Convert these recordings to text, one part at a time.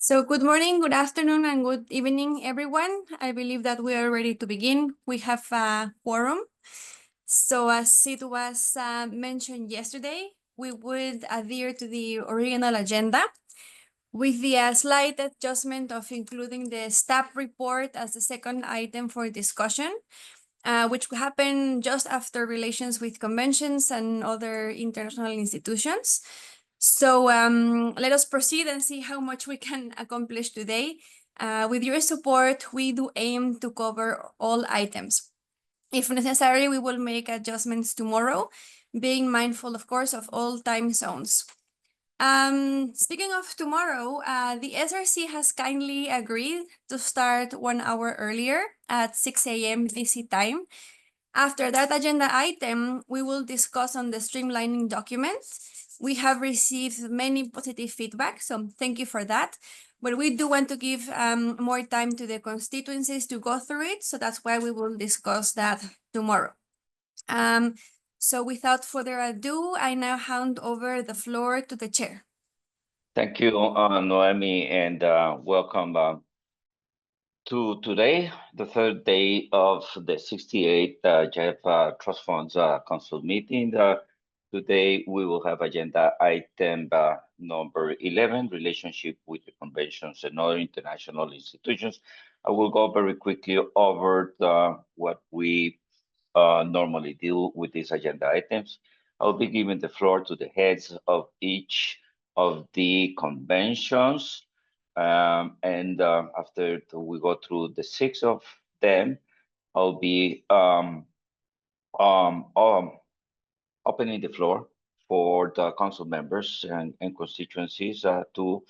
So good morning, good afternoon, and good evening, everyone. I believe that we are ready to begin. We have a quorum. So as it was mentioned yesterday, we would adhere to the original agenda with the slight adjustment of including the staff report as the second item for discussion, which will happen just after relations with conventions and other international institutions. So let us proceed and see how much we can accomplish today. With your support, we do aim to cover all items. If necessary, we will make adjustments tomorrow, being mindful, of course, of all time zones. Speaking of tomorrow, the SRC has kindly agreed to start 1 hour earlier at 6 a.m. DC time. After that agenda item, we will discuss on the streamlining documents. We have received many positive feedback, so thank you for that. But we do want to give more time to the constituencies to go through it, so that's why we will discuss that tomorrow. So without further ado, I now hand over the floor to the chair. Thank you, Noemi, and welcome to today, the third day of the 68th GEF Trust Funds Council meeting. Today, we will have agenda item number 11, relationship with the conventions and other international institutions. I will go very quickly over what we normally do with these agenda items. I'll be giving the floor to the heads of each of the conventions. And after we go through the 6 of them, I'll be opening the floor for the council members and constituencies to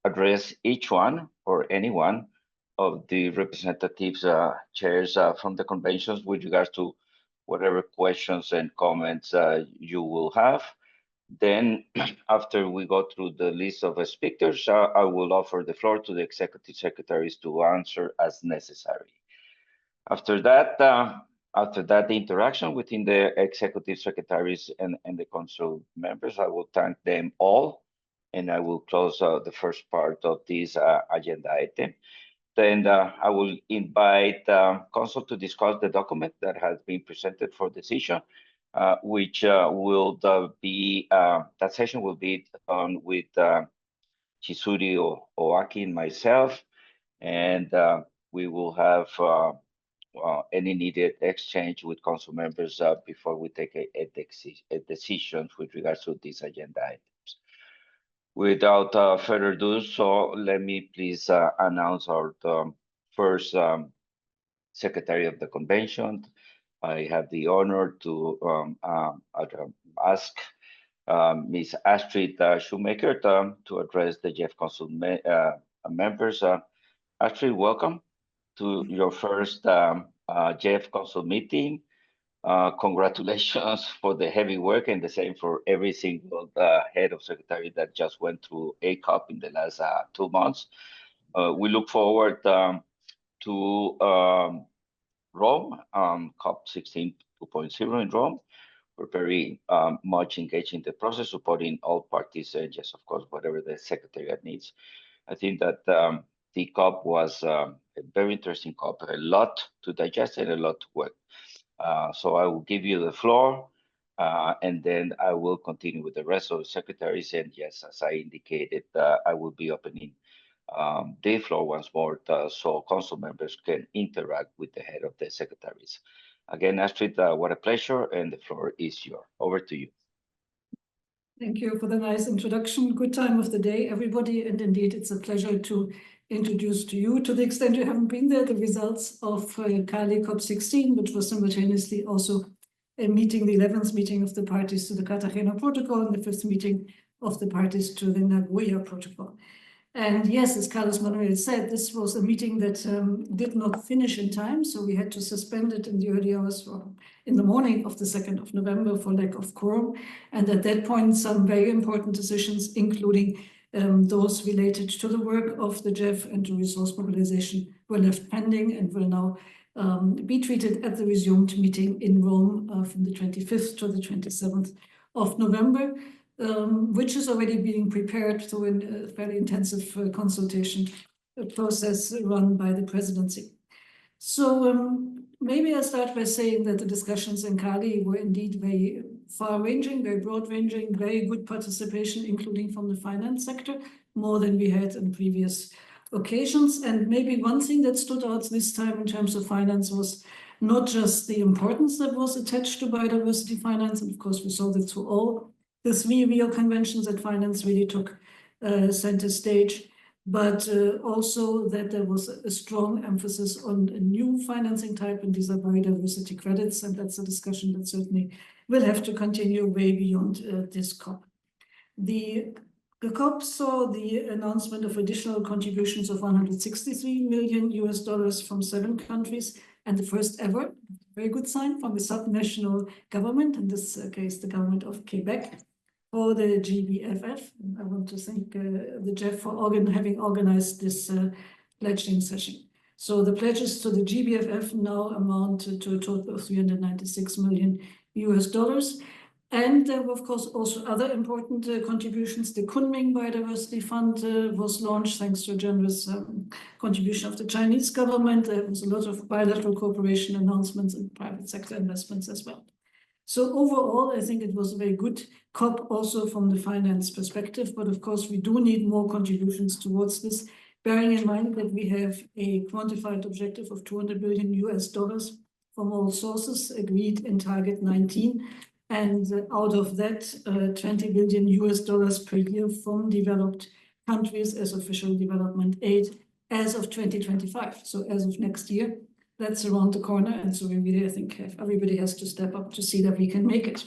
address each one or any one of the representatives, chairs from the conventions with regards to whatever questions and comments you will have. Then after we go through the list of speakers, I will offer the floor to the executive secretaries to answer as necessary. After that, the interaction within the executive secretaries and the council members, I will thank them all, and I will close the first part of this agenda item. Then I will invite council to discuss the document that has been presented for decision, which will be, that session will be done with Chisuri Oaki and myself, and we will have any needed exchange with council members before we take a decision with regards to these agenda items. Without further ado, so let me please announce our first secretary of the convention. I have the honor to ask Ms. Astrid Shoemaker to address the GEF Council members. Astrid, welcome to your first GEF Council meeting. Congratulations for the heavy work, and the same for every single head of secretary that just went through ACOP in the last 2 months. We look forward to Rome, COP 16 2.0 in Rome. We're very much engaged in the process, supporting all parties, and just, of course, whatever the Secretariat needs. I think that the COP was a very interesting COP, a lot to digest and a lot to work. So I will give you the floor, and then I will continue with the rest of the secretaries. And yes, as I indicated, I will be opening the floor once more so council members can interact with the head of the secretaries. Again, Astrid, what a pleasure, and the floor is yours. Over to you. Thank you for the nice introduction. Good time of the day, everybody. And indeed, it's a pleasure to introduce to you, to the extent you haven't been there, the results of Cali COP 16, which was simultaneously also a meeting, the 11th meeting of the parties to the Cartagena Protocol, and the 5th meeting of the parties to the Nagoya Protocol. And yes, as Carlos Manuel said, this was a meeting that did not finish in time, so we had to suspend it in the early hours in the morning of the 2nd of November for lack of quorum. And at that point, some very important decisions, including those related to the work of the GEF and to resource mobilization, were left pending and will now be treated at the resumed meeting in Rome from the 25th to the 27th of November. which is already being prepared through a fairly intensive consultation process run by the presidency. So maybe I'll start by saying that the discussions in Cali were indeed very far-ranging, very broad-ranging, very good participation, including from the finance sector, more than we had in previous occasions. And maybe one thing that stood out this time in terms of finance was not just the importance that was attached to biodiversity finance, and of course we saw that through all the 3 Rio conventions that finance really took center stage, but also that there was a strong emphasis on a new financing type, and these are biodiversity credits, and that's a discussion that certainly will have to continue way beyond this COP. The COP saw the announcement of additional contributions of $163 million from 7 countries, and the first ever, very good sign, from the subnational government, in this case the government of Quebec, for the GEF. I want to thank the GEF for having organized this pledging session. So the pledges to the GBFF now amount to a total of $396 million. And there were, of course, also other important contributions. The Kunming Biodiversity Fund was launched thanks to a generous contribution of the Chinese government. There was a lot of bilateral cooperation announcements and private sector investments as well. So overall, I think it was a very good COP also from the finance perspective, but of course we do need more contributions towards this, bearing in mind that we have a quantified objective of $200 billion from all sources agreed in Target 19, and out of that, $20 billion per year from developed countries as official development aid as of 2025, so as of next year. That's around the corner, and so we really, I think, everybody has to step up to see that we can make it.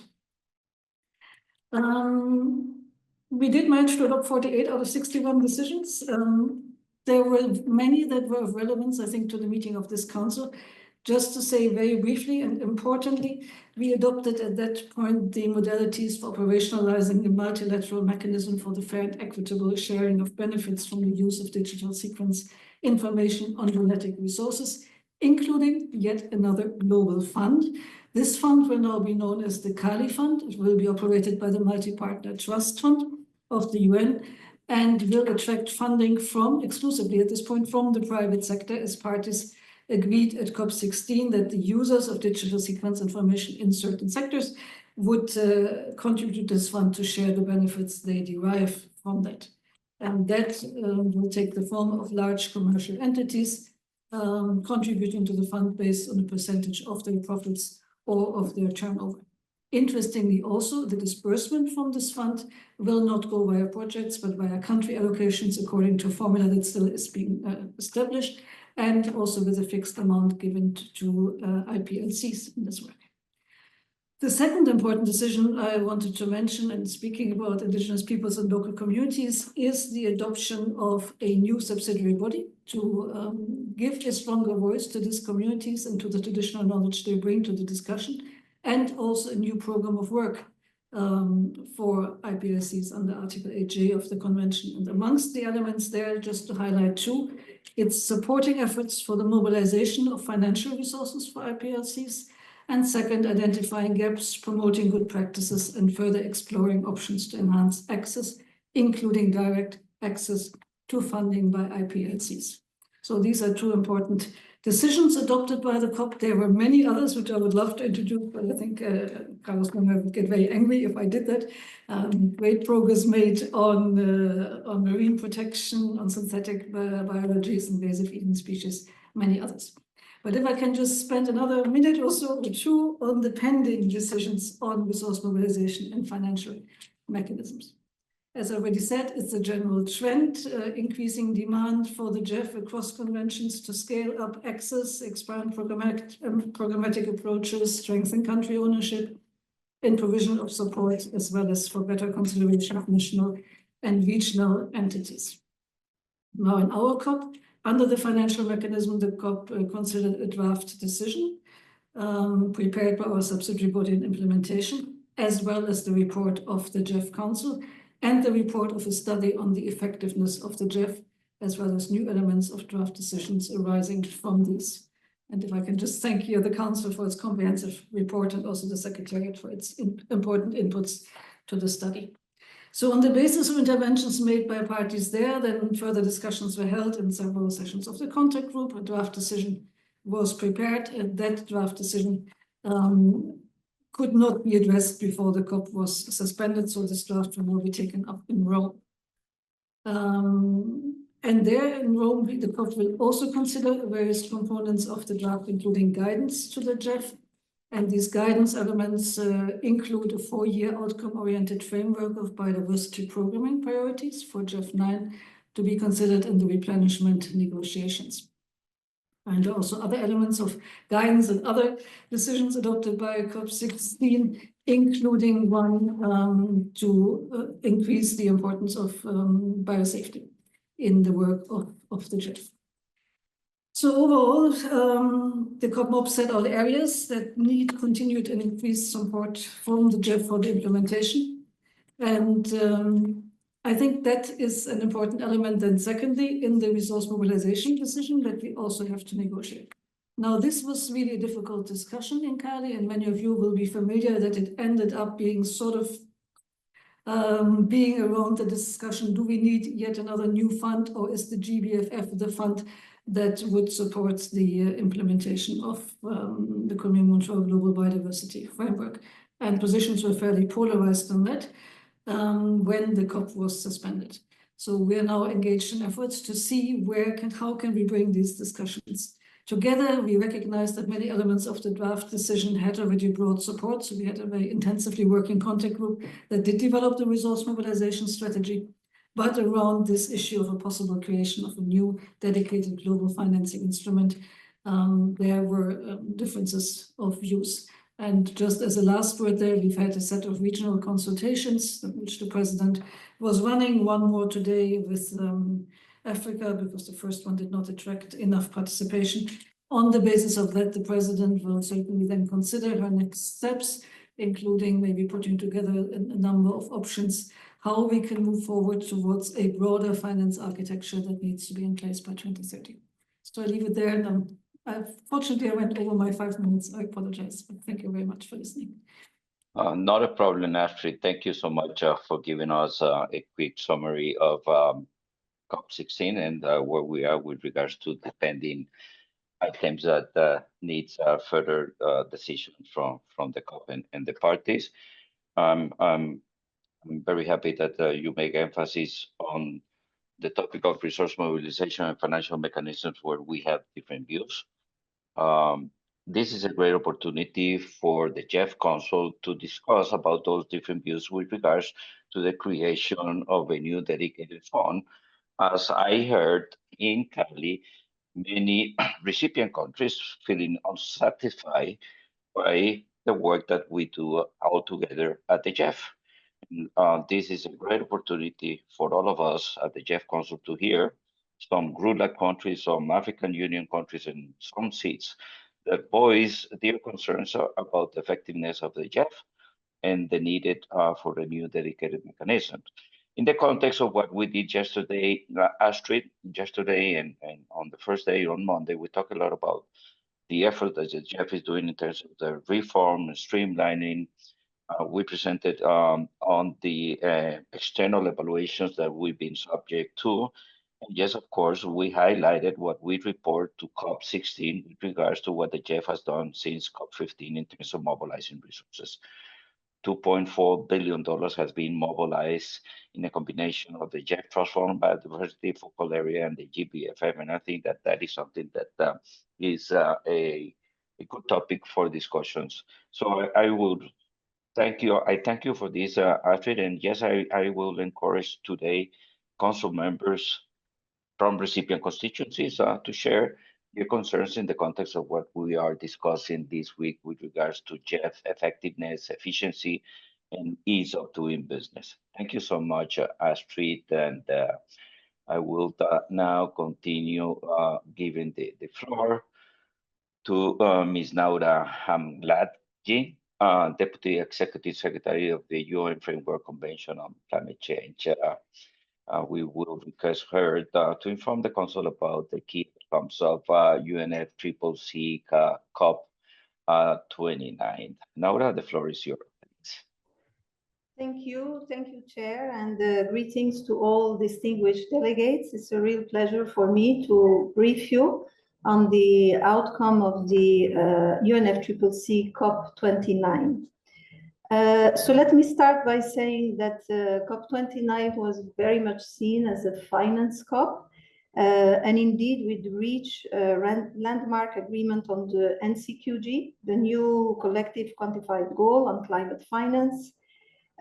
We did manage to adopt 48 out of 61 decisions. There were many that were of relevance, I think, to the meeting of this council. Just to say very briefly and importantly, we adopted at that point the modalities for operationalizing the multilateral mechanism for the fair and equitable sharing of benefits from the use of digital sequence information on genetic resources, including yet another global fund. This fund will now be known as the Cali Fund. It will be operated by the Multi-Partner Trust Fund of the UN and will attract funding from, exclusively at this point, from the private sector, as parties agreed at COP16 that the users of digital sequence information in certain sectors would contribute to this fund to share the benefits they derive from that. And that will take the form of large commercial entities contributing to the fund based on a percentage of their profits or of their turnover. Interestingly, also, the disbursement from this fund will not go via projects, but via country allocations according to a formula that still is being established, and also with a fixed amount given to IPLCs in this work. The second important decision I wanted to mention, and speaking about indigenous peoples and local communities, is the adoption of a new subsidiary body to give a stronger voice to these communities and to the traditional knowledge they bring to the discussion, and also a new program of work for IPLCs under Article 8J of the Convention. And amongst the elements there, just to highlight 2, it's supporting efforts for the mobilization of financial resources for IPLCs, and second, identifying gaps, promoting good practices, and further exploring options to enhance access, including direct access to funding by IPLCs. So these are 2 important decisions adopted by the COP. There were many others which I would love to introduce, but I think Carlos would get very angry if I did that. Great progress made on marine protection, on synthetic biologies, invasive Eden species, many others. But if I can just spend another minute or so or 2 on the pending decisions on resource mobilization and financial mechanisms. As I already said, it's a general trend, increasing demand for the GEF across conventions to scale up access, expand programmatic approaches, strengthen country ownership, and provision of support, as well as for better consideration of national and regional entities. Now in our COP, under the financial mechanism, the COP considered a draft decision prepared by our subsidiary body in implementation, as well as the report of the GEF Council and the report of a study on the effectiveness of the GEF, as well as new elements of draft decisions arising from these. And if I can just thank here the Council for its comprehensive report and also the Secretariat for its important inputs to the study. So on the basis of interventions made by parties there, then further discussions were held in several sessions of the contact group. A draft decision was prepared, and that draft decision could not be addressed before the COP was suspended, so this draft will now be taken up in Rome. And there in Rome, the COP will also consider various components of the draft, including guidance to the GEF. And these guidance elements include a 4-year outcome-oriented framework of biodiversity programming priorities for GEF 9 to be considered in the replenishment negotiations. And also other elements of guidance and other decisions adopted by COP16, including one to increase the importance of biosafety in the work of the GEF. So overall, the COP set out areas that need continued and increased support from the GEF for the implementation. And I think that is an important element. Then secondly, in the resource mobilization decision that we also have to negotiate. Now, this was really a difficult discussion in Cali, and many of you will be familiar that it ended up being sort of being around the discussion, do we need yet another new fund, or is the GBFF the fund that would support the implementation of the Kunming-Montreal Global Biodiversity Framework? And positions were fairly polarized on that when the COP was suspended. So we are now engaged in efforts to see how can we bring these discussions together. We recognize that many elements of the draft decision had already broad support. So we had a very intensively working contact group that did develop the resource mobilization strategy. But around this issue of a possible creation of a new dedicated global financing instrument, there were differences of views. And just as a last word there, we've had a set of regional consultations, which the president was running, one more today with Africa, because the first one did not attract enough participation. On the basis of that, the president will certainly then consider her next steps, including maybe putting together a number of options, how we can move forward towards a broader finance architecture that needs to be in place by 2030. So I leave it there. And fortunately, I went over my 5 minutes. I apologize, but thank you very much for listening. Not a problem, Astrid. Thank you so much for giving us a quick summary of COP16 and where we are with regards to the pending items that needs further decision from the COP and the parties. I'm very happy that you make emphasis on the topic of resource mobilization and financial mechanisms where we have different views. This is a great opportunity for the GEF Council to discuss about those different views with regards to the creation of a new dedicated fund. As I heard in Cali, many recipient countries feeling unsatisfied by the work that we do all together at the GEF. This is a great opportunity for all of us at the GEF Council to hear some GRULAC countries, some African Union countries, and some seats that voice their concerns about the effectiveness of the GEF and the needed for a new dedicated mechanism. In the context of what we did yesterday, Astrid, yesterday and on the first day, on Monday, we talked a lot about the effort that the GEF is doing in terms of the reform and streamlining. We presented on the external evaluations that we've been subject to. And yes, of course, we highlighted what we report to COP16 with regards to what the GEF has done since COP15 in terms of mobilizing resources. $2.4 billion has been mobilized in a combination of the GEF Trust Fund, Biodiversity Focal Area, and the GBFF. And I think that that is something that is a good topic for discussions. So I would thank you. I thank you for this, Astrid. And yes, I will encourage today council members from recipient constituencies to share your concerns in the context of what we are discussing this week with regards to GEF effectiveness, efficiency, and ease of doing business. Thank you so much, Astrid. And I will now continue giving the floor to Ms. Naura Hamladji, Deputy Executive Secretary of the UN Framework Convention on Climate Change. We will request her to inform the Council about the key outcomes of UNFCCC COP 29. Naura, the floor is yours. Thank you, Chair, and greetings to all distinguished delegates. It's a real pleasure for me to brief you on the outcome of the UNFCCC COP29. So let me start by saying that COP29 was very much seen as a finance COP, and indeed we'd reached a landmark agreement on the NCQG, the new collective quantified goal on climate finance.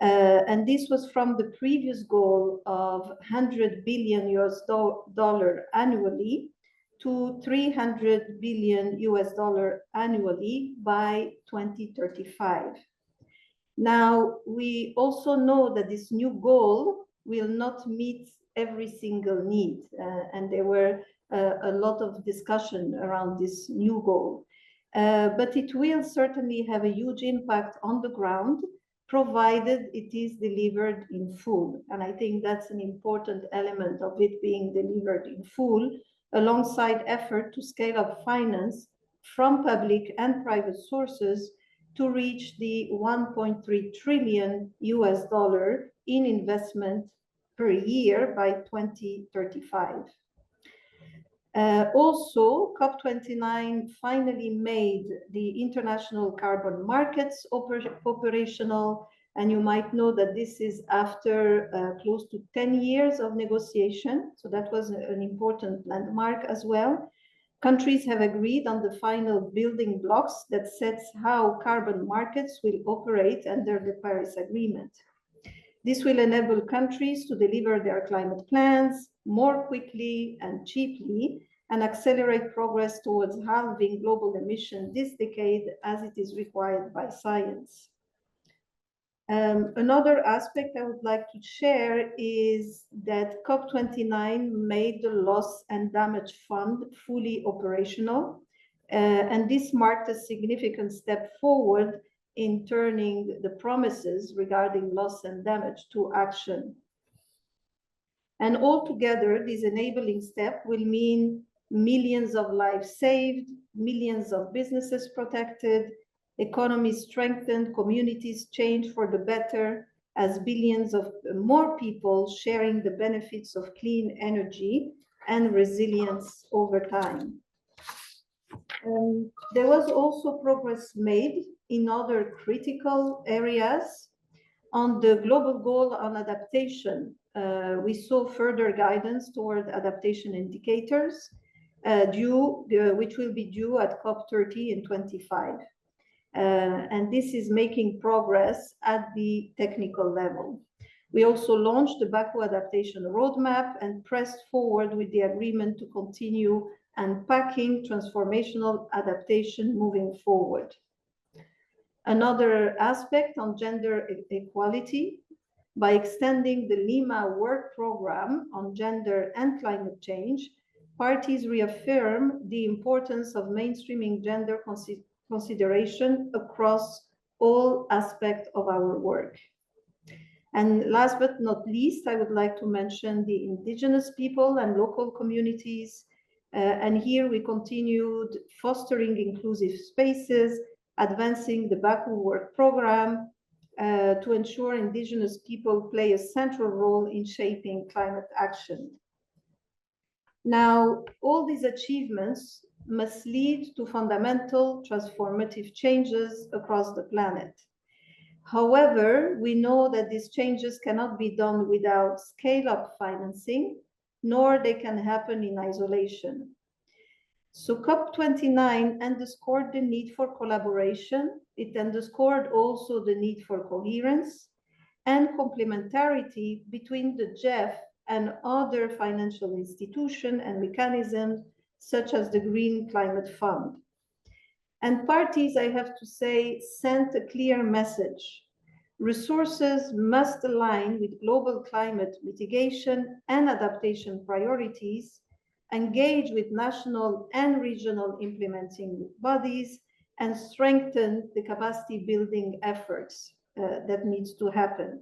And this was from the previous goal of $100 billion annually to $300 billion annually by 2035. Now, we also know that this new goal will not meet every single need, and there were a lot of discussion around this new goal. But it will certainly have a huge impact on the ground, provided it is delivered in full. And I think that's an important element of it being delivered in full, alongside effort to scale up finance from public and private sources to reach the $1.3 trillion in investment per year by 2035. Also, COP29 finally made the international carbon markets operational, and you might know that this is after close to 10 years of negotiation, so that was an important landmark as well. Countries have agreed on the final building blocks that sets how carbon markets will operate under the Paris Agreement. This will enable countries to deliver their climate plans more quickly and cheaply and accelerate progress towards halving global emissions this decade as it is required by science. Another aspect I would like to share is that COP29 made the Loss and Damage Fund fully operational, and this marked a significant step forward in turning the promises regarding loss and damage to action. And altogether, this enabling step will mean millions of lives saved, millions of businesses protected, economies strengthened, communities changed for the better, as billions of more people sharing the benefits of clean energy and resilience over time. There was also progress made in other critical areas. On the global goal on adaptation, we saw further guidance toward adaptation indicators, which will be due at COP30 in 25. And this is making progress at the technical level. We also launched the Baku Adaptation Roadmap and pressed forward with the agreement to continue unpacking transformational adaptation moving forward. Another aspect on gender equality, by extending the Lima Work Program on gender and climate change, parties reaffirm the importance of mainstreaming gender consideration across all aspects of our work. And last but not least, I would like to mention the indigenous people and local communities. And here we continued fostering inclusive spaces, advancing the Baku Work Program to ensure indigenous people play a central role in shaping climate action. Now, all these achievements must lead to fundamental transformative changes across the planet. However, we know that these changes cannot be done without scale-up financing, nor they can happen in isolation. So COP29 underscored the need for collaboration. It underscored also the need for coherence and complementarity between the GEF and other financial institutions and mechanisms, such as the Green Climate Fund. And parties, I have to say, sent a clear message. Resources must align with global climate mitigation and adaptation priorities, engage with national and regional implementing bodies, and strengthen the capacity building efforts that needs to happen.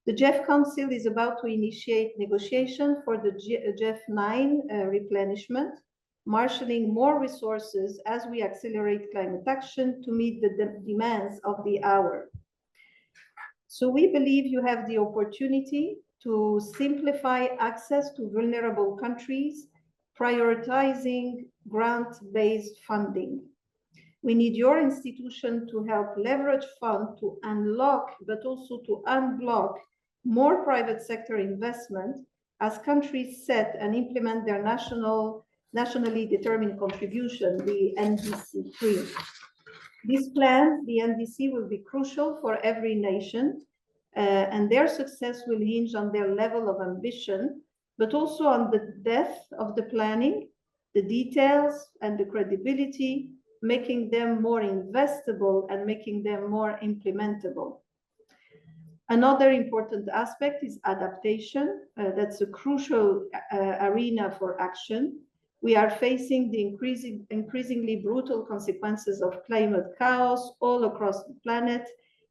The GEF Council is about to initiate negotiation for the GEF 9 replenishment, marshalling more resources as we accelerate climate action to meet the demands of the hour. So we believe you have the opportunity to simplify access to vulnerable countries, prioritizing grant-based funding. We need your institution to help leverage funds to unlock, but also to unblock more private sector investment as countries set and implement their nationally determined contribution, the NDC3. This plan, the NDC, will be crucial for every nation, and their success will hinge on their level of ambition, but also on the depth of the planning, the details, and the credibility, making them more investable and making them more implementable. Another important aspect is adaptation. That's a crucial arena for action. We are facing the increasingly brutal consequences of climate chaos all across the planet,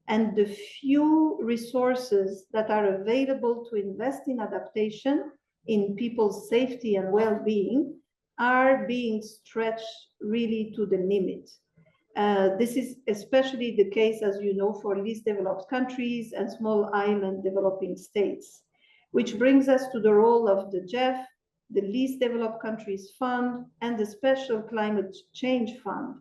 and the few resources that are available to invest in adaptation, in people's safety and well-being, are being stretched really to the limit. This is especially the case, as you know, for least developed countries and small island developing states, which brings us to the role of the GEF, the Least Developed Countries Fund, and the Special Climate Change Fund.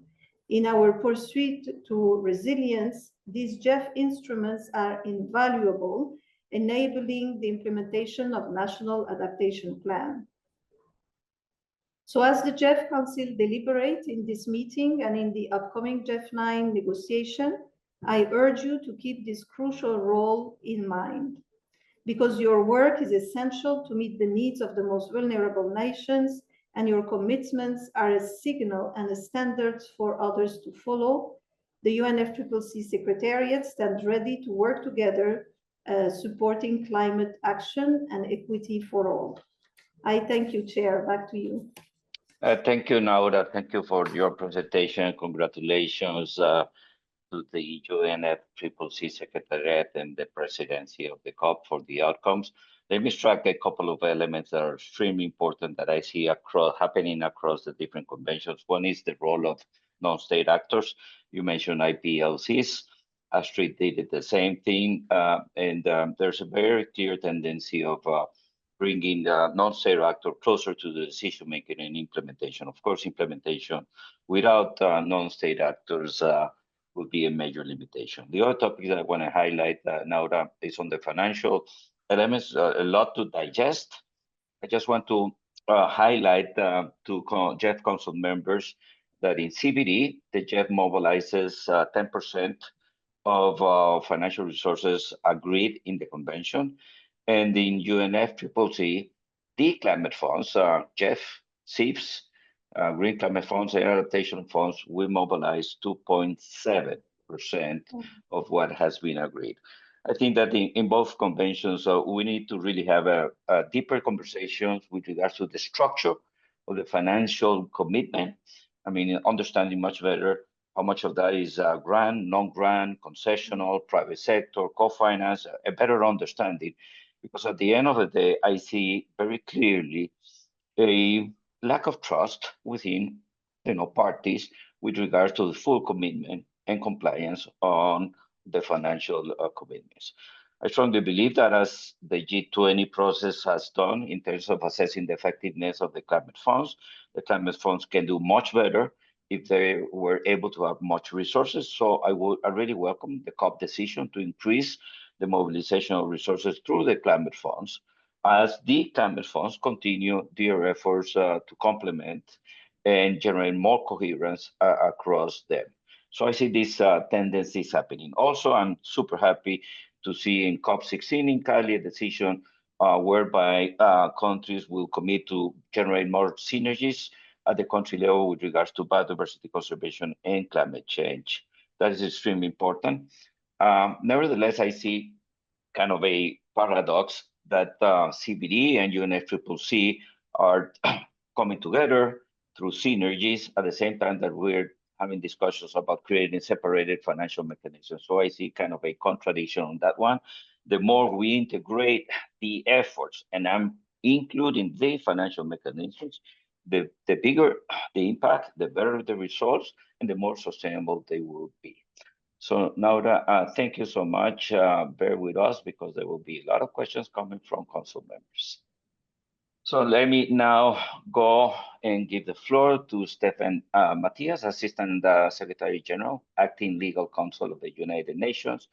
In our pursuit to resilience, these GEF instruments are invaluable, enabling the implementation of national adaptation plan. So as the GEF Council deliberates in this meeting and in the upcoming GEF 9 negotiation, I urge you to keep this crucial role in mind, because your work is essential to meet the needs of the most vulnerable nations, and your commitments are a signal and a standard for others to follow. The UNFCCC Secretariat stands ready to work together, supporting climate action and equity for all. I thank you, Chair. Back to you. Thank you, Naura. Thank you for your presentation. Congratulations to the UNFCCC Secretariat and the presidency of the COP for the outcomes. Let me strike a couple of elements that are extremely important that I see happening across the different conventions. One is the role of non-state actors. You mentioned IPLCs. Astrid did the same thing, and there's a very clear tendency of bringing the non-state actor closer to the decision making and implementation. Of course, implementation without non-state actors would be a major limitation. The other topic that I want to highlight now is on the financial elements, a lot to digest. I just want to highlight to GEF Council members that in CBD, the GEF mobilizes 10% of financial resources agreed in the convention. And in UNFCCC, the climate funds, GEF, CIFs, Green Climate Funds and Adaptation Funds, we mobilize 2.7% of what has been agreed. I think that in both conventions, we need to really have a deeper conversations with regards to the structure of the financial commitment. I mean, understanding much better how much of that is grant, non-grant, concessional, private sector, co-finance, a better understanding. Because at the end of the day, I see very clearly a lack of trust within parties with regards to the full commitment and compliance on the financial commitments. I strongly believe that as the G20 process has done in terms of assessing the effectiveness of the climate funds can do much better if they were able to have much resources. So I really welcome the COP decision to increase the mobilization of resources through the climate funds as the climate funds continue their efforts to complement and generate more coherence across them. So I see these tendencies happening. Also, I'm super happy to see in COP16 in Cali a decision whereby countries will commit to generate more synergies at the country level with regards to biodiversity conservation and climate change. That is extremely important. Nevertheless, I see kind of a paradox that CBD and UNFCCC are coming together through synergies at the same time that we're having discussions about creating separated financial mechanisms. So I see kind of a contradiction on that one. The more we integrate the efforts, and I'm including the financial mechanisms, the bigger the impact, the better the results, and the more sustainable they will be. So Naura, thank you so much. Bear with us because there will be a lot of questions coming from council members. So let me now go and give the floor to Stephen Matias, Assistant Secretary General, Acting Legal Counsel of the United Nations.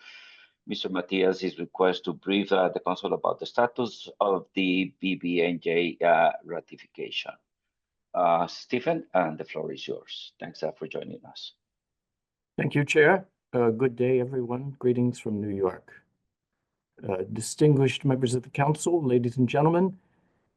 Mr. Matias is requested to brief the Council about the status of the BBNJ ratification. Stephen, and the floor is yours. Thanks for joining us. Thank you, Chair. Good day, everyone. Greetings from New York. Distinguished members of the Council, ladies and gentlemen,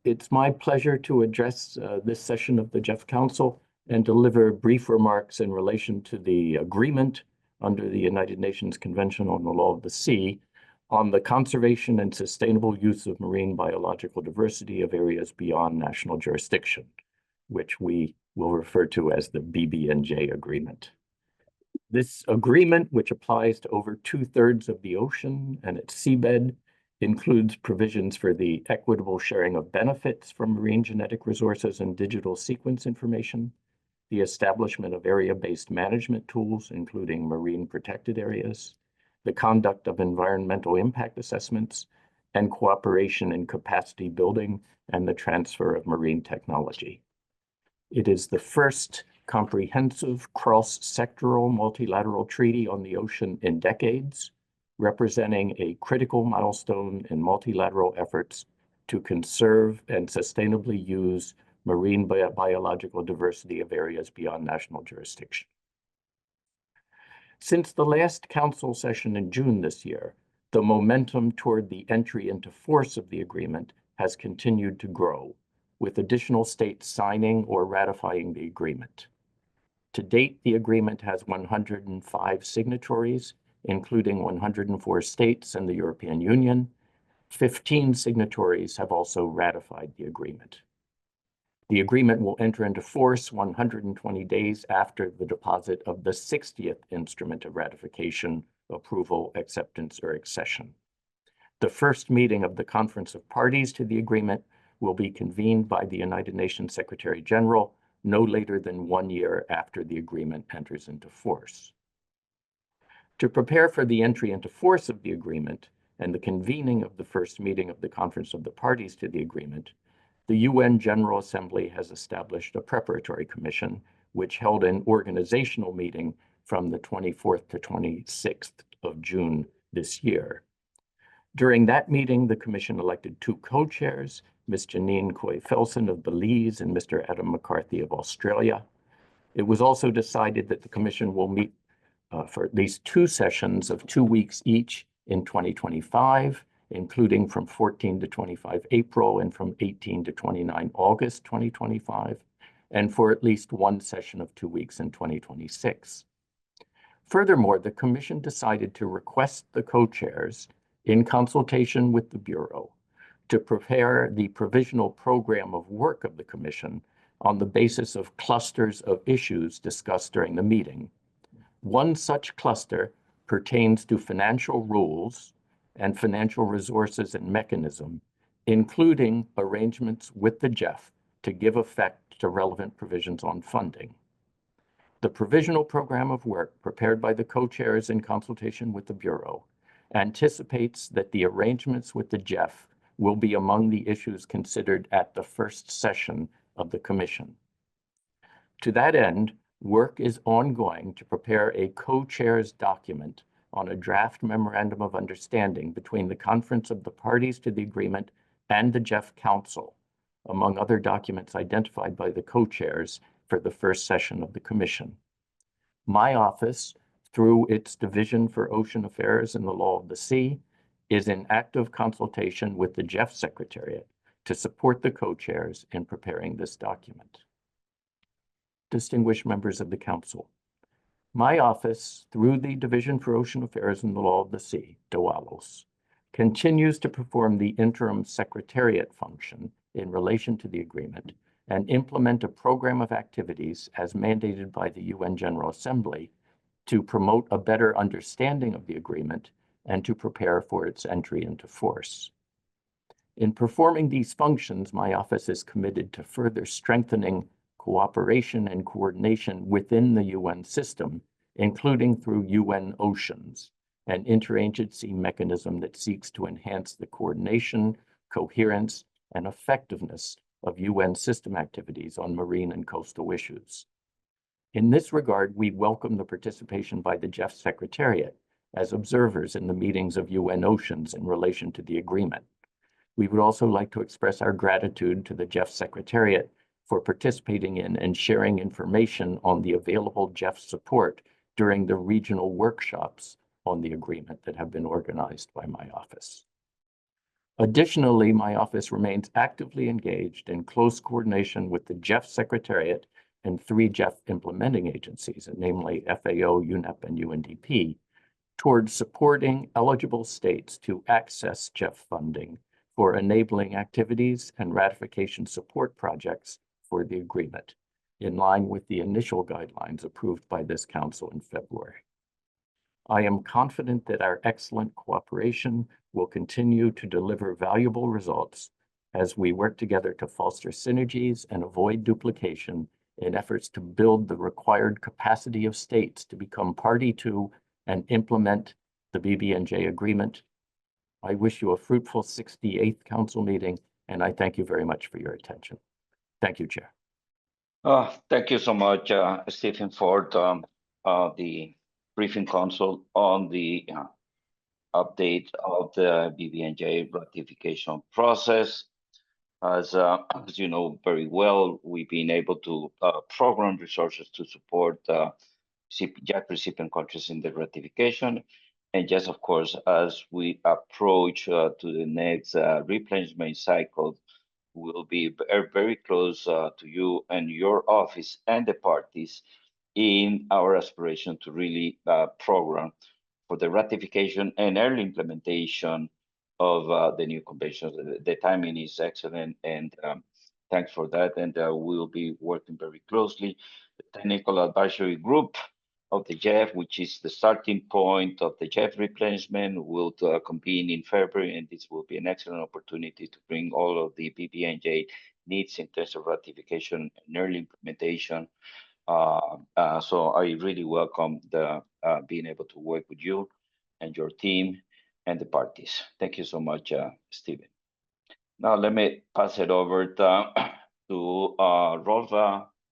it's my pleasure to address this session of the GEF Council and deliver brief remarks in relation to the agreement under the United Nations Convention on the Law of the Sea on the conservation and sustainable use of marine biological diversity of areas beyond national jurisdiction, which we will refer to as the BBNJ agreement. This agreement, which applies to over 2/3 of the ocean and its seabed, includes provisions for the equitable sharing of benefits from marine genetic resources and digital sequence information, the establishment of area-based management tools, including marine protected areas, the conduct of environmental impact assessments, and cooperation in capacity building and the transfer of marine technology. It is the first comprehensive cross-sectoral multilateral treaty on the ocean in decades, representing a critical milestone in multilateral efforts to conserve and sustainably use marine biological diversity of areas beyond national jurisdiction. Since the last Council session in June this year, the momentum toward the entry into force of the agreement has continued to grow, with additional states signing or ratifying the agreement. To date, the agreement has 105 signatories, including 104 states and the European Union. 15 signatories have also ratified the agreement. The agreement will enter into force 120 days after the deposit of the 60th instrument of ratification, approval, acceptance, or accession. The first meeting of the Conference of Parties to the agreement will be convened by the United Nations Secretary General no later than 1 year after the agreement enters into force. To prepare for the entry into force of the agreement and the convening of the first meeting of the Conference of the Parties to the agreement, the UN General Assembly has established a preparatory commission, which held an organizational meeting from the 24th to 26th of June this year. During that meeting, the commission elected 2 co-chairs, Ms. Janine Coy-Felsen of Belize and Mr. Adam McCarthy of Australia. It was also decided that the commission will meet for at least 2 sessions of 2 weeks each in 2025, including from 14 to 25 April and from 18 to 29 August 2025, and for at least 1 session of 2 weeks in 2026. Furthermore, the commission decided to request the co-chairs, in consultation with the Bureau, to prepare the provisional program of work of the commission on the basis of clusters of issues discussed during the meeting. One such cluster pertains to financial rules and financial resources and mechanism, including arrangements with the GEF to give effect to relevant provisions on funding. The provisional program of work prepared by the co-chairs in consultation with the Bureau anticipates that the arrangements with the GEF will be among the issues considered at the first session of the Commission. To that end, work is ongoing to prepare a co-chairs document on a draft memorandum of understanding between the Conference of the Parties to the Agreement and the GEF Council, among other documents identified by the co-chairs for the first session of the Commission. My office, through its Division for Ocean Affairs and the Law of the Sea, is in active consultation with the GEF Secretariat to support the co-chairs in preparing this document. Distinguished members of the Council, my office, through the Division for Ocean Affairs and the Law of the Sea, DOALOS, continues to perform the interim secretariat function in relation to the agreement and implement a program of activities as mandated by the UN General Assembly to promote a better understanding of the agreement and to prepare for its entry into force. In performing these functions, my office is committed to further strengthening cooperation and coordination within the UN system including through UN Oceans, an interagency mechanism that seeks to enhance the coordination, coherence, and effectiveness of UN system activities on marine and coastal issues. In this regard, we welcome the participation by the GEF Secretariat as observers in the meetings of UN Oceans in relation to the agreement. We would also like to express our gratitude to the GEF Secretariat for participating in and sharing information on the available GEF support during the regional workshops on the agreement that have been organized by my office. Additionally, my office remains actively engaged in close coordination with the GEF Secretariat and 3 GEF implementing agencies, namely FAO, UNEP, and UNDP, towards supporting eligible states to access GEF funding for enabling activities and ratification support projects for the agreement, in line with the initial guidelines approved by this Council in February. I am confident that our excellent cooperation will continue to deliver valuable results as we work together to foster synergies and avoid duplication in efforts to build the required capacity of states to become party to and implement the BBNJ agreement. I wish you a fruitful 68th Council meeting, and I thank you very much for your attention. Thank you, Chair. Thank you so much, Stephen, for the briefing council on the update of the BBNJ ratification process. As you know very well, we've been able to program resources to support GEF recipient countries in the ratification. And just, of course, as we approach to the next replenishment cycle, we'll be very close to you and your office and the parties in our aspiration to really program for the ratification and early implementation of the new conventions. The timing is excellent, and thanks for that. And we'll be working very closely. The Technical Advisory Group of the GEF, which is the starting point of the GEF replenishment, will convene in February, and this will be an excellent opportunity to bring all of the BBNJ needs in terms of ratification and early implementation. So I really welcome the being able to work with you and your team and the parties. Thank you so much, Stephen. Now let me pass it over to Rolf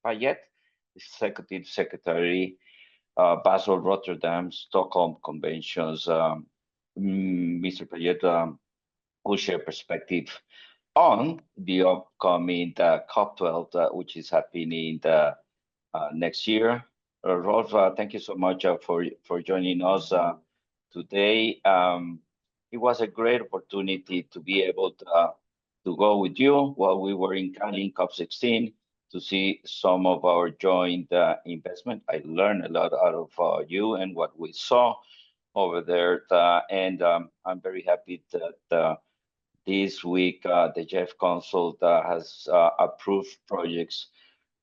Payet, Executive Secretary, Basel, Rotterdam, Stockholm Conventions. Mr. Payet will share perspective on the upcoming COP12, which is happening next year. Rolf, thank you so much for joining us today. It was a great opportunity to be able to go with you while we were in Cali in COP16 to see some of our joint investment. I learned a lot out of you and what we saw over there. And I'm very happy that this week the GEF Council has approved projects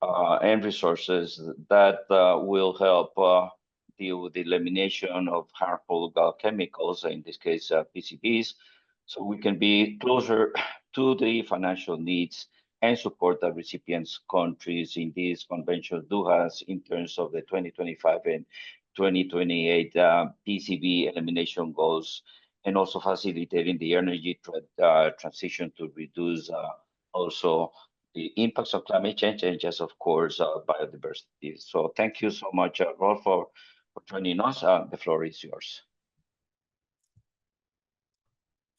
and resources that will help deal with the elimination of harmful chemicals, in this case PCBs, so we can be closer to the financial needs and support the recipients countries in this convention do has in terms of the 2025 and 2028 PCB elimination goals, and also facilitating the energy transition to reduce also the impacts of climate change and just, of course, biodiversity. So thank you so much, Rolf, for joining us. The floor is yours.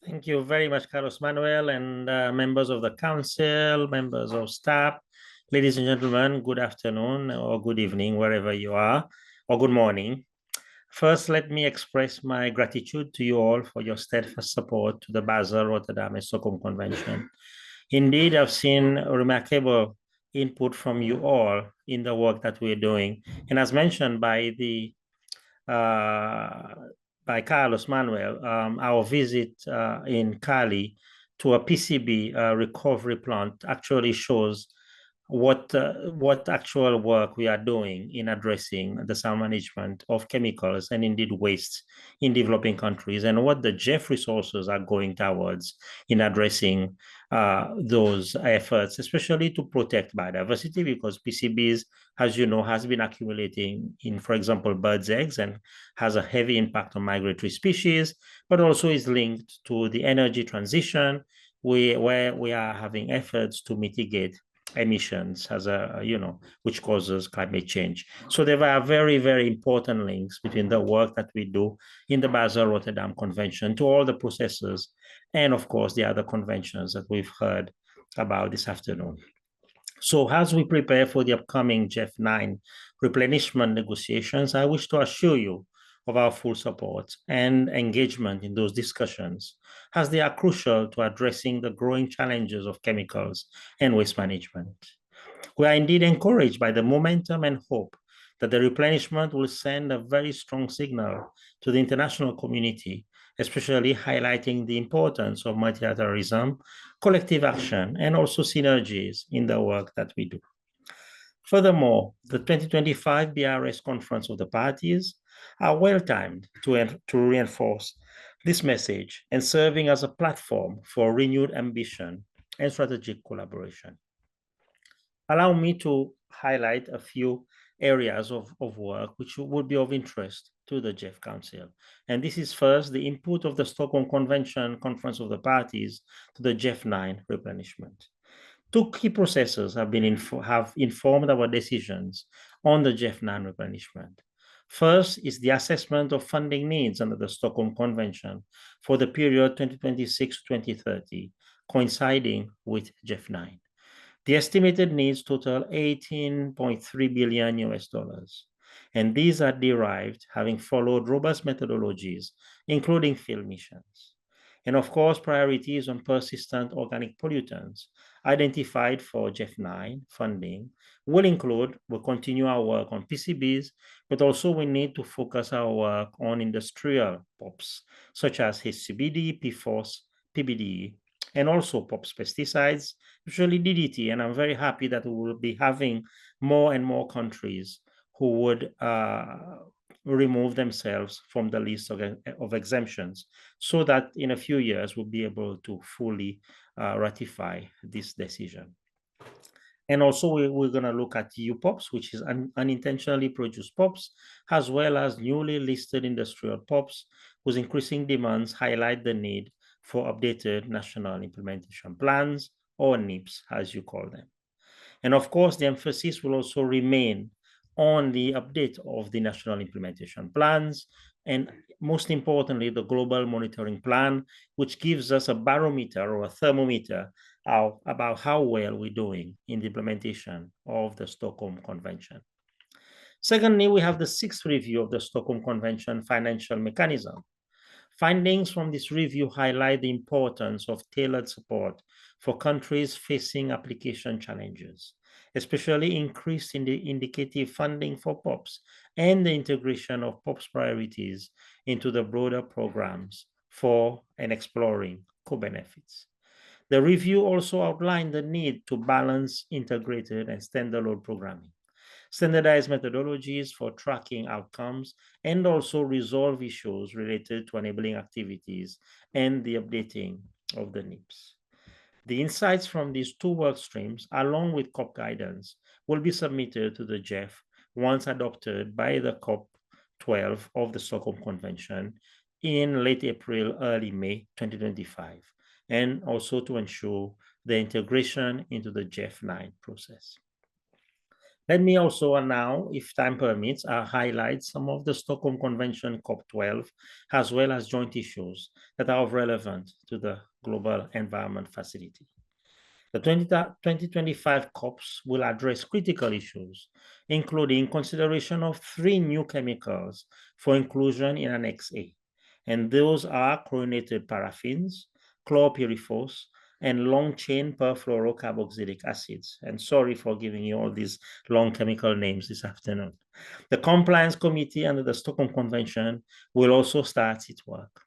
Thank you very much, Carlos Manuel, and members of the council, members of staff, ladies and gentlemen, good afternoon or good evening, wherever you are, or good morning. First, let me express my gratitude to you all for your steadfast support to the Basel, Rotterdam, and Stockholm Convention. Indeed, I've seen a remarkable input from you all in the work that we're doing. And as mentioned by Carlos Manuel, our visit in Cali to a PCB recovery plant actually shows what actual work we are doing in addressing the sound management of chemicals and indeed waste in developing countries, and what the GEF resources are going towards in addressing those efforts, especially to protect biodiversity, because PCBs, as you know, has been accumulating in, for example, birds' eggs and has a heavy impact on migratory species, but also is linked to the energy transition, where we are having efforts to mitigate emissions as which causes climate change. So there are very, very important links between the work that we do in the Basel Rotterdam Convention to all the processes, and of course the other conventions that we've heard about this afternoon. So as we prepare for the upcoming GEF 9 replenishment negotiations, I wish to assure you of our full support and engagement in those discussions, as they are crucial to addressing the growing challenges of chemicals and waste management. We are indeed encouraged by the momentum and hope that the replenishment will send a very strong signal to the international community, especially highlighting the importance of multilateralism, collective action, and also synergies in the work that we do. Furthermore, the 2025 BRS Conference of the Parties are well-timed to reinforce this message and serving as a platform for renewed ambition and strategic collaboration. Allow me to highlight a few areas of work which would be of interest to the GEF Council. And this is first the input of the Stockholm Convention Conference of the Parties to the GEF 9 replenishment. Two key processes have informed our decisions on the GEF 9 replenishment. First is the assessment of funding needs under the Stockholm Convention for the period 2026-2030, coinciding with GEF 9. The estimated needs total $18.3 billion, and these are derived having followed robust methodologies, including field missions. And of course, priorities on persistent organic pollutants identified for GEF 9 funding will continue our work on PCBs, but also we need to focus our work on industrial POPs, such as HCBD, PFOS, PBDE, and also POPs pesticides, usually DDT. And I'm very happy that we will be having more and more countries who would remove themselves from the list of exemptions, so that in a few years we'll be able to fully ratify this decision. And also we're going to look at EU POPs, which is unintentionally produced POPs, as well as newly listed industrial POPs, whose increasing demands highlight the need for updated national implementation plans, or NIPs, as you call them. And of course, the emphasis will also remain on the update of the national implementation plans, and most importantly, the global monitoring plan, which gives us a barometer or a thermometer about how well we're doing in the implementation of the Stockholm Convention. Secondly, we have the 6th review of the Stockholm Convention financial mechanism. Findings from this review highlight the importance of tailored support for countries facing application challenges, especially increase in the indicative funding for POPs and the integration of POPs priorities into the broader programs for and exploring co-benefits. The review also outlined the need to balance integrated and standalone programming, standardized methodologies for tracking outcomes, and also resolve issues related to enabling activities and the updating of the NIPs. The insights from these two work streams, along with COP guidance, will be submitted to the GEF once adopted by the COP 12 of the Stockholm Convention in late April, early May 2025, and also to ensure the integration into the GEF 9 process. Let me also now, if time permits, highlight some of the Stockholm Convention COP12, as well as joint issues that are of relevance to the Global Environment Facility. The 2025 COPs will address critical issues, including consideration of 3 new chemicals for inclusion in Annex A, and those are chlorinated paraffins, chlorpyrifos, and long-chain perfluorocarboxylic acids. And sorry for giving you all these long chemical names this afternoon. The Compliance Committee under the Stockholm Convention will also start its work.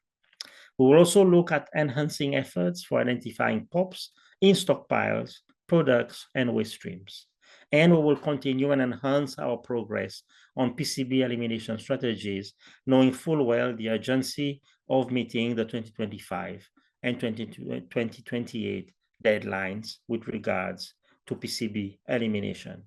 We will also look at enhancing efforts for identifying POPs in stockpiles, products, and waste streams. And we will continue and enhance our progress on PCB elimination strategies, knowing full well the urgency of meeting the 2025 and 2028 deadlines with regards to PCB elimination.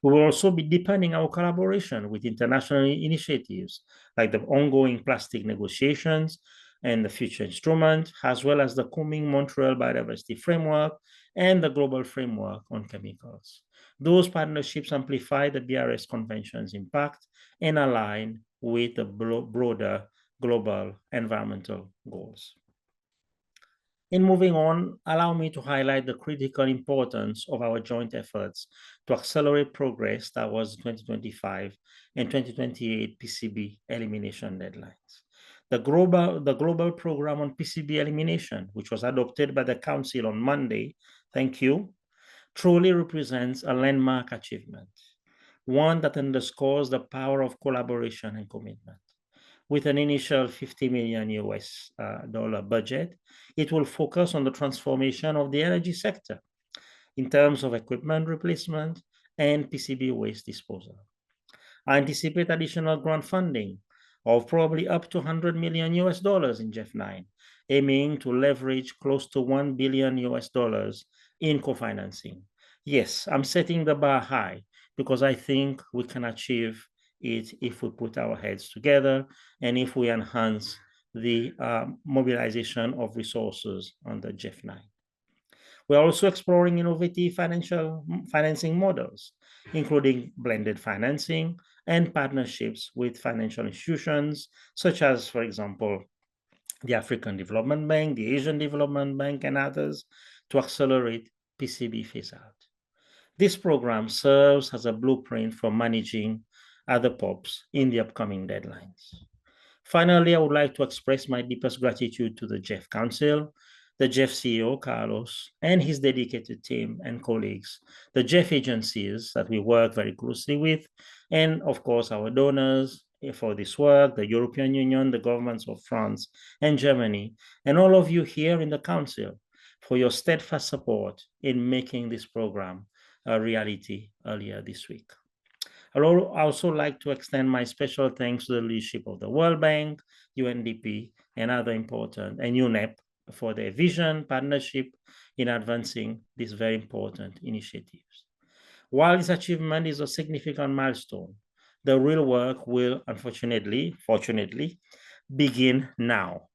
We will also be deepening our collaboration with international initiatives like the ongoing plastic negotiations and the future instrument, as well as the coming Montreal Biodiversity Framework and the Global Framework on Chemicals. Those partnerships amplify the BRS Convention's impact and align with the broader global environmental goals. In moving on, allow me to highlight the critical importance of our joint efforts to accelerate progress towards 2025 and 2028 PCB elimination deadlines. The global program on PCB elimination, which was adopted by the Council on Monday, thank you, truly represents a landmark achievement, one that underscores the power of collaboration and commitment. With an initial $50 million dollar budget, it will focus on the transformation of the energy sector in terms of equipment replacement and PCB waste disposal. I anticipate additional grant funding of probably up to $100 million in GEF 9, aiming to leverage close to $1 billion in co-financing. Yes, I'm setting the bar high because I think we can achieve it if we put our heads together and if we enhance the mobilization of resources under GEF 9. We're also exploring innovative financing models, including blended financing and partnerships with financial institutions, such as, for example, the African Development Bank, the Asian Development Bank, and others, to accelerate PCB phase-out. This program serves as a blueprint for managing other POPs in the upcoming deadlines. Finally, I would like to express my deepest gratitude to the GEF Council, the GEF CEO, Carlos, and his dedicated team and colleagues, the GEF agencies that we work very closely with, and of course, our donors for this work, the European Union, the governments of France and Germany, and all of you here in the Council for your steadfast support in making this program a reality earlier this week. I would also like to extend my special thanks to the leadership of the World Bank, UNDP, and other important, and UNEP for their vision, partnership in advancing these very important initiatives. While this achievement is a significant milestone, the real work will, fortunately, begin now.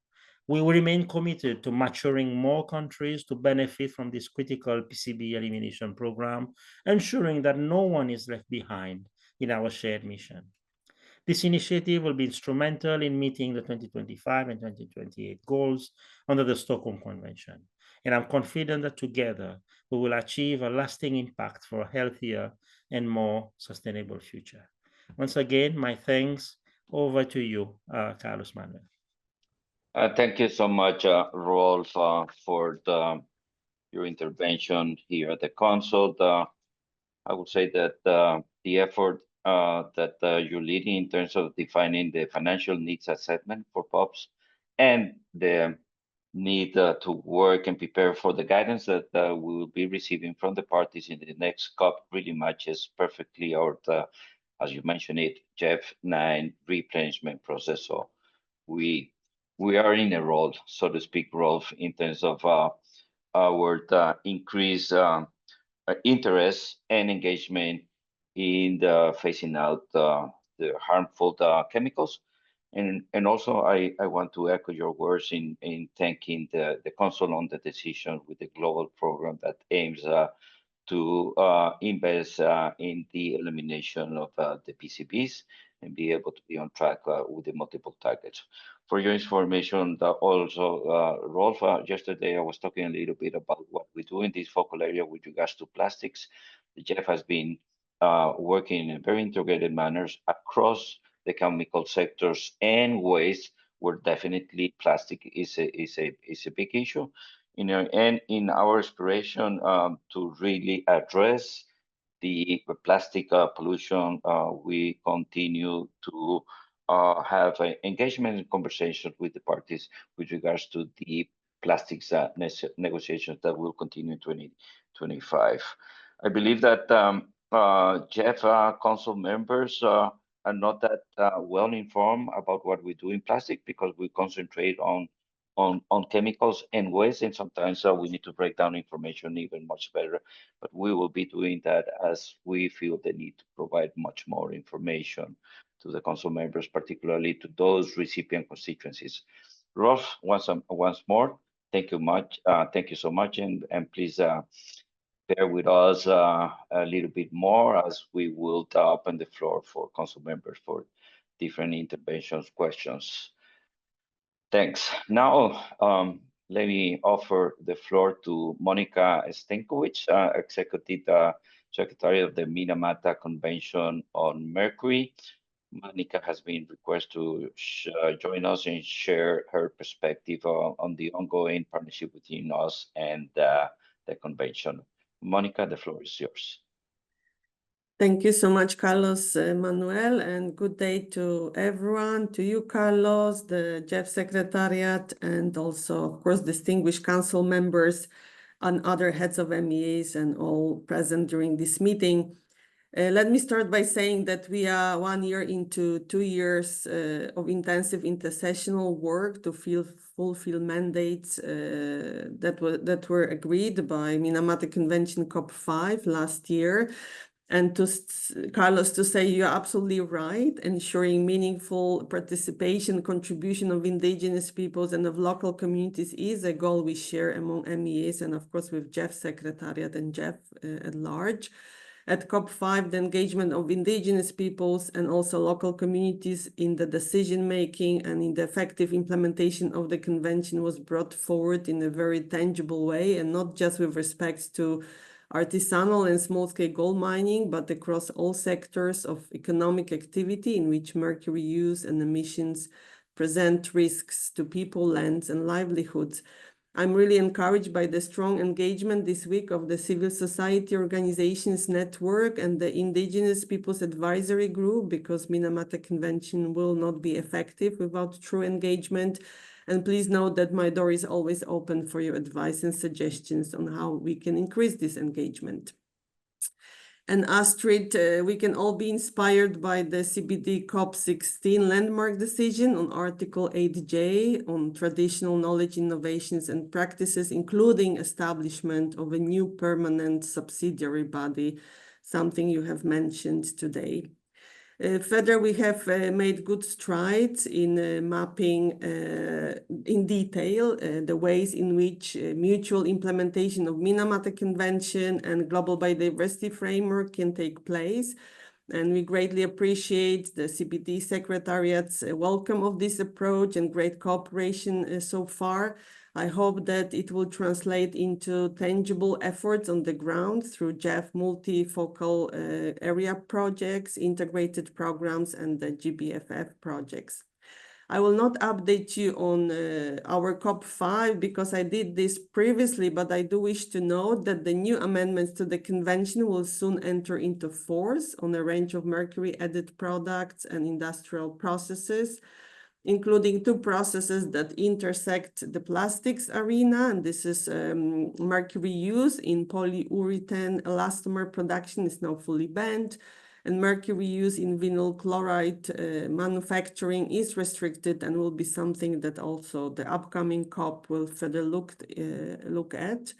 We will remain committed to maturing more countries to benefit from this critical PCB elimination program, ensuring that no one is left behind in our shared mission. This initiative will be instrumental in meeting the 2025 and 2028 goals under the Stockholm Convention, and I'm confident that together we will achieve a lasting impact for a healthier and more sustainable future. Once again, my thanks. Over to you, Carlos Manuel. Thank you so much, Rolf, for your intervention here at the Council. I would say that the effort that you're leading in terms of defining the financial needs assessment for POPs and the need to work and prepare for the guidance that we will be receiving from the parties in the next COP really matches perfectly our, as you mentioned it, GEF 9 replenishment process. So we are in a role, so to speak, Rolf, in terms of our increased interest and engagement in the phasing out the harmful chemicals. And also, I want to echo your words in thanking the Council on the decision with the global program that aims to invest in the elimination of the PCBs and be able to be on track with the multiple targets. For your information, also, Rolf, yesterday I was talking a little bit about what we do in this focal area with regards to plastics. The GEF has been working in a very integrated manner across the chemical sectors and waste, where definitely plastic is a big issue. And in our aspiration to really address the plastic pollution, we continue to have engagement and conversations with the parties with regards to the plastics negotiations that will continue in 2025. I believe that GEF Council members are not that well informed about what we do in plastic because we concentrate on chemicals and waste, and sometimes we need to break down information even much better. But we will be doing that as we feel the need to provide much more information to the council members, particularly to those recipient constituencies. Rolf, once more, thank you much. Thank you so much, and please bear with us a little bit more as we will open the floor for council members for different interventions, questions. Thanks. Now, let me offer the floor to Monica Stenkovich, Executive Secretary of the Minamata Convention on Mercury. Monica has been requested to join us and share her perspective on the ongoing partnership between us and the convention. Monica, the floor is yours. Thank you so much, Carlos Manuel, and good day to everyone, to you, Carlos, the GEF Secretariat, and also, of course, distinguished council members and other heads of MEAs and all present during this meeting. Let me start by saying that we are 1 year into 2 years of intensive intersessional work to fulfill mandates that were agreed by Minamata Convention COP5 last year. And to Carlos, to say you're absolutely right, ensuring meaningful participation, contribution of indigenous peoples and of local communities is a goal we share among MEAs and of course with GEF Secretariat and GEF at large. At COP5, the engagement of indigenous peoples and also local communities in the decision-making and in the effective implementation of the convention was brought forward in a very tangible way, and not just with respect to artisanal and small-scale gold mining, but across all sectors of economic activity in which mercury use and emissions present risks to people, lands, and livelihoods. I'm really encouraged by the strong engagement this week of the civil society organizations network and the Indigenous Peoples Advisory Group, because Minamata Convention will not be effective without true engagement. And please note that my door is always open for your advice and suggestions on how we can increase this engagement. And Astrid, we can all be inspired by the CBD COP16 landmark decision on Article 8J on traditional knowledge, innovations and practices, including establishment of a new permanent subsidiary body, something you have mentioned today. Further, we have made good strides in mapping in detail the ways in which mutual implementation of Minamata Convention and Global Biodiversity Framework can take place. And we greatly appreciate the CBD Secretariat's welcome of this approach and great cooperation so far. I hope that it will translate into tangible efforts on the ground through GEF multifocal area projects, integrated programs, and the GBFF projects. I will not update you on our COP5 because I did this previously, but I do wish to note that the new amendments to the convention will soon enter into force on a range of mercury-added products and industrial processes, including 2 processes that intersect the plastics arena, and this is mercury use in polyurethane elastomer production is now fully banned, and mercury use in vinyl chloride manufacturing is restricted and will be something that also the upcoming COP will further look at.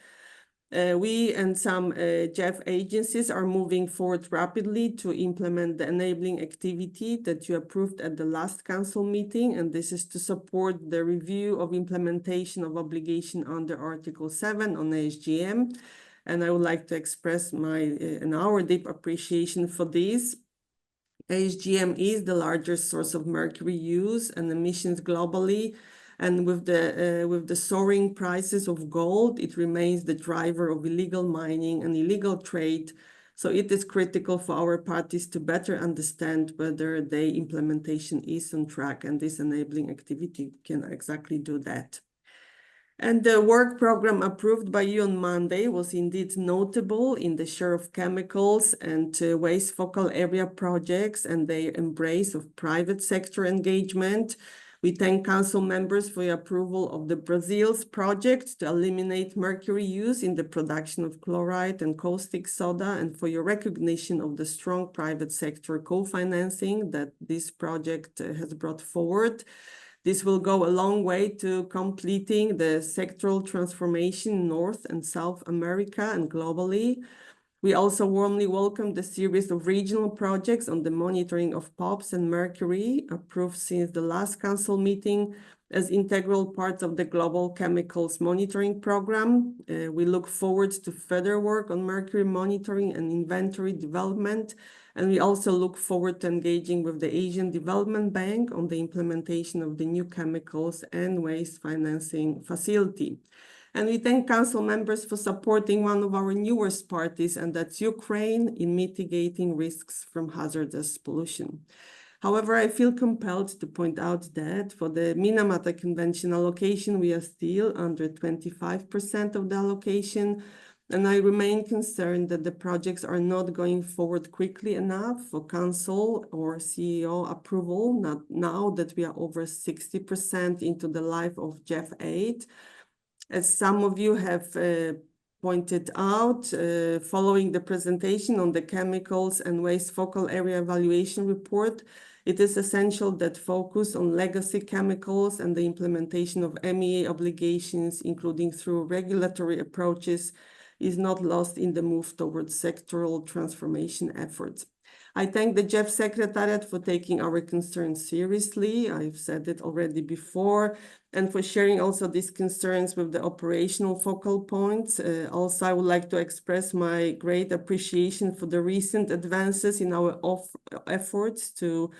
We and some GEF agencies are moving forward rapidly to implement the enabling activity that you approved at the last council meeting, and this is to support the review of implementation of obligation under Article 7 on ASGM. And I would like to express our deep appreciation for this. ASGM is the largest source of mercury use and emissions globally. And with the soaring prices of gold, it remains the driver of illegal mining and illegal trade. So it is critical for our parties to better understand whether the implementation is on track, and this enabling activity can exactly do that. And the work program approved by you on Monday was indeed notable in the share of chemicals and waste focal area projects and their embrace of private sector engagement. We thank council members for your approval of the Brazil's project to eliminate mercury use in the production of chloride and caustic soda, and for your recognition of the strong private sector co-financing that this project has brought forward. This will go a long way to completing the sectoral transformation in North and South America and globally. We also warmly welcome the series of regional projects on the monitoring of POPs and mercury approved since the last council meeting as integral parts of the Global Chemicals Monitoring Program. We look forward to further work on mercury monitoring and inventory development. And we also look forward to engaging with the Asian Development Bank on the implementation of the new chemicals and waste financing facility. And we thank council members for supporting one of our newest parties, and that's Ukraine, in mitigating risks from hazardous pollution. However, I feel compelled to point out that for the Minamata Convention allocation, we are still under 25% of the allocation, and I remain concerned that the projects are not going forward quickly enough for council or CEO approval, not now that we are over 60% into the life of GEF 8. As some of you have pointed out, following the presentation on the chemicals and waste focal area evaluation report, it is essential that focus on legacy chemicals and the implementation of MEA obligations, including through regulatory approaches, is not lost in the move towards sectoral transformation efforts. I thank the GEF Secretariat for taking our concerns seriously. I've said it already before, and for sharing also these concerns with the operational focal points. Also, I would like to express my great appreciation for the recent advances in our efforts to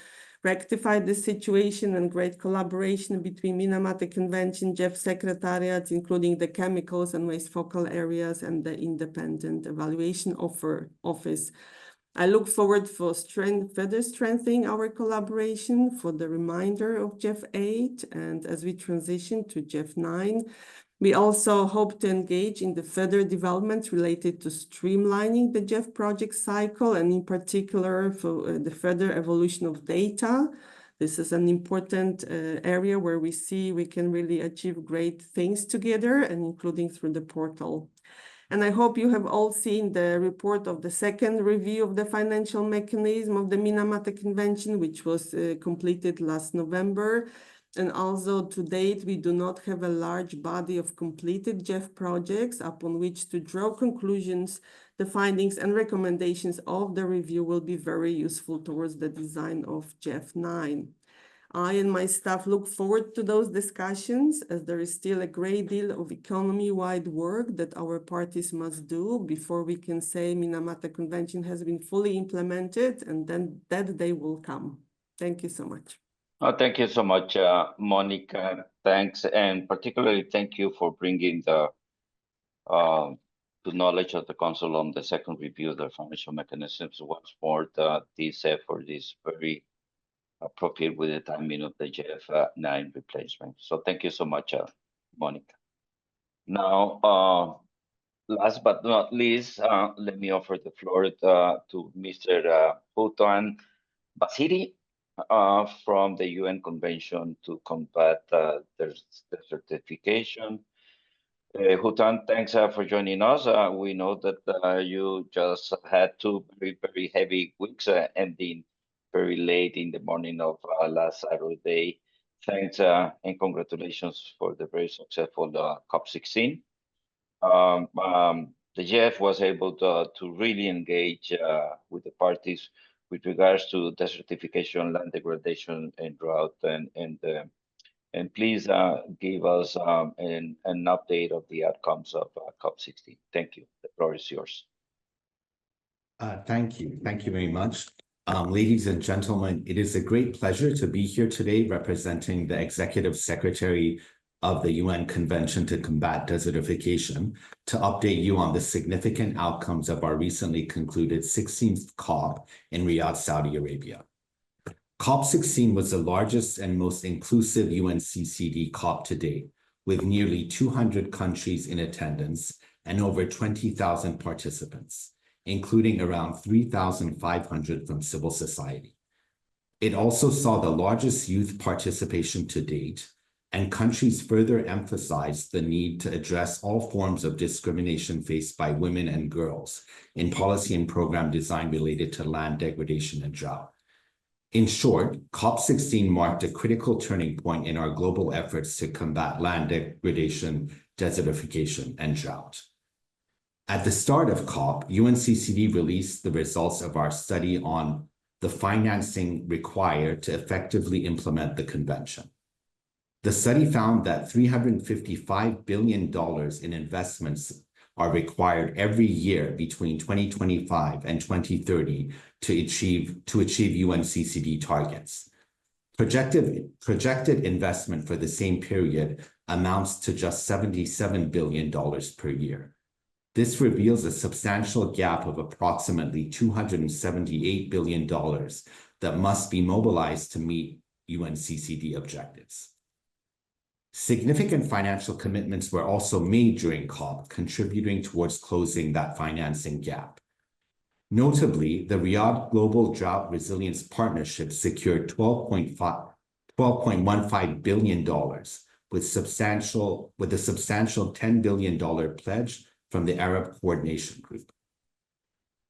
rectify this situation and great collaboration between Minamata Convention, GEF Secretariat, including the chemicals and waste focal areas and the independent evaluation office. I look forward for further strengthening our collaboration for the remainder of GEF 8 and as we transition to GEF 9. We also hope to engage in the further developments related to streamlining the GEF project cycle, and in particular for the further evolution of data. This is an important area where we see we can really achieve great things together, and including through the portal. And I hope you have all seen the report of the second review of the financial mechanism of the Minamata Convention, which was completed last November. And also to date, we do not have a large body of completed GEF projects upon which to draw conclusions. The findings and recommendations of the review will be very useful towards the design of GEF 9. I and my staff look forward to those discussions, as there is still a great deal of economy-wide work that our parties must do before we can say Minamata Convention has been fully implemented, and then that day will come. Thank you so much. Thank you so much, Monica. Thanks, and particularly thank you for bringing the to knowledge of the Council on the second review of the financial mechanisms. Once more, this effort is very appropriate with the timing of the GEF 9 replacement. So thank you so much, Monica. Now, last but not least, let me offer the floor to Mr. Bhutan Basiri from the UN Convention to Combat Desertification. Bhutan, thanks for joining us. We know that you just had two very heavy weeks ending very late in the morning of last Saturday. Thanks and congratulations for the very successful COP16. The GEF was able to really engage with the parties with regards to desertification, land degradation, and drought. And please give us an update of the outcomes of COP16. Thank you. The floor is yours. Thank you. Thank you very much. Ladies and gentlemen, it is a great pleasure to be here today representing the Executive Secretary of the UN Convention to Combat Desertification to update you on the significant outcomes of our recently concluded 16th COP in Riyadh, Saudi Arabia. COP16 was the largest and most inclusive UNCCD COP to date, with nearly 200 countries in attendance and over 20,000 participants, including around 3,500 from civil society. It also saw the largest youth participation to date, and countries further emphasized the need to address all forms of discrimination faced by women and girls in policy and program design related to land degradation and drought. In short, COP16 marked a critical turning point in our global efforts to combat land degradation, desertification, and drought. At the start of COP, UNCCD released the results of our study on the financing required to effectively implement the convention. The study found that $355 billion in investments are required every year between 2025 and 2030 to achieve UNCCD targets. Projected investment for the same period amounts to just $77 billion per year. This reveals a substantial gap of approximately $278 billion that must be mobilized to meet UNCCD objectives. Significant financial commitments were also made during COP, contributing towards closing that financing gap. Notably, the Riyadh Global Drought Resilience Partnership secured $12.15 billion with a substantial $10 billion pledge from the Arab Coordination Group.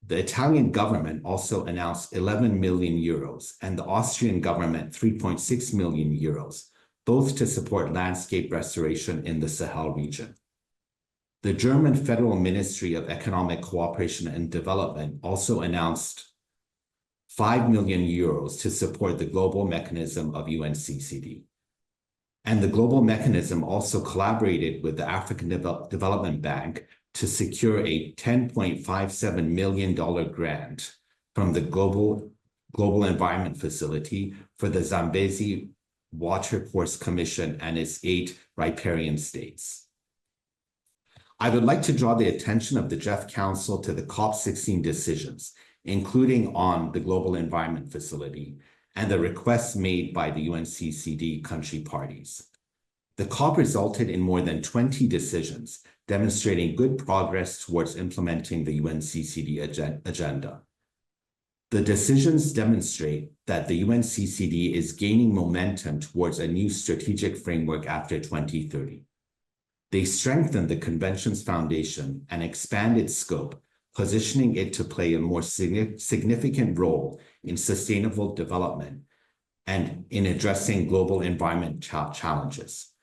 The Italian government also announced 11 million euros and the Austrian government 3.6 million euros, both to support landscape restoration in the Sahel region. The German Federal Ministry of Economic Cooperation and Development also announced 5 million euros to support the global mechanism of UNCCD. And the global mechanism also collaborated with the African Development Bank to secure a $10.57 million grant from the Global Environment Facility for the Zambezi Watercourse Commission and its 8 riparian states. I would like to draw the attention of the GEF Council to the COP16 decisions, including on the Global Environment Facility and the requests made by the UNCCD country parties. The COP resulted in more than 20 decisions, demonstrating good progress towards implementing the UNCCD agenda. The decisions demonstrate that the UNCCD is gaining momentum towards a new strategic framework after 2030. They strengthen the Convention's foundation and expand its scope, positioning it to play a more significant role in sustainable development and in addressing global environment challenges.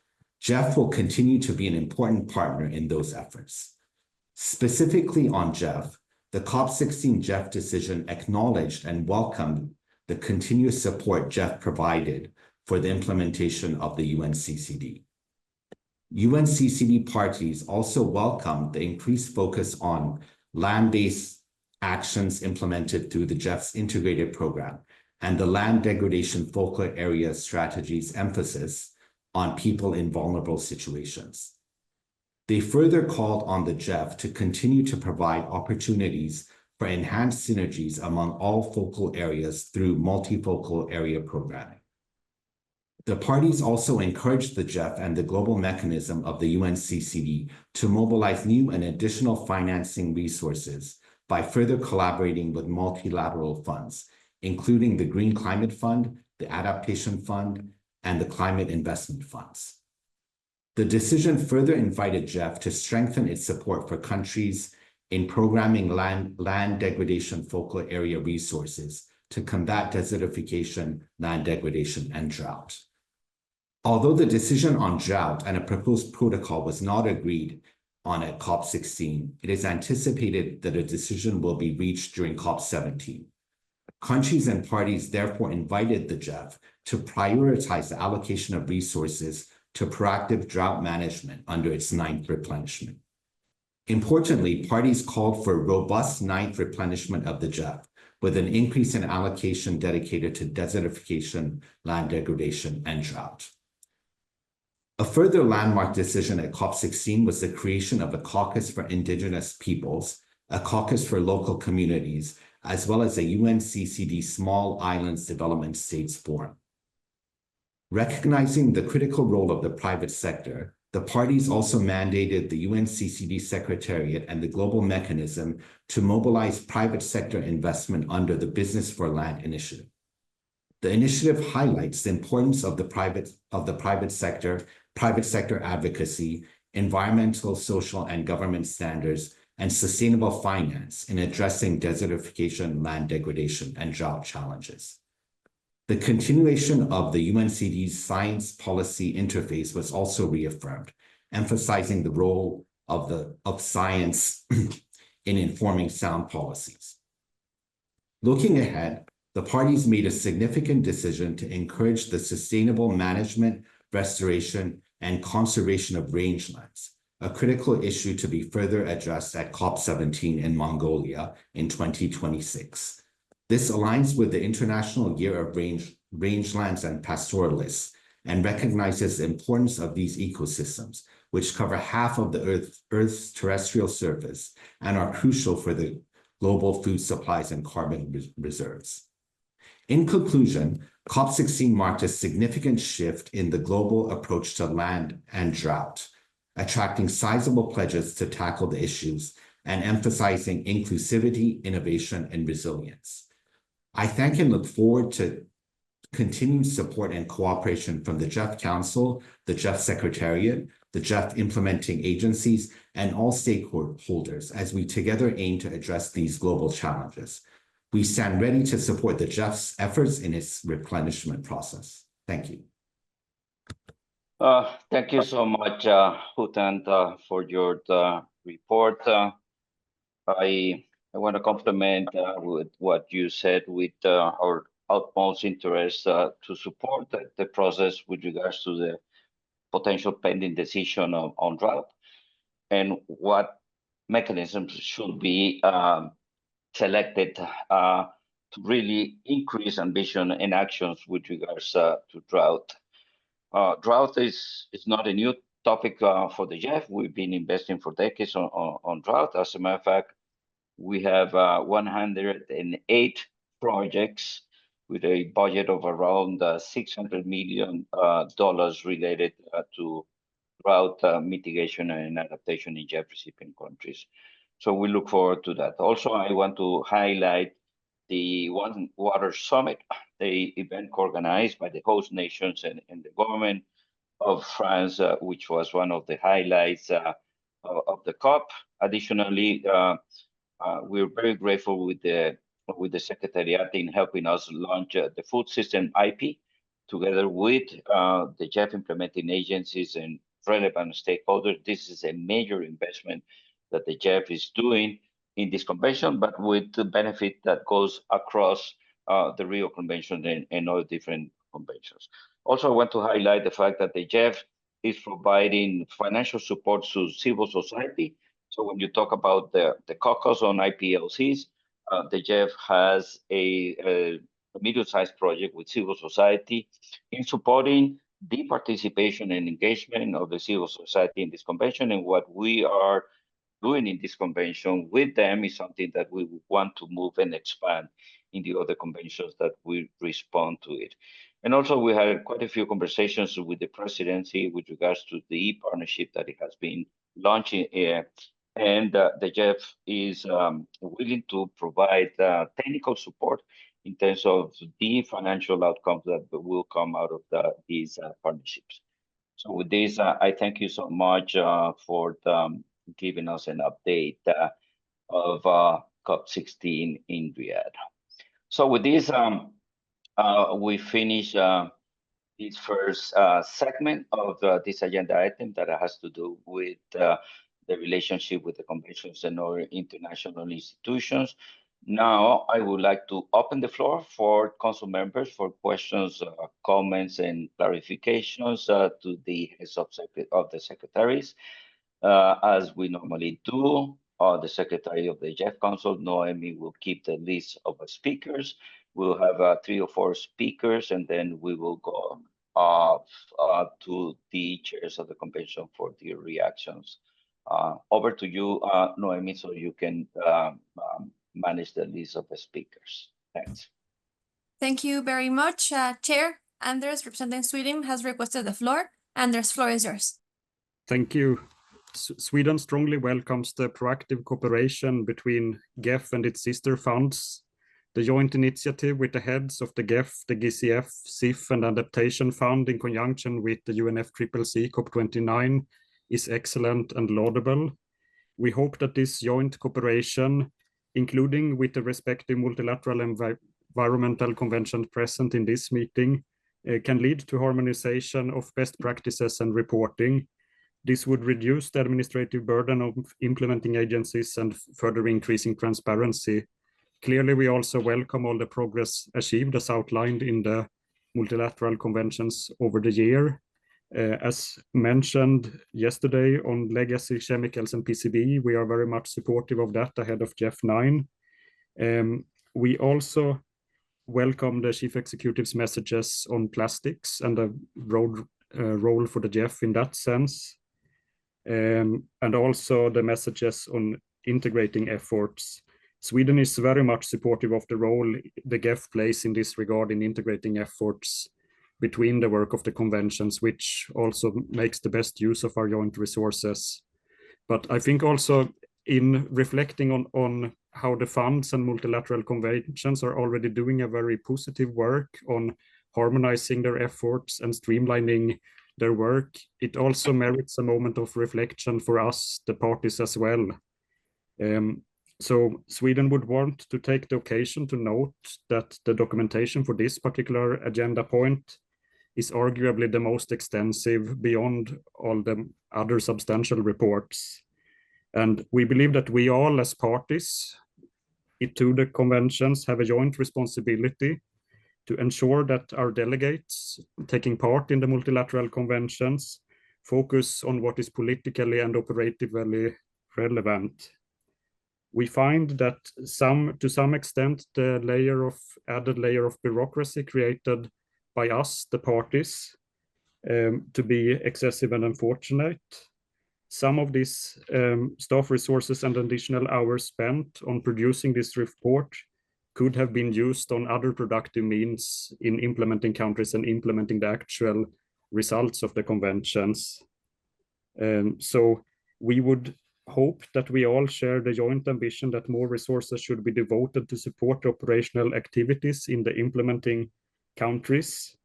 GEF will continue to be an important partner in those efforts. Specifically on GEF, the COP16 GEF decision acknowledged and welcomed the continuous support GEF provided for the implementation of the UNCCD. UNCCD parties also welcomed the increased focus on land-based actions implemented through the GEF's integrated program and the land degradation focal area strategy's emphasis on people in vulnerable situations. They further called on the GEF to continue to provide opportunities for enhanced synergies among all focal areas through multifocal area programming. The parties also encouraged the GEF and the global mechanism of the UNCCD to mobilize new and additional financing resources by further collaborating with multilateral funds, including the Green Climate Fund, the Adaptation Fund, and the Climate Investment Funds. The decision further invited GEF to strengthen its support for countries in programming land degradation focal area resources to combat desertification, land degradation, and drought. Although the decision on drought and a proposed protocol was not agreed on at COP16, it is anticipated that a decision will be reached during COP17. Countries and parties therefore invited the GEF to prioritize the allocation of resources to proactive drought management under its 9th replenishment. Importantly, parties called for robust 9th replenishment of the GEF, with an increase in allocation dedicated to desertification, land degradation, and drought. A further landmark decision at COP16 was the creation of a caucus for Indigenous peoples, a caucus for local communities, as well as a UNCCD Small Islands Development States Forum. Recognizing the critical role of the private sector, the parties also mandated the UNCCD Secretariat and the Global Mechanism to mobilize private sector investment under the Business for Land initiative. The initiative highlights the importance of the private sector advocacy, environmental, social, and government standards, and sustainable finance in addressing desertification, land degradation, and drought challenges. The continuation of the UNCD's science policy interface was also reaffirmed, emphasizing the role of science in informing sound policies. Looking ahead, the parties made a significant decision to encourage the sustainable management, restoration, and conservation of rangelands, a critical issue to be further addressed at COP17 in Mongolia in 2026. This aligns with the International Year of Rangelands and Pastoralists and recognizes the importance of these ecosystems, which cover half of the Earth's terrestrial surface and are crucial for the global food supplies and carbon reserves. In conclusion, COP16 marked a significant shift in the global approach to land and drought, attracting sizable pledges to tackle the issues and emphasizing inclusivity, innovation, and resilience. I thank and look forward to continued support and cooperation from the GEF Council, the GEF Secretariat, the GEF implementing agencies, and all stakeholders as we together aim to address these global challenges. We stand ready to support the GEF's efforts in its replenishment process. Thank you. Thank you so much, Hutan, for your report. I want to compliment with what you said with our utmost interest to support the process with regards to the potential pending decision on drought and what mechanisms should be selected to really increase ambition and actions with regards to drought. Drought is not a new topic for the GEF. We've been investing for decades on drought. As a matter of fact, we have 108 projects with a budget of around $600 million related to drought mitigation and adaptation in GEF recipient countries. So we look forward to that. Also, I want to highlight the One Water Summit, the event organized by the host nations and the government of France, which was one of the highlights of the COP. Additionally, we're very grateful with the Secretariat in helping us launch the food system IP together with the GEF implementing agencies and relevant stakeholders. This is a major investment that the GEF is doing in this convention, but with the benefit that goes across the Rio Convention and other different conventions. Also, I want to highlight the fact that the GEF is providing financial support to civil society. So when you talk about the caucus on IPLCs, the GEF has a medium-sized project with civil society in supporting the participation and engagement of the civil society in this convention. And what we are doing in this convention with them is something that we want to move and expand in the other conventions that we respond to it. And also we had quite a few conversations with the presidency with regards to the partnership that it has been launching here. And the GEF is willing to provide technical support in terms of the financial outcomes that will come out of these partnerships. So with this, I thank you so much for giving us an update of COP16 in Riyadh. So with this, we finish this first segment of this agenda item that has to do with the relationship with the conventions and other international institutions. Now, I would like to open the floor for council members for questions, comments, and clarifications to the heads of the secretaries. As we normally do, the secretary of the GEF Council, Noemi, will keep the list of speakers. We'll have 3 or 4 speakers, and then we will go to the chairs of the convention for the reactions. Over to you, Noemi, so you can manage the list of the speakers. Thanks. Thank you very much. Chair Anders, representing Sweden, has requested the floor. Anders, floor is yours. Thank you. Sweden strongly welcomes the proactive cooperation between GEF and its sister funds, The joint initiative with the heads of the GEF, the GCF, CIF, and Adaptation Fund in conjunction with the UNFCCC COP29 is excellent and laudable. We hope that this joint cooperation, including with the respective multilateral environmental conventions present in this meeting, can lead to harmonization of best practices and reporting. This would reduce the administrative burden of implementing agencies and further increasing transparency. Clearly, we also welcome all the progress achieved as outlined in the multilateral conventions over the year. As mentioned yesterday on legacy chemicals and PCB, we are very much supportive of that ahead of GEF 9. We also welcome the Chief Executive's messages on plastics and the role for the GEF in that sense. And also the messages on integrating efforts. Sweden is very much supportive of the role the GEF plays in this regard in integrating efforts between the work of the conventions, which also makes the best use of our joint resources. But I think also in reflecting on how the funds and multilateral conventions are already doing a very positive work on harmonizing their efforts and streamlining their work, it also merits a moment of reflection for us, the parties as well. So Sweden would want to take the occasion to note that the documentation for this particular agenda point is arguably the most extensive beyond all the other substantial reports. And we believe that we all as parties to the conventions have a joint responsibility to ensure that our delegates taking part in the multilateral conventions focus on what is politically and operatively relevant. We find that to some extent, the added layer of bureaucracy created by us, the parties, to be excessive and unfortunate. Some of these staff resources and additional hours spent on producing this report could have been used on other productive means in implementing countries and implementing the actual results of the conventions. So we would hope that we all share the joint ambition that more resources should be devoted to support operational activities in the implementing countries.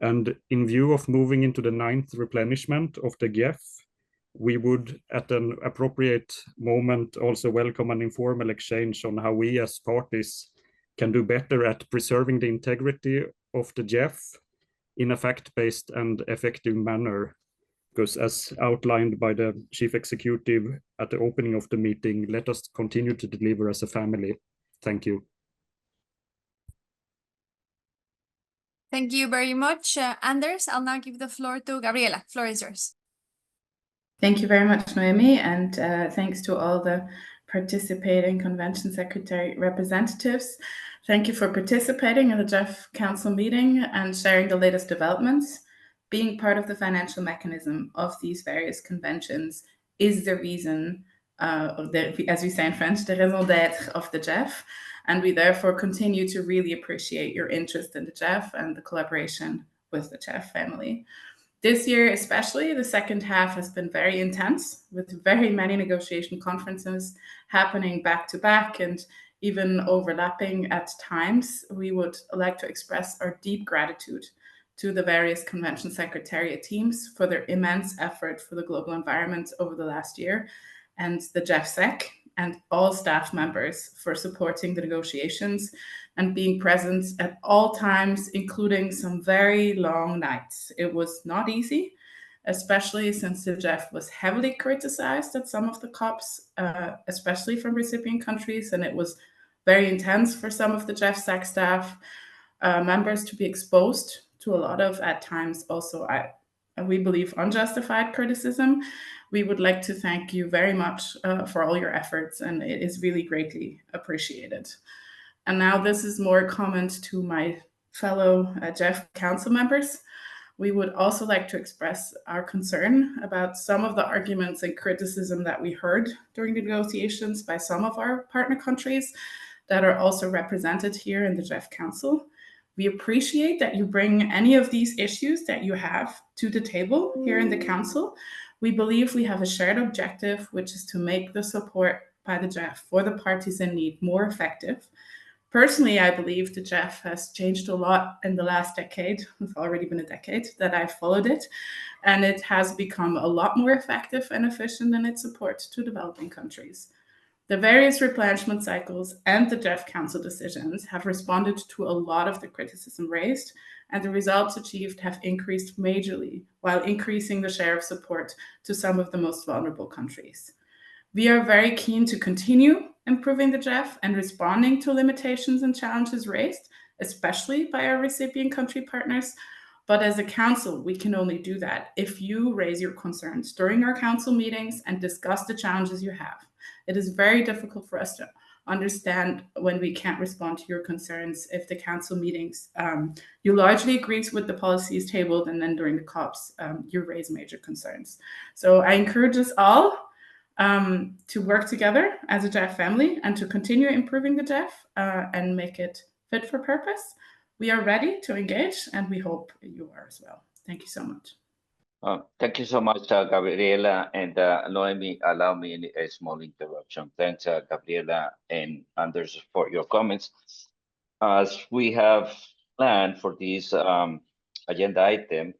And in view of moving into the 9th replenishment of the GEF, we would at an appropriate moment also welcome an informal exchange on how we as parties can do better at preserving the integrity of the GEF in a fact-based and effective manner. Because as outlined by the Chief Executive at the opening of the meeting, let us continue to deliver as a family. Thank you. Thank you very much, Anders. I'll now give the floor to Gabriela. Floor is yours. Thank you very much, Noemi, and thanks to all the participating Convention Secretary representatives. Thank you for participating in the GEF Council meeting and sharing the latest developments. Being part of the financial mechanism of these various conventions is the reason, as we say in French, the raison d'être of the GEF, and we therefore continue to really appreciate your interest in the GEF and the collaboration with the GEF family. This year, especially, the second half has been very intense, with very many negotiation conferences happening back to back and even overlapping at times. We would like to express our deep gratitude to the various Convention Secretariat teams for their immense effort for the global environment over the last year, and the GEFSEC and all staff members for supporting the negotiations and being present at all times, including some very long nights. It was not easy, especially since the GEF was heavily criticized at some of the COPs, especially from recipient countries, and it was very intense for some of the GEFSEC staff members to be exposed to a lot of, at times also, we believe, unjustified criticism. We would like to thank you very much for all your efforts, and it is really greatly appreciated. And now this is more comment to my fellow GEF Council members. We would also like to express our concern about some of the arguments and criticism that we heard during the negotiations by some of our partner countries that are also represented here in the GEF Council. We appreciate that you bring any of these issues that you have to the table here in the Council. We believe we have a shared objective, which is to make the support by the GEF for the parties in need more effective, Personally, I believe the GEF has changed a lot in the last decade. It's already been a decade that I've followed it, and it has become a lot more effective and efficient in its support to developing countries. The various replenishment cycles and the GEF Council decisions have responded to a lot of the criticism raised, and the results achieved have increased majorly while increasing the share of support to some of the most vulnerable countries. We are very keen to continue improving the GEF and responding to limitations and challenges raised, especially by our recipient country partners. But as a council, we can only do that if you raise your concerns during our council meetings and discuss the challenges you have. It is very difficult for us to understand when we can't respond to your concerns if the council meetings, you largely agree with the policies tabled, and then during the COPs, you raise major concerns. So I encourage us all to work together as a GEF family and to continue improving the GEF and make it fit for purpose. We are ready to engage, and we hope you are as well. Thank you so much. Thank you so much, Gabriela and Noemi. Allow me a small interruption. Thanks, Gabriela and Anders, for your comments. As we have planned for this agenda item,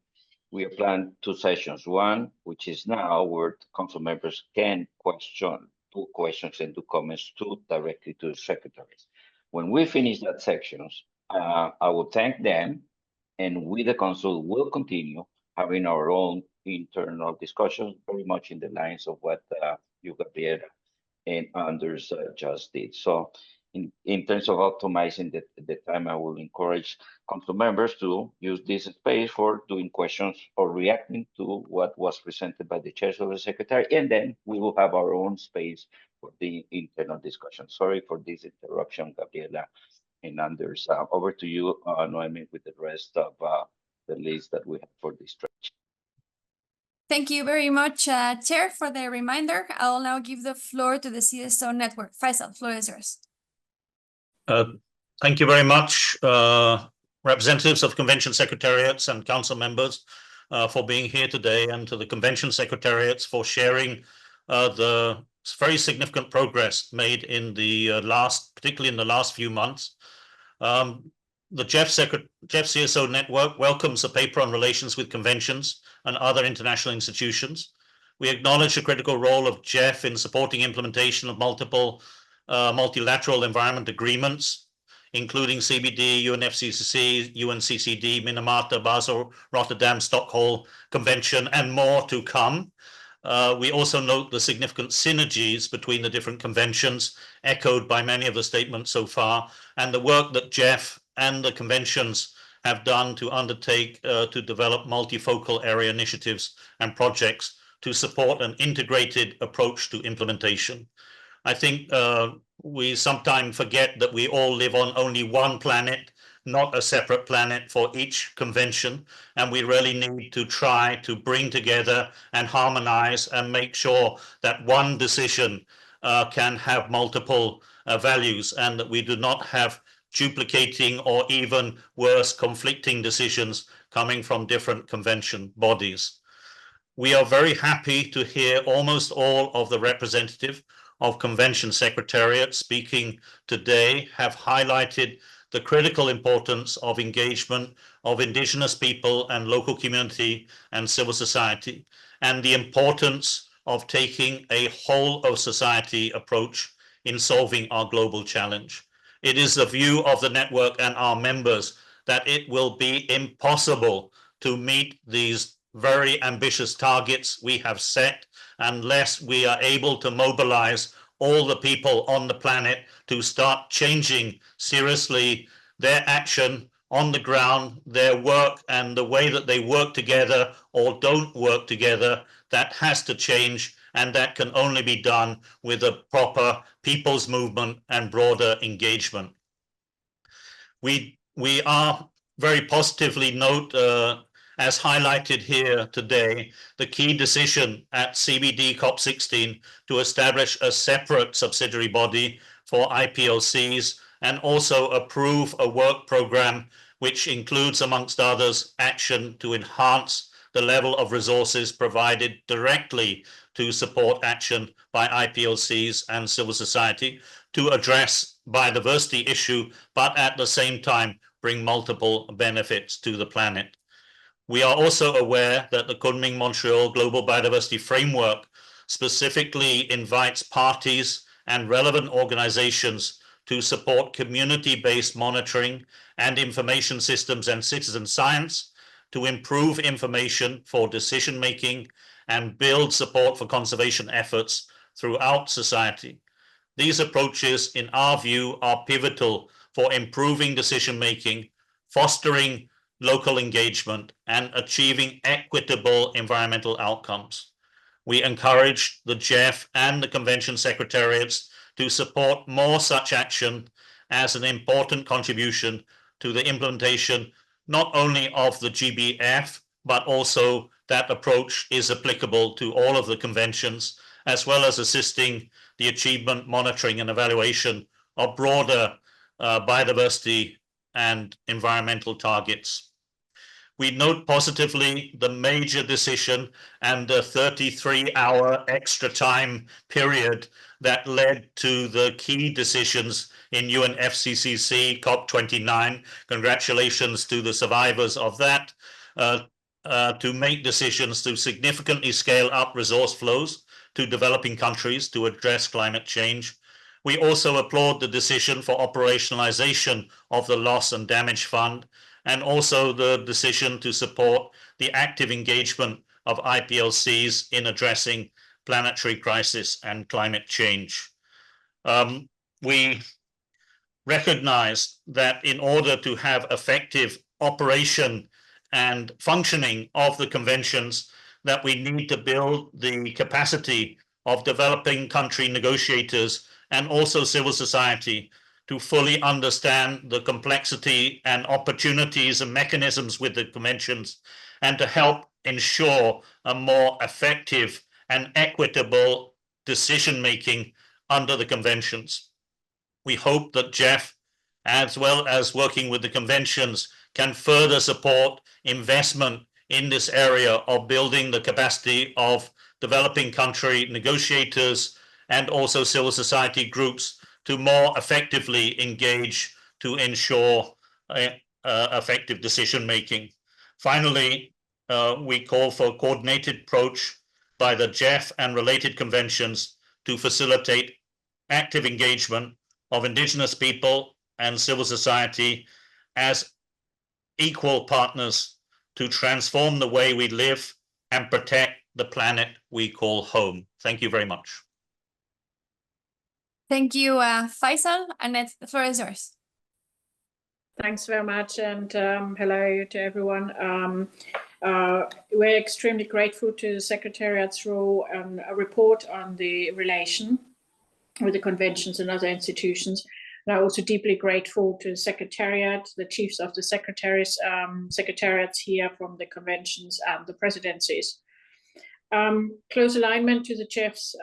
we have planned 2 sessions. One, which is now, where council members can do questions and do comments directly to the secretaries. When we finish that sections, I will thank them, and we, the council, will continue having our own internal discussions, very much in the lines of what you, Gabriela, and Anders just did. So in terms of optimizing the time, I will encourage council members to use this space for doing questions or reacting to what was presented by the chairs of the secretary, and then we will have our own space for the internal discussion. Sorry for this interruption, Gabriela and Anders. Over to you, Noemi, with the rest of the list that we have for this stretch. Thank you very much, Chair, for the reminder. I'll now give the floor to the CSO network. Faisal, floor is yours. Thank you very much, representatives of convention secretariats and council members, for being here today, and to the convention secretariats for sharing the very significant progress made in the particularly in the last few months. The GEF CSO network welcomes a paper on relations with conventions and other international institutions. We acknowledge the critical role of GEF in supporting implementation of multiple multilateral environment agreements, including CBD, UNFCCC, UNCCD, Minamata, Basel, Rotterdam, Stockholm Convention, and more to come. We also note the significant synergies between the different conventions, echoed by many of the statements so far, and the work that GEF and the conventions have done to undertake to develop multifocal area initiatives and projects to support an integrated approach to implementation. I think we sometimes forget that we all live on only one planet, not a separate planet for each convention, and we really need to try to bring together and harmonize and make sure that one decision can have multiple values, and that we do not have duplicating or even worse, conflicting decisions coming from different convention bodies. We are very happy to hear almost all of the representatives of convention secretariat speaking today have highlighted the critical importance of engagement of indigenous people and local community and civil society, and the importance of taking a whole of society approach in solving our global challenge. It is the view of the network and our members that it will be impossible to meet these very ambitious targets we have set unless we are able to mobilize all the people on the planet to start changing seriously their action on the ground, their work, and the way that they work together or don't work together. That has to change, and that can only be done with a proper people's movement and broader engagement. We are very positively note, as highlighted here today, the key decision at CBD COP16 to establish a separate subsidiary body for IPLCs, and also approve a work program which includes, amongst others, action to enhance the level of resources provided directly to support action by IPLCs and civil society to address biodiversity issue, but at the same time bring multiple benefits to the planet. We are also aware that the Kunming-Montreal Global Biodiversity Framework specifically invites parties and relevant organizations to support community-based monitoring and information systems and citizen science to improve information for decision-making and build support for conservation efforts throughout society. These approaches, in our view, are pivotal for improving decision-making, fostering local engagement, and achieving equitable environmental outcomes. We encourage the GEF and the Convention Secretariats to support more such action as an important contribution to the implementation not only of the GBF, but also that approach is applicable to all of the conventions, as well as assisting the achievement, monitoring, and evaluation of broader biodiversity and environmental targets. We note positively the major decision and the 33-hour extra time period that led to the key decisions in UNFCCC COP29. Congratulations to the survivors of that, to make decisions to significantly scale up resource flows to developing countries to address climate change. We also applaud the decision for operationalization of the Loss and Damage Fund, and also the decision to support the active engagement of IPLCs in addressing planetary crisis and climate change. We recognize that in order to have effective operation and functioning of the conventions, that we need to build the capacity of developing country negotiators and also civil society to fully understand the complexity and opportunities and mechanisms with the conventions, and to help ensure a more effective and equitable decision-making under the conventions. We hope that GEF, as well as working with the conventions, can further support investment in this area of building the capacity of developing country negotiators and also civil society groups to more effectively engage to ensure effective decision-making. Finally, we call for a coordinated approach by the GEF and related conventions to facilitate active engagement of Indigenous people and civil society as equal partners to transform the way we live and protect the planet we call home. Thank you very much. Thank you, Faisal. Annette, the floor is yours. Thanks very much, and hello to everyone. We're extremely grateful to the Secretariat's role and a report on the relation with the conventions and other institutions. And I'm also deeply grateful to the Secretariat, the chiefs of the secretariats here from the conventions and the presidencies. Close alignment to the GEF's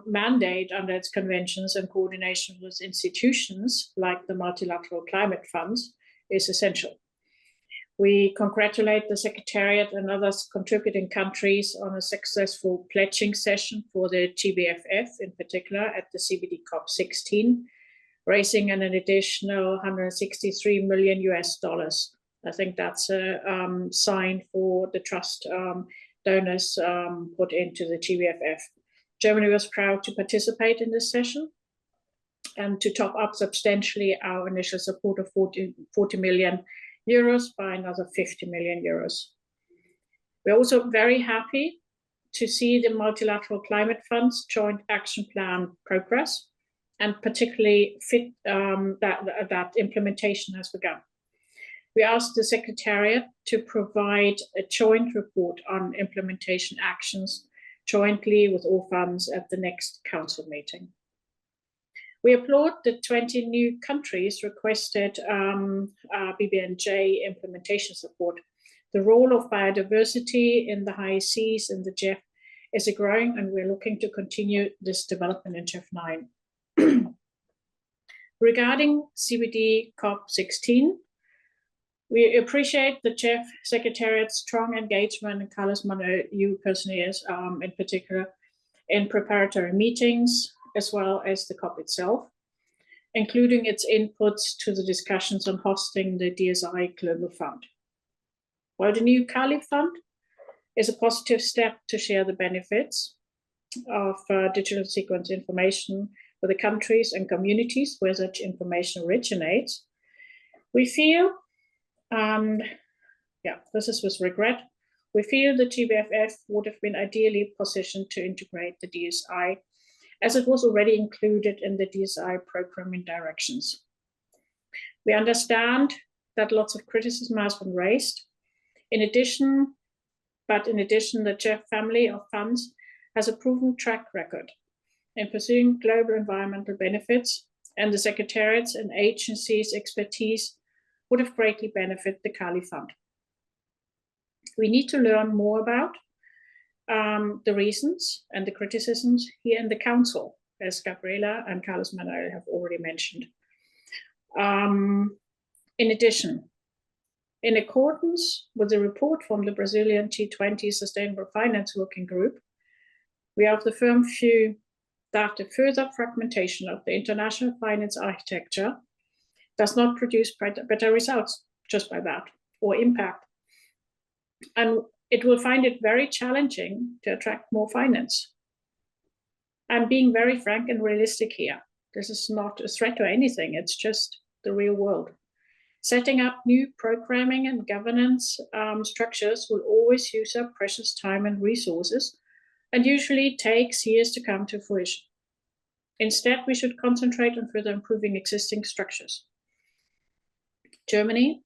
mandate under its conventions and coordination with institutions like the Multilateral Climate Funds is essential. We congratulate the Secretariat and others contributing countries on a successful pledging session for the GBFF, in particular at the CBD COP16, raising an additional $163 million US. I think that's a sign for the trust donors put into the GBFF. Germany was proud to participate in this session and to top up substantially our initial support of 40 million euros by another 50 million euros. We're also very happy to see the Multilateral Climate Fund's Joint Action Plan progress, and particularly that implementation has begun. We asked the Secretariat to provide a joint report on implementation actions jointly with all funds at the next council meeting. We applaud the 20 new countries requested BBNJ implementation support. The role of biodiversity in the high seas in the GEF is growing, and we're looking to continue this development in GEF 9. Regarding CBD COP16, we appreciate the GEF Secretariat's strong engagement, and Carlos Manuel, you personally is in particular, in preparatory meetings, as well as the COP itself. including its inputs to the discussions on hosting the DSI Global Fund. While the new Kali Fund is a positive step to share the benefits of digital sequence information for the countries and communities where such information originates, we feel, and this is with regret, we feel the GBFF would have been ideally positioned to integrate the DSI, as it was already included in the DSI programming directions. We understand that lots of criticism has been raised. In addition, the GEF family of funds has a proven track record in pursuing global environmental benefits, and the Secretariat's and agencies' expertise would have greatly benefited the Kali Fund. We need to learn more about the reasons and the criticisms here in the Council, as Gabriela and Carlos Manuel have already mentioned. In addition, in accordance with the report from the Brazilian G20 Sustainable Finance Working Group, we are of the firm view that the further fragmentation of the international finance architecture does not produce better results just by that, or impact. And it will find it very challenging to attract more finance. I'm being very frank and realistic here. This is not a threat or anything, it's just the real world. Setting up new programming and governance structures will always use up precious time and resources, and usually takes years to come to fruition. Instead, we should concentrate on further improving existing structures. Germany,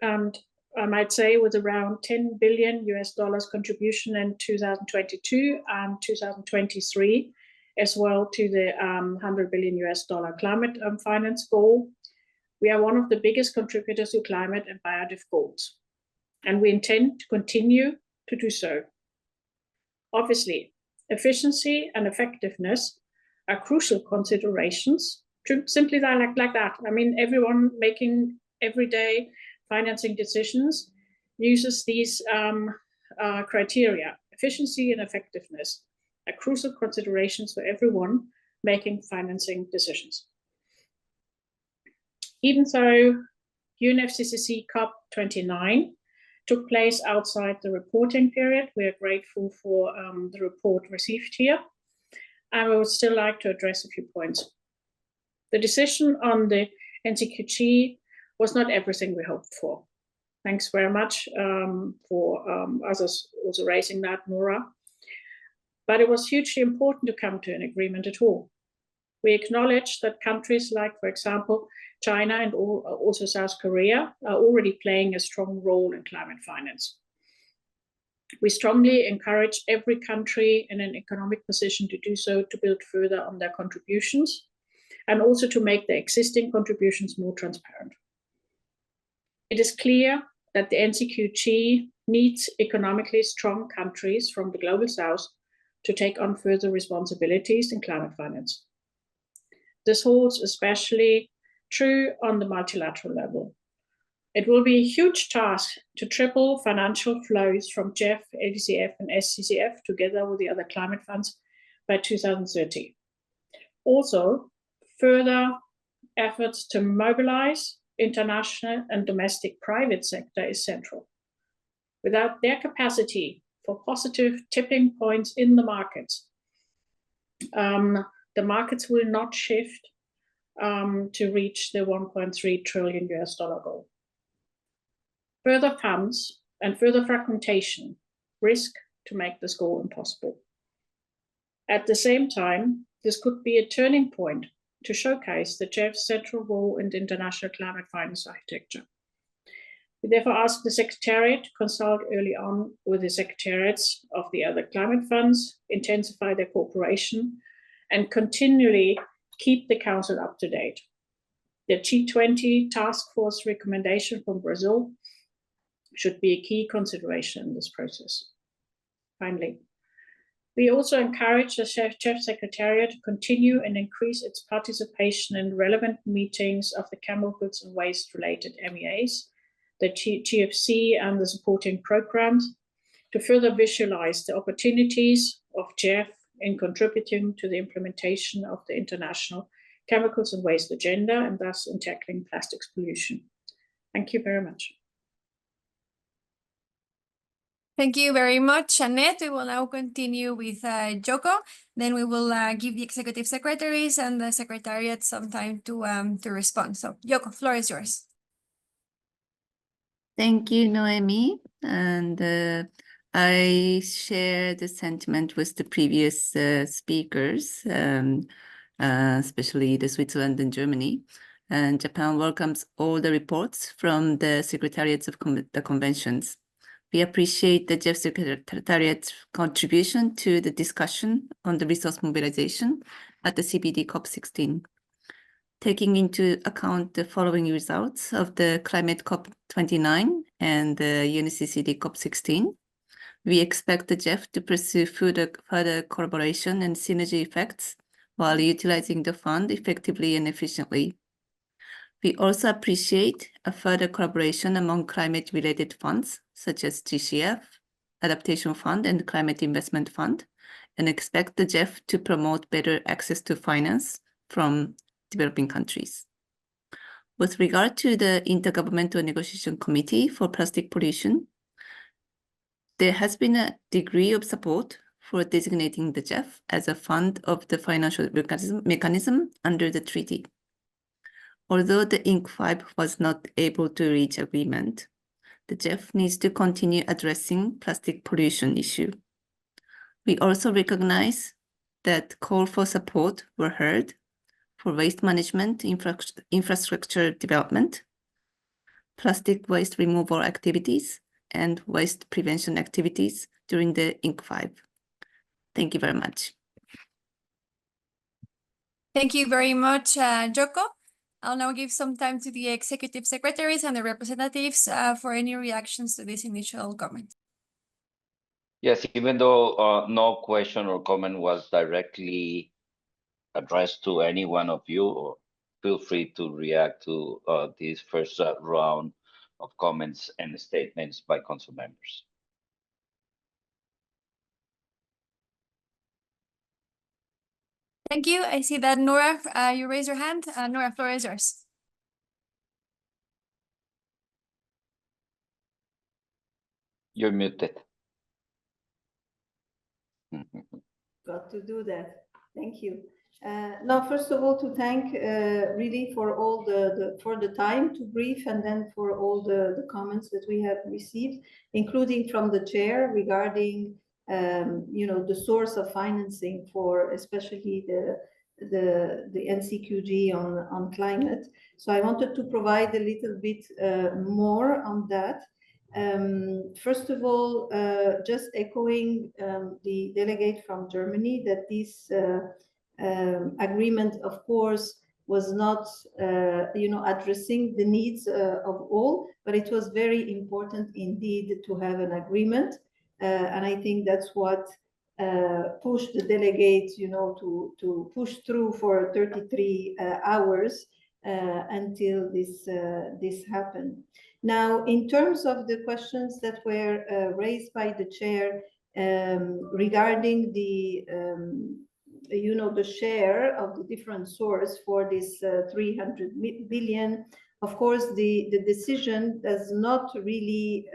and I might say with around $10 billion contribution in 2022 and 2023, as well to the $100 billion climate finance goal, we are one of the biggest contributors to climate and biodiversity goals, and we intend to continue to do so. Obviously, efficiency and effectiveness are crucial considerations, simply like that. I mean, everyone making everyday financing decisions uses these criteria. Efficiency and effectiveness are crucial considerations for everyone making financing decisions. Even though UNFCCC COP29 took place outside the reporting period, we are grateful for the report received here. I would still like to address a few points. The decision on the NCQG was not everything we hoped for. Thanks very much for others also raising that, Nora. But it was hugely important to come to an agreement at all. We acknowledge that countries like, for example, China and also South Korea are already playing a strong role in climate finance. We strongly encourage every country in an economic position to do so, to build further on their contributions, and also to make their existing contributions more transparent. It is clear that the NCQG needs economically strong countries from the global south to take on further responsibilities in climate finance. This holds especially true on the multilateral level. It will be a huge task to triple financial flows from GEF, ADCF, and SCCF together with the other climate funds by 2030. Also, further efforts to mobilize international and domestic private sector is central. Without their capacity for positive tipping points in the markets will not shift to reach the $1.3 trillion goal. Further funds and further fragmentation risk to make this goal impossible. At the same time, this could be a turning point to showcase the GEF's central role in the international climate finance architecture. We therefore ask the Secretariat to consult early on with the Secretariats of the other climate funds, intensify their cooperation, and continually keep the Council up to date. The G20 task force recommendation from Brazil should be a key consideration in this process. Finally, we also encourage the GEF Secretariat to continue and increase its participation in relevant meetings of the chemical goods and waste related MEAs, the GFC and the supporting programs, to further visualize the opportunities of GEF in contributing to the implementation of the international chemicals and waste agenda, and thus in tackling plastics pollution. Thank you very much. Thank you very much, Annette. We will now continue with Joko. Then we will give the executive secretaries and the secretariat some time to respond. So, Joko, floor is yours. Thank you, Noemi. And I share the sentiment with the previous speakers, especially the Switzerland and Germany. And Japan welcomes all the reports from the secretariats of the conventions. We appreciate the GEF Secretariat's contribution to the discussion on the resource mobilization at the CBD COP16. Taking into account the following results of the Climate COP29 and the UNCCD COP16, we expect the GEF to pursue further collaboration and synergy effects while utilizing the fund effectively and efficiently. We also appreciate a further collaboration among climate-related funds, such as GCF, Adaptation Fund, and Climate Investment Fund, and expect the GEF to promote better access to finance from developing countries. With regard to the Intergovernmental Negotiation Committee for Plastic Pollution, there has been a degree of support for designating the GEF as a fund of the financial mechanism under the treaty. Although the INC 5 was not able to reach agreement, the GEF needs to continue addressing plastic pollution issue. We also recognize that calls for support were heard for waste management infrastructure development, plastic waste removal activities, and waste prevention activities during the INC 5. Thank you very much. Thank you very much, Joko. I'll now give some time to the executive secretaries and the representatives for any reactions to this initial comment. Yes, even though no question or comment was directly addressed to any one of you, or feel free to react to this first round of comments and statements by council members. Thank you. I see that Nora, you raise your hand. Nora, floor is yours. You're muted. Got to do that. Thank you. Now, first of all, to thank really for all the time to brief, and then for all the comments that we have received, including from the chair regarding the source of financing for especially the NCQG on climate. So I wanted to provide a little bit more on that. First of all, just echoing the delegate from Germany, that this agreement, of course, was not addressing the needs of all, but it was very important indeed to have an agreement. And I think that's what pushed the delegates, to push through for 33 hours until this happened. Now, in terms of the questions that were raised by the chair regarding the share of the different source for this 300 billion, of course, the decision does not really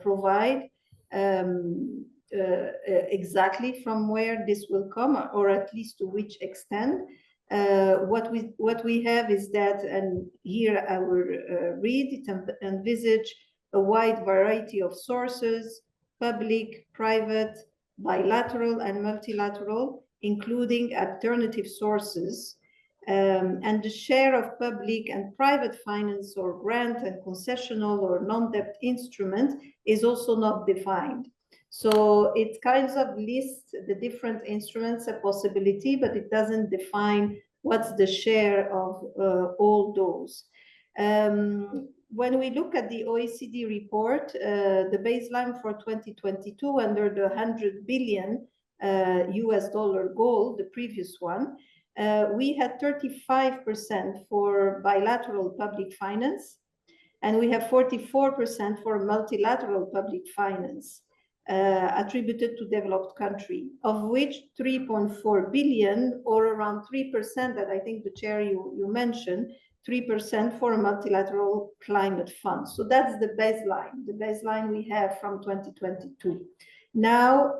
provide exactly from where this will come, or at least to which extent. What we have is that, and here I will read it and envisage a wide variety of sources, public, private, bilateral, and multilateral, including alternative sources. And the share of public and private finance or grant and concessional or non-debt instrument is also not defined. So it kind of lists the different instruments a possibility, but it doesn't define what's the share of all those. When we look at the OECD report, the baseline for 2022 under the 100 billion US dollar goal, the previous one, we had 35% for bilateral public finance, and we have 44% for multilateral public finance. attributed to developed country, of which 3.4 billion, or around 3%, that I think the chair you mentioned, 3% for a multilateral climate fund. So that's the baseline we have from 2022. Now,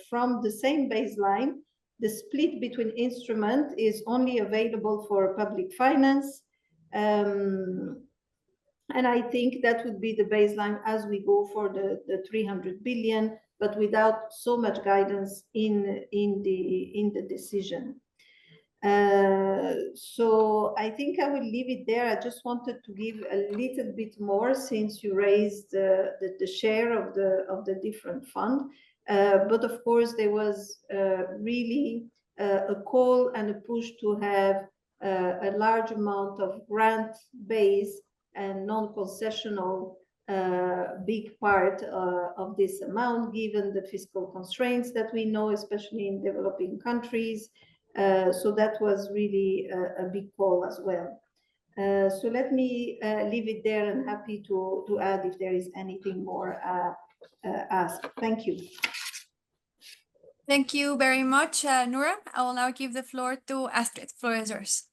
from the same baseline, the split between instruments is only available for public finance. And I think that would be the baseline as we go for the 300 billion, but without so much guidance in the decision. So I think I will leave it there. I just wanted to give a little bit more since you raised the share of the different fund. But of course, there was really a call and a push to have a large amount of grant-based and non-concessional big part of this amount, given the fiscal constraints that we know, especially in developing countries. So that was really a big call as well. So let me leave it there, and happy to add if there is anything more asked. Thank you. Thank you very much, Noura. I will now give the floor to Astrid. The floor is yours.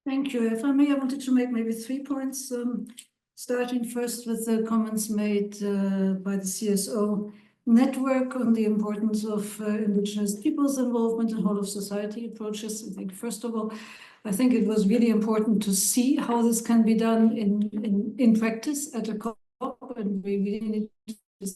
Thank you. If I may, I wanted to make maybe 3 points, starting first with the comments made by the CSO network on the importance of indigenous peoples' involvement in whole of society approaches. I think, first of all, I think it was really important to see how this can be done in practice at a COP, and we really need to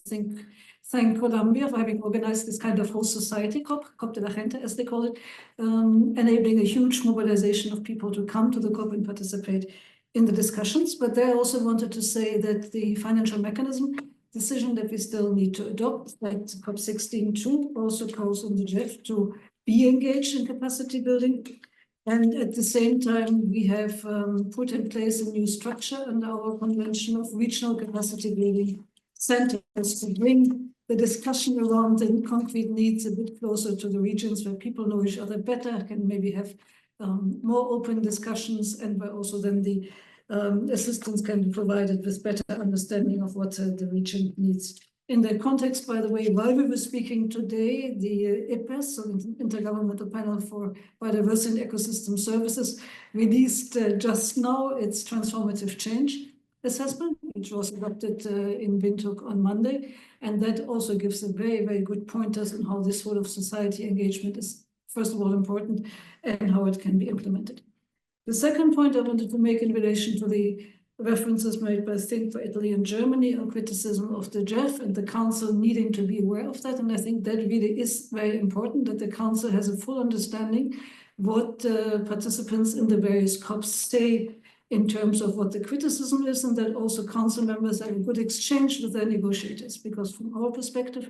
thank Colombia for having organized this kind of whole society COP de la Gente, as they call it, enabling a huge mobilization of people to come to the COP and participate in the discussions. But they also wanted to say that the financial mechanism decision that we still need to adopt, that COP16 too also calls on the GEF to be engaged in capacity building. And at the same time, we have put in place a new structure under our convention of regional capacity building centers to bring the discussion around the concrete needs a bit closer to the regions where people know each other better, can maybe have more open discussions, and where also then the assistance can be provided with better understanding of what the region needs. In that context, by the way, while we were speaking today, the IPES, so Intergovernmental Panel for Biodiversity and Ecosystem Services, released just now its transformative change assessment, which was adopted in Windhoek on Monday. And that also gives a very, very good pointers on how this sort of society engagement is, first of all, important, and how it can be implemented. The second point I wanted to make in relation to the references made by Think for Italy and Germany on criticism of the GEF and the Council needing to be aware of that. And I think that really is very important, that the Council has a full understanding what participants in the various COPs say in terms of what the criticism is, and that also Council members have a good exchange with their negotiators. Because from our perspective,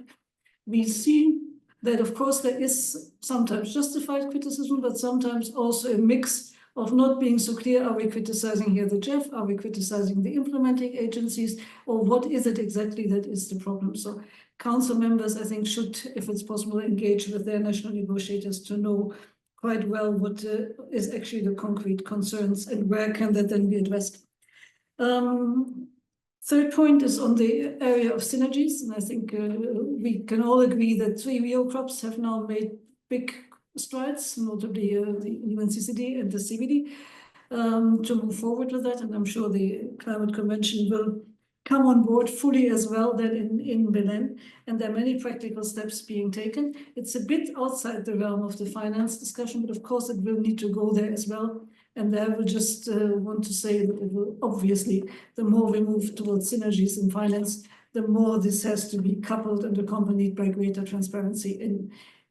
we see that, of course, there is sometimes justified criticism, but sometimes also a mix of not being so clear. Are we criticizing here the GEF? Are we criticizing the implementing agencies? Or what is it exactly that is the problem? So Council members, I think, should, if it's possible, engage with their national negotiators to know quite well what is actually the concrete concerns and where can that then be addressed. Third point is on the area of synergies. And I think we can all agree that 3 Rio crops have now made big strides, notably the UNCCD and the CBD, to move forward with that. And I'm sure the Climate Convention will come on board fully as well then in Berlin. And there are many practical steps being taken. It's a bit outside the realm of the finance discussion, but of course it will need to go there as well. And there I will just want to say that it will obviously, the more we move towards synergies in finance, the more this has to be coupled and accompanied by greater transparency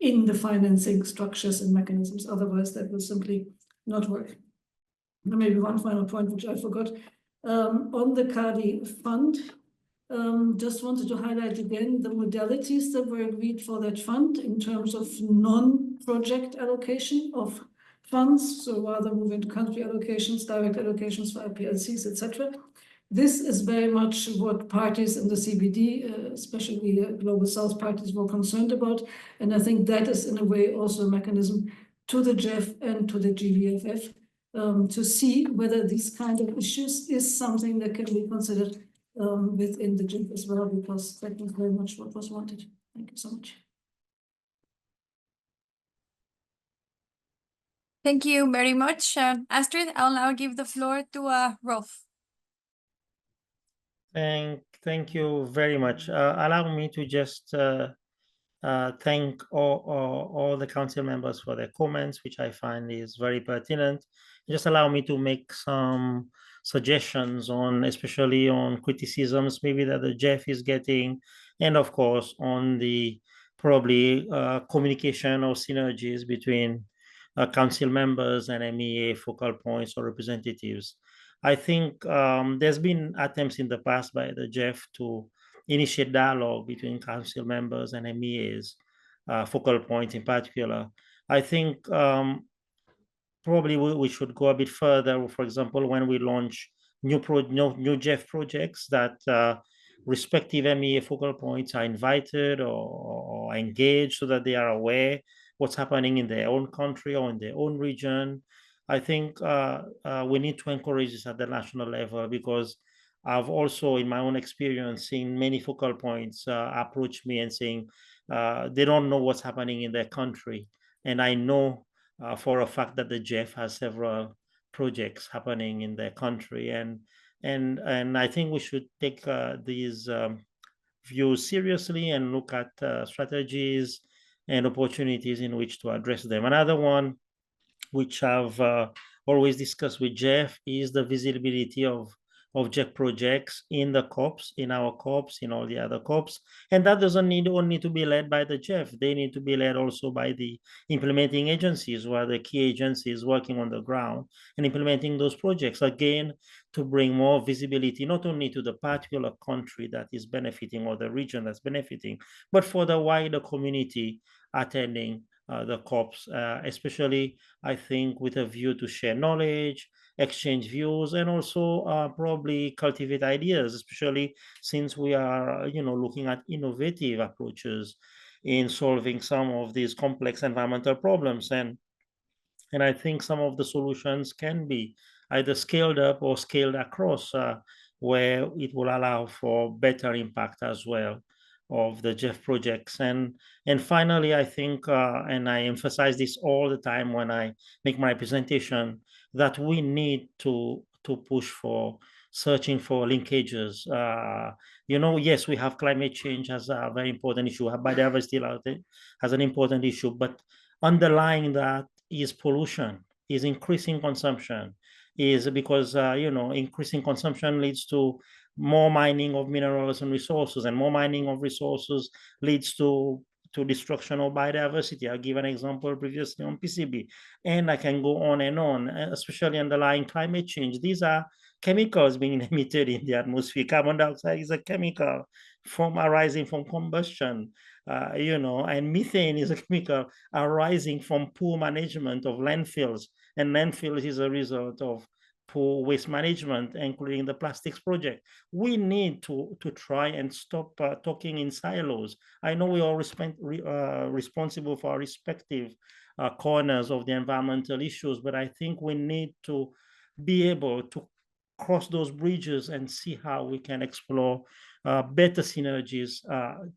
in the financing structures and mechanisms. Otherwise, that will simply not work. And maybe one final point, which I forgot. On the CARDI fund, just wanted to highlight again the modalities that were agreed for that fund in terms of non-project allocation of funds, so rather move into country allocations, direct allocations for IPLCs, etc. This is very much what parties in the CBD, especially Global South parties, were concerned about. And I think that is in a way also a mechanism to the GEF and to the GBFF to see whether these kind of issues is something that can be considered within the GEF as well, because that was very much what was wanted. Thank you so much. Thank you very much, Astrid. I'll now give the floor to Rolf. Thank you very much. Allow me to just thank all the council members for their comments, which I find is very pertinent. Just allow me to make some suggestions on, especially on criticisms maybe that the GEF is getting, and of course on the probably communication or synergies between council members and MEA focal points or representatives. I think there's been attempts in the past by the GEF to initiate dialogue between council members and MEAs, focal points in particular. I think probably we should go a bit further. For example, when we launch new GEF projects, that respective MEA focal points are invited or engaged so that they are aware what's happening in their own country or in their own region. I think we need to encourage this at the national level, because I've also, in my own experience, seen many focal points approach me and saying they don't know what's happening in their country. And I know for a fact that the GEF has several projects happening in their country. And I think we should take these views seriously and look at strategies and opportunities in which to address them. Another one which I've always discussed with GEF is the visibility of GEF projects in the COPs, in our COPs, in all the other COPs. And that doesn't need only to be led by the GEF. They need to be led also by the implementing agencies, who are the key agencies working on the ground and implementing those projects, again, to bring more visibility, not only to the particular country that is benefiting or the region that's benefiting, but for the wider community attending the COPs, especially, I think, with a view to share knowledge, exchange views, and also probably cultivate ideas, especially since we are, looking at innovative approaches in solving some of these complex environmental problems. And I think some of the solutions can be either scaled up or scaled across, where it will allow for better impact as well of the GEF projects. And finally, I think, and I emphasize this all the time when I make my presentation, that we need to push for searching for linkages. Yes, we have climate change as a very important issue, biodiversity out there as an important issue, but underlying that is pollution, is increasing consumption, is because increasing consumption leads to more mining of minerals and resources, and more mining of resources leads to destruction of biodiversity. I'll give an example previously on PCB, and I can go on and on, especially underlying climate change. These are chemicals being emitted in the atmosphere. Carbon dioxide is a chemical arising from combustion, and methane is a chemical arising from poor management of landfills, and landfills is a result of poor waste management, including the plastics project. We need to try and stop talking in silos. I know we are responsible for our respective corners of the environmental issues, but I think we need to be able to cross those bridges and see how we can explore better synergies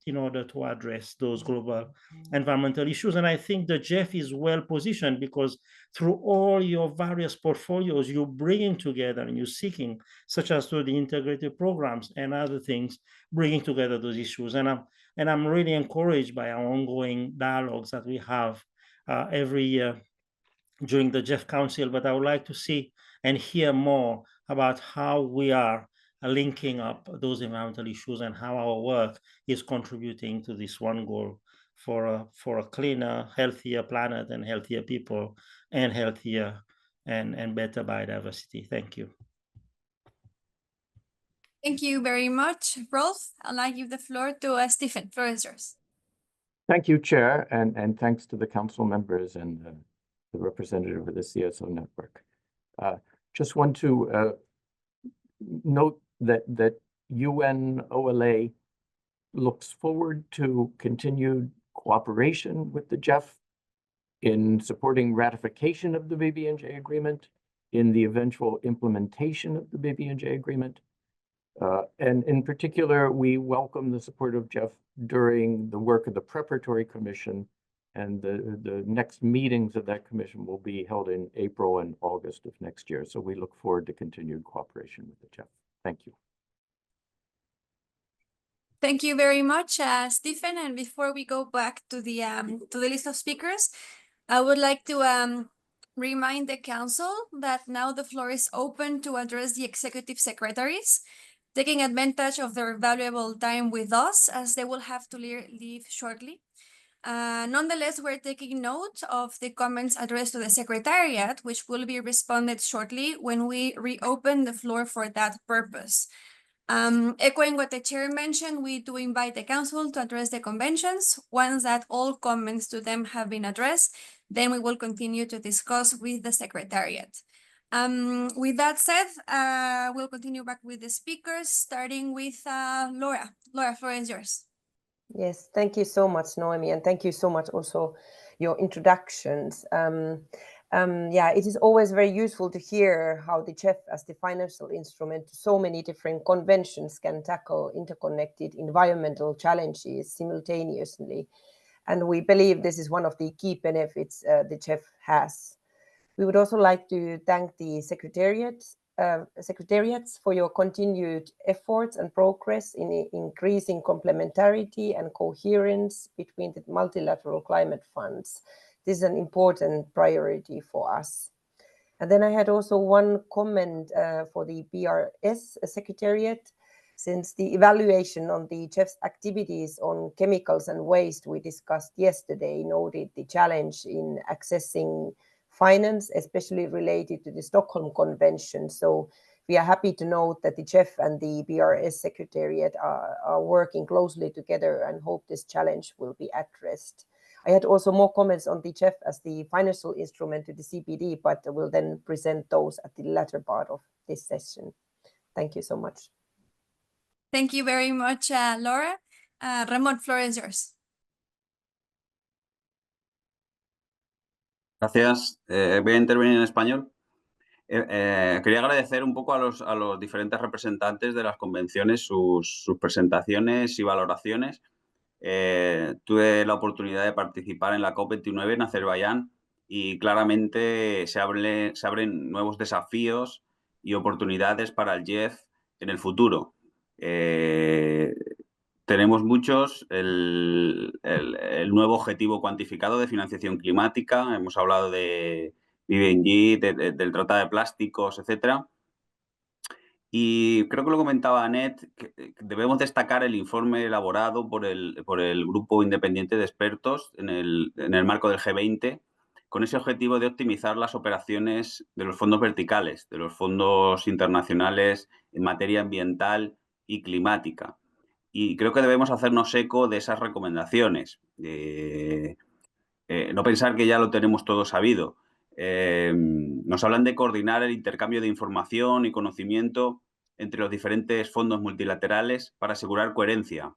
in order to address those global environmental issues. And I think the GEF is well positioned, because through all your various portfolios, you're bringing together and you're seeking, such as through the integrated programs and other things, bringing together those issues. And I'm really encouraged by our ongoing dialogues that we have every year during the GEF Council. But I would like to see and hear more about how we are linking up those environmental issues and how our work is contributing to this one goal for a cleaner, healthier planet and healthier people and healthier and better biodiversity. Thank you. Thank you very much, Rolf. I'll now give the floor to Stephen. Floor is yours. Thank you, Chair, and thanks to the council members and the representative of the CSO network. Just want to note that UN OLA looks forward to continued cooperation with the GEF in supporting ratification of the BBNJ agreement, in the eventual implementation of the BBNJ agreement, And in particular, we welcome the support of GEF during the work of the preparatory commission, and the next meetings of that commission will be held in April and August of next year. So we look forward to continued cooperation with the GEF. Thank you. Thank you very much, Stephen. And before we go back to the list of speakers, I would like to remind the council that now the floor is open to address the executive secretaries, taking advantage of their valuable time with us, as they will have to leave shortly. Nonetheless, we're taking note of the comments addressed to the Secretariat, which will be responded shortly when we reopen the floor for that purpose. Echoing what the chair mentioned, we do invite the council to address the conventions. Once that all comments to them have been addressed, then we will continue to discuss with the Secretariat. With that said, we'll continue back with the speakers, starting with Laura. Laura, floor is yours. Yes, thank you so much, Noemi, and thank you so much also your introductions. Yeah, it is always very useful to hear how the GEF as the financial instrument to so many different conventions can tackle interconnected environmental challenges simultaneously. And we believe this is one of the key benefits the GEF has. We would also like to thank the secretariats for your continued efforts and progress in increasing complementarity and coherence between the multilateral climate funds. This is an important priority for us. And then I had also one comment for the BRS Secretariat. Since the evaluation on the GEF's activities on chemicals and waste we discussed yesterday noted the challenge in accessing finance, especially related to the Stockholm Convention. So we are happy to note that the GEF and the BRS Secretariat are working closely together and hope this challenge will be addressed. I had also more comments on the GEF as the financial instrument to the CPD, but I will then present those at the latter part of this session. Thank you so much. Thank you very much, Laura. Ramón, floor is yours. Gracias. Voy a intervenir en español. Quería agradecer un poco a los diferentes representantes de las convenciones sus presentaciones y valoraciones. Tuve la oportunidad de participar en la COP29 en Azerbaiyán y claramente se abren nuevos desafíos y oportunidades para el GEF en el futuro. Tenemos muchos, el nuevo objetivo cuantificado de financiación climática, hemos hablado de BBNG, del Tratado de Plásticos, etcétera. Y creo que lo comentaba Anet, que debemos destacar el informe elaborado por el Grupo Independiente de Expertos en el marco del G20, con ese objetivo de optimizar las operaciones de los fondos verticales, de los fondos internacionales en materia ambiental y climática. Y creo que debemos hacernos eco de esas recomendaciones. No pensar que ya lo tenemos todo sabido. Nos hablan de coordinar el intercambio de información y conocimiento entre los diferentes fondos multilaterales para asegurar coherencia.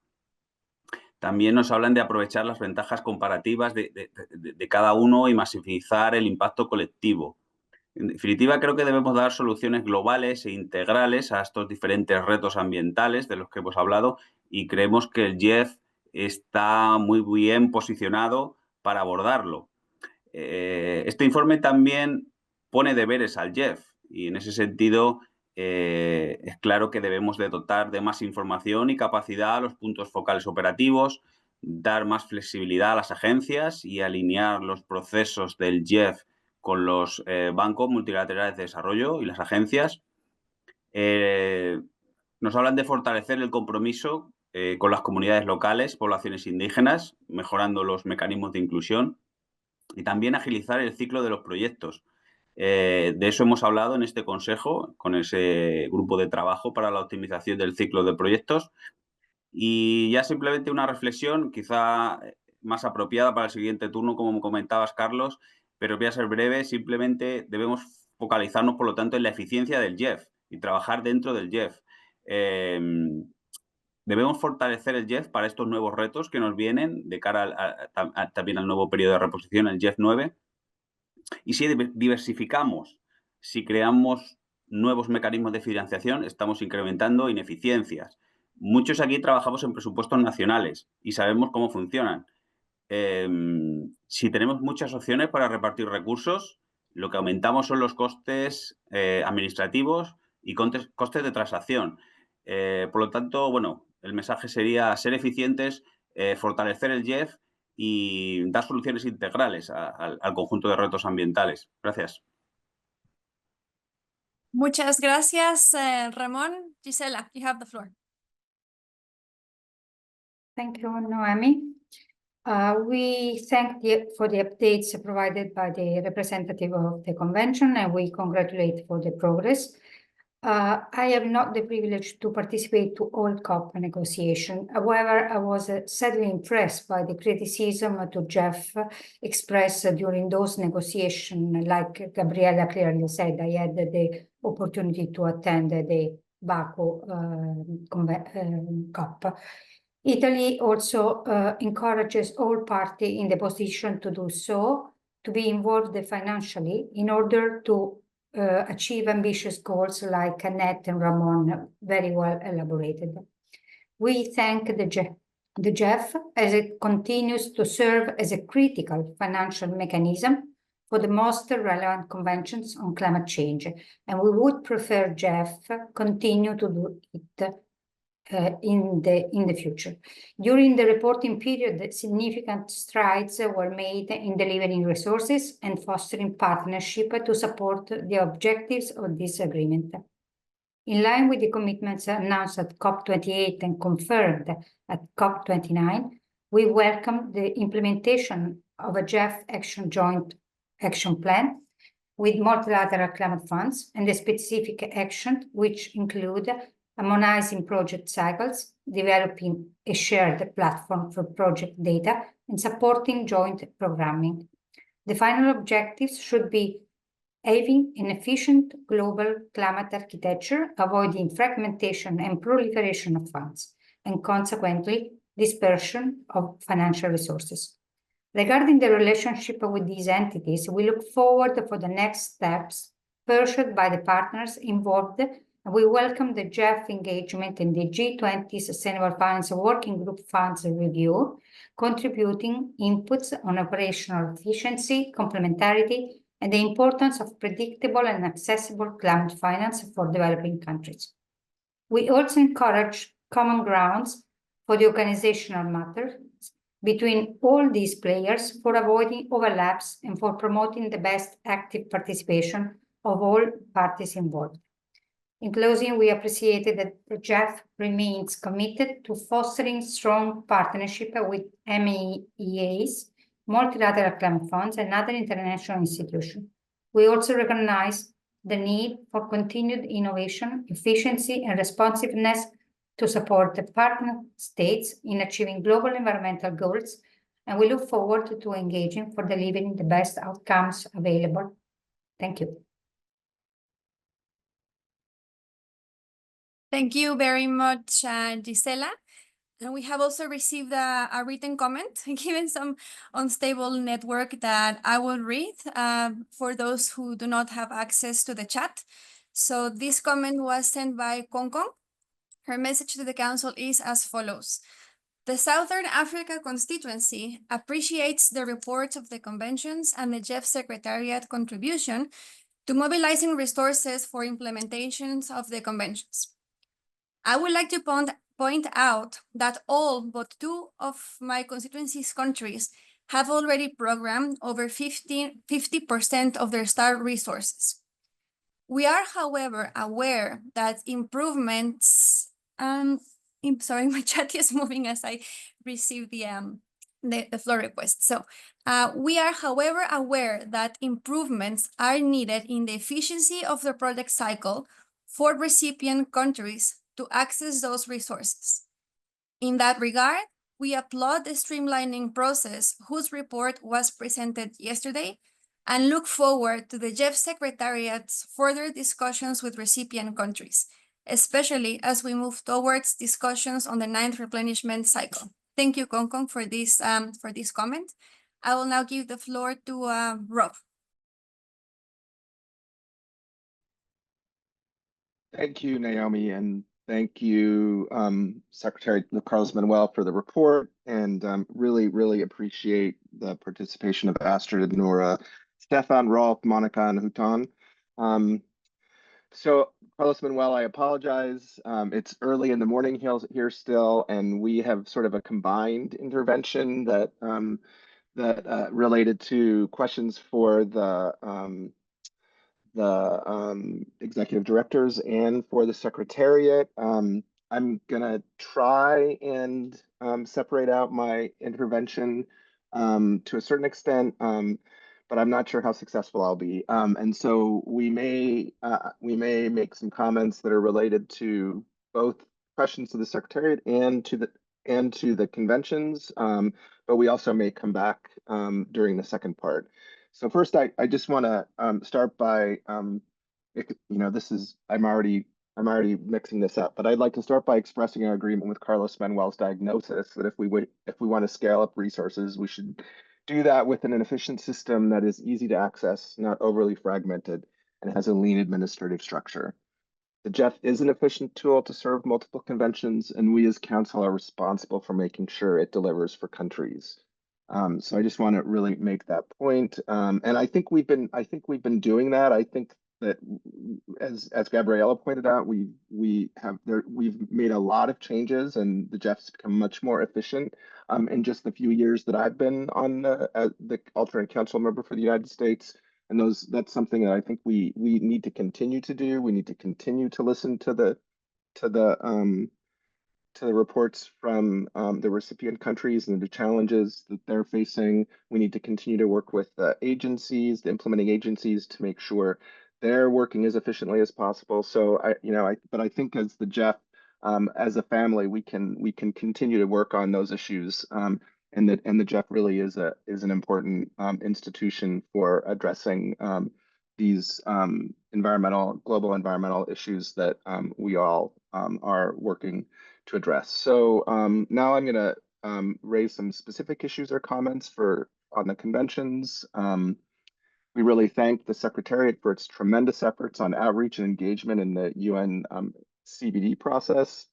También nos hablan de aprovechar las ventajas comparativas de cada uno y maximizar el impacto colectivo. En definitiva, creo que debemos dar soluciones globales e integrales a estos diferentes retos ambientales de los que hemos hablado y creemos que el GEF está muy bien posicionado para abordarlo. Este informe también pone deberes al GEF y en ese sentido es claro que debemos de dotar de más información y capacidad a los puntos focales operativos, dar más flexibilidad a las agencias y alinear los procesos del GEF con los bancos multilaterales de desarrollo y las agencias. Nos hablan de fortalecer el compromiso con las comunidades locales, poblaciones indígenas, mejorando los mecanismos de inclusión y también agilizar el ciclo de los proyectos. De eso hemos hablado en este consejo, con ese grupo de trabajo para la optimización del ciclo de proyectos. Y ya simplemente una reflexión, quizá más apropiada para el siguiente turno, como comentabas, Carlos, pero voy a ser breve. Simplemente debemos focalizarnos, por lo tanto, en la eficiencia del GEF y trabajar dentro del GEF. Debemos fortalecer el GEF para estos nuevos retos que nos vienen de cara también al nuevo periodo de reposición, el GEF 9. Y si diversificamos, si creamos nuevos mecanismos de financiación, estamos incrementando ineficiencias. Muchos aquí trabajamos en presupuestos nacionales y sabemos cómo funcionan. Si tenemos muchas opciones para repartir recursos, lo que aumentamos son los costes administrativos y costes de transacción. Por lo tanto, bueno, el mensaje sería ser eficientes, fortalecer el GEF y dar soluciones integrales al conjunto de retos ambientales. Gracias. Muchas gracias, Ramón. Gisela, you have the floor. Thank you, Noemi. We thank for the updates provided by the representative of the convention, and we congratulate for the progress. I have not the privilege to participate to all COP negotiations. However, I was sadly impressed by the criticism to GEF expressed during those negotiations. Like Gabriela clearly said, I had the opportunity to attend the Baku COP. Italy also encourages all parties in the position to do so, to be involved financially in order to achieve ambitious goals like Annette and Ramon very well elaborated. We thank the GEF as it continues to serve as a critical financial mechanism for the most relevant conventions on climate change, and we would prefer GEF continue to do it in the future. During the reporting period, significant strides were made in delivering resources and fostering partnership to support the objectives of this agreement. In line with the commitments announced at COP28 and confirmed at COP29, we welcome the implementation of a GEF joint action plan with multilateral climate funds and the specific action which include harmonizing project cycles, developing a shared platform for project data, and supporting joint programming. The final objectives should be having an efficient global climate architecture, avoiding fragmentation and proliferation of funds, and consequently, dispersion of financial resources. Regarding the relationship with these entities, we look forward for the next steps pursued by the partners involved. We welcome the GEF engagement in the G20 Sustainable Finance Working Group Funds Review, contributing inputs on operational efficiency, complementarity, and the importance of predictable and accessible climate finance for developing countries. We also encourage common grounds for the organizational matters between all these players for avoiding overlaps and for promoting the best active participation of all parties involved. In closing, we appreciated that the GEF remains committed to fostering strong partnership with MEEAs, multilateral climate funds, and other international institutions. We also recognize the need for continued innovation, efficiency, and responsiveness to support the partner states in achieving global environmental goals, and we look forward to engaging for delivering the best outcomes available. Thank you. Thank you very much, Gisela. And we have also received a written comment, given some unstable network, that I will read for those who do not have access to the chat. So this comment was sent by Konkon. Her message to the Council is as follows. The Southern Africa constituency appreciates the reports of the conventions and the GEF Secretariat contribution to mobilizing resources for implementations of the conventions. I would like to point out that all but 2 of my constituency's countries have already programmed over 50% of their STAR resources. We are, however, aware that improvements, sorry, my chat is moving as I receive the floor request. So we are, however, aware that improvements are needed in the efficiency of the project cycle for recipient countries to access those resources. In that regard, we applaud the streamlining process whose report was presented yesterday and look forward to the GEF Secretariat's further discussions with recipient countries, especially as we move towards discussions on the 9th replenishment cycle. Thank you, Konkon, for this comment. I will now give the floor to Rob. Thank you, Naomi, and thank you, Secretary Carlos Manuel, for the report, and really, really appreciate the participation of Astrid, Nora, Stefan, Rolf, Monica, and Hutan. So, Carlos Manuel, I apologize. It's early in the morning here still, and we have sort of a combined intervention that related to questions for the executive directors and for the secretariat. I'm gonna try and separate out my intervention to a certain extent, but I'm not sure how successful I'll be. And so we may make some comments that are related to both questions to the secretariat and to the conventions, but we also may come back during the second part. So first, I just want to start by, I'm already mixing this up, but I'd like to start by expressing our agreement with Carlos Manuel's diagnosis that if we want to scale up resources, we should do that within an efficient system that is easy to access, not overly fragmented, and has a lean administrative structure. The GEF is an efficient tool to serve multiple conventions, and we as Council are responsible for making sure it delivers for countries. So I just want to really make that point. And I think we've been doing that. I think that as Gabriella pointed out, we've made a lot of changes, and the GEF's become much more efficient in just the few years that I've been on the alternate council member for the United States. And that's something that I think we need to continue to do. We need to continue to listen to the reports from the recipient countries and the challenges that they're facing. We need to continue to work with the agencies, the implementing agencies, to make sure they're working as efficiently as possible. So but I think as the GEF, as a family, we can continue to work on those issues. And the GEF really is an important institution for addressing these global environmental issues that we all are working to address. So now I'm going to raise some specific issues or comments on the conventions. We really thank the Secretariat for its tremendous efforts on outreach and engagement in the UN CBD process,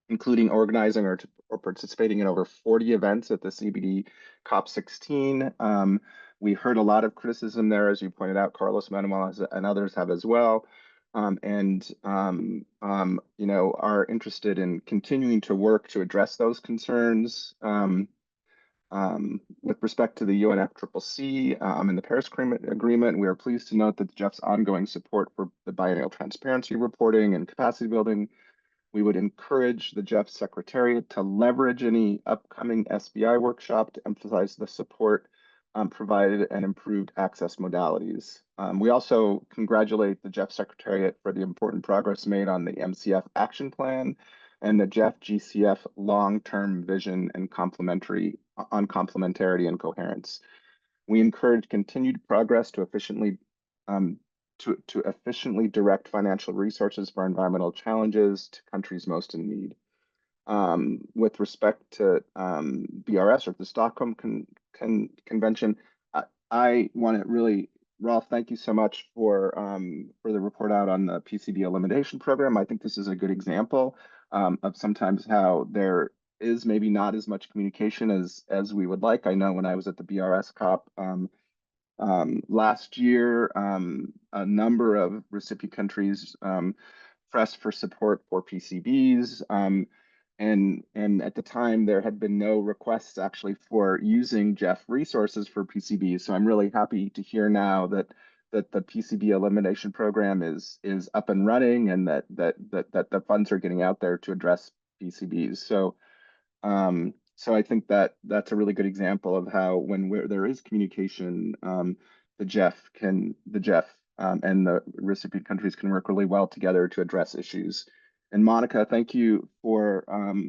including organizing or participating in over 40 events at the CBD COP16. We heard a lot of criticism there, as you pointed out, Carlos Manuel and others have as well. And are interested in continuing to work to address those concerns. With respect to the UNFCCC and the Paris Agreement, we are pleased to note that the GEF's ongoing support for the biennial transparency reporting and capacity building. We would encourage the GEF Secretariat to leverage any upcoming SBI workshop to emphasize the support provided and improved access modalities. We also congratulate the GEF Secretariat for the important progress made on the MCF action plan and the GEF GCF long-term vision and complementarity and coherence. We encourage continued progress to efficiently direct financial resources for environmental challenges to countries most in need. With respect to BRS, or the Stockholm Convention, I want to really, Rolf, thank you so much for the report out on the PCB elimination program. I think this is a good example of sometimes how there is maybe not as much communication as we would like. I know when I was at the BRS COP last year, a number of recipient countries pressed for support for PCBs. And at the time, there had been no requests actually for using GEF resources for PCBs. So I'm really happy to hear now that the PCB elimination program is up and running, and that the funds are getting out there to address PCBs. So I think that's a really good example of how where there is communication, the GEF and the recipient countries can work really well together to address issues. And Monica, thank you for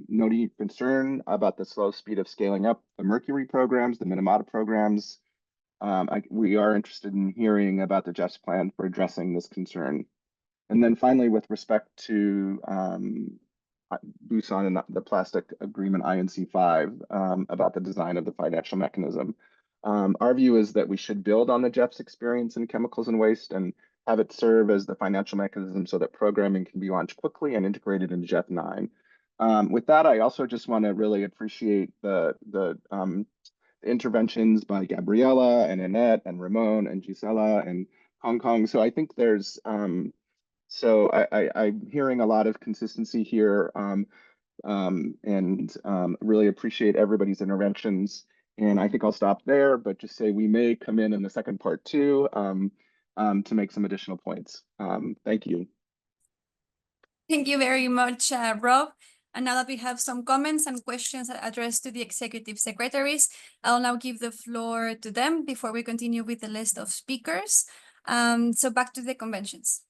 noting your concern about the slow speed of scaling up the Mercury programs, the Minamata programs. We are interested in hearing about the GEF's plan for addressing this concern. And then finally, with respect to Busan and the plastic agreement INC5 about the design of the financial mechanism. Our view is that we should build on the GEF's experience in chemicals and waste and have it serve as the financial mechanism so that programming can be launched quickly and integrated into GEF 9. With that, I also just want to really appreciate the interventions by Gabriela and Annette and Ramon and Gisela and Hong Kong. So I think there's, I'm hearing a lot of consistency here and really appreciate everybody's interventions. And I think I'll stop there, but just say we may come in the second part too to make some additional points. Thank you. Thank you very much, Rob. And now that we have some comments and questions addressed to the executive secretaries, I'll now give the floor to them before we continue with the list of speakers. So back to the conventions.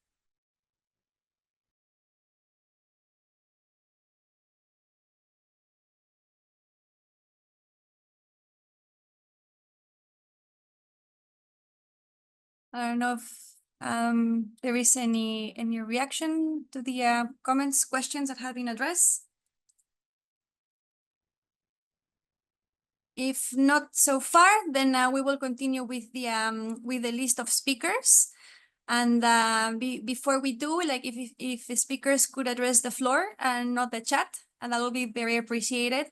I don't know if there is any reaction to the comments, questions that have been addressed. If not so far, then we will continue with the list of speakers. And before we do, like if the speakers could address the floor and not the chat, and that will be very appreciated.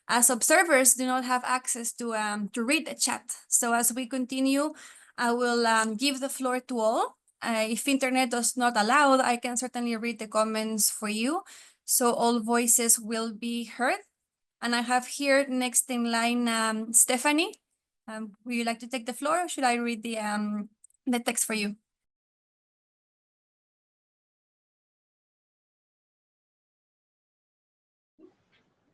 As observers do not have access to read the chat. So as we continue, I will give the floor to all. If internet does not allow, I can certainly read the comments for you. So all voices will be heard. And I have here next in line, Stephanie. Would you like to take the floor, or should I read the text for you?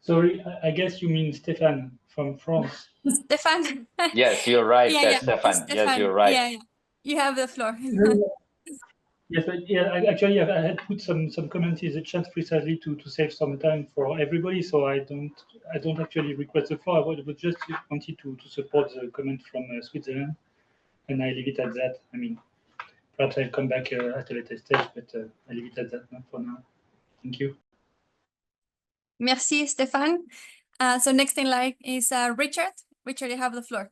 Sorry, I guess you mean Stéphane from France. Stéphane. Yes, you're right, Yeah, Stefan. Yes, you're right. Yeah. You have the floor. Yes, but yeah, actually, I had put some comments in the chat precisely to save some time for everybody. So I don't actually request the floor. I would just wanted to support the comment from Switzerland, and I leave it at that. I mean, perhaps I'll come back at a later stage, but I leave it at that for now. Thank you. Merci, Stéphane. So next in line is Richard. Richard, you have the floor.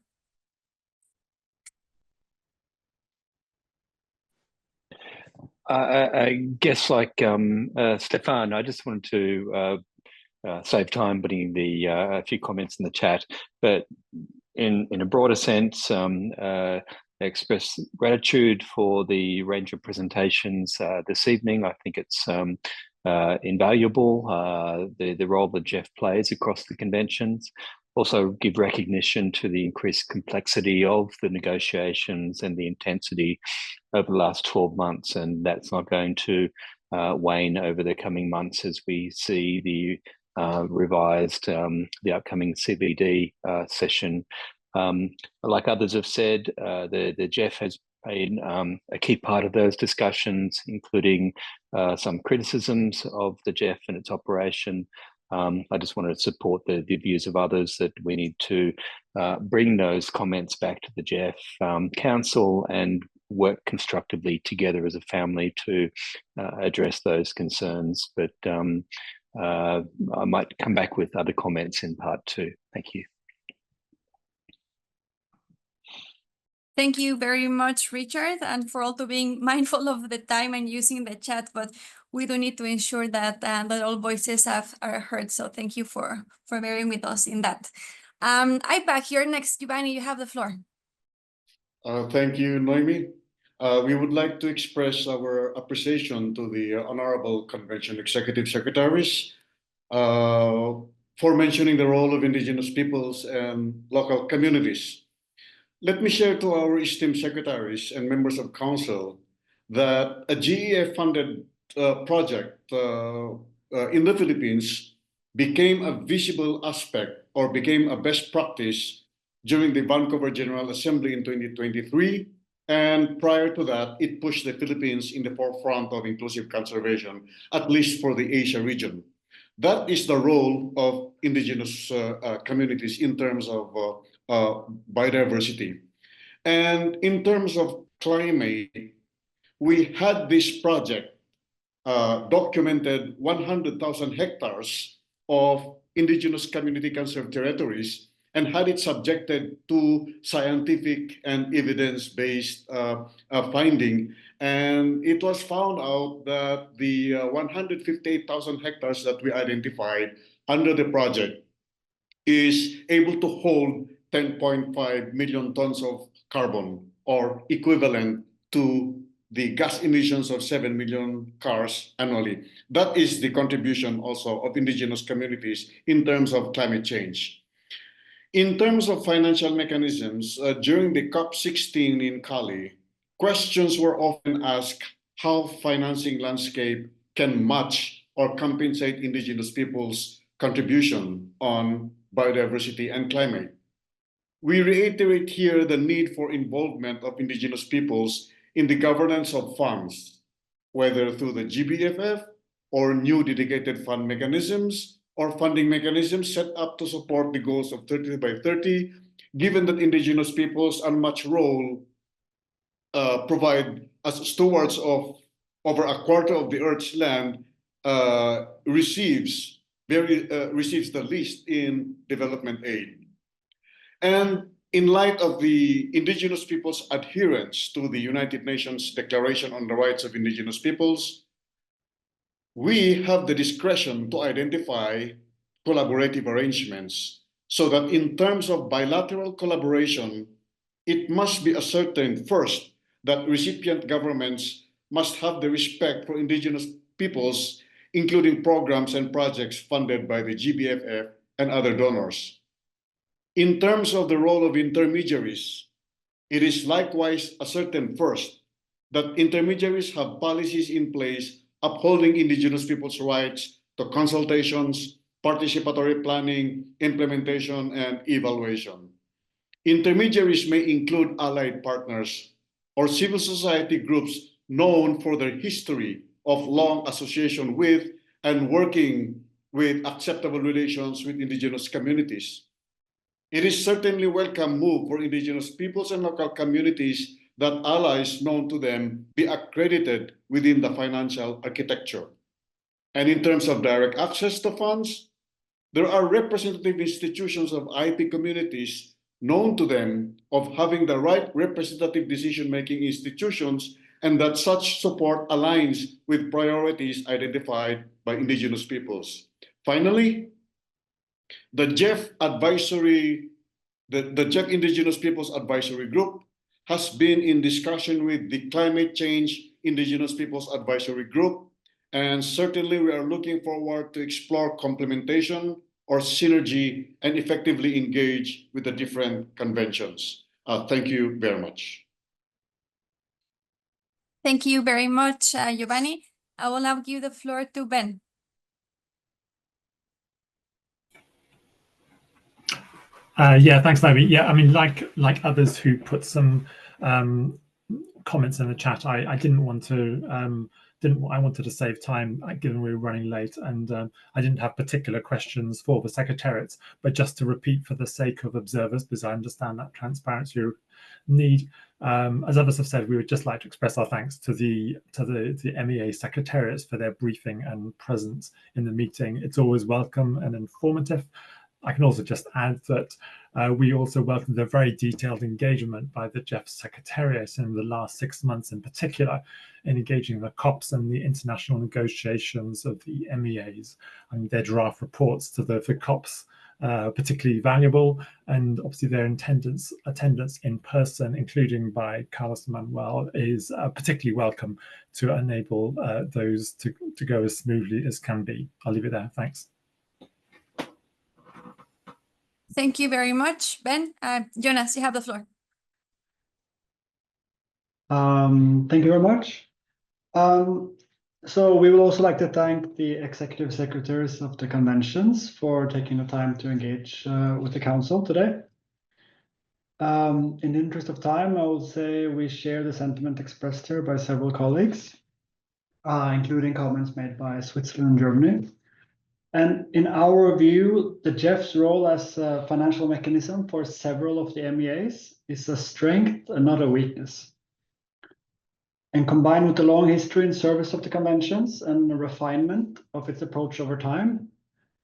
I guess like Stéphane, I just wanted to save time putting a few comments in the chat, but in a broader sense, express gratitude for the range of presentations this evening. I think it's invaluable, the role that GEF plays across the conventions. Also give recognition to the increased complexity of the negotiations and the intensity over the last 12 months, and that's not going to wane over the coming months as we see the revised, the upcoming CBD session. Like others have said, the GEF has played a key part of those discussions, including some criticisms of the GEF and its operation. I just wanted to support the views of others that we need to bring those comments back to the GEF Council and work constructively together as a family to address those concerns. But I might come back with other comments in part two. Thank you. Thank you very much, Richard, and for also being mindful of the time and using the chat, but we do need to ensure that that all voices are heard. So thank you for bearing with us in that. IPAC, you're next. Giovanni, you have the floor. Thank you, Noemi. We would like to express our appreciation to the Honorable Convention Executive Secretaries for mentioning the role of indigenous peoples and local communities. Let me share to our esteemed secretaries and members of council that a GEF-funded project in the Philippines became a visible aspect or became a best practice during the Vancouver General Assembly in 2023. And prior to that, it pushed the Philippines in the forefront of inclusive conservation, at least for the Asia region. That is the role of indigenous communities in terms of biodiversity. And in terms of climate, we had this project documented 100,000 hectares of indigenous community conserved territories and had it subjected to scientific and evidence-based finding. And it was found out that the 158,000 hectares that we identified under the project is able to hold 10.5 million tons of carbon, or equivalent to the gas emissions of 7 million cars annually. That is the contribution also of indigenous communities in terms of climate change. In terms of financial mechanisms, during the COP16 in Cali, questions were often asked how financing landscape can match or compensate indigenous peoples' contribution on biodiversity and climate. We reiterate here the need for involvement of indigenous peoples in the governance of funds, whether through the GBFF or new dedicated fund mechanisms or funding mechanisms set up to support the goals of 30 by 30, given that indigenous peoples and much role provide as stewards of over a quarter of the Earth's land, receives the least in development aid. And in light of the indigenous peoples' adherence to the United Nations Declaration on the Rights of Indigenous Peoples, we have the discretion to identify collaborative arrangements so that in terms of bilateral collaboration, it must be ascertained first that recipient governments must have the respect for indigenous peoples, including programs and projects funded by the GBFF and other donors. In terms of the role of intermediaries, it is likewise ascertained first that intermediaries have policies in place upholding indigenous peoples' rights to consultations, participatory planning, implementation, and evaluation. Intermediaries may include allied partners or civil society groups known for their history of long association with and working with acceptable relations with indigenous communities. It is certainly a welcome move for indigenous peoples and local communities that allies known to them be accredited within the financial architecture. And in terms of direct access to funds, there are representative institutions of IP communities known to them of having the right representative decision-making institutions, and that such support aligns with priorities identified by indigenous peoples. Finally, the GEF Indigenous Peoples Advisory Group has been in discussion with the Climate Change Indigenous Peoples Advisory Group, and certainly we are looking forward to explore complementation or synergy and effectively engage with the different conventions. Thank you very much. Thank you very much, Giovanni. I will now give the floor to Ben. Yeah, thanks, Naomi. Yeah, I mean, like others who put some comments in the chat, I didn't want to. I wanted to save time, given we were running late, and I didn't have particular questions for the secretariats, but just to repeat for the sake of observers, because I understand that transparency need. As others have said, we would just like to express our thanks to the MEA secretariats for their briefing and presence in the meeting. It's always welcome and informative. I can also just add that we also welcome the very detailed engagement by the GEF Secretariat in the last 6 months in particular, in engaging the COPs and the international negotiations of the MEAs. And their draft reports to the COPs particularly valuable, and obviously their attendance in person, including by Carlos Manuel, is particularly welcome to enable those to go as smoothly as can be. I'll leave it there. Thanks. Thank you very much, Ben. Jonas, you have the floor. Thank you very much. So we would also like to thank the executive secretaries of the conventions for taking the time to engage with the council today. In the interest of time, I would say we share the sentiment expressed here by several colleagues, including comments made by Switzerland and Germany. And in our view, the GEF's role as a financial mechanism for several of the MEAs is a strength and not a weakness. And combined with the long history and service of the conventions and the refinement of its approach over time,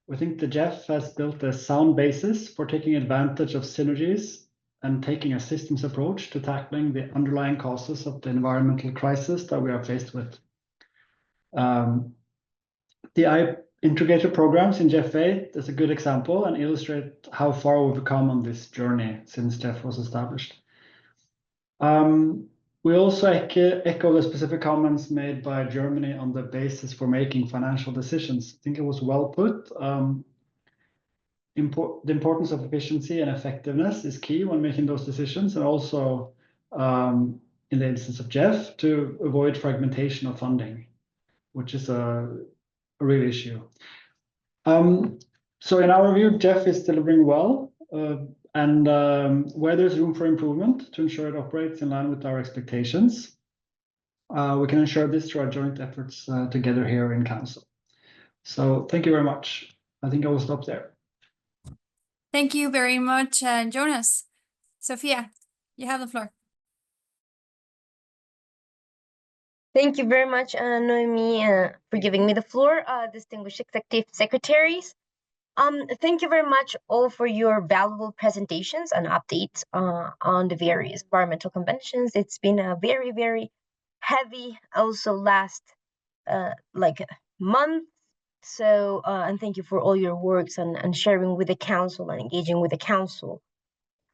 We think the GEF has built a sound basis for taking advantage of synergies and taking a systems approach to tackling the underlying causes of the environmental crisis that we are faced with. The integrated programs in GEF 8 is a good example and illustrate how far we've come on this journey since GEF was established. We also echo the specific comments made by Germany on the basis for making financial decisions. I think it was well put. The importance of efficiency and effectiveness is key when making those decisions, and also in the instance of GEF, to avoid fragmentation of funding, which is a real issue. So in our view, GEF is delivering well, and where there's room for improvement to ensure it operates in line with our expectations, we can ensure this through our joint efforts together here in Council. So thank you very much. I think I will stop there. Thank you very much, Jonas. Sophia, you have the floor. Thank you very much, Noemi, for giving me the floor, distinguished executive secretaries. Thank you very much all for your valuable presentations and updates on the various environmental conventions. It's been a very, very heavy, also last month. So, and thank you for all your works and sharing with the Council and engaging with the Council.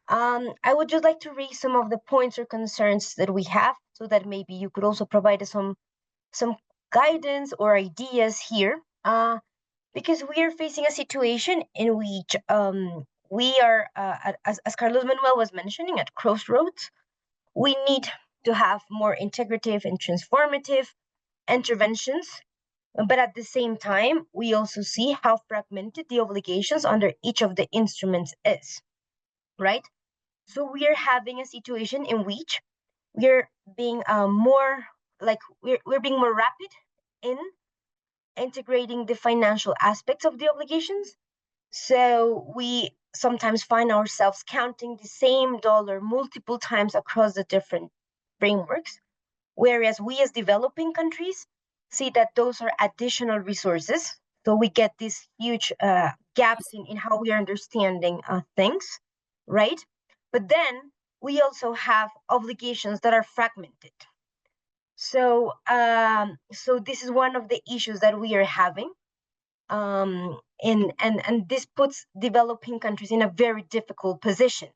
I would just like to raise some of the points or concerns that we have, so that maybe you could also provide us some guidance or ideas here. Because we are facing a situation in which we are, as Carlos Manuel was mentioning, at crossroads. We need to have more integrative and transformative interventions, but at the same time, we also see how fragmented the obligations under each of the instruments is, right? So we are having a situation in which we're being we're being more rapid in integrating the financial aspects of the obligations. So we sometimes find ourselves counting the same dollar multiple times across the different frameworks, whereas we as developing countries see that those are additional resources. So we get these huge gaps in how we are understanding things, right? But then we also have obligations that are fragmented. So, so this is one of the issues that we are having, and this puts developing countries in a very difficult position,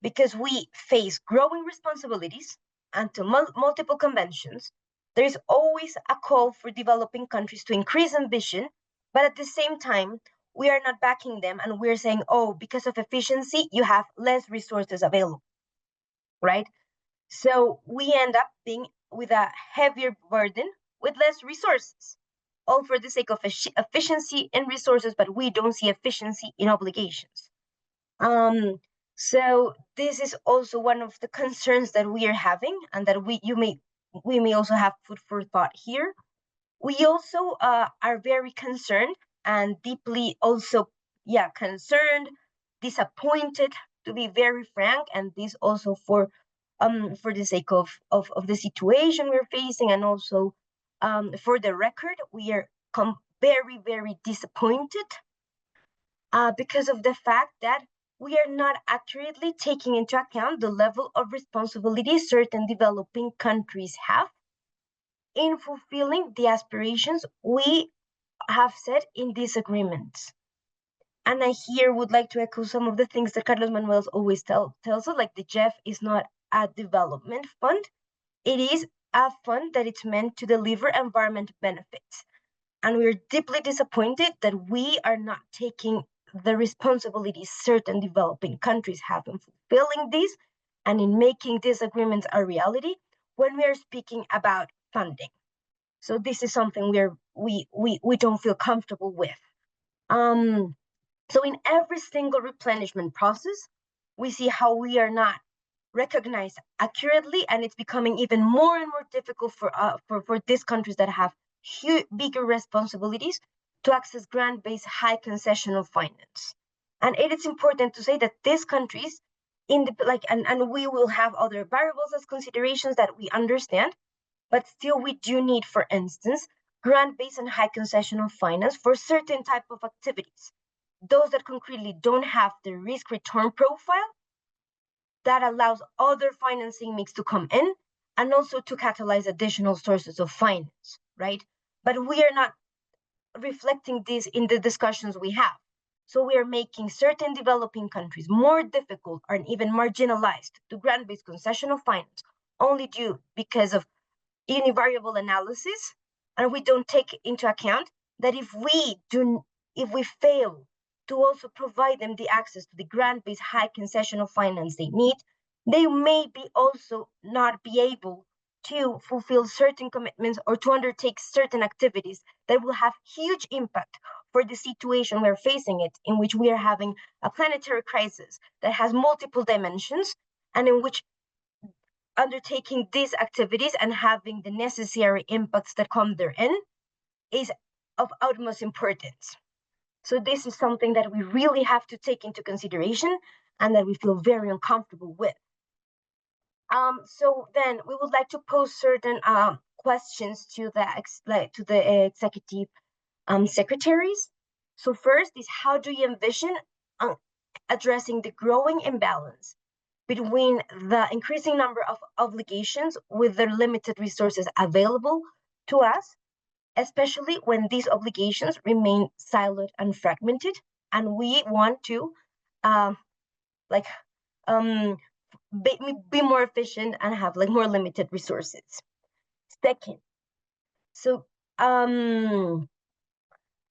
because we face growing responsibilities and to multiple conventions. There is always a call for developing countries to increase ambition, but at the same time, we are not backing them, and we're saying, oh, because of efficiency, you have less resources available, right? So we end up being with a heavier burden with less resources, all for the sake of efficiency in resources, but we don't see efficiency in obligations. So this is also one of the concerns that we are having, and that we may also have food for thought here. We also are very concerned and deeply also, concerned, disappointed, to be very frank, and this also for the sake of the situation we're facing, and also for the record, we are very, very disappointed because of the fact that we are not accurately taking into account the level of responsibility certain developing countries have in fulfilling the aspirations we have set in these agreements. And I here would like to echo some of the things that Carlos Manuel always tells us, like the GEF is not a development fund. It is a fund that it's meant to deliver environmental benefits. And we're deeply disappointed that we are not taking the responsibilities certain developing countries have in fulfilling this and in making these agreements a reality when we are speaking about funding. So this is something we don't feel comfortable with. So in every single replenishment process, we see how we are not recognized accurately, and it's becoming even more and more difficult for these countries that have bigger responsibilities to access grant-based high concessional finance. And it is important to say that these countries, and we will have other variables as considerations that we understand, but still we do need, for instance, grant-based and high concessional finance for certain type of activities, those that concretely don't have the risk-return profile that allows other financing mix to come in and also to catalyze additional sources of finance, right? But we are not reflecting this in the discussions we have. So we are making certain developing countries more difficult and even marginalized to grant-based concessional finance only due because of univariable analysis, and we don't take into account that if we fail to also provide them the access to the grant-based high concessional finance they need, they may be also not be able to fulfill certain commitments or to undertake certain activities that will have huge impact for the situation we're facing it, in which we are having a planetary crisis that has multiple dimensions, and in which undertaking these activities and having the necessary impacts that come therein is of utmost importance. So this is something that we really have to take into consideration and that we feel very uncomfortable with. So then we would like to pose certain questions to the executive secretaries. So first is, how do you envision addressing the growing imbalance between the increasing number of obligations with the limited resources available to us, especially when these obligations remain siloed and fragmented, and we want to be more efficient and have more limited resources. Second, so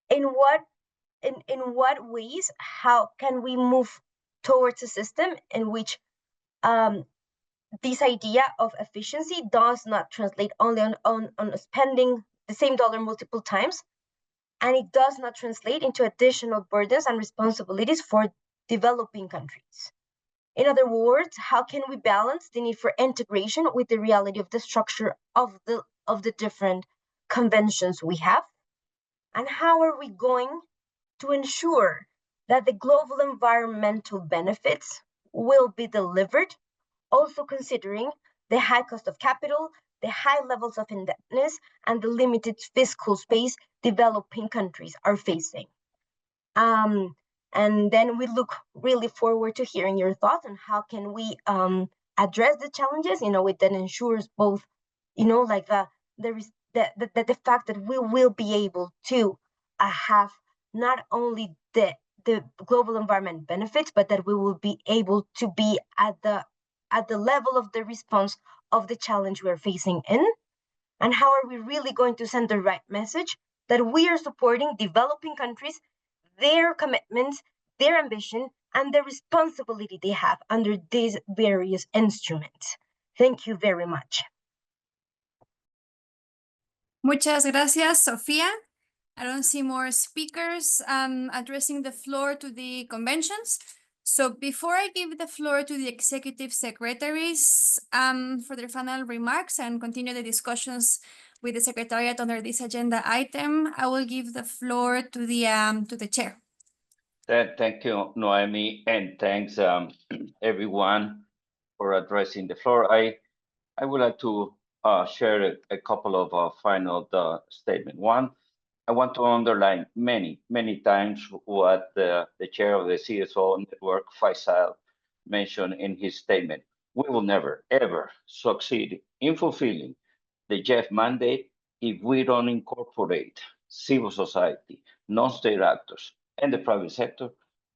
in what ways, how can we move towards a system in which this idea of efficiency does not translate only on spending the same dollar multiple times, and it does not translate into additional burdens and responsibilities for developing countries? In other words, how can we balance the need for integration with the reality of the structure of the different conventions we have? And how are we going to ensure that the global environmental benefits will be delivered, also considering the high cost of capital, the high levels of indebtedness, and the limited fiscal space developing countries are facing? And then we look really forward to hearing your thoughts on how can we address the challenges in a way that ensures both, the fact that we will be able to have not only the global environment benefits, but that we will be able to be at the level of the response of the challenge we're facing in. And how are we really going to send the right message that we are supporting developing countries, their commitments, their ambition, and the responsibility they have under these various instruments? Thank you very much. Muchas gracias, Sofía. I don't see more speakers addressing the floor to the conventions. So before I give the floor to the executive secretaries for their final remarks and continue the discussions with the secretariat under this agenda item, I will give the floor to the chair. Thank you, Noemi, and thanks everyone for addressing the floor. I would like to share a couple of final statements. One, I want to underline many times what the chair of the CSO network, Faisal, mentioned in his statement. We will never, ever succeed in fulfilling the GEF mandate if we don't incorporate civil society, non-state actors, and the private sector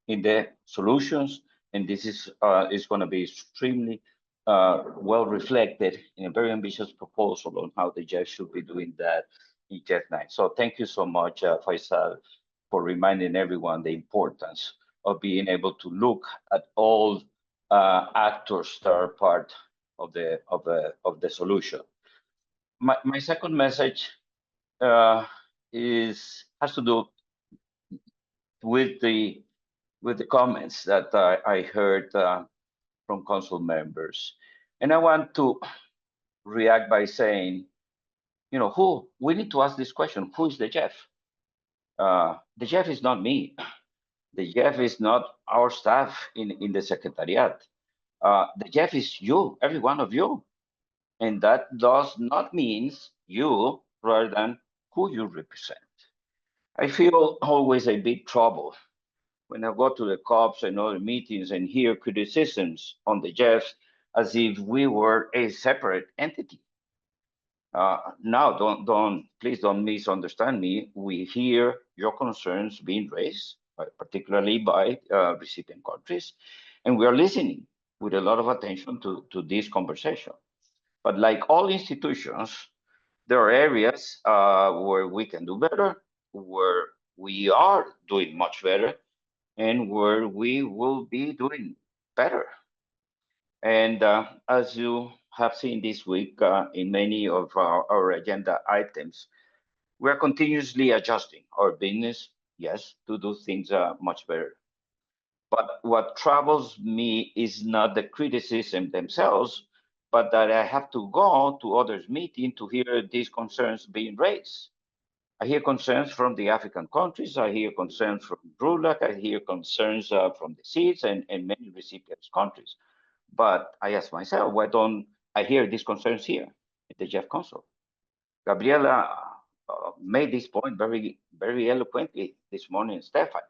in the solutions. And this is going to be extremely well reflected in a very ambitious proposal on how the GEF should be doing that in GEF 9. So thank you so much, Faisal, for reminding everyone the importance of being able to look at all actors that are part of the solution. My second message has to do with the comments that I heard from council members, and I want to react by saying, we need to ask this question: who is the GEF? The GEF is not me. The GEF is not our staff in the secretariat. The GEF is you, every one of you. And that does not mean you rather than who you represent. I feel always a big trouble when I go to the COPs and other meetings and hear criticisms on the GEFs as if we were a separate entity. Now, please don't misunderstand me. We hear your concerns being raised, particularly by recipient countries, and we are listening with a lot of attention to this conversation. But like all institutions, there are areas where we can do better, where we are doing much better, and where we will be doing better. And as you have seen this week in many of our agenda items, we're continuously adjusting our business, yes, to do things much better. But what troubles me is not the criticism themselves, but that I have to go to others' meeting to hear these concerns being raised. I hear concerns from the African countries, I hear concerns from RULAC, I hear concerns from the seeds and many recipients countries. But I ask myself, why don't I hear these concerns here at the GEF Council? Gabriela made this point very, very eloquently this morning. Stefan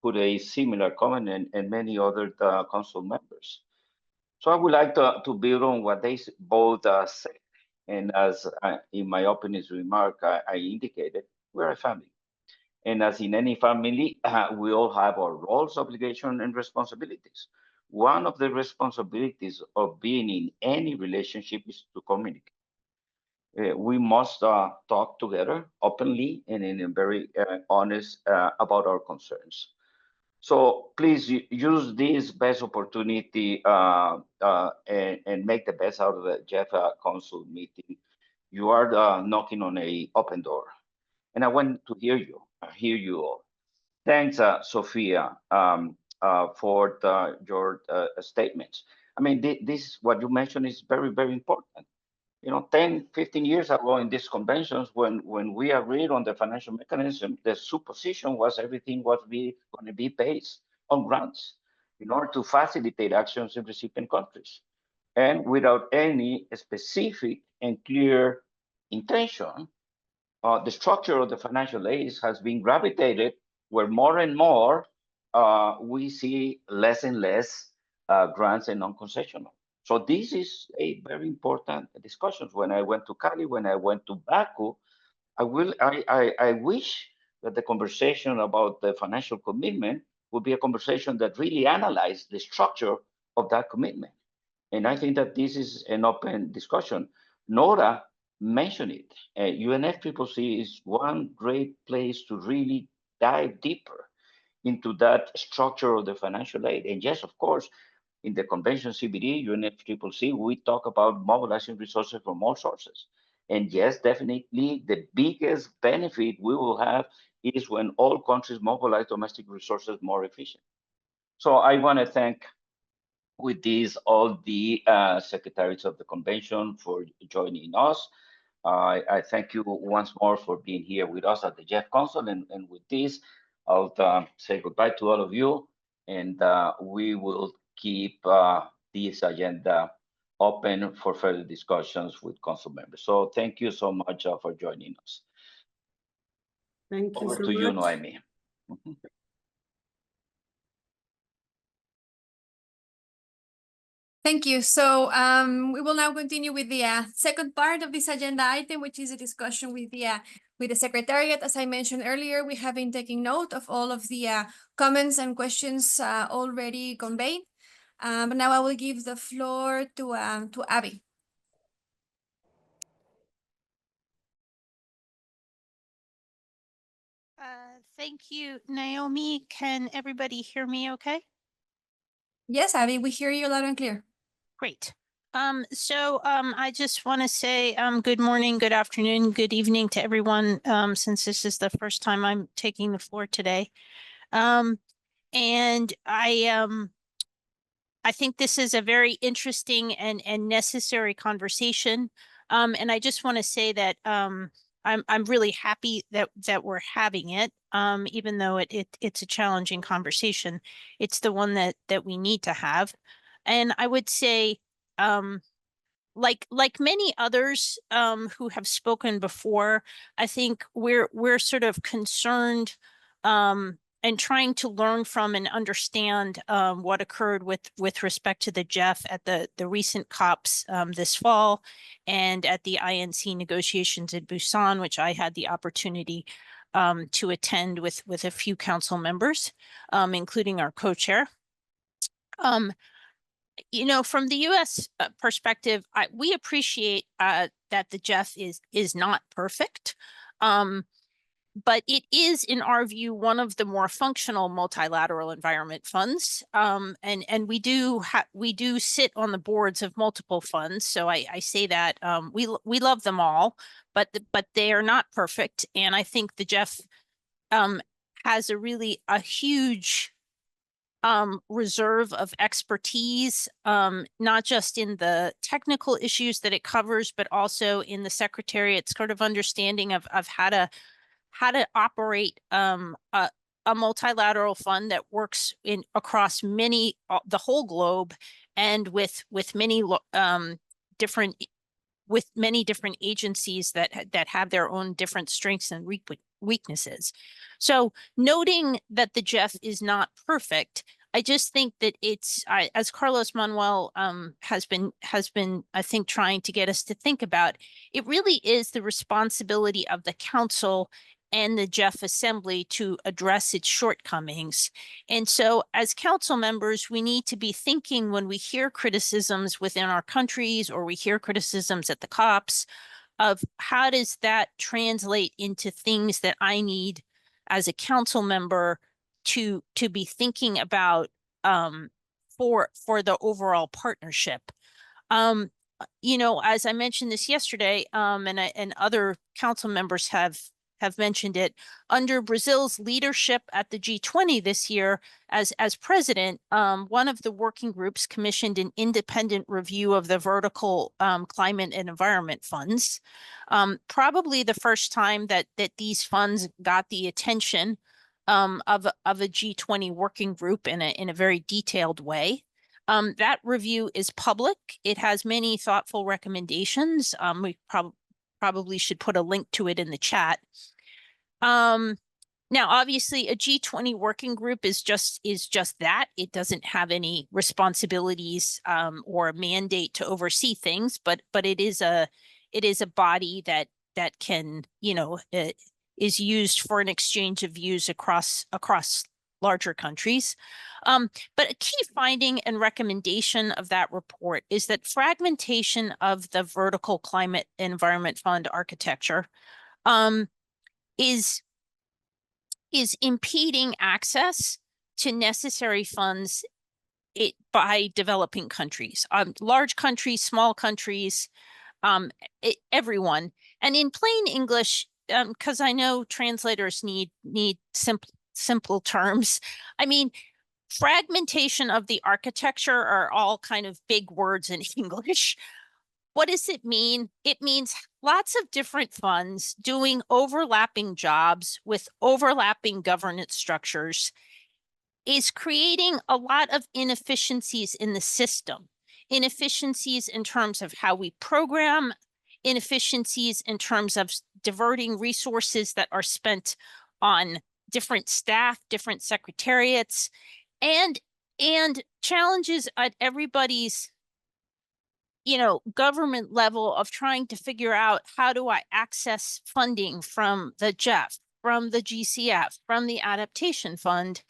put a similar comment, and many other council members. So I would like to build on what they both said. And as in my opening remark, I indicated, we're a family. And as in any family, we all have our roles, obligations, and responsibilities. One of the responsibilities of being in any relationship is to communicate. We must talk together openly and in a very honest about our concerns. So please use this best opportunity and make the best out of the GEF Council meeting. You are knocking on an open door. And I want to hear you all. Thanks, Sophia, for your statements. I mean, this, what you mentioned is very, very important. 10, 15 years ago in these conventions, when we agreed on the financial mechanism, the supposition was everything was going to be based on grants in order to facilitate actions in recipient countries. And without any specific and clear intention, the structure of the financial aid has been gravitated where more and more we see less and less grants and non-concessional. So this is a very important discussion. When I went to Cali, when I went to Baku, I wish that the conversation about the financial commitment would be a conversation that really analyzed the structure of that commitment. And I think that this is an open discussion. Nora mentioned it. UNFCCC is one great place to really dive deeper into that structure of the financial aid. And yes, of course, in the convention CBD, UNFCCC, we talk about mobilizing resources from all sources. And yes, definitely the biggest benefit we will have is when all countries mobilize domestic resources more efficiently. So I want to thank with this all the secretaries of the convention for joining us. I thank you once more for being here with us at the GEF Council. And with this, I'll say goodbye to all of you. And we will keep this agenda open for further discussions with council members. So thank you so much for joining us. Thank you Over so to you, much. Noemi. Thank you. So we will now continue with the second part of this agenda item, which is a discussion with the Secretariat. As I mentioned earlier, we have been taking note of all of the comments and questions already conveyed. But now I will give the floor to Abby. Thank you, Naomi. Can everybody hear me okay? Yes, Abby, we hear you loud and clear. Great. I just want to say good morning, good afternoon, good evening to everyone, since this is the first time I'm taking the floor today. And I think this is a very interesting and necessary conversation. And I just want to say that I'm really happy that we're having it, even though it's a challenging conversation. It's the one that we need to have. And I would say like many others who have spoken before, I think we're sort of concerned and trying to learn from and understand what occurred with respect to the GEF at the recent COPs this fall, and at the INC negotiations in Busan, which I had the opportunity to attend with a few council members, including our co-chair. You know, from the U.S. perspective, we appreciate that the GEF is not perfect, but it is, in our view, one of the more functional multilateral environment funds. And we do sit on the boards of multiple funds, so I say that we love them all, but they are not perfect, and I think the GEF has a huge reserve of expertise, not just in the technical issues that it covers, but also in the Secretariat's sort of understanding of how to operate a multilateral fund that works across the whole globe, and with many different agencies that have their own different strengths and weaknesses. So noting that the GEF is not perfect, I just think that it's, as Carlos Manuel has been, I think, trying to get us to think about, it really is the responsibility of the Council and the GEF Assembly to address its shortcomings. And so as council members, we need to be thinking, when we hear criticisms within our countries or we hear criticisms at the COPs, of how does that translate into things that I need as a council member to be thinking about for the overall partnership. You know, as I mentioned this yesterday, and other council members have mentioned it, under Brazil's leadership at the G20 this year as president, one of the working groups commissioned an independent review of the vertical climate and environment funds. Probably the first time that these funds got the attention of a G20 working group in a very detailed way. That review is public. It has many thoughtful recommendations. We probably should put a link to it in the chat. Now, obviously, a G20 working group is just that. It doesn't have any responsibilities or a mandate to oversee things, but it is a body that can, you know, is used for an exchange of views across larger countries. But a key finding and recommendation of that report is that fragmentation of the vertical climate environment fund architecture is impeding access to necessary funds by developing countries, large countries, small countries, everyone. And in plain English, because I know translators need simple terms, I mean, fragmentation of the architecture are all kind of big words in English. What does it mean? It means lots of different funds doing overlapping jobs with overlapping governance structures is creating a lot of inefficiencies in the system. Inefficiencies in terms of how we program, inefficiencies in terms of diverting resources that are spent on different staff, different secretariats, and challenges at everybody's, you know, government level of trying to figure out, how do I access funding from the GEF, from the GCF, from the Adaptation Fund?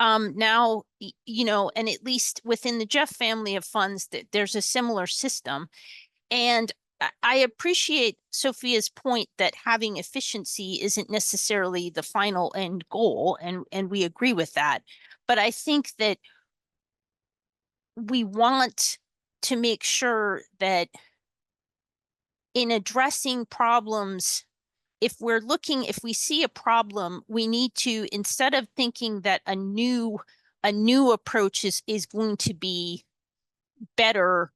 Now, you know, and at least within the GEF family of funds, there's a similar system. And I appreciate Sophia's point that having efficiency isn't necessarily the final end goal, and we agree with that. But I think that we want to make sure that in addressing problems, if we see a problem, we need to, instead of thinking that a new approach is going to be better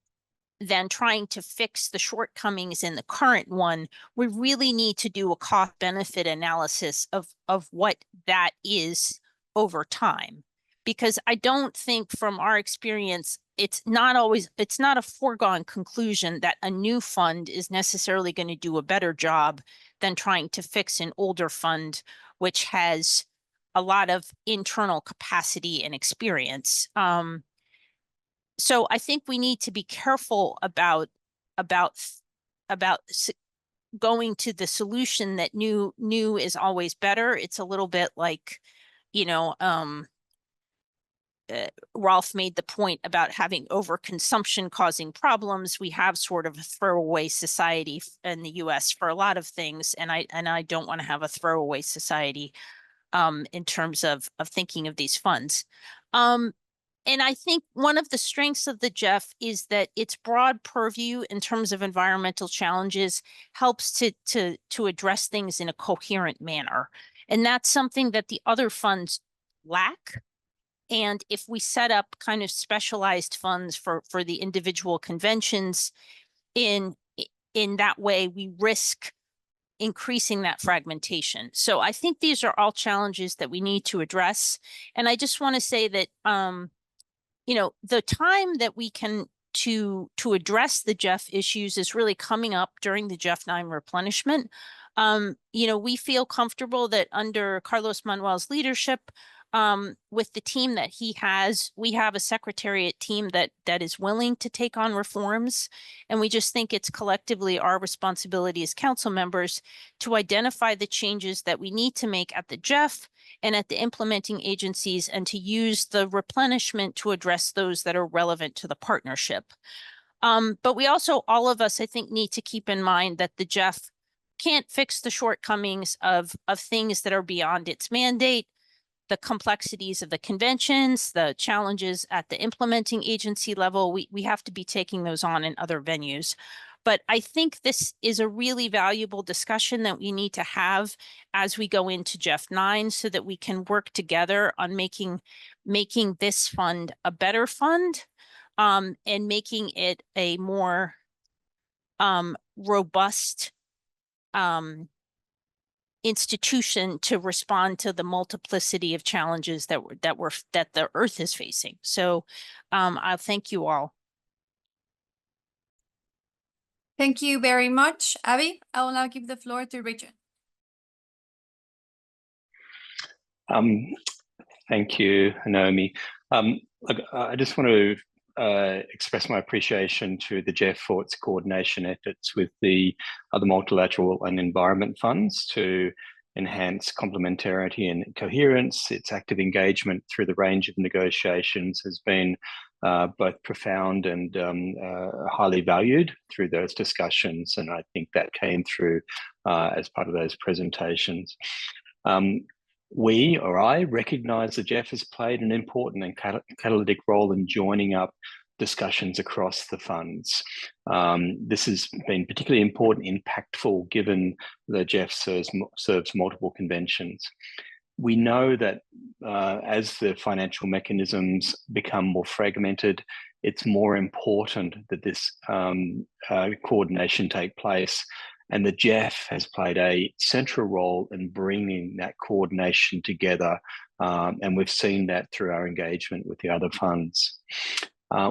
than trying to fix the shortcomings in the current one, we really need to do a cost benefit analysis of what that is over time. because I don't think from our experience, it's not a foregone conclusion that a new fund is necessarily going to do a better job than trying to fix an older fund, which has a lot of internal capacity and experience. So I think we need to be careful about going to the solution that new is always better. It's a little bit like, Rolf made the point about having overconsumption causing problems. We have sort of a throwaway society in the US for a lot of things, and I don't want to have a throwaway society in terms of thinking of these funds. And I think one of the strengths of the GEF is that its broad purview in terms of environmental challenges helps to address things in a coherent manner. And that's something that the other funds lack. And if we set up kind of specialized funds for the individual conventions, in that way, we risk increasing that fragmentation. So I think these are all challenges that we need to address. And I just want to say that, the time that we can to address the GEF issues is really coming up during the GEF 9 replenishment. We feel comfortable that under Carlos Manuel's leadership, with the team that he has, we have a secretariat team that is willing to take on reforms. And we just think it's collectively our responsibility as council members to identify the changes that we need to make at the GEF and at the implementing agencies, and to use the replenishment to address those that are relevant to the partnership. But we also, all of us, I think, need to keep in mind that the GEF can't fix the shortcomings of things that are beyond its mandate, the complexities of the conventions, the challenges at the implementing agency level. We have to be taking those on in other venues. But I think this is a really valuable discussion that we need to have as we go into GEF 9, so that we can work together on making this fund a better fund, and making it a more robust institution to respond to the multiplicity of challenges that the Earth is facing. So I'll thank you all. Thank you very much, Abby. I will now give the floor to Richard. Thank you, Naomi. Look, I just want to express my appreciation to the GEF for its coordination efforts with the other multilateral and environment funds to enhance complementarity and coherence. Its active engagement through the range of negotiations has been both profound and highly valued through those discussions, and I think that came through as part of those presentations. I recognize that GEF has played an important and catalytic role in joining up discussions across the funds. This has been particularly important, impactful, given that GEF serves multiple conventions. We know that as the financial mechanisms become more fragmented, it's more important that this coordination take place. And the GEF has played a central role in bringing that coordination together. And we've seen that through our engagement with the other funds.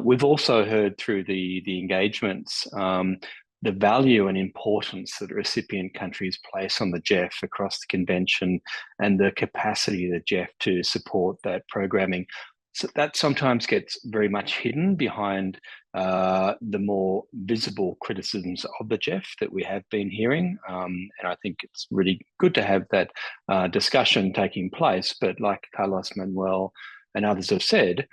We've also heard through the engagements the value and importance that recipient countries place on the GEF across the convention, and the capacity of the GEF to support that programming. So that sometimes gets very much hidden behind the more visible criticisms of the GEF that we have been hearing. And I think it's really good to have that discussion taking place. But like Carlos Manuel and others have said,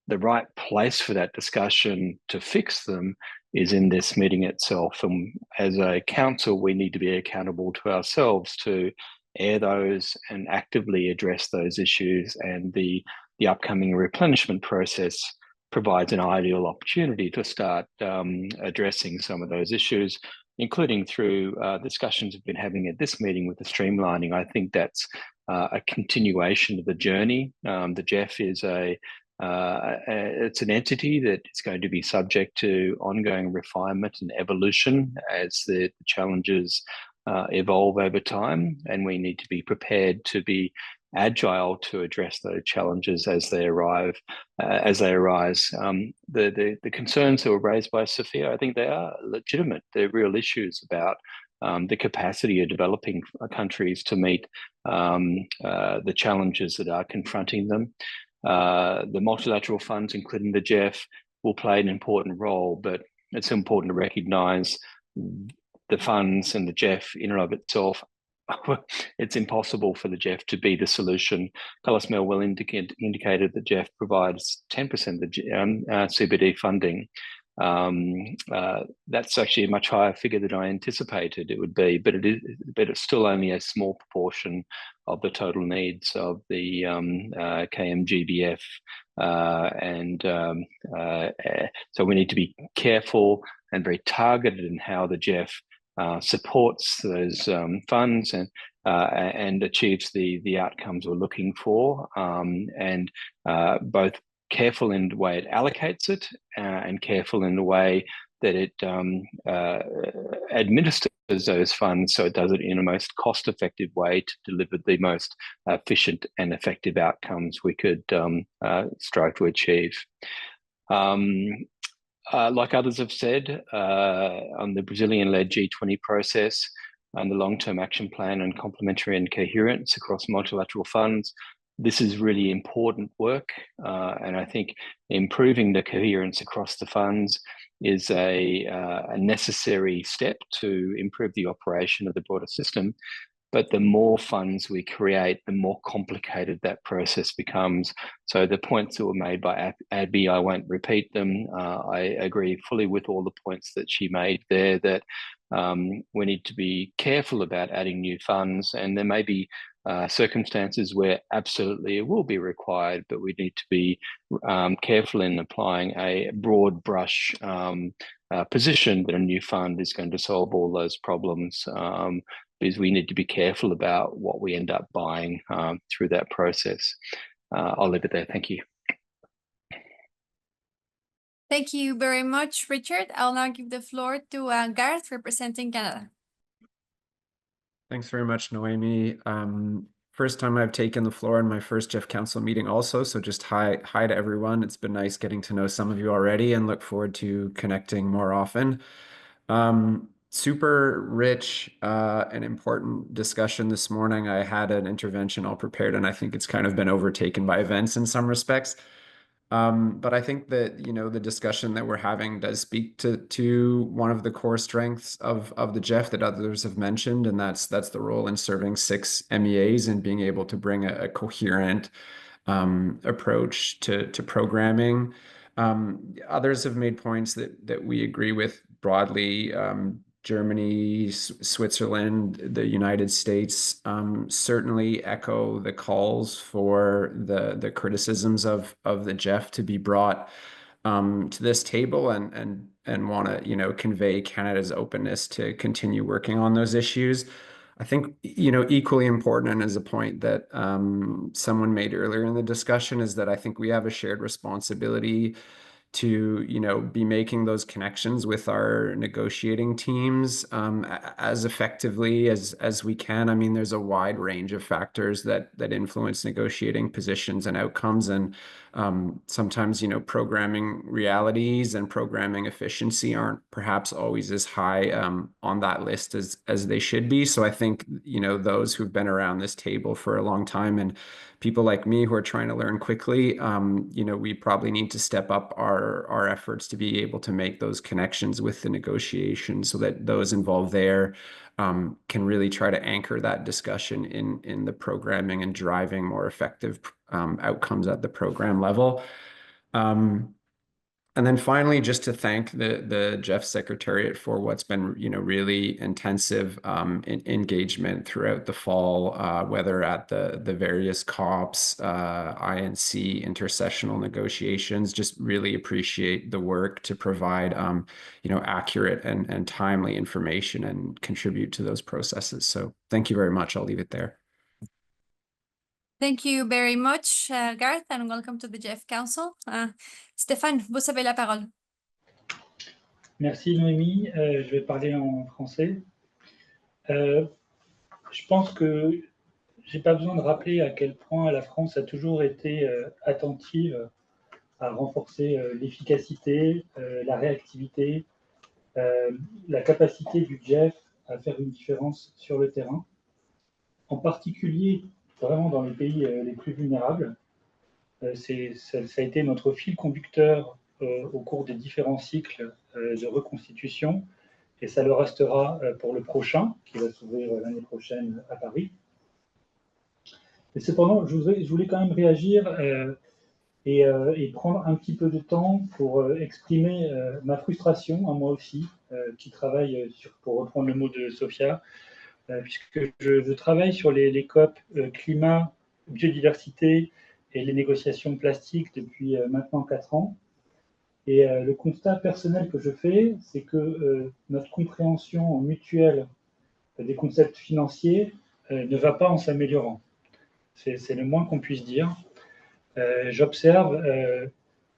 the right place for that discussion to fix them is in this meeting itself. And as a council, we need to be accountable to ourselves to air those and actively address those issues. And the upcoming replenishment process provides an ideal opportunity to start addressing some of those issues, including through discussions we've been having at this meeting with the streamlining. I think that's a continuation of the journey. The GEF is it's an entity that is going to be subject to ongoing refinement and evolution as the challenges evolve over time, and we need to be prepared to be agile to address those challenges as they arise. The concerns that were raised by Sophia, I think they are legitimate. They're real issues about the capacity of developing countries to meet the challenges that are confronting them. The multilateral funds, including the GEF, will play an important role, but it's important to recognise the funds and the GEF in and of itself. It's impossible for the GEF to be the solution. Carlos Melwell indicated that GEF provides 10% of the CBD funding. That's actually a much higher figure than I anticipated it would be, but it's still only a small proportion of the total needs of the KMGBF, so we need to be careful and very targeted in how the GEF supports those funds and achieves the outcomes we're looking for, and both careful in the way it allocates it and careful in the way that it administers those funds, so it does it in a most cost-effective way to deliver the most efficient and effective outcomes we could strive to achieve. Like others have said, on the Brazilian-led G20 process and the long-term action plan and complementary and coherence across multilateral funds, this is really important work, and I think improving the coherence across the funds is a necessary step to improve the operation of the broader system. But the more funds we create, the more complicated that process becomes. So the points that were made by Abby, I won't repeat them. I agree fully with all the points that she made there, that we need to be careful about adding new funds, and there may be circumstances where absolutely it will be required, but we need to be careful in applying a broad brush position that a new fund is going to solve all those problems, because we need to be careful about what we end up buying through that process. I'll leave it there. Thank you. Thank you very much, Richard. I'll now give the floor to Garth, representing Canada. Thanks very much, Noemi. First time I've taken the floor in my first GEF Council meeting also, so just hi to everyone. It's been nice getting to know some of you already and look forward to connecting more often. Super rich and important discussion this morning. I had an intervention all prepared, and I think it's kind of been overtaken by events in some respects. But I think that, you know, the discussion that we're having does speak to one of the core strengths of the GEF that others have mentioned, and that's the role in serving 6 MEAs and being able to bring a coherent approach to programming. Others have made points that we agree with broadly. Germany, Switzerland, the United States certainly echo the calls for the criticisms of the GEF to be brought to this table, and want to, you know, convey Canada's openness to continue working on those issues. I think, you know, equally important, and as a point that someone made earlier in the discussion, is that I think we have a shared responsibility to, you know, be making those connections with our negotiating teams as effectively as we can. I mean, there's a wide range of factors that influence negotiating positions and outcomes, and sometimes, you know, programming realities and programming efficiency aren't perhaps always as high on that list as they should be. So I think, you know, those who've been around this table for a long time and people like me who are trying to learn quickly, you know, we probably need to step up our efforts to be able to make those connections with the negotiations, so that those involved there can really try to anchor that discussion in the programming and driving more effective outcomes at the program level. And then finally, just to thank the GEF Secretariat for what's been, you know, really intensive engagement throughout the fall, whether at the various COPs, INC, intersessional negotiations. Just really appreciate the work to provide, you know, accurate and timely information and contribute to those processes. So thank you very much. I'll leave it there. Thank you very much, Garth, and welcome to the GEF Council. Stéphane, vous avez la parole. Merci Noémie, je vais parler en français. Je pense que j'ai pas besoin de rappeler à quel point la France a toujours été attentive à renforcer l'efficacité, la réactivité, la capacité du GEF à faire une différence sur le terrain, en particulier vraiment dans les pays les plus vulnérables. Ça a été notre fil conducteur au cours des différents cycles de reconstitution, et ça le restera pour le prochain, qui va s'ouvrir l'année prochaine à Paris. Et cependant, je voulais quand même réagir et prendre un petit peu de temps pour exprimer ma frustration, à moi aussi, qui travaille pour reprendre le mot de Sophia, puisque je travaille sur les COP climat, biodiversité et les négociations plastiques depuis maintenant 4 ans. Et le constat personnel que je fais, c'est que notre compréhension mutuelle des concepts financiers ne va pas en s'améliorant. C'est le moins qu'on puisse dire. J'observe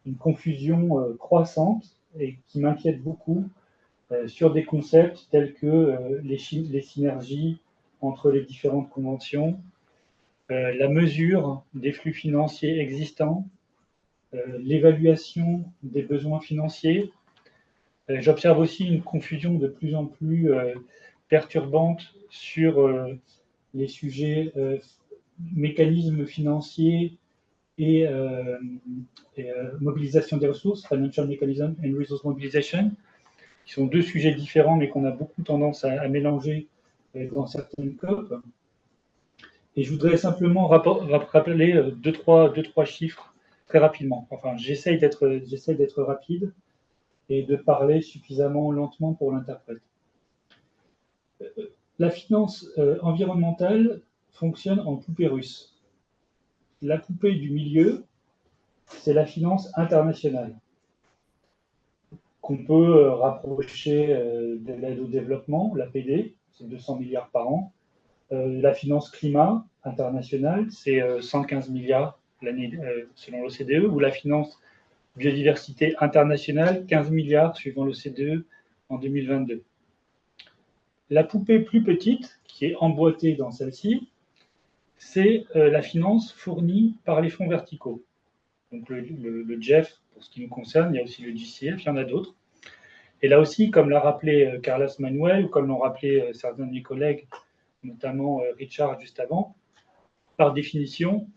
une confusion croissante et qui m'inquiète beaucoup sur des concepts tels que les synergies entre les différentes conventions, la mesure des flux financiers existants, l'évaluation des besoins financiers. J'observe aussi une confusion de plus en plus perturbante sur les sujets mécanismes financiers et mobilisation des ressources, Financial Mechanism and Resource Mobilization, qui sont 2 sujets différents, mais qu'on a beaucoup tendance à mélanger dans certaines COP. Et je voudrais simplement rappeler deux, trois chiffres très rapidement. Enfin, j'essaye d'être rapide et de parler suffisamment lentement pour l'interprète. La finance environnementale fonctionne en poupée russe. La poupée du milieu, c'est la finance internationale, qu'on peut rapprocher de l'aide au développement, l'APD, c'est 200 milliards par an. La finance climat internationale, c'est 115 milliards l'année selon l'OCDE, ou la finance biodiversité internationale, 15 milliards suivant l'OCDE en 2022. La poupée plus petite, qui est emboîtée dans celle-ci, c'est la finance fournie par les fonds verticaux. Donc le GEF, pour ce qui nous concerne, il y a aussi le GCF, il y en a d'autres. Et là aussi, comme l'a rappelé Carlos Manuel, ou comme l'ont rappelé certains de mes collègues, notamment Richard juste avant, par définition,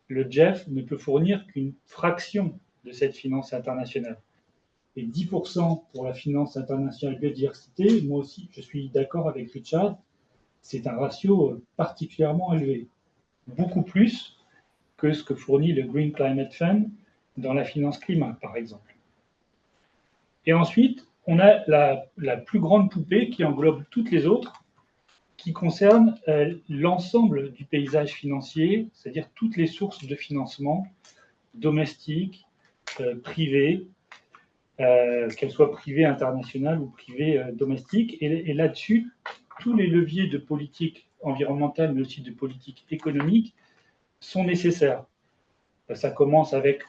le GEF ne peut fournir qu'une fraction de cette finance internationale. Et 10% pour la finance internationale biodiversité, moi aussi, je suis d'accord avec Richard, c'est un ratio particulièrement élevé, beaucoup plus que ce que fournit le Green Climate Fund dans la finance climat, par exemple. Et ensuite, on a la plus grande poupée qui englobe toutes les autres, qui concerne l'ensemble du paysage financier, c'est-à-dire toutes les sources de financement domestiques, privées, qu'elles soient privées internationales ou privées domestiques. Et là-dessus, tous les leviers de politique environnementale, mais aussi de politique économique, sont nécessaires. Ça commence avec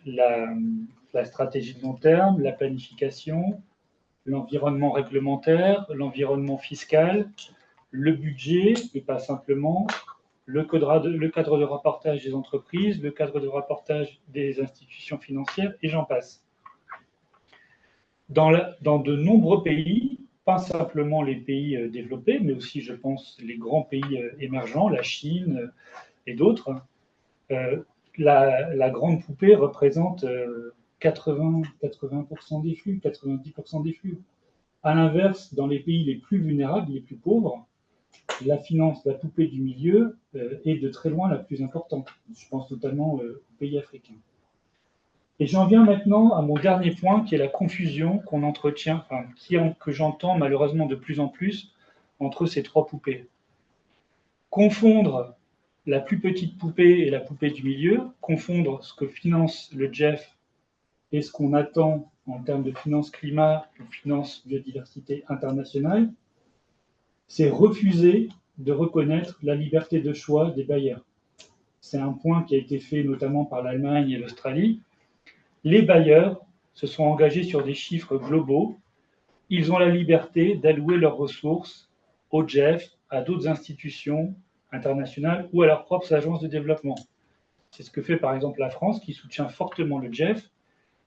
la stratégie de long terme, la planification, l'environnement réglementaire, l'environnement fiscal, le budget, et pas simplement, le cadre de rapportage des entreprises, le cadre de rapportage des institutions financières, et j'en passe. Dans de nombreux pays, pas simplement les pays développés, mais aussi, je pense, les grands pays émergents, la Chine et d'autres, la grande poupée représente 80% des flux, 90% des flux. À l'inverse, dans les pays les plus vulnérables, les plus pauvres, la finance, la poupée du milieu est de très loin la plus importante. Je pense notamment aux pays africains. Et j'en viens maintenant à mon dernier point, qui est la confusion qu'on entretient, que j'entends malheureusement de plus en plus entre ces 3 poupées. Confondre la plus petite poupée et la poupée du milieu, confondre ce que finance le GEF et ce qu'on attend en termes de finance climat ou finance biodiversité internationale, c'est refuser de reconnaître la liberté de choix des bailleurs. C'est un point qui a été fait notamment par l'Allemagne et l'Australie. Les bailleurs se sont engagés sur des chiffres globaux. Ils ont la liberté d'allouer leurs ressources au GEF, à d'autres institutions, internationales ou à leurs propres agences de développement. C'est ce que fait par exemple la France, qui soutient fortement le GEF,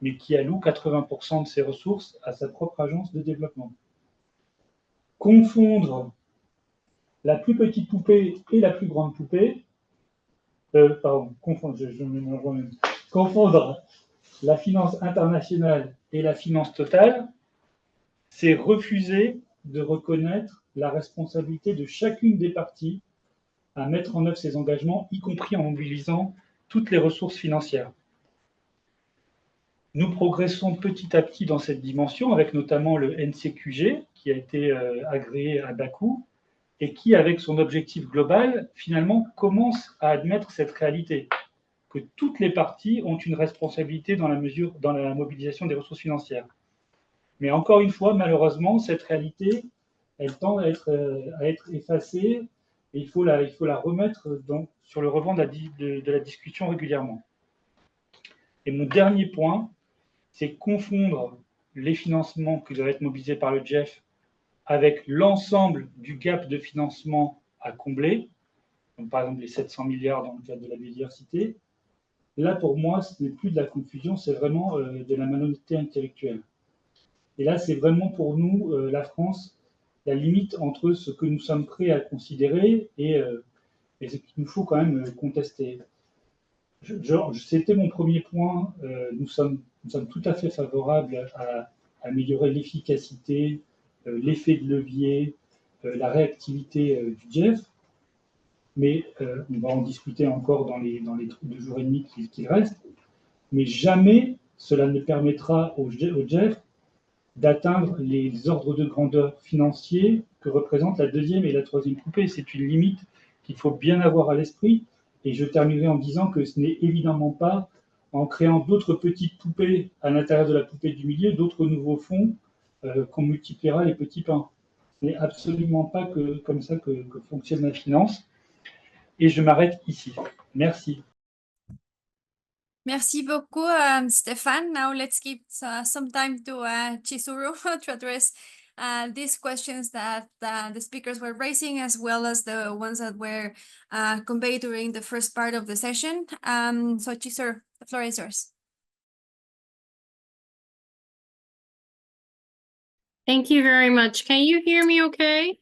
mais qui alloue 80% de ses ressources à sa propre agence de développement. Confondre la plus petite poupée et la plus grande poupée, confondre la finance internationale et la finance totale, c'est refuser de reconnaître la responsabilité de chacune des parties à mettre en œuvre ces engagements, y compris en mobilisant toutes les ressources financières. Nous progressons petit à petit dans cette dimension, avec notamment le NCQG, qui a été agréé à Bakou, et qui, avec son objectif global, finalement commence à admettre cette réalité, que toutes les parties ont une responsabilité dans la mobilisation des ressources financières. Mais encore une fois, malheureusement, cette réalité, elle tend à être effacée, et il faut la remettre sur le revant de la discussion régulièrement. Et mon dernier point, c'est confondre les financements qui doivent être mobilisés par le GEF avec l'ensemble du gap de financement à combler, comme par exemple les 700 milliards dans le cadre de la biodiversité. Là, pour moi, ce n'est plus de la confusion, c'est vraiment de la malhonnêteté intellectuelle. Et là, c'est vraiment pour nous, la France, la limite entre ce que nous sommes prêts à considérer et ce qu'il nous faut quand même contester. C'était mon premier point. Nous sommes tout à fait favorables à améliorer l'efficacité, l'effet de levier, la réactivité du GEF, mais on va en discuter encore dans les 2 jours et demi qui restent, mais jamais cela ne permettra au GEF d'atteindre les ordres de grandeur financiers que représentent la 2e et la 3e poupée. C'est une limite qu'il faut bien avoir à l'esprit. Et je terminerai en disant que ce n'est évidemment pas en créant d'autres petites poupées à l'intérieur de la poupée du milieu, d'autres nouveaux fonds, qu'on multipliera les petits pains. Ce n'est absolument pas comme ça que fonctionne la finance. Et je m'arrête ici. Merci. Merci beaucoup, Stéphane. Now let's give some time to Chizuru to address these questions that the speakers were raising, as well as the ones that were conveyed during the first part of the session. So Chizuru, the floor is yours. Thank you very much. Can you hear me okay?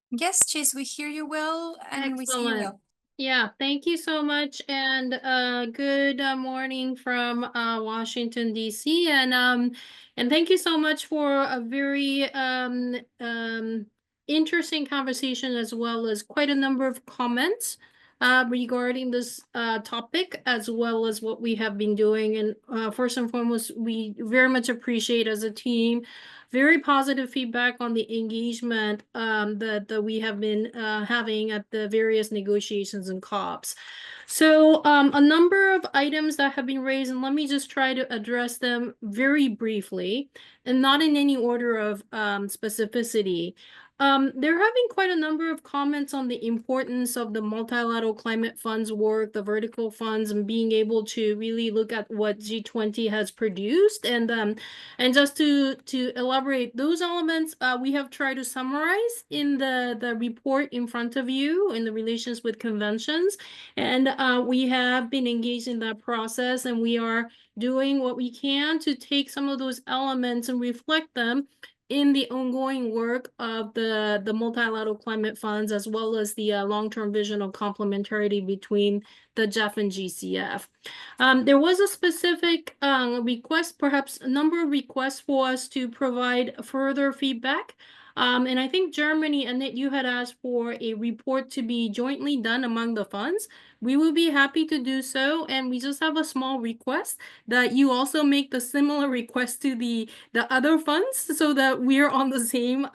Yes, Chiz, we hear you well and we see you well. Yeah, thank you so much, and good morning from Washington DC, and thank you so much for a very interesting conversation, as well as quite a number of comments regarding this topic, as well as what we have been doing. And first and foremost, we very much appreciate, as a team, very positive feedback on the engagement that we have been having at the various negotiations and COPs. So a number of items that have been raised, and let me just try to address them very briefly, and not in any order of specificity. There have been quite a number of comments on the importance of the multilateral climate funds work, the vertical funds, and being able to really look at what G20 has produced. And just to elaborate those elements, we have tried to summarize in the report in front of you in the relations with conventions. And we have been engaged in that process, and we are doing what we can to take some of those elements and reflect them in the ongoing work of the multilateral climate funds, as well as the long-term vision of complementarity between the GEF and GCF. There was a specific request, perhaps a number of requests for us to provide further feedback. And I think Germany, Annette, you had asked for a report to be jointly done among the funds. We will be happy to do so, and we just have a small request that you also make the similar request to the other funds, so that we're on the same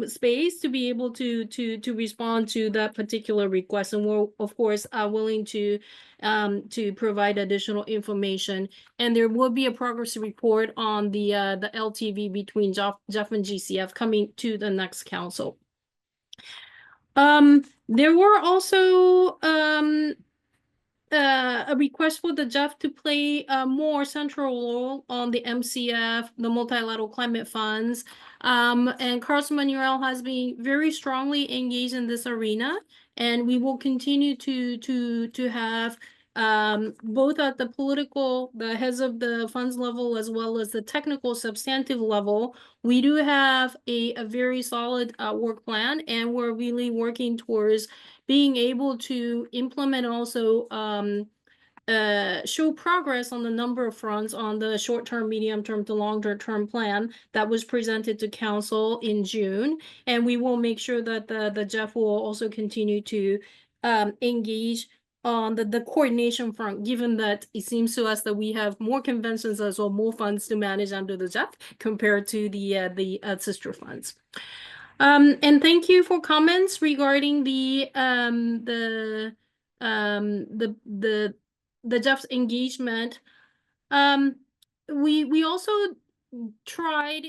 space to be able to respond to that particular request. And we're of course willing to provide additional information. And there will be a progress report on the LTV between GEF and GCF coming to the next council. There were also a request for the GEF to play a more central role on the MCF, the multilateral climate funds. And Carlos Manuel has been very strongly engaged in this arena, and we will continue to have both at the heads of the funds level as well as the technical substantive level. We do have a very solid work plan, and we're really working towards being able to implement also show progress on the number of fronts on the short-term, medium-term to longer-term plan that was presented to Council in June. And we will make sure that the GEF will also continue to engage on the coordination front, given that it seems to us that we have more conventions as well, more funds to manage under the GEF compared to the sister funds. And thank you for comments regarding the GEF's engagement. We also tried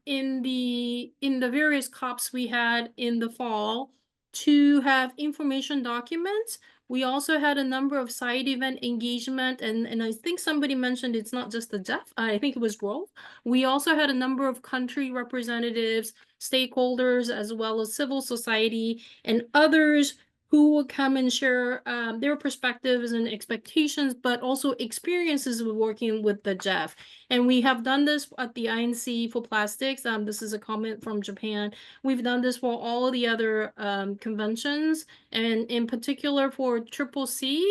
in the various COPs we had in the fall to have information documents. We also had a number of side event engagement, and I think somebody mentioned it's not just the GEF, I think it was Rolf. We also had a number of country representatives, stakeholders, as well as civil society and others who will come and share their perspectives and expectations, but also experiences with working with the GEF. And we have done this at the INC for plastics. This is a comment from Japan. We've done this for all the other conventions, and in particular for CCC.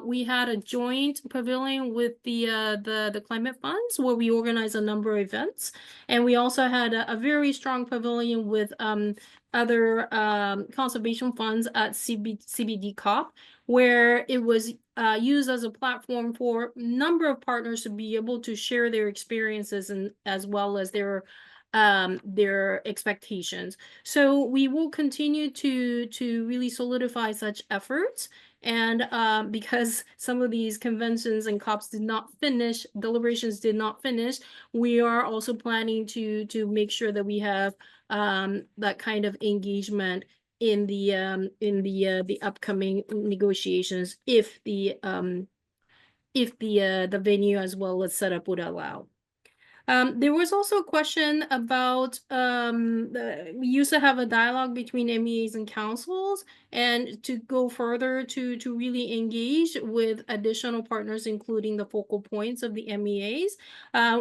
We had a joint pavilion with the climate funds where we organized a number of events, and we also had a very strong pavilion with other conservation funds at CBD COP, where it was used as a platform for a number of partners to be able to share their experiences and as well as their expectations. So we will continue to really solidify such efforts. And because some of these conventions and COPs did not finish, deliberations did not finish, we are also planning to make sure that we have that kind of engagement in the upcoming negotiations if the venue as well as setup would allow. There was also a question about we used to have a dialogue between MEAs and councils, and to go further to really engage with additional partners, including the focal points of the MEAs.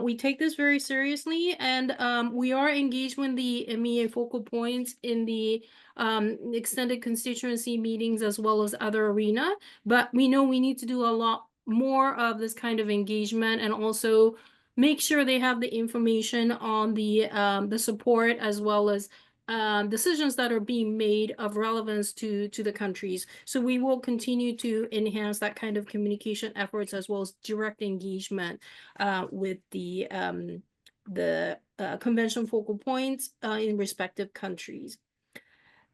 We take this very seriously, and we are engaged with the MEA focal points in the extended constituency meetings as well as other arena, but we know we need to do a lot more of this kind of engagement, and also make sure they have the information on the support as well as decisions that are being made of relevance to the countries. So we will continue to enhance that kind of communication efforts as well as direct engagement with the convention focal points in respective countries.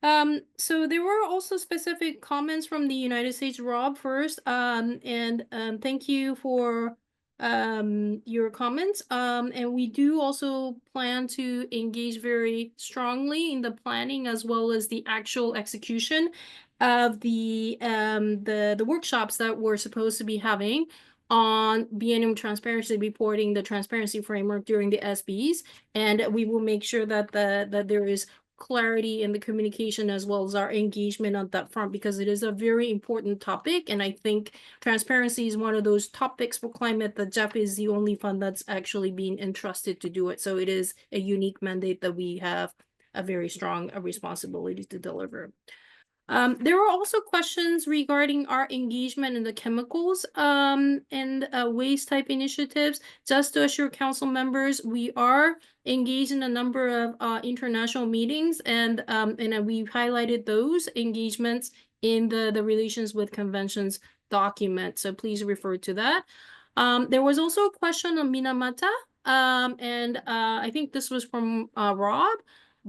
So there were also specific comments from the United States. Rob first, and thank you for your comments. And we do also plan to engage very strongly in the planning as well as the actual execution of the workshops that we're supposed to be having on biennium transparency reporting, the transparency framework during the SBs, and we will make sure that that there is clarity in the communication as well as our engagement on that front, because it is a very important topic. And I think transparency is one of those topics for climate that GEF is the only fund that's actually being entrusted to do it. So it is a unique mandate that we have a very strong responsibility to deliver. There were also questions regarding our engagement in the chemicals and waste type initiatives. Just to assure council members, we are engaged in a number of international meetings, and we've highlighted those engagements in the relations with conventions document. So please refer to that. There was also a question on Minamata, and I think this was from Rob.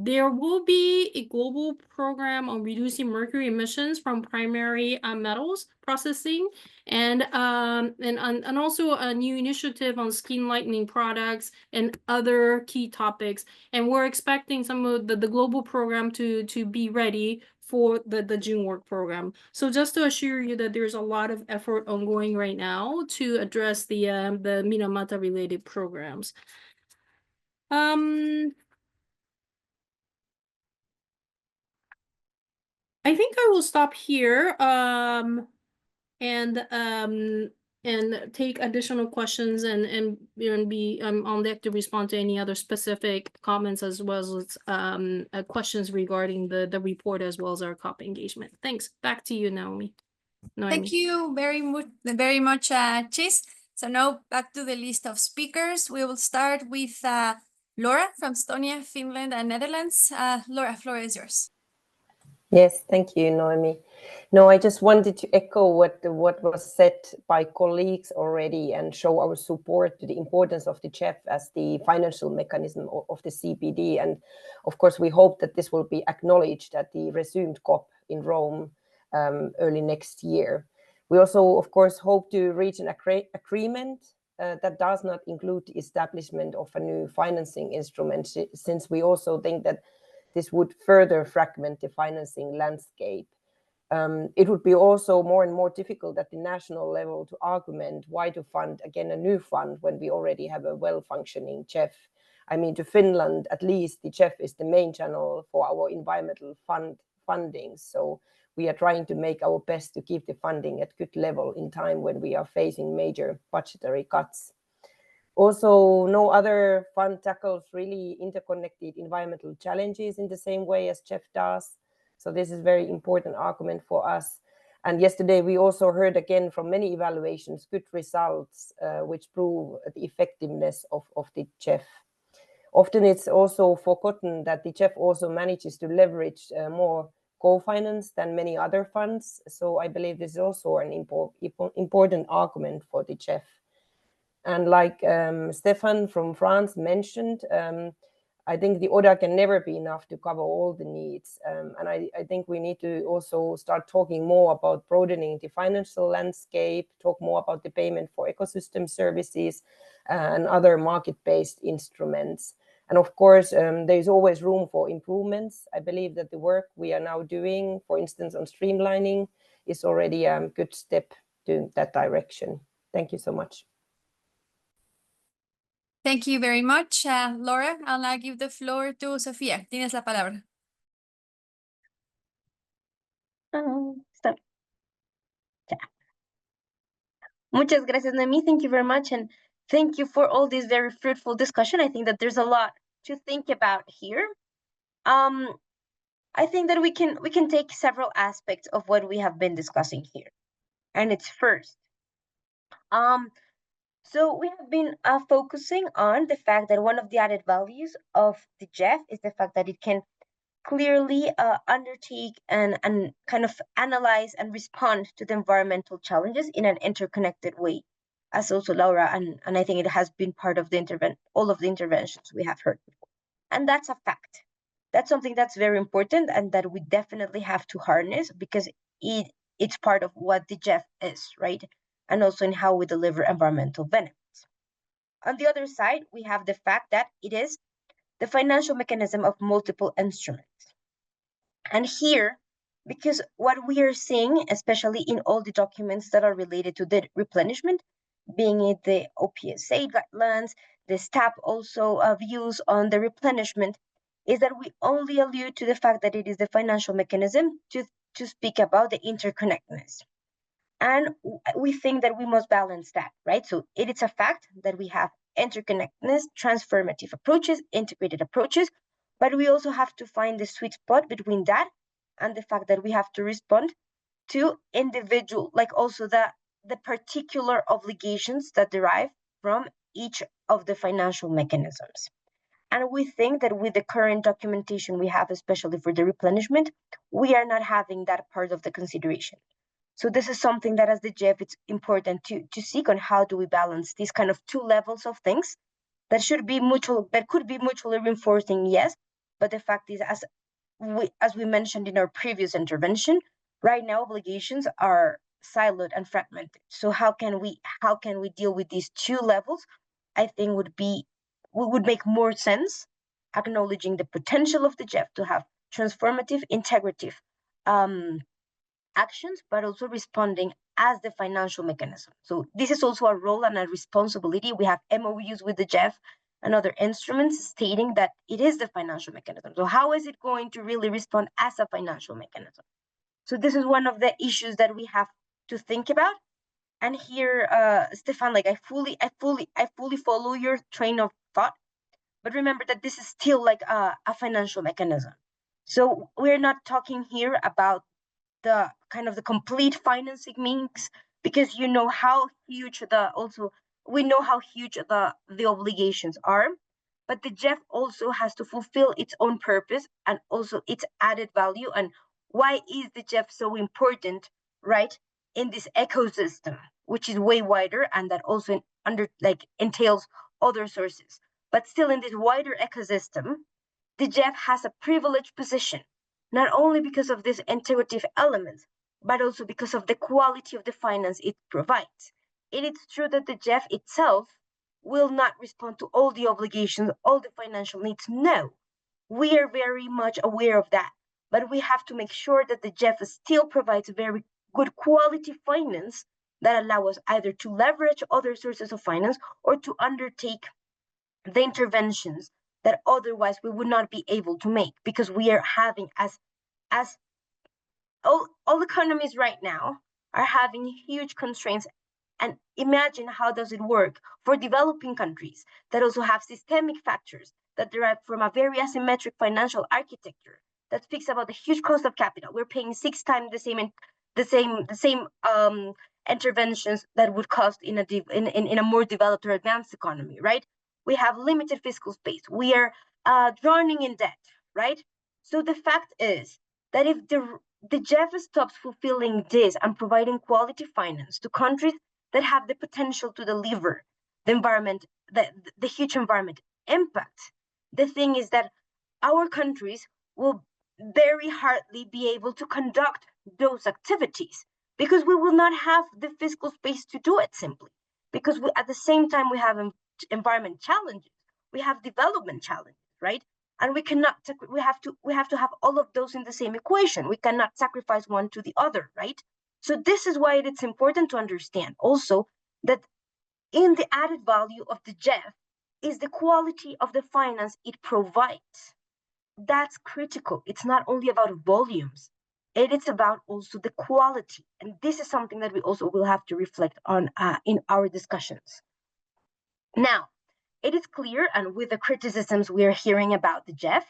There will be a global program on reducing mercury emissions from primary metals processing, and also a new initiative on skin lightening products and other key topics. And we're expecting some of the global program to be ready for the June work program. So just to assure you that there's a lot of effort ongoing right now to address the Minamata related programs. I think I will stop here and take additional questions and be on deck to respond to any other specific comments as well as questions regarding the report as well as our COP engagement. Thanks. Back to you, Naomi. Thank you very much, Chis. So now back to the list of speakers. We will start with Laura from Estonia, Finland, and Netherlands. Laura, floor is yours. Yes, thank you, Noemi. No, I just wanted to echo what was said by colleagues already and show our support to the importance of the GEF as the financial mechanism of the CBD. And of course, we hope that this will be acknowledged at the resumed COP in Rome early next year. We also, of course, hope to reach an agreement that does not include the establishment of a new financing instrument, since we also think that this would further fragment the financing landscape. It would be also more and more difficult at the national level to argument why to fund again a new fund when we already have a well-functioning GEF. I mean, to Finland, at least, the GEF is the main channel for our environmental funding. So we are trying to make our best to keep the funding at good level in time when we are facing major budgetary cuts. Also, no other fund tackles really interconnected environmental challenges in the same way as GEF does. So this is a very important argument for us. And yesterday, we also heard again from many evaluations, good results, which prove the effectiveness of the GEF. Often it's also forgotten that the GEF also manages to leverage more co-finance than many other funds. So I believe this is also an important argument for the GEF. And like Stefan from France mentioned, I think the ODA can never be enough to cover all the needs. And I think we need to also start talking more about broadening the financial landscape, talk more about the payment for ecosystem services and other market-based instruments. And of course, there's always room for improvements. I believe that the work we are now doing, for instance, on streamlining, is already a good step to that direction. Thank you so much. Thank you very much, Laura. I'll now give the floor to Sofía. Tienes la palabra. Muchas gracias, Noemi. Thank you very much. And thank you for all this very fruitful discussion. I think that there's a lot to think about here. I think that we can take several aspects of what we have been discussing here. And it's first, so we have been focusing on the fact that one of the added values of the GEF is the fact that it can clearly undertake and kind of analyze and respond to the environmental challenges in an interconnected way, as also Laura, and I think it has been part of the all of the interventions we have heard before. And that's a fact. That's something that's very important and that we definitely have to harness because it's part of what the GEF is, right? And also in how we deliver environmental benefits. On the other side, we have the fact that it is the financial mechanism of multiple instruments. And here, because what we are seeing, especially in all the documents that are related to the replenishment, being it the OPSA guidelines, the STAP also views on the replenishment, is that we only allude to the fact that it is the financial mechanism to speak about the interconnectedness. And we think that we must balance that, right? So it is a fact that we have interconnectedness, transformative approaches, integrated approaches, but we also have to find the sweet spot between that and the fact that we have to respond to individual, like also the particular obligations that derive from each of the financial mechanisms. And we think that with the current documentation we have, especially for the replenishment, we are not having that part of the consideration. So this is something that as the GEF, it's important to seek on how do we balance these kind of two levels of things that could be mutually reinforcing, yes, but the fact is, as we mentioned in our previous intervention, right now obligations are siloed and fragmented. So how can we deal with these two levels? I think would make more sense, acknowledging the potential of the GEF to have transformative, integrative actions, but also responding as the financial mechanism. So this is also a role and a responsibility. We have MOUs with the GEF and other instruments stating that it is the financial mechanism. So how is it going to really respond as a financial mechanism? So this is one of the issues that we have to think about. And here, Stefan, like I fully follow your train of thought, but remember that this is still like a financial mechanism. So we're not talking here about the kind of the complete financing means, because you know how huge we know how huge the obligations are, but the GEF also has to fulfill its own purpose and also its added value. And why is the GEF so important, right, in this ecosystem, which is way wider and that also entails other sources, but still in this wider ecosystem, the GEF has a privileged position, not only because of this integrative element, but also because of the quality of the finance it provides. It is true that the GEF itself will not respond to all the obligations, all the financial needs. No, we are very much aware of that, but we have to make sure that the GEF still provides very good quality finance that allow us either to leverage other sources of finance or to undertake the interventions that otherwise we would not be able to make, because we are having as all economies right now are having huge constraints. And imagine how does it work for developing countries that also have systemic factors that derive from a very asymmetric financial architecture that speaks about the huge cost of capital. We're paying 6 times the same interventions that would cost in a more developed or advanced economy, right? We have limited fiscal space. We are drowning in debt, right? So the fact is that if the GEF stops fulfilling this and providing quality finance to countries that have the potential to deliver the huge environment impact, the thing is that our countries will very hardly be able to conduct those activities, because we will not have the fiscal space to do it, simply because at the same time we have environment challenges, we have development challenges, right? And we have to have all of those in the same equation. We cannot sacrifice one to the other, right? So this is why it's important to understand also that in the added value of the GEF is the quality of the finance it provides. That's critical. It's not only about volumes, it is about also the quality. And this is something that we also will have to reflect on in our discussions. Now, it is clear, and with the criticisms we are hearing about the GEF,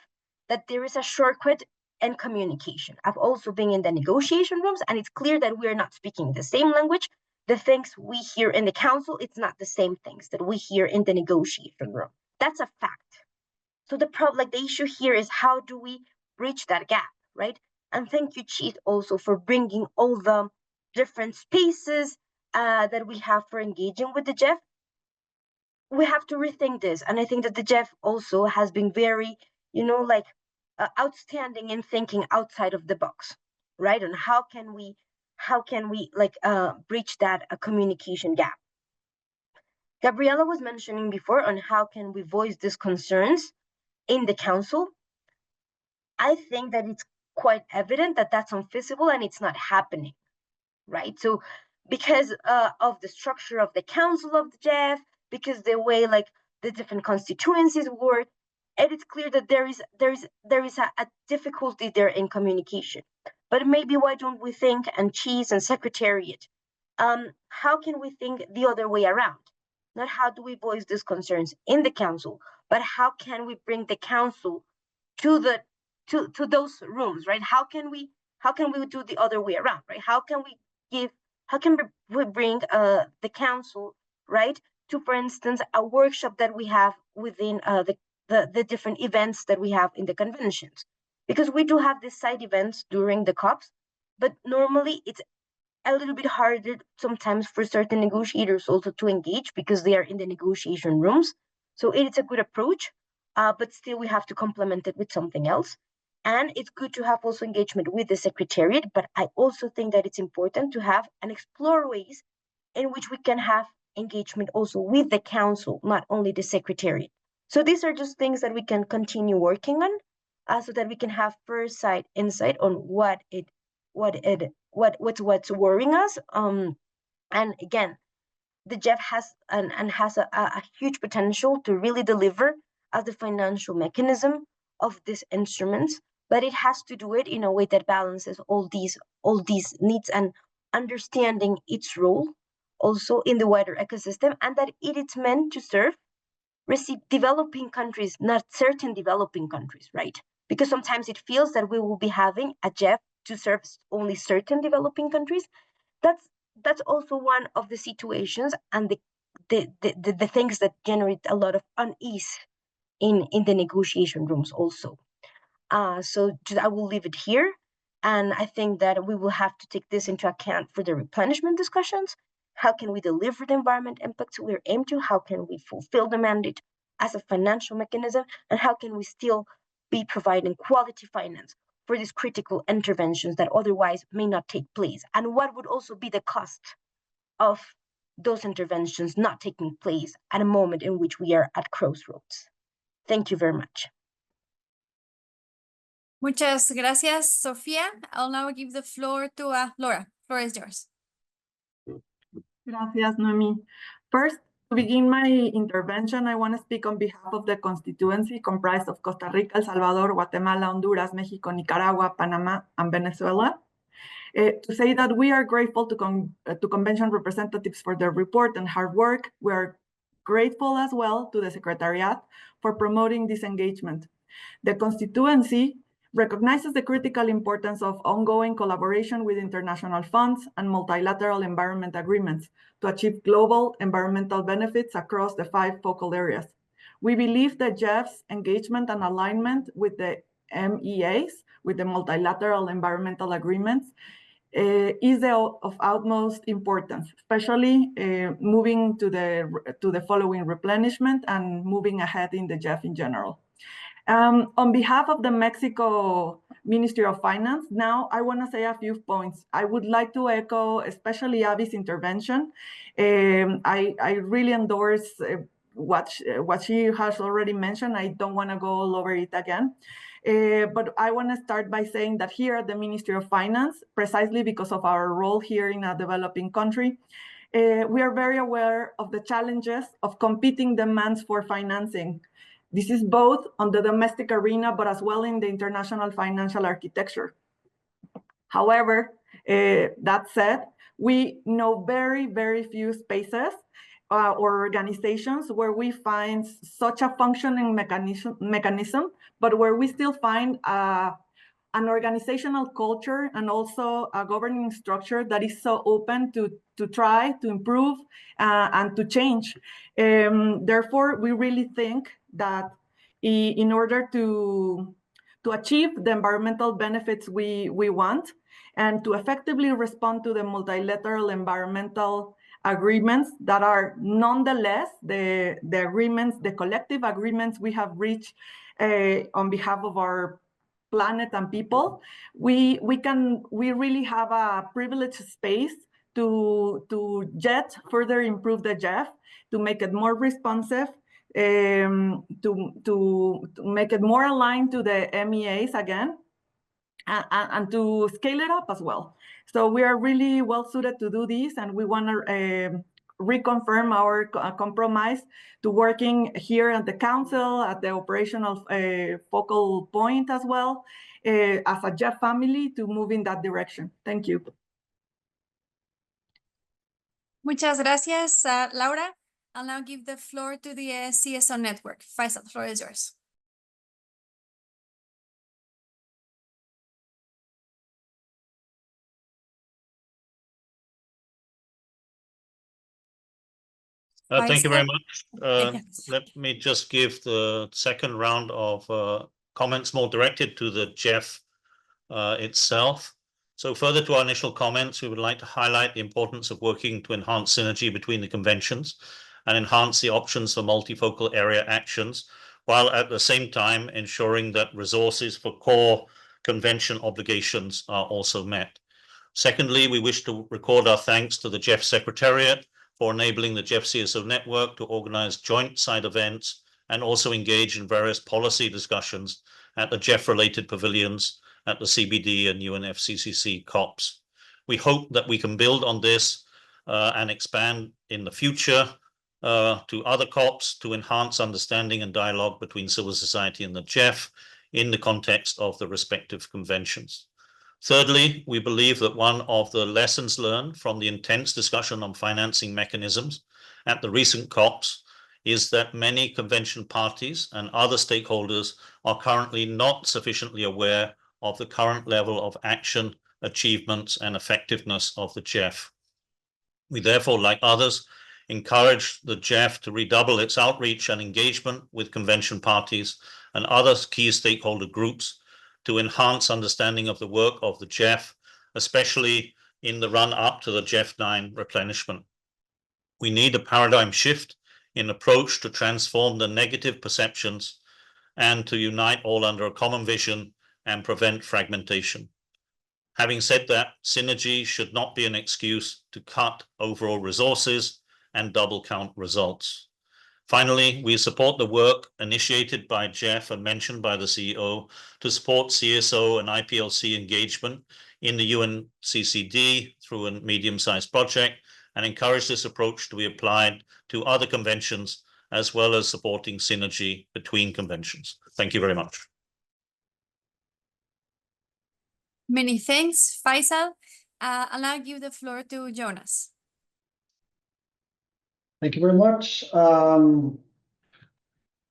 that there is a shortcut in communication. I've also been in the negotiation rooms, and it's clear that we are not speaking the same language. The things we hear in the council, it's not the same things that we hear in the negotiation room. That's a fact. So the issue here is, how do we bridge that gap, right? And thank you, Chief, also for bringing all the different spaces that we have for engaging with the GEF. We have to rethink this, and I think that the GEF also has been very, outstanding in thinking outside of the box, right? And how can we bridge that communication gap? Gabriela was mentioning before on how can we voice these concerns in the council. I think that it's quite evident that that's unfeasible and it's not happening, right? So because of the structure of the council of the GEF, because the way the different constituencies work, it is clear that there is a difficulty there in communication. But maybe why don't we think, and Cheese and Secretariat, how can we think the other way around? Not how do we voice these concerns in the council, but how can we bring the council to those rooms, right? How can we do the other way around, right? How can we bring the council, right, to, for instance, a workshop that we have within the different events that we have in the conventions? Because we do have these side events during the COPs, but normally it's a little bit harder sometimes for certain negotiators also to engage because they are in the negotiation rooms. So it is a good approach, but still we have to complement it with something else. And it's good to have also engagement with the Secretariat, but I also think that it's important to have and explore ways in which we can have engagement also with the council, not only the Secretariat. So these are just things that we can continue working on, so that we can have first insight on what it what's worrying us. And again, the GEF has a huge potential to really deliver as the financial mechanism of these instruments, but it has to do it in a way that balances all these needs and understanding its role also in the wider ecosystem, and that it is meant to serve developing countries, not certain developing countries, right? Because sometimes it feels that we will be having a GEF to serve only certain developing countries. That's also one of the situations and the things that generate a lot of unease in the negotiation rooms also. So I will leave it here. And I think that we will have to take this into account for the replenishment discussions. How can we deliver the environment impacts we're aimed to? How can we fulfill the mandate as a financial mechanism? And how can we still be providing quality finance for these critical interventions that otherwise may not take place? And what would also be the cost of those interventions not taking place at a moment in which we are at crossroads? Thank you very much. Muchas gracias, Sofía. I'll now give the floor to Laura. Floor is yours. Gracias, Noemi. First, to begin my intervention, I want to speak on behalf of the constituency comprised of Costa Rica, El Salvador, Guatemala, Honduras, Mexico, Nicaragua, Panama, and Venezuela, to say that we are grateful to convention representatives for their report and hard work. We are grateful as well to the Secretariat for promoting this engagement. The constituency recognizes the critical importance of ongoing collaboration with international funds and multilateral environment agreements to achieve global environmental benefits across the 5 focal areas. We believe that GEF's engagement and alignment with the MEAs, with the multilateral environmental agreements, is of utmost importance, especially moving to the following replenishment and moving ahead in the GEF in general. On behalf of the Mexico Ministry of Finance, now I want to say a few points. I would like to echo especially Abby's intervention. I really endorse what she has already mentioned. I don't want to go all over it again. But I want to start by saying that here at the Ministry of Finance, precisely because of our role here in a developing country, we are very aware of the challenges of competing demands for financing. This is both on the domestic arena, but as well in the international financial architecture. However, that said, we know very, very few spaces or organizations where we find such a functioning mechanism, but where we still find an organizational culture and also a governing structure that is so open to try to improve and to change. Therefore, we really think that in order to achieve the environmental benefits we want and to effectively respond to the multilateral environmental agreements that are nonetheless the agreements, the collective agreements we have reached on behalf of our planet and people, we really have a privileged space to yet further improve the GEF, to make it more responsive, to make it more aligned to the MEAs again, and to scale it up as well. So we are really well suited to do this, and we want to reconfirm our compromise to working here at the council, at the operational focal point as well, as a GEF family to move in that direction. Thank you. Muchas gracias, Laura. I'll now give the floor to the CSO network. Faisal, the floor is yours. Thank you very much. Let me just give the second round of comments more directed to the GEF itself. So further to our initial comments, we would like to highlight the importance of working to enhance synergy between the conventions and enhance the options for multifocal area actions, while at the same time ensuring that resources for core convention obligations are also met. Secondly, we wish to record our thanks to the GEF Secretariat for enabling the GEF CSO network to organize joint side events and also engage in various policy discussions at the GEF-related pavilions at the CBD and UNFCCC COPs. We hope that we can build on this and expand in the future to other COPs to enhance understanding and dialogue between civil society and the GEF in the context of the respective conventions. Thirdly, we believe that one of the lessons learned from the intense discussion on financing mechanisms at the recent COPs is that many convention parties and other stakeholders are currently not sufficiently aware of the current level of action, achievements, and effectiveness of the GEF. We therefore, like others, encourage the GEF to redouble its outreach and engagement with convention parties and other key stakeholder groups to enhance understanding of the work of the GEF, especially in the run-up to the GEF 9 replenishment. We need a paradigm shift in approach to transform the negative perceptions and to unite all under a common vision and prevent fragmentation. Having said that, synergy should not be an excuse to cut overall resources and double count results. Finally, we support the work initiated by GEF and mentioned by the CEO to support CSO and IPLC engagement in the UNCCD through a medium-sized project and encourage this approach to be applied to other conventions as well as supporting synergy between conventions. Thank you very much. Many thanks, Faisal. I'll now give the floor to Jonas. Thank you very much. I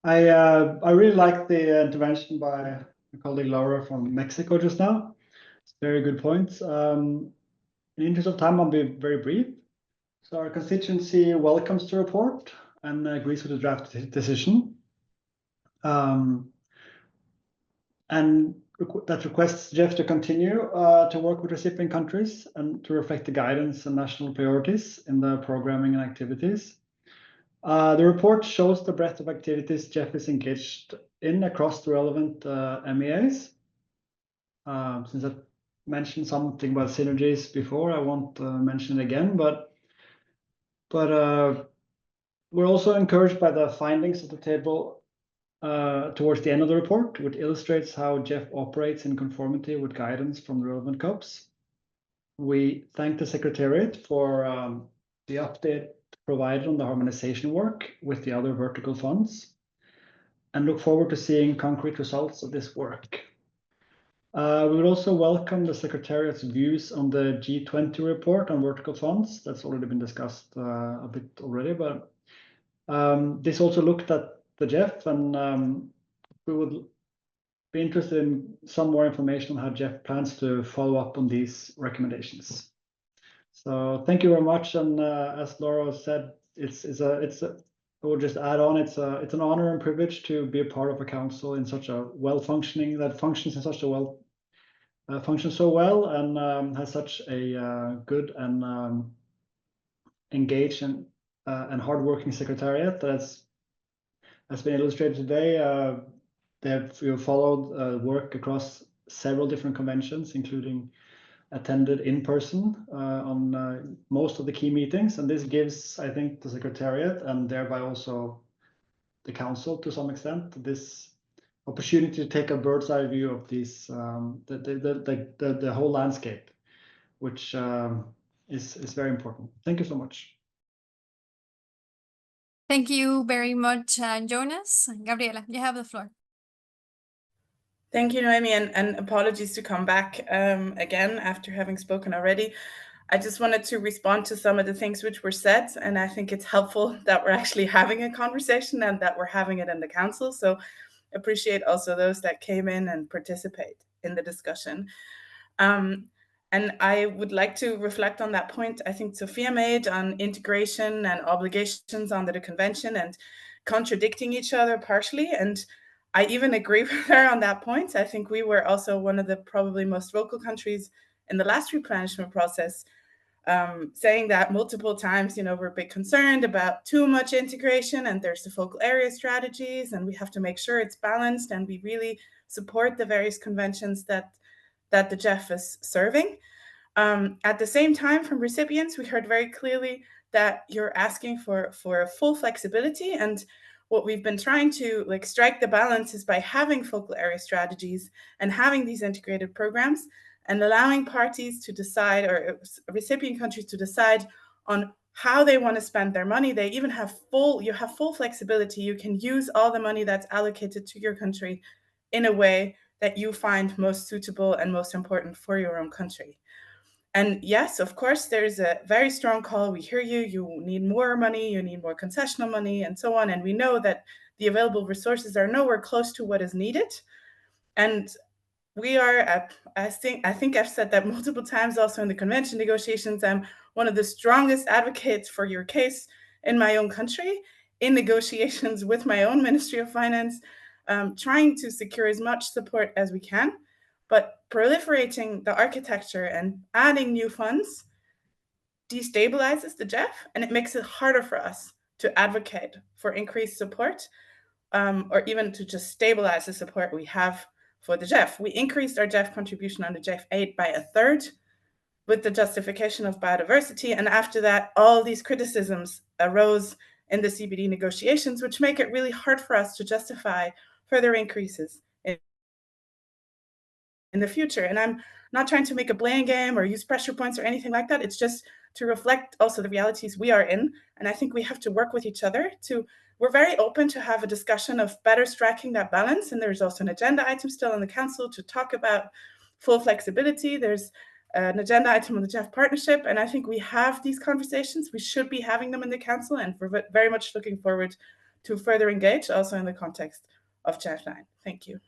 really like the intervention by my colleague Laura from Mexico just now. It's very good points. In the interest of time, I'll be very brief. So our constituency welcomes the report and agrees with the draft decision. And that requests GEF to continue to work with recipient countries and to reflect the guidance and national priorities in the programming and activities. The report shows the breadth of activities GEF is engaged in across the relevant MEAs. Since I mentioned something about synergies before, I won't mention it again, but we're also encouraged by the findings at the table towards the end of the report, which illustrates how GEF operates in conformity with guidance from the relevant COPs. We thank the Secretariat for the update provided on the harmonization work with the other vertical funds and look forward to seeing concrete results of this work. We would also welcome the Secretariat's views on the G20 report on vertical funds. That's already been discussed a bit already, but this also looked at the GEF, and we would be interested in some more information on how GEF plans to follow up on these recommendations. So thank you very much, and as Laura said, I would just add on, it's an honor and privilege to be a part of a council in such a well-functioning, that functions in such a well, functions so well, and has such a good and engaged and hardworking Secretariat that has been illustrated today. They have followed work across several different conventions, including attended in person on most of the key meetings. And this gives, I think, the Secretariat and thereby also the Council to some extent, this opportunity to take a bird's eye view of these, the whole landscape, which is very important. Thank you so much. Thank you very much, Jonas. Gabriela, you have the floor. Thank you, Noemi, and apologies to come back again after having spoken already. I just wanted to respond to some of the things which were said, and I think it's helpful that we're actually having a conversation and that we're having it in the Council. So appreciate also those that came in and participate in the discussion. And I would like to reflect on that point I think Sophia made on integration and obligations under the convention and contradicting each other partially. And I even agree with her on that point. I think we were also one of the probably most vocal countries in the last replenishment process, saying that multiple times, we're a bit concerned about too much integration and there's the focal area strategies and we have to make sure it's balanced and we really support the various conventions that the GEF is serving. At the same time, from recipients, we heard very clearly that you're asking for full flexibility. And what we've been trying to like strike the balance is by having focal area strategies and having these integrated programs and allowing parties to decide, or recipient countries to decide on how they want to spend their money. They even have you have full flexibility. You can use all the money that's allocated to your country in a way that you find most suitable and most important for your own country. And yes, of course, there's a very strong call. We hear you. You need more money. You need more concessional money and so on. And we know that the available resources are nowhere close to what is needed. And we are, I think I've said that multiple times also in the convention negotiations. I'm one of the strongest advocates for your case in my own country, in negotiations with my own Ministry of Finance, trying to secure as much support as we can. But proliferating the architecture and adding new funds destabilizes the GEF, and it makes it harder for us to advocate for increased support, or even to just stabilize the support we have for the GEF. We increased our GEF contribution on the GEF 8 by 1/3 with the justification of biodiversity. And after that, all these criticisms arose in the CBD negotiations, which make it really hard for us to justify further increases in the future. And I'm not trying to make a blame game or use pressure points or anything like that. It's just to reflect also the realities we are in. And I think we have to work with each other we're very open to have a discussion of better striking that balance. And there's also an agenda item still in the council to talk about full flexibility. There's an agenda item on the GEF partnership. And I think we have these conversations. We should be having them in the council. And we're very much looking forward to further engage also in the context of GEF 9. Thank you.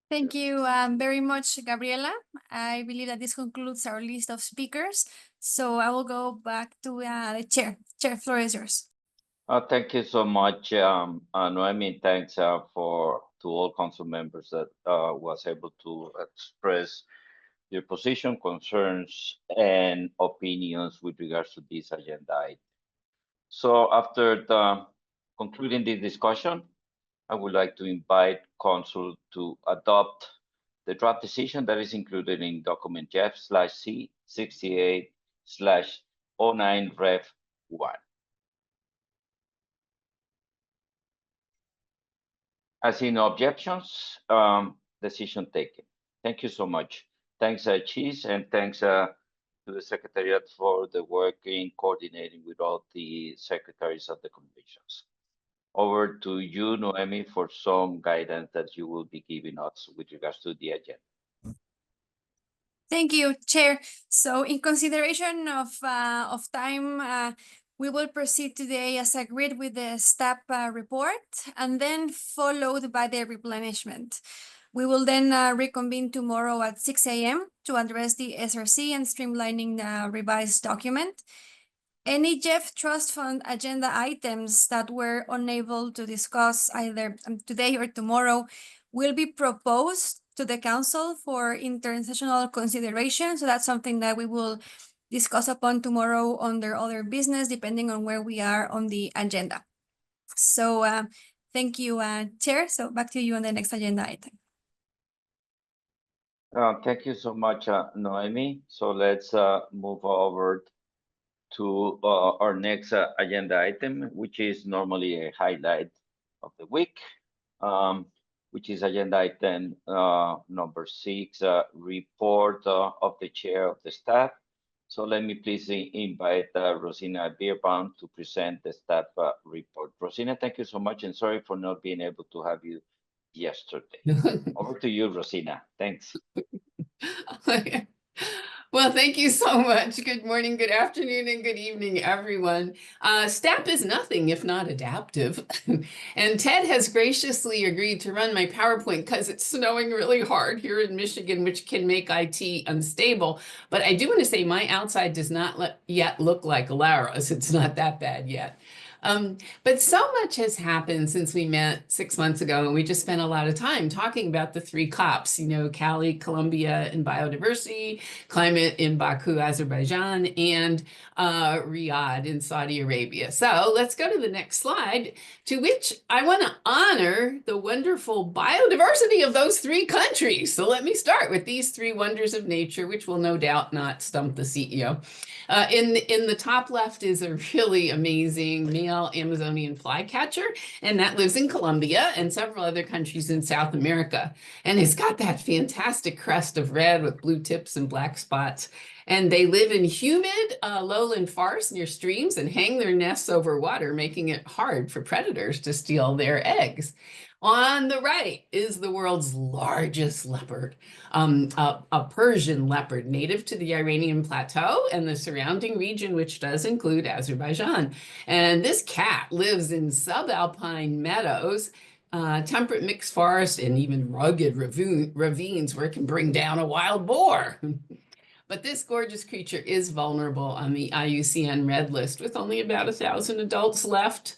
Thank you very much, Gabriela. I believe that this concludes our list of speakers. So I will go back to the chair. Chair, floor is yours. Thank you so much, Noemi. Thanks to all council members that was able to express their position, concerns, and opinions with regards to this agenda item. So after concluding this discussion, I would like to invite council to adopt the draft decision that is included in document GEF/C68/09-Rev1. I see no objections. Decision taken. Thank you so much. Thanks, Cheese, and thanks to the Secretariat for the work in coordinating with all the secretaries of the conventions. Over to you, Noemi, for some guidance that you will be giving us with regards to the agenda. Thank you, Chair. So in consideration of time, we will proceed today as agreed with the staff report and then followed by the replenishment. We will then reconvene tomorrow at 6 a.m. to address the SRC and streamlining the revised document. Any GEF Trust Fund agenda items that we're unable to discuss either today or tomorrow will be proposed to the council for intersessional consideration. So that's something that we will discuss upon tomorrow under other business, depending on where we are on the agenda. So thank you, Chair. So back to you on the next agenda item. Thank you so much, Noemi. So let's move over to our next agenda item, which is normally a highlight of the week, which is agenda item number 6, report of the chair of the staff. So let me please invite Rosina Bierbaum to present the staff report. Rosina, thank you so much, and sorry for not being able to have you yesterday. Over to you, Rosina. Thanks. Well, thank you so much. Good morning, good afternoon, and good evening, everyone. STAP is nothing if not adaptive. And Ted has graciously agreed to run my PowerPoint because it's snowing really hard here in Michigan, which can make IT unstable. But I do want to say my outside does not yet look like Lara's. It's not that bad yet. But so much has happened since we met 6 months ago, and we just spent a lot of time talking about the 3 COPs, you know, Cali, Colombia, and biodiversity, climate in Baku, Azerbaijan, and Riyadh in Saudi Arabia. So let's go to the next slide, to which I want to honor the wonderful biodiversity of those 3 countries. So let me start with these 3 wonders of nature, which will no doubt not stump the CEO. In the top left is a really amazing male Amazonian flycatcher, and that lives in Colombia and several other countries in South America. And it's got that fantastic crest of red with blue tips and black spots. And they live in humid lowland forests near streams and hang their nests over water, making it hard for predators to steal their eggs. On the right is the world's largest leopard, a Persian leopard native to the Iranian plateau and the surrounding region, which does include Azerbaijan. And this cat lives in subalpine meadows, temperate mixed forest, and even rugged ravines where it can bring down a wild boar. But this gorgeous creature is vulnerable on the IUCN Red List with only about 1,000 adults left.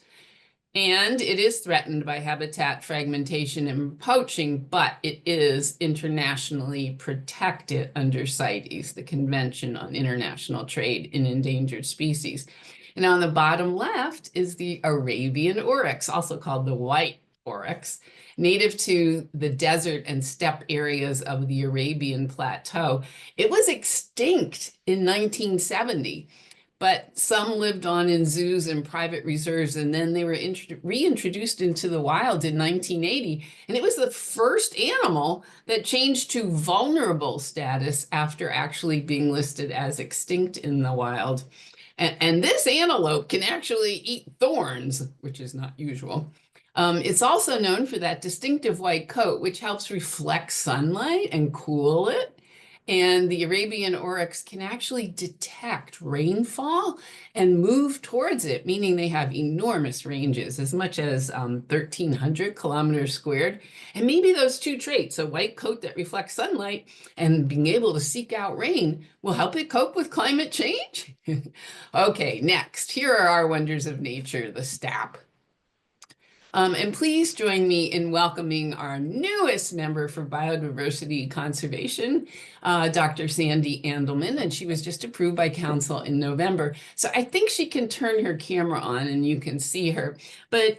And it is threatened by habitat fragmentation and poaching, but it is internationally protected under CITES, the Convention on International Trade in Endangered Species. And on the bottom left is the Arabian oryx, also called the white oryx, native to the desert and steppe areas of the Arabian Plateau. It was extinct in 1970. But some lived on in zoos and private reserves, and then they were reintroduced into the wild in 1980. And it was the first animal that changed to vulnerable status after actually being listed as extinct in the wild. And this antelope can actually eat thorns, which is not usual. It's also known for that distinctive white coat, which helps reflect sunlight and cool it. And the Arabian oryx can actually detect rainfall and move towards it, meaning they have enormous ranges, as much as 1,300 kilometers squared. And maybe those 2 traits, a white coat that reflects sunlight and being able to seek out rain, will help it cope with climate change. Okay, next, here are our wonders of nature, the steppe. And please join me in welcoming our newest member for biodiversity conservation, Dr. Sandy Andelman, and she was just approved by Council in November. So I think she can turn her camera on and you can see her, but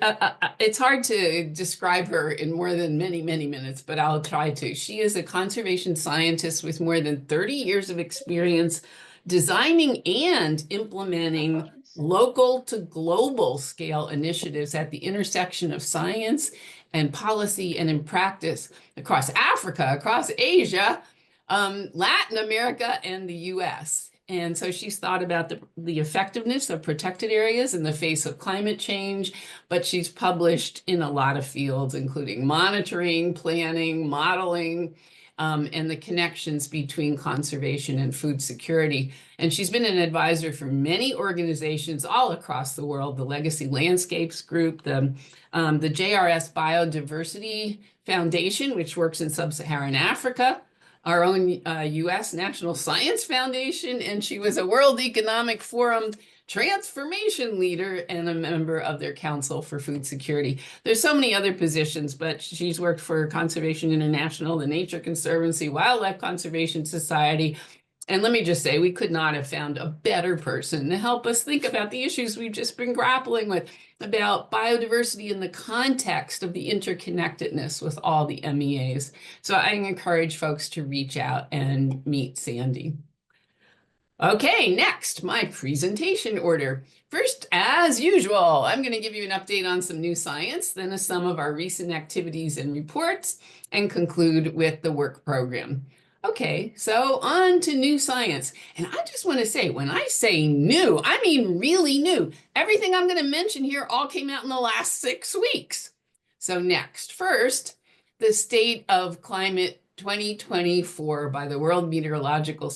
it's hard to describe her in more than many minutes, but I'll try to. She is a conservation scientist with more than 30 years of experience designing and implementing local to global scale initiatives at the intersection of science and policy and in practice across Africa, across Asia, Latin America, and the US. And so she's thought about the effectiveness of protected areas in the face of climate change, but she's published in a lot of fields, including monitoring, planning, modeling, and the connections between conservation and food security. And she's been an advisor for many organizations all across the world, the Legacy Landscapes Group, the JRS Biodiversity Foundation, which works in sub-Saharan Africa, our own US National Science Foundation, and she was a World Economic Forum transformation leader and a member of their Council for Food Security. There's so many other positions, but she's worked for Conservation International, the Nature Conservancy, Wildlife Conservation Society. And let me just say, we could not have found a better person to help us think about the issues we've just been grappling with, about biodiversity in the context of the interconnectedness with all the MEAs. So I encourage folks to reach out and meet Sandy. Okay, next, my presentation order. First, as usual, I'm going to give you an update on some new science, then some of our recent activities and reports, and conclude with the work program. Okay, so on to new science. And I just want to say, when I say new, I mean really new. Everything I'm going to mention here all came out in the last 6 weeks. So next, first, the State of Climate 2024 by the World Meteorological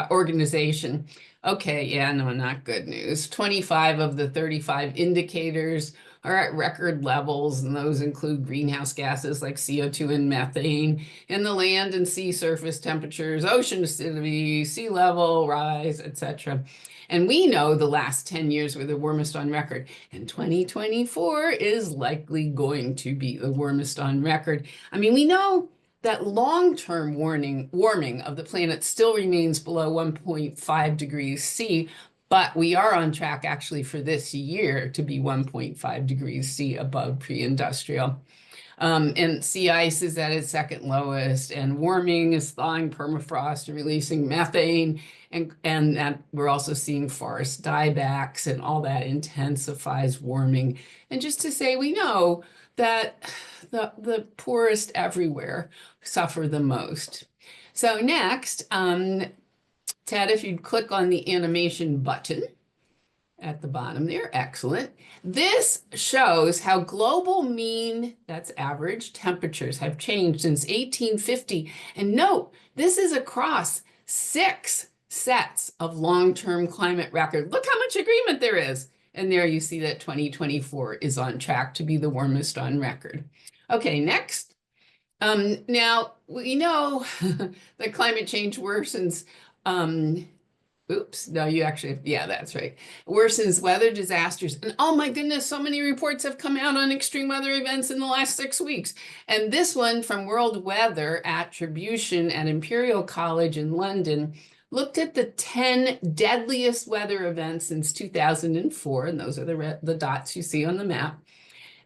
Organization. Okay, yeah, no, not good news. 25 of the 35 indicators are at record levels, and those include greenhouse gases like CO2 and methane, and the land and sea surface temperatures, ocean acidity, sea level rise, etc. And we know the last 10 years were the warmest on record, and 2024 is likely going to be the warmest on record. I mean, we know that long-term warming of the planet still remains below 1.5 degrees C, but we are on track actually for this year to be 1.5 degrees C above pre-industrial. And sea ice is at its second lowest, and warming is thawing permafrost and releasing methane, and that we're also seeing forest diebacks, and all that intensifies warming. And just to say, we know that the poorest everywhere suffer the most. So next, Ted, if you'd click on the animation button at the bottom there, excellent. This shows how global mean, that's average, temperatures have changed since 1850. And note, this is across 6 sets of long-term climate record. Look how much agreement there is. And there you see that 2024 is on track to be the warmest on record. Okay, next. Now, we know that climate change worsens, oops, no, you actually, yeah, that's right. Worsens weather disasters. And oh my goodness, so many reports have come out on extreme weather events in the last 6 weeks. And this one from World Weather Attribution at Imperial College in London looked at the 10 deadliest weather events since 2004. And those are the dots you see on the map.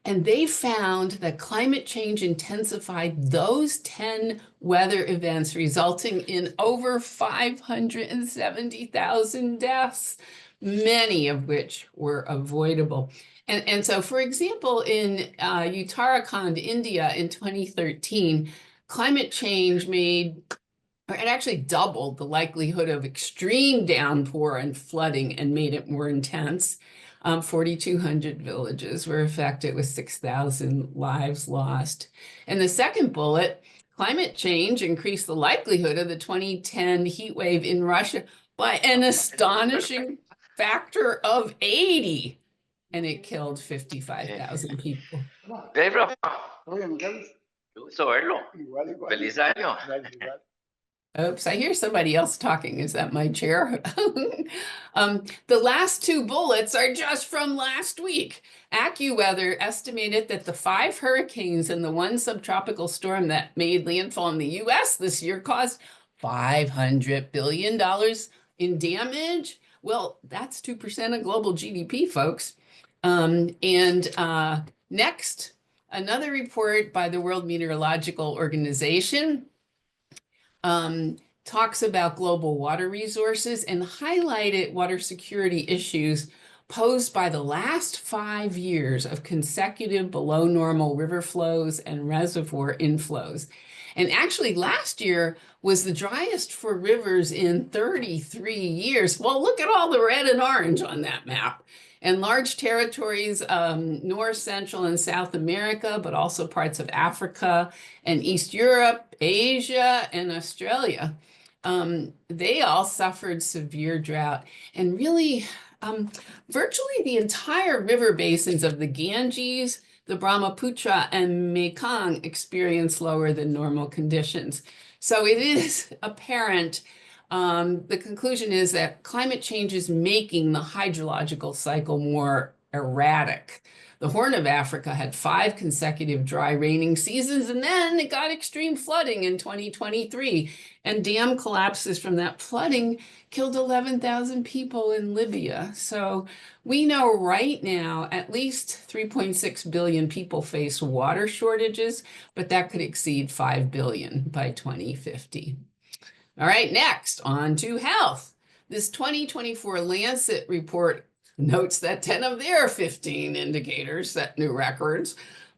And they found that climate change intensified those 10 weather events, resulting in over 570,000 deaths, many of which were avoidable. And so, for example, in Uttarakhand, India in 2013, climate change made, or it actually doubled the likelihood of extreme downpour and flooding and made it more intense. 4,200 villages were affected with 6,000 lives lost. And the second bullet, climate change increased the likelihood of the 2010 heat wave in Russia by an astonishing factor of 80. And it killed 55,000 people. Pedro, gusto verlo. Feliz año. Oops, I hear somebody else talking. Is that my chair? The last 2 bullets are just from last week. AccuWeather estimated that the 5 hurricanes and the 1 subtropical storm that made landfall in the US this year caused $500 billion in damage. Well, that's 2% of global GDP, folks. Next, another report by the World Meteorological Organization talks about global water resources and highlighted water security issues posed by the last 5 years of consecutive below normal river flows and reservoir inflows. And actually last year was the driest for rivers in 33 years. Well, look at all the red and orange on that map. And large territories, North, Central, and South America, but also parts of Africa and East Europe, Asia, and Australia. They all suffered severe drought, and really virtually the entire river basins of the Ganges, the Brahmaputra, and Mekong experienced lower than normal conditions. So it is apparent, the conclusion is that climate change is making the hydrological cycle more erratic. The Horn of Africa had 5 consecutive dry raining seasons, and then it got extreme flooding in 2023. And dam collapses from that flooding killed 11,000 people in Libya. So we know right now at least 3.6 billion people face water shortages, but that could exceed 5 billion by 2050. All right, next, on to health. This 2024 Lancet report notes that 10 of their 15 indicators set new records.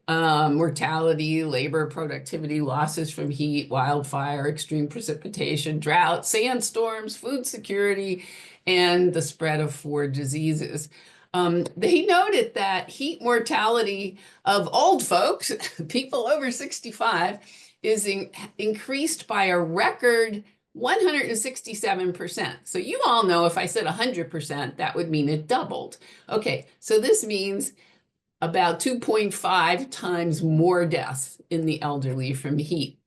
Mortality, labor, productivity, losses from heat, wildfire, extreme precipitation, drought, sandstorms, food security, and the spread of 4 diseases. They noted that heat mortality of old folks, people over 65, is increased by a record 167%. So you all know if I said 100%, that would mean it doubled. Okay, so this means about 2.5 times more deaths in the elderly from heat.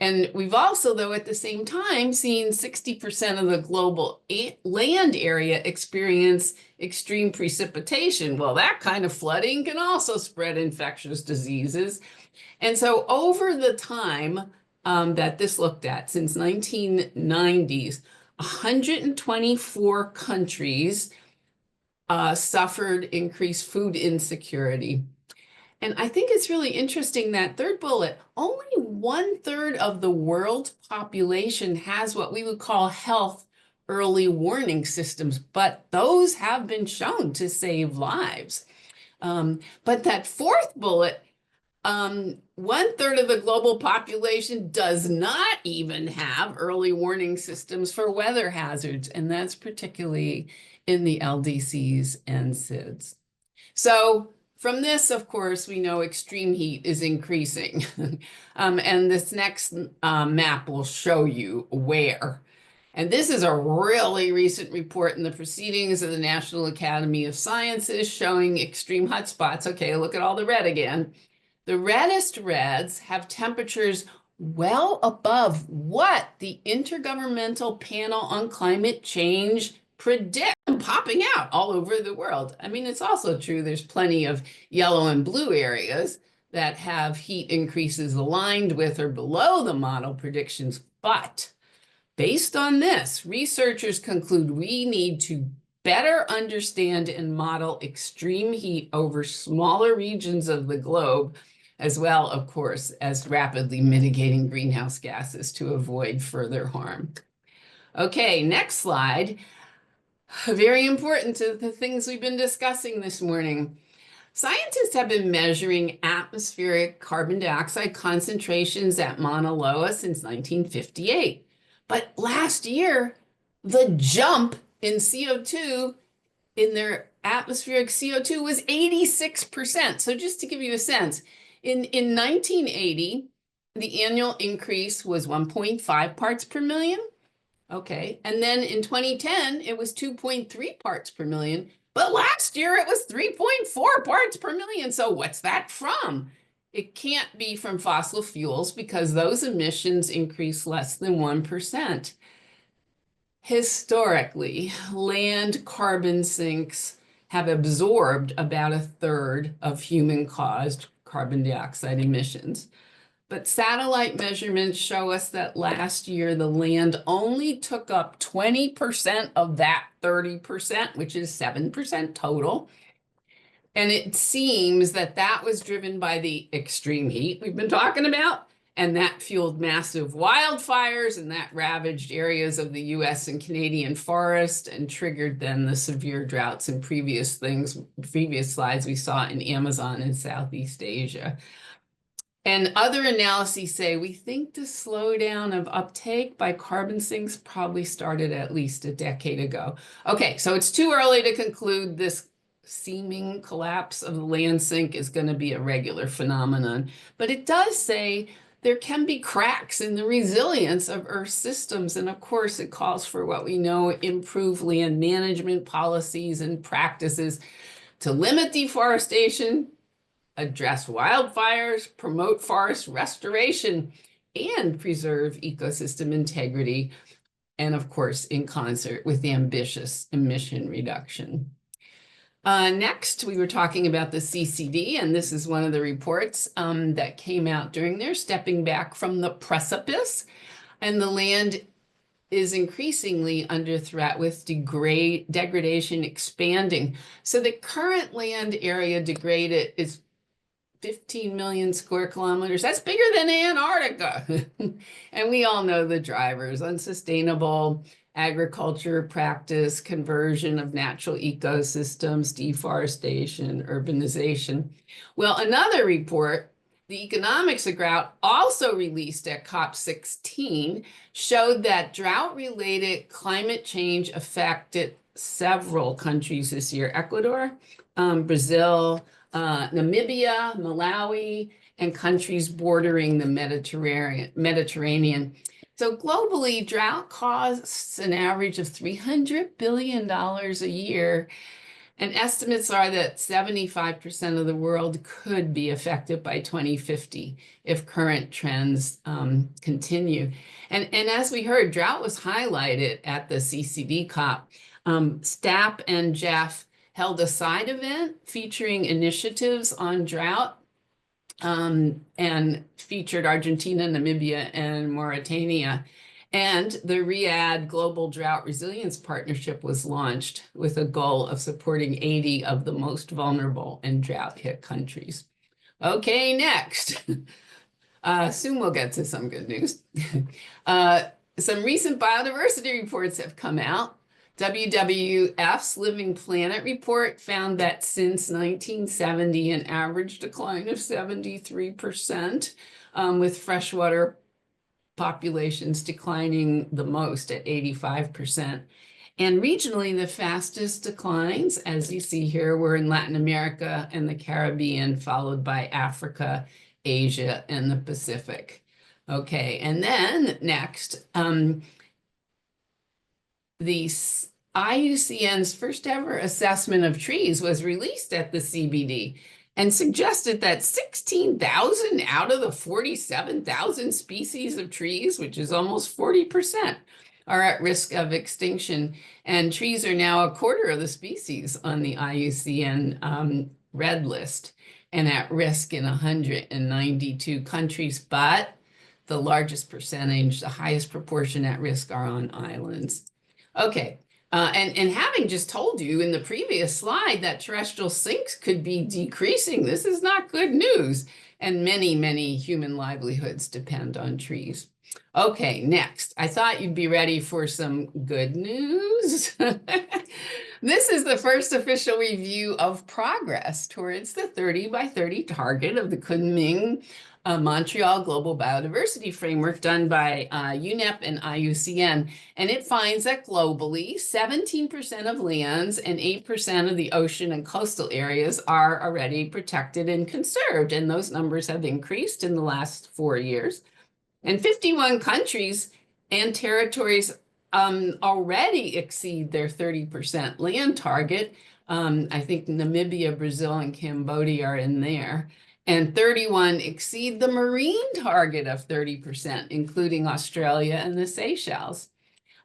And we've also, though, at the same time, seen 60% of the global land area experience extreme precipitation. Well, that kind of flooding can also spread infectious diseases. And so over the time that this looked at, since 1990s, 124 countries suffered increased food insecurity. And I think it's really interesting that third bullet, only 1/3 of the world's population has what we would call health early warning systems, but those have been shown to save lives. But that fourth bullet, 1/3 of the global population does not even have early warning systems for weather hazards, and that's particularly in the LDCs and SIDS. So from this, of course, we know extreme heat is increasing. And this next map will show you where. And this is a really recent report in the Proceedings of the National Academy of Sciences showing extreme hotspots. Okay, look at all the red again. The reddest reds have temperatures well above what the Intergovernmental Panel on Climate Change predict, popping out all over the world. I mean, it's also true there's plenty of yellow and blue areas that have heat increases aligned with or below the model predictions. But based on this, researchers conclude we need to better understand and model extreme heat over smaller regions of the globe, as well, of course, as rapidly mitigating greenhouse gases to avoid further harm. Okay, next slide. Very important to the things we've been discussing this morning. Scientists have been measuring atmospheric carbon dioxide concentrations at Mauna Loa since 1958. But last year, the jump in CO2, in their atmospheric CO2, was 86%. So just to give you a sense, in 1980, the annual increase was 1.5 parts per million. Okay, and then in 2010, it was 2.3 parts per million, but last year it was 3.4 parts per million. So what's that from? It can't be from fossil fuels because those emissions increase less than 1%. Historically, land carbon sinks have absorbed about 1/3 of human-caused carbon dioxide emissions. But satellite measurements show us that last year, the land only took up 20% of that 30%, which is 7% total. And it seems that that was driven by the extreme heat we've been talking about, and that fueled massive wildfires, and that ravaged areas of the US and Canadian forest and triggered then the severe droughts in previous slides we saw in Amazon and Southeast Asia. And other analyses say we think the slowdown of uptake by carbon sinks probably started at least a decade ago. Okay, so it's too early to conclude this seeming collapse of the land sink is going to be a regular phenomenon, but it does say there can be cracks in the resilience of Earth systems. And of course, it calls for what we know, improved land management policies and practices to limit deforestation, address wildfires, promote forest restoration, and preserve ecosystem integrity, and of course, in concert with ambitious emission reduction. Next, we were talking about the CCD, and this is one of the reports that came out during their stepping back from the precipice, and the land is increasingly under threat with degradation expanding. So the current land area degraded is 15 million square kilometers. That's bigger than Antarctica. And we all know the drivers: unsustainable agriculture practice, conversion of natural ecosystems, deforestation, urbanization. Well, another report, The Economics of Drought, also released at COP16, showed that drought-related climate change affected several countries this year: Ecuador, Brazil, Namibia, Malawi, and countries bordering the Mediterranean. So globally, drought costs an average of $300 billion a year. And estimates are that 75% of the world could be affected by 2050 if current trends continue. And as we heard, drought was highlighted at the CCD COP. STAP and GEF held a side event featuring initiatives on drought and featured Argentina, Namibia, and Mauritania. And the Riyadh Global Drought Resilience Partnership was launched with a goal of supporting 80 of the most vulnerable and drought-hit countries. Okay, next. Soon we'll get to some good news. Some recent biodiversity reports have come out. WWF's Living Planet report found that since 1970, an average decline of 73%, with freshwater populations declining the most at 85%. And regionally, the fastest declines, as you see here, were in Latin America and the Caribbean, followed by Africa, Asia, and the Pacific. Okay, and then next, the IUCN's first ever assessment of trees was released at the CBD and suggested that 16,000 out of the 47,000 species of trees, which is almost 40%, are at risk of extinction. And trees are now a quarter of the species on the IUCN red list and at risk in 192 countries, but the largest percentage, the highest proportion at risk are on islands. Okay, and having just told you in the previous slide that terrestrial sinks could be decreasing, this is not good news. And many, many human livelihoods depend on trees. Okay, next. I thought you'd be ready for some good news. This is the first official review of progress towards the 30 by 30 target of the Kunming Montreal Global Biodiversity Framework done by UNEP and IUCN. And it finds that globally, 17% of lands and 8% of the ocean and coastal areas are already protected and conserved. And those numbers have increased in the last 4 years. And 51 countries and territories already exceed their 30% land target. I think Namibia, Brazil, and Cambodia are in there. And 31 exceed the marine target of 30%, including Australia and the Seychelles.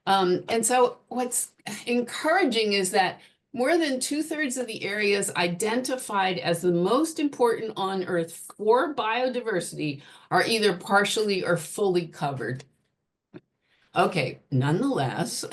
And so what's encouraging is that more than 2/3 of the areas identified as the most important on Earth for biodiversity are either partially or fully covered. Okay, nonetheless,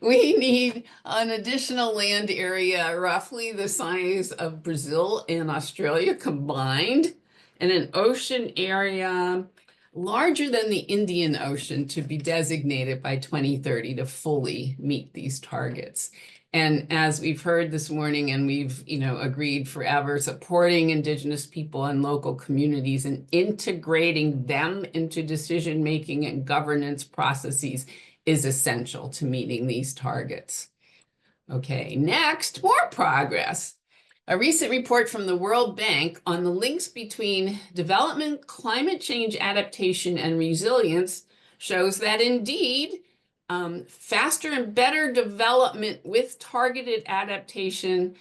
we need an additional land area roughly the size of Brazil and Australia combined, and an ocean area larger than the Indian Ocean to be designated by 2030 to fully meet these targets. And as we've heard this morning, and we've agreed forever, supporting Indigenous people and local communities and integrating them into decision-making and governance processes is essential to meeting these targets. Okay, next, more progress. A recent report from the World Bank on the links between development, climate change adaptation, and resilience shows that indeed, faster and better development with targeted adaptation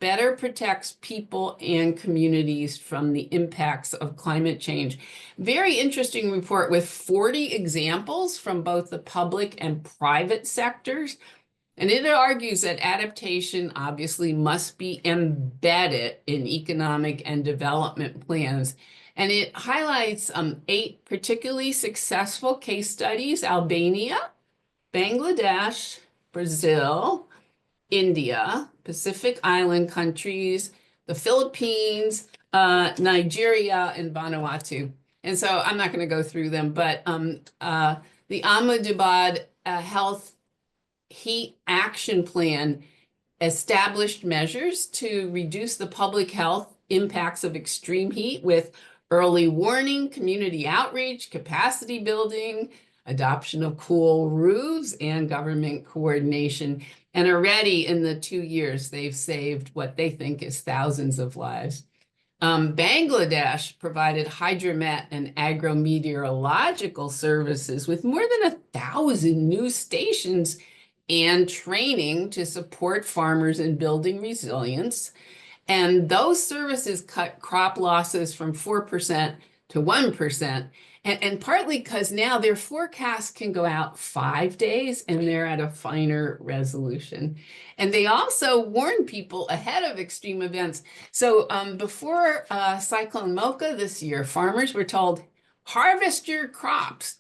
better protects people and communities from the impacts of climate change. Very interesting report with 40 examples from both the public and private sectors. And it argues that adaptation obviously must be embedded in economic and development plans. And it highlights 8 particularly successful case studies: Albania, Bangladesh, Brazil, India, Pacific Island countries, the Philippines, Nigeria, and Vanuatu. And so I'm not going to go through them, but the Ahmedabad Health Heat Action Plan established measures to reduce the public health impacts of extreme heat with early warning, community outreach, capacity building, adoption of cool roofs, and government coordination. And already in the 2 years, they've saved what they think is thousands of lives. Bangladesh provided hydromet and agrometeorological services with more than 1,000 new stations and training to support farmers in building resilience. And those services cut crop losses from 4% to 1%. And partly because now their forecasts can go out 5 days and they're at a finer resolution. And they also warn people ahead of extreme events. So before Cyclone Mocha this year, farmers were told, harvest your crops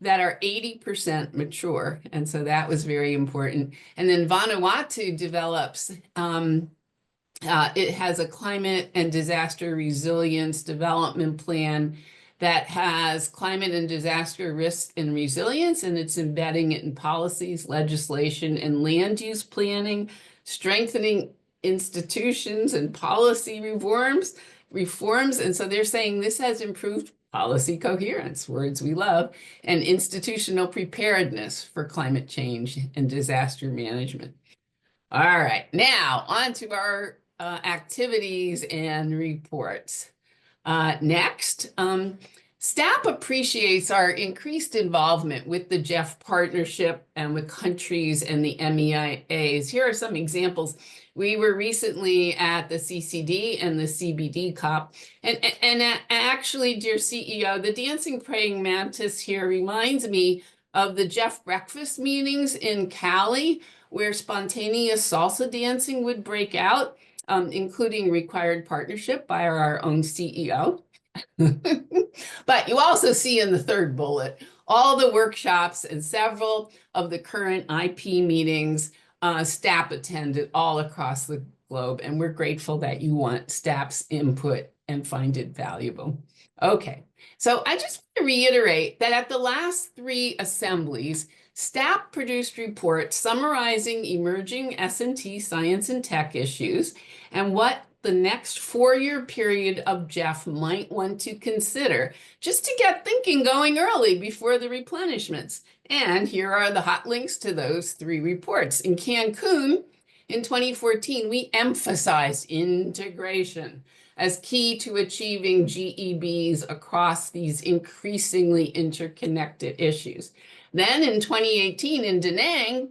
that are 80% mature. And so that was very important. And then Vanuatu develops, it has a climate and disaster resilience development plan that has climate and disaster risk and resilience, and it's embedding it in policies, legislation, and land use planning, strengthening institutions and policy reforms. And so they're saying this has improved policy coherence, words we love, and institutional preparedness for climate change and disaster management. All right, now on to our activities and reports. Next, STAP appreciates our increased involvement with the GEF partnership and with countries and the MEIAs. Here are some examples. We were recently at the CCD and the CBD COP. And actually, dear CEO, the dancing praying mantis here reminds me of the GEF breakfast meetings in Cali, where spontaneous salsa dancing would break out, including required partnership by our own CEO. But you also see in the third bullet, all the workshops and several of the current IP meetings STAP attended all across the globe. And we're grateful that you want STAP's input and find it valuable. Okay, so I just want to reiterate that at the last 3 assemblies, STAP produced reports summarizing emerging S&T science and tech issues and what the next 4-year period of GEF might want to consider, just to get thinking going early before the replenishments. And here are the hot links to those 3 reports. In Cancun, in 2014, we emphasized integration as key to achieving GEBs across these increasingly interconnected issues. Then in 2018 in Da Nang,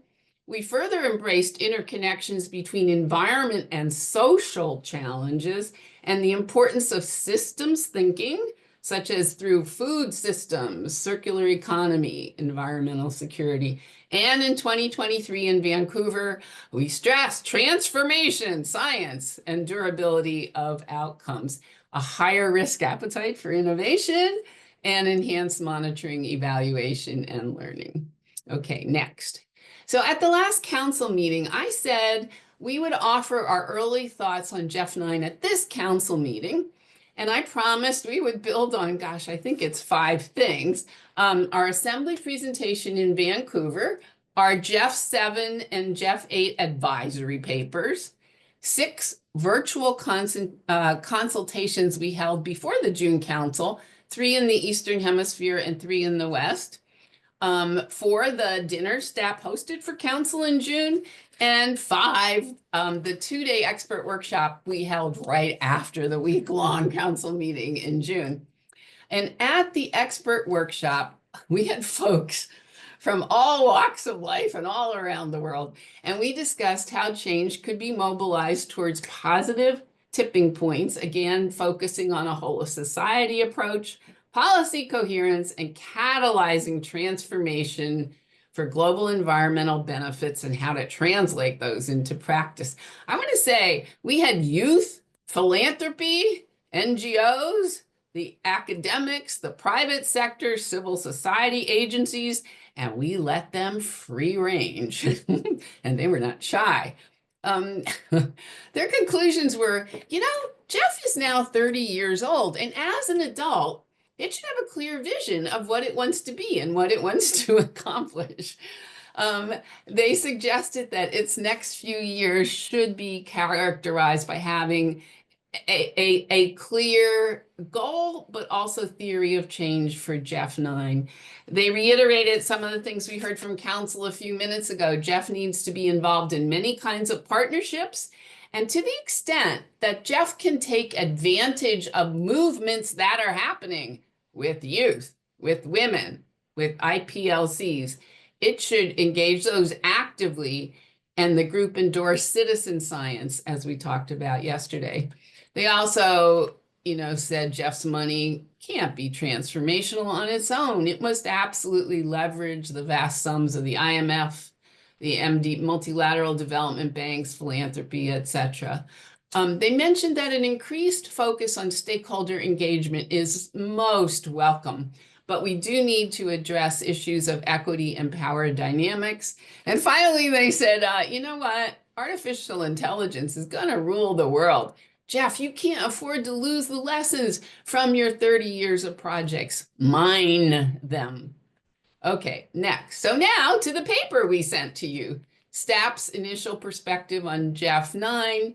we further embraced interconnections between environment and social challenges and the importance of systems thinking, such as through food systems, circular economy, environmental security. And in 2023 in Vancouver, we stressed transformation, science, and durability of outcomes, a higher risk appetite for innovation, and enhanced monitoring, evaluation, and learning. Okay, next. So at the last council meeting, I said we would offer our early thoughts on GEF 9 at this council meeting. And I promised we would build on, gosh, I think it's 5 things. Our assembly presentation in Vancouver, our GEF 7 and GEF 8 advisory papers, 6 virtual consultations we held before the June council, 3 in the Eastern Hemisphere and 3 in the West. 4, the dinner STAP hosted for council in June, and 5, the 2-day expert workshop we held right after the week-long council meeting in June. And at the expert workshop, we had folks from all walks of life and all around the world, and we discussed how change could be mobilized towards positive tipping points, again, focusing on a whole of society approach, policy coherence, and catalyzing transformation for global environmental benefits and how to translate those into practice. I want to say we had youth, philanthropy, NGOs, the academics, the private sector, civil society agencies, and we let them free range, and they were not shy. Their conclusions were, you know, GEF is now 30 years old, and as an adult, it should have a clear vision of what it wants to be and what it wants to accomplish. They suggested that its next few years should be characterized by having a clear goal, but also theory of change for GEF 9. They reiterated some of the things we heard from council a few minutes ago. GEF needs to be involved in many kinds of partnerships. And to the extent that GEF can take advantage of movements that are happening with youth, with women, with IPLCs, it should engage those active actively, and the group endorsed citizen science, as we talked about yesterday. They also, said Jeff's money can't be transformational on its own. It must absolutely leverage the vast sums of the IMF, the MD, multilateral development banks, philanthropy, etc. They mentioned that an increased focus on stakeholder engagement is most welcome, but we do need to address issues of equity and power dynamics. And finally, they said, you know what? Artificial intelligence is going to rule the world. Jeff, you can't afford to lose the lessons from your 30 years of projects. Mine them. Okay, next. So now to the paper we sent to you. STAP's initial perspective on GEF 9,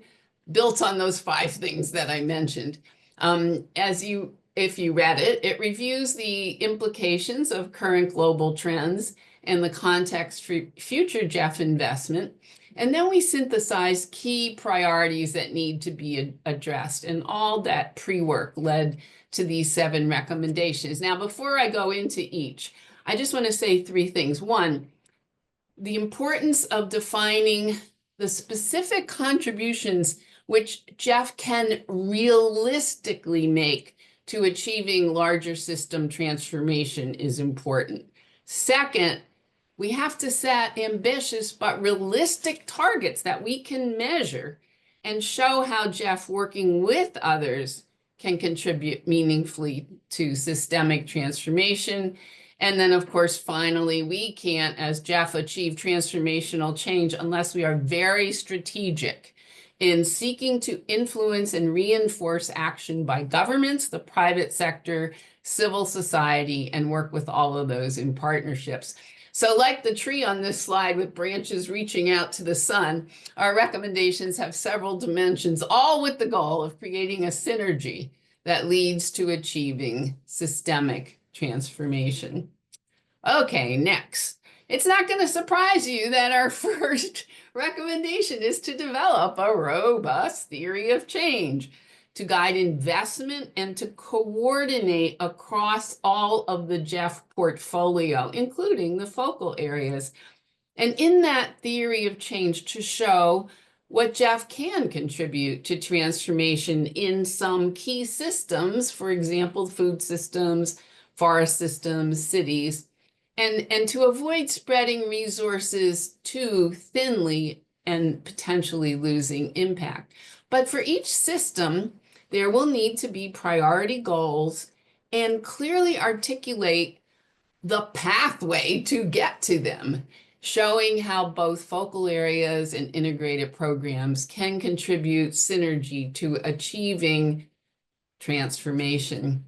built on those 5 things that I mentioned. If you read it, it reviews the implications of current global trends and the context for future GEF investment. And then we synthesize key priorities that need to be addressed. And all that pre-work led to these 7 recommendations. Now, before I go into each, I just want to say 3 things. 1, the importance of defining the specific contributions which GEF can realistically make to achieving larger system transformation is important. 2nd, we have to set ambitious but realistic targets that we can measure and show how GEF working with others can contribute meaningfully to systemic transformation. And then, of course, finally, we can't, as GEF, achieve transformational change unless we are very strategic in seeking to influence and reinforce action by governments, the private sector, civil society, and work with all of those in partnerships. So like the tree on this slide with branches reaching out to the sun, our recommendations have several dimensions, all with the goal of creating a synergy that leads to achieving systemic transformation. Okay, next. It's not going to surprise you that our first recommendation is to develop a robust theory of change to guide investment and to coordinate across all of the GEF portfolio, including the focal areas. And in that theory of change, to show what GEF can contribute to transformation in some key systems, for example, food systems, forest systems, cities, and to avoid spreading resources too thinly and potentially losing impact. But for each system, there will need to be priority goals and clearly articulate the pathway to get to them, showing how both focal areas and integrated programs can contribute synergy to achieving transformation.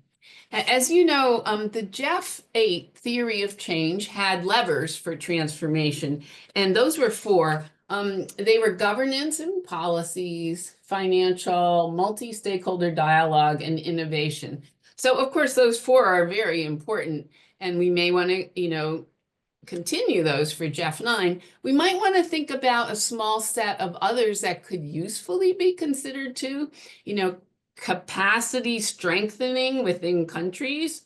As you know, the GEF 8 theory of change had levers for transformation, and those were 4. They were governance and policies, financial, multi-stakeholder dialogue, and innovation. So, of course, those 4 are very important, and we may want to, continue those for GEF 9. We might want to think about a small set of others that could usefully be considered too, capacity strengthening within countries,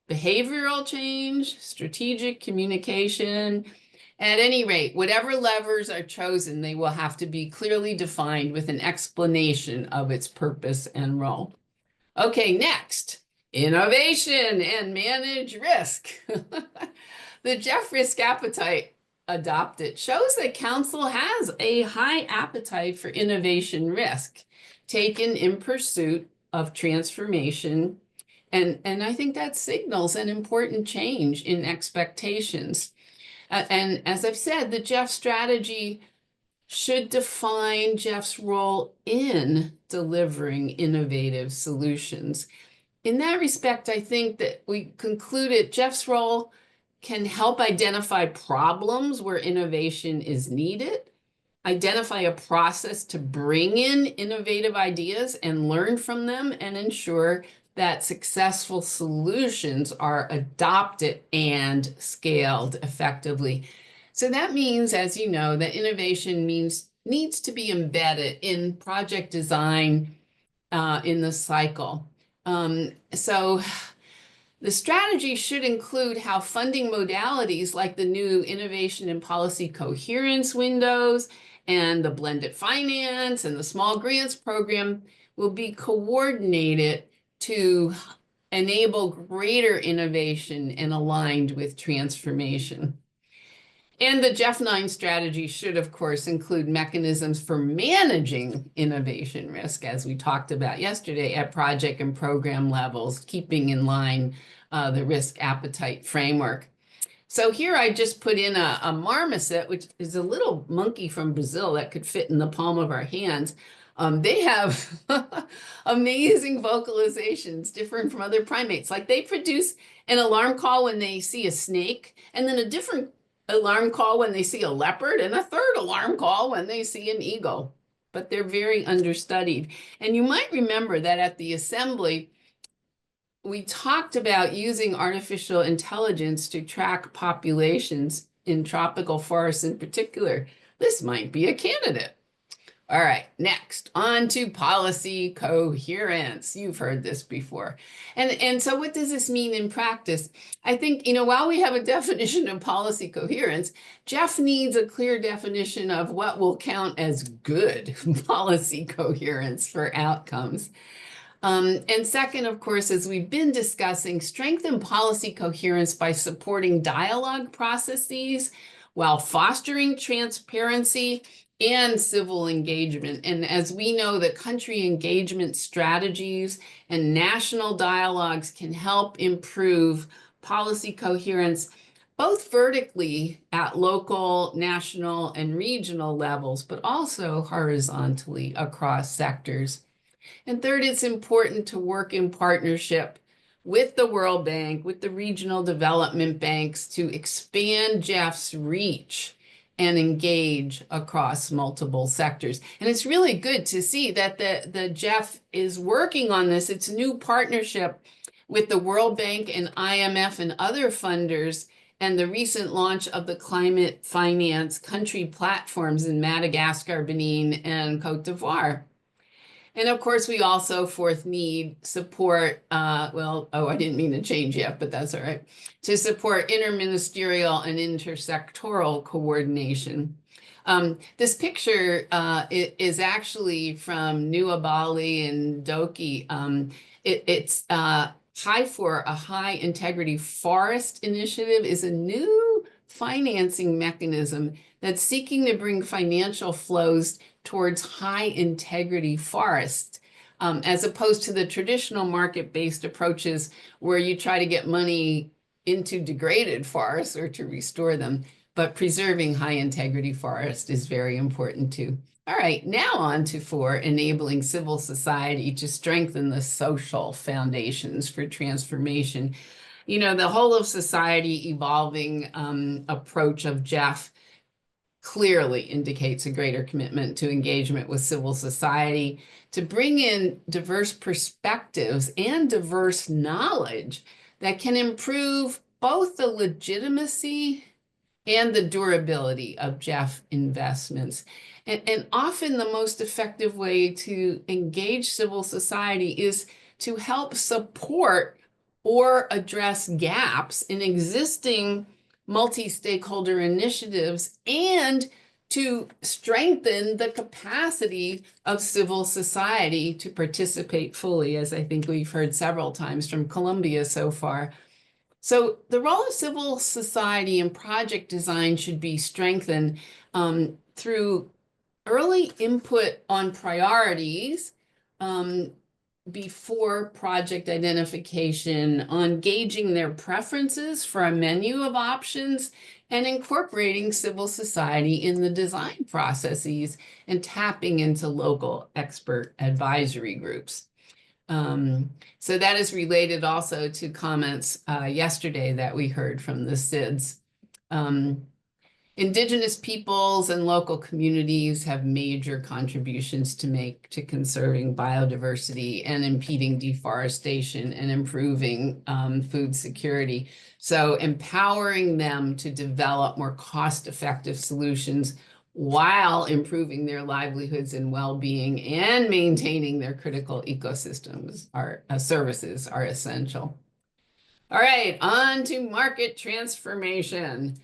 behavioral change, strategic communication. At any rate, whatever levers are chosen, they will have to be clearly defined with an explanation of its purpose and role. Okay, next, innovation and manage risk. The GEF risk appetite adopted shows that Council has a high appetite for innovation risk taken in pursuit of transformation. And I think that signals an important change in expectations. And as I've said, the GEF strategy should define GEF's role in delivering innovative solutions. In that respect, I think that we concluded GEF's role can help identify problems where innovation is needed, identify a process to bring in innovative ideas and learn from them, and ensure that successful solutions are adopted and scaled effectively. So that means, as you know, that innovation needs to be embedded in project design in the cycle. So The strategy should include how funding modalities like the new Innovation and Policy Coherence windows and the blended finance and the small grants program will be coordinated to enable greater innovation and aligned with transformation. And the GEF 9 strategy should, of course, include mechanisms for managing innovation risk, as we talked about yesterday, at project and program levels, keeping in line the risk appetite framework. So here I just put in a marmoset, which is a little monkey from Brazil that could fit in the palm of our hands. They have amazing vocalizations, different from other primates. Like they produce an alarm call when they see a snake, and then a different alarm call when they see a leopard, and a third alarm call when they see an eagle. But they're very understudied. And you might remember that at the assembly, we talked about using artificial intelligence to track populations in tropical forests in particular. This might be a candidate. All right, next, on to policy coherence. You've heard this before. And so what does this mean in practice? I think, while we have a definition of policy coherence, GEF needs a clear definition of what will count as good policy coherence for outcomes. And second, of course, as we've been discussing, strengthen policy coherence by supporting dialogue processes while fostering transparency and civil engagement. And as we know, the country engagement strategies and national dialogues can help improve policy coherence, both vertically at local, national, and regional levels, but also horizontally across sectors. And third, it's important to work in partnership with the World Bank, with the regional development banks to expand GEF's reach and engage across multiple sectors. And it's really good to see that the GEF is working on this. It's a new partnership with the World Bank and IMF and other funders, and the recent launch of the climate finance country platforms in Madagascar, Benin, and Cote d'Ivoire. And of course, we also need support, I didn't mean to change yet, but that's all right, to support interministerial and intersectoral coordination. This picture is actually from New Abali and Doki. It's HI4, a High Integrity Forest Initiative, is a new financing mechanism that's seeking to bring financial flows towards high integrity forests, as opposed to the traditional market-based approaches where you try to get money into degraded forests or to restore them. But preserving high integrity forest is very important too. All right, now on to 4, enabling civil society to strengthen the social foundations for transformation. The whole of society evolving approach of GEF clearly indicates a greater commitment to engagement with civil society, to bring in diverse perspectives and diverse knowledge that can improve both the legitimacy and the durability of GEF investments. And often the most effective way to engage civil society is to help support or address gaps in existing multi-stakeholder initiatives and to strengthen the capacity of civil society to participate fully, as I think we've heard several times from Colombia so far. So the role of civil society in project design should be strengthened through early input on priorities, before project identification, on gauging their preferences for a menu of options, and incorporating civil society in the design processes and tapping into local expert advisory groups. So that is related also to comments yesterday that we heard from the SIDS. Indigenous peoples and local communities have major contributions to make to conserving biodiversity and impeding deforestation and improving food security. So empowering them to develop more cost-effective solutions while improving their livelihoods and well-being and maintaining their critical ecosystems services are essential. All right, on to market transformation.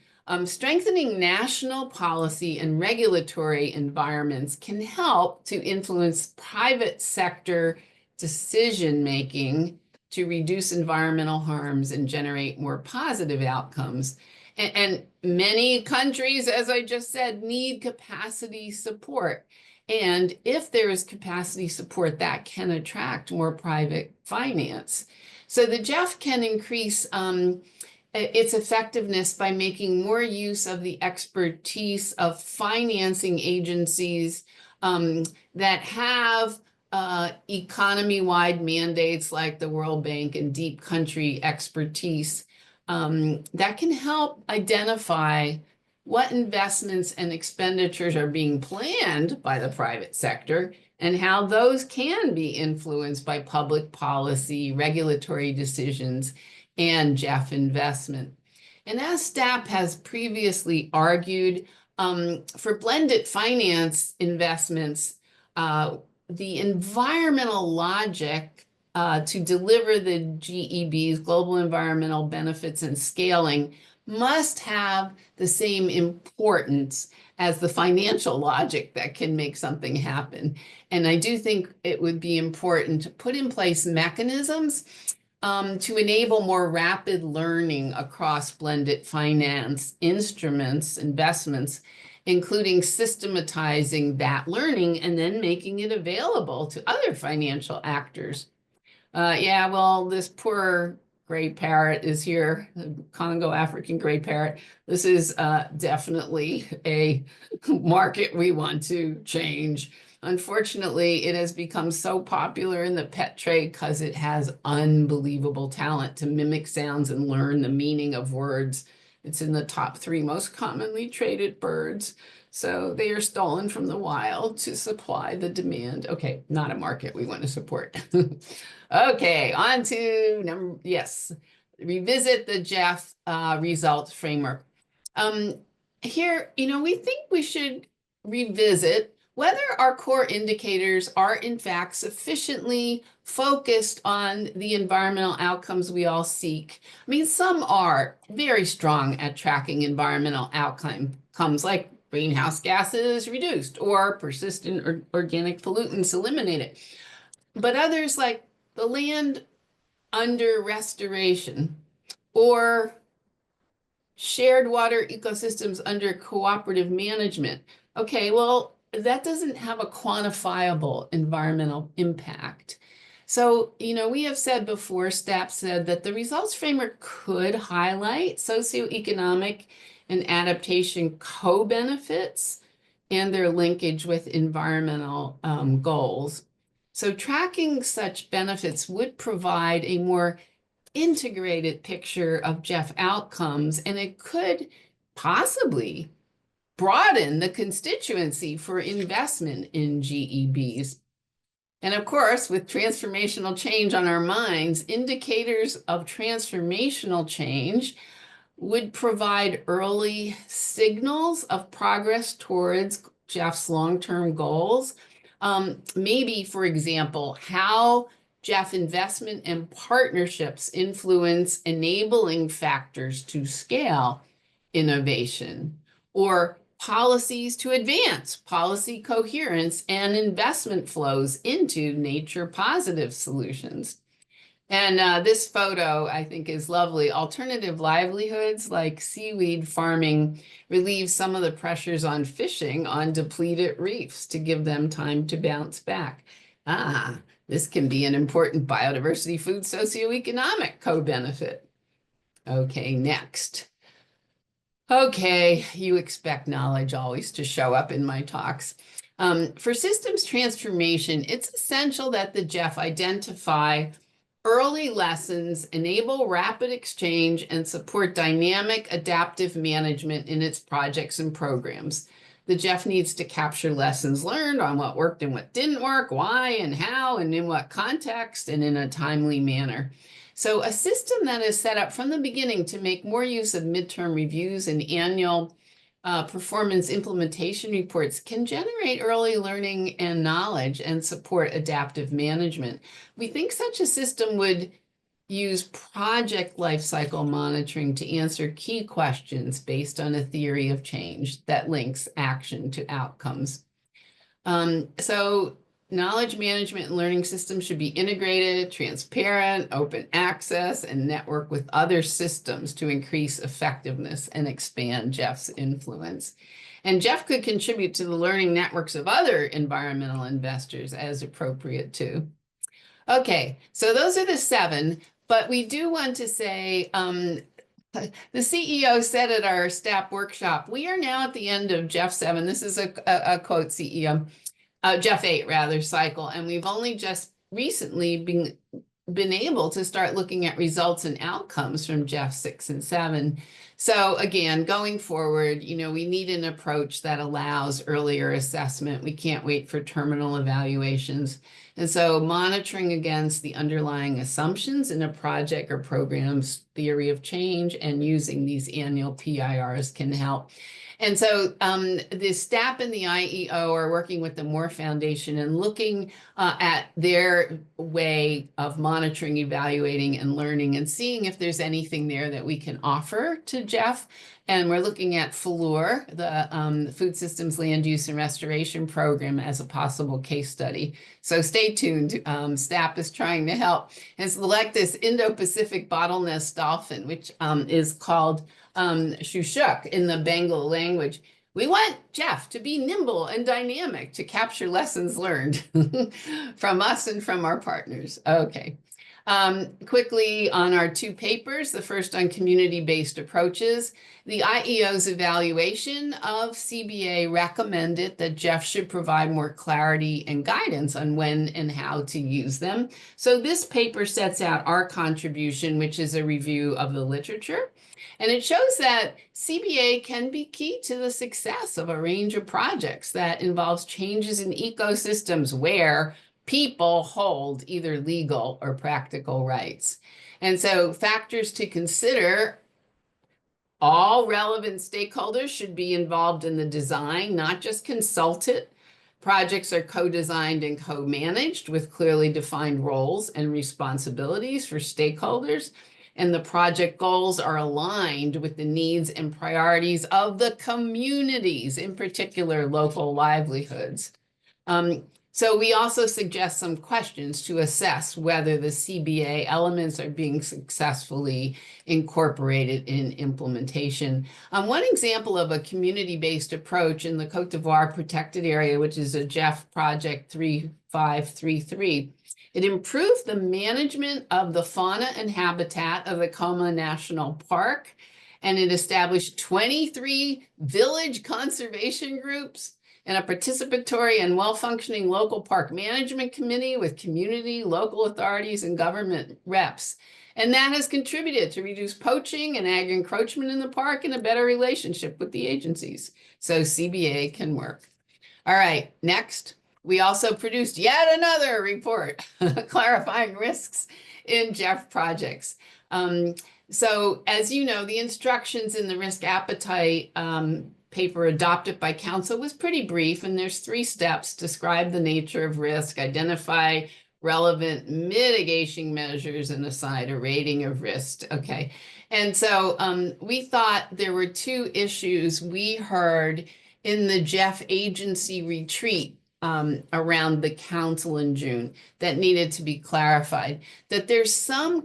Strengthening national policy and regulatory environments can help to influence private sector decision-making to reduce environmental harms and generate more positive outcomes. And many countries, as I just said, need capacity support. And if there is capacity support, that can attract more private finance. So the GEF can increase its effectiveness by making more use of the expertise of financing agencies that have economy-wide mandates like the World Bank and deep country expertise that can help identify what investments and expenditures are being planned by the private sector and how those can be influenced by public policy, regulatory decisions, and GEF investment. And as STAP has previously argued, for blended finance investments, the environmental logic to deliver the GEBs, global environmental benefits and scaling, must have the same importance as the financial logic that can make something happen. And I do think it would be important to put in place mechanisms to enable more rapid learning across blended finance instruments, investments, including systematizing that learning and then making it available to other financial actors. Yeah, well, this poor gray parrot is here, the Congo African gray parrot. This is definitely a market we want to change. Unfortunately, it has become so popular in the pet trade because it has unbelievable talent to mimic sounds and learn the meaning of words. It's in the top 3 most commonly traded birds. So they are stolen from the wild to supply the demand. Okay, not a market we want to support. Okay, on to revisit the GEF results framework. Here, we think we should revisit whether our core indicators are in fact sufficiently focused on the environmental outcomes we all seek. I mean, some are very strong at tracking environmental outcomes like greenhouse gases reduced or persistent or organic pollutants eliminated. But others like the land under restoration or shared water ecosystems under cooperative management. Okay, well, that doesn't have a quantifiable environmental impact. So, we have said before, STAP said that the results framework could highlight socioeconomic and adaptation co-benefits and their linkage with environmental goals. So tracking such benefits would provide a more integrated picture of GEF outcomes, and it could possibly broaden the constituency for investment in GEBs. And of course, with transformational change on our minds, indicators of transformational change would provide early signals of progress towards GEF's long-term goals. Maybe, for example, how GEF investment and partnerships influence enabling factors to scale innovation, or policies to advance policy coherence and investment flows into nature positive solutions. And this photo, I think, is lovely. Alternative livelihoods like seaweed farming relieve some of the pressures on fishing on depleted reefs to give them time to bounce back. This can be an important biodiversity food socioeconomic co-benefit. Okay, next. Okay, you expect knowledge always to show up in my talks. For systems transformation, it's essential that the GEF identify early lessons, enable rapid exchange, and support dynamic adaptive management in its projects and programs. The GEF needs to capture lessons learned on what worked and what didn't work, why and how, and in what context, and in a timely manner. So a system that is set up from the beginning to make more use of midterm reviews and annual performance implementation reports can generate early learning and knowledge and support adaptive management. We think such a system would use project lifecycle monitoring to answer key questions based on a theory of change that links action to outcomes. So knowledge management and learning systems should be integrated, transparent, open access, and network with other systems to increase effectiveness and expand GEF's influence. And GEF could contribute to the learning networks of other environmental investors as appropriate too. Okay, so those are the 7, but we do want to say, the CEO said at our staff workshop, we are now at the end of GEF 7. This is a quote CEO, GEF 8 rather, cycle, and we've only just recently been able to start looking at results and outcomes from GEF 6 and 7. So again, going forward, you know, we need an approach that allows earlier assessment. We can't wait for terminal evaluations. And so monitoring against the underlying assumptions in a project or program's theory of change and using these annual PIRs can help. And so the STAP and the IEO are working with the Moore Foundation and looking at their way of monitoring, evaluating, and learning and seeing if there's anything there that we can offer to GEF. And we're looking at FLUR, the Food Systems Land Use and Restoration Program, as a possible case study. So stay tuned. STAP is trying to help and select this Indo-Pacific bottlenose dolphin, which is called Shushuk in the Bengal language. We want GEF to be nimble and dynamic to capture lessons learned from us and from our partners. Okay. Quickly on our 2 papers, the first on community-based approaches. The IEO's evaluation of CBA recommended that GEF should provide more clarity and guidance on when and how to use them. So this paper sets out our contribution, which is a review of the literature. And it shows that CBA can be key to the success of a range of projects that involves changes in ecosystems where people hold either legal or practical rights. And so factors to consider: all relevant stakeholders should be involved in the design, not just consulted. Projects are co-designed and co-managed with clearly defined roles and responsibilities for stakeholders. And the project goals are aligned with the needs and priorities of the communities, in particular local livelihoods. So we also suggest some questions to assess whether the CBA elements are being successfully incorporated in implementation. One example of a community-based approach in the Côte d'Ivoire protected area, which is a GEF project 3533, it improved the management of the fauna and habitat of the Coma National Park, and it established 23 village conservation groups and a participatory and well-functioning local park management committee with community, local authorities, and government reps. And that has contributed to reduce poaching and ag encroachment in the park and a better relationship with the agencies. So CBA can work. All right, next. We also produced yet another report clarifying risks in GEF projects. So as you know, the instructions in the risk appetite paper adopted by council was pretty brief, and there's 3 steps: describe the nature of risk, identify relevant mitigation measures, and assign a rating of risk. Okay, and so we thought there were 2 issues we heard in the GEF agency retreat around the council in June that needed to be clarified. That there's some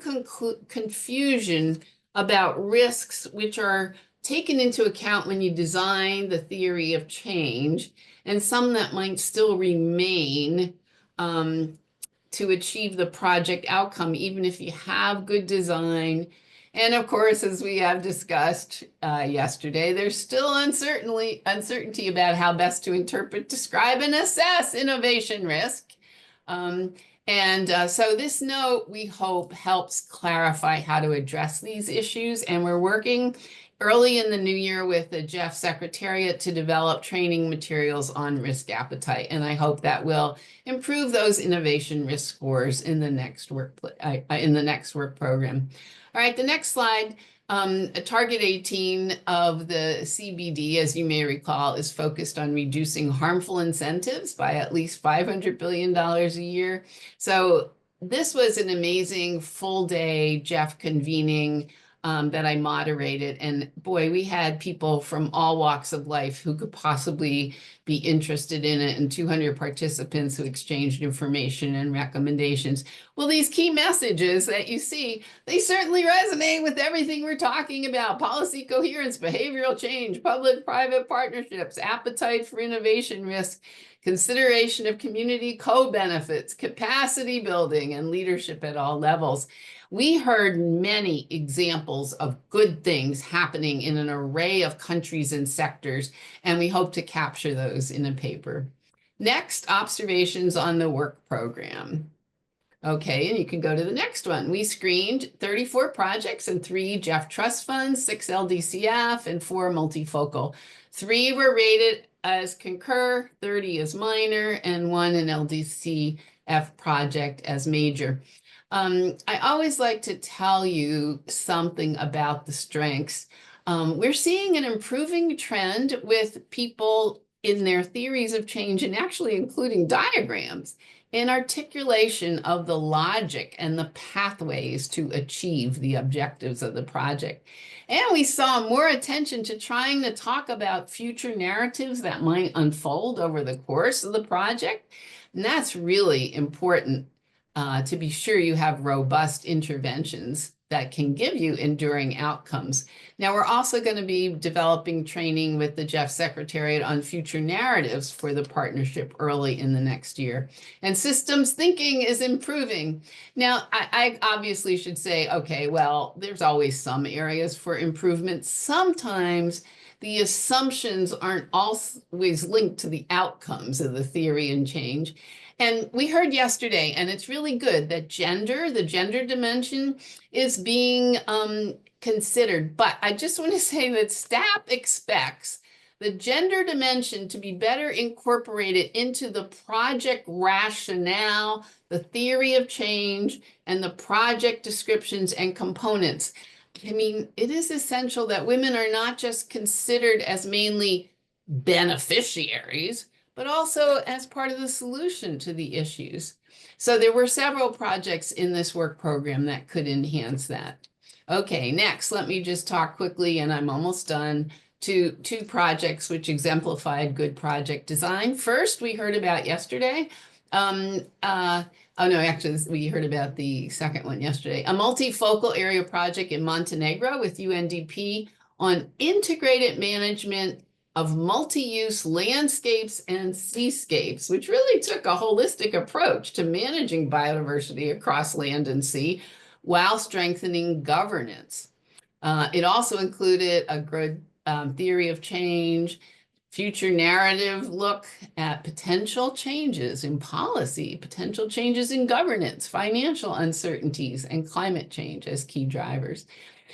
confusion about risks which are taken into account when you design the theory of change, and some that might still remain to achieve the project outcome, even if you have good design. And of course, as we have discussed yesterday, there's still uncertainty about how best to interpret, describe, and assess innovation risk. So this note, we hope, helps clarify how to address these issues. And we're working early in the new year with the GEF Secretariat to develop training materials on risk appetite. And I hope that will improve those innovation risk scores in the next work program. All right, the next slide, target 18 of the CBD, as you may recall, is focused on reducing harmful incentives by at least $500 billion a year. So this was an amazing full day GEF convening that I moderated. And boy, we had people from all walks of life who could possibly be interested in it, and 200 participants who exchanged information and recommendations. Well, these key messages that you see, they certainly resonate with everything we're talking about: policy coherence, behavioral change, public-private partnerships, appetite for innovation risk, consideration of community co-benefits, capacity building, and leadership at all levels. We heard many examples of good things happening in an array of countries and sectors, and we hope to capture those in a paper. Next, observations on the work program. Okay, and you can go to the next one. We screened 34 projects and 3 GEF trust funds, 6 LDCF, and 4 multifocal. 3 were rated as concur, 30 as minor, and 1 an LDCF project as major. I always like to tell you something about the strengths. We're seeing an improving trend with people in their theories of change, and actually including diagrams in articulation of the logic and the pathways to achieve the objectives of the project. And we saw more attention to trying to talk about future narratives that might unfold over the course of the project. And that's really important to be sure you have robust interventions that can give you enduring outcomes. Now, we're also going to be developing training with the GEF Secretariat on future narratives for the partnership early in the next year. And systems thinking is improving. Now, I obviously should say, okay, well, there's always some areas for improvement. Sometimes the assumptions aren't always linked to the outcomes of the theory and change. And we heard yesterday, and it's really good, that the gender dimension is being considered. But I just want to say that staff expects the gender dimension to be better incorporated into the project rationale, the theory of change, and the project descriptions and components. I mean, it is essential that women are not just considered as mainly beneficiaries, but also as part of the solution to the issues. So there were several projects in this work program that could enhance that. Okay, next, let me just talk quickly, and I'm almost done, to 2 projects which exemplified good project design. First, we heard about yesterday. Oh no, actually, we heard about the second one yesterday. A multifocal area project in Montenegro with UNDP on integrated management of multi-use landscapes and seascapes, which really took a holistic approach to managing biodiversity across land and sea while strengthening governance. It also included a good theory of change, future narrative look at potential changes in policy, potential changes in governance, financial uncertainties, and climate change as key drivers.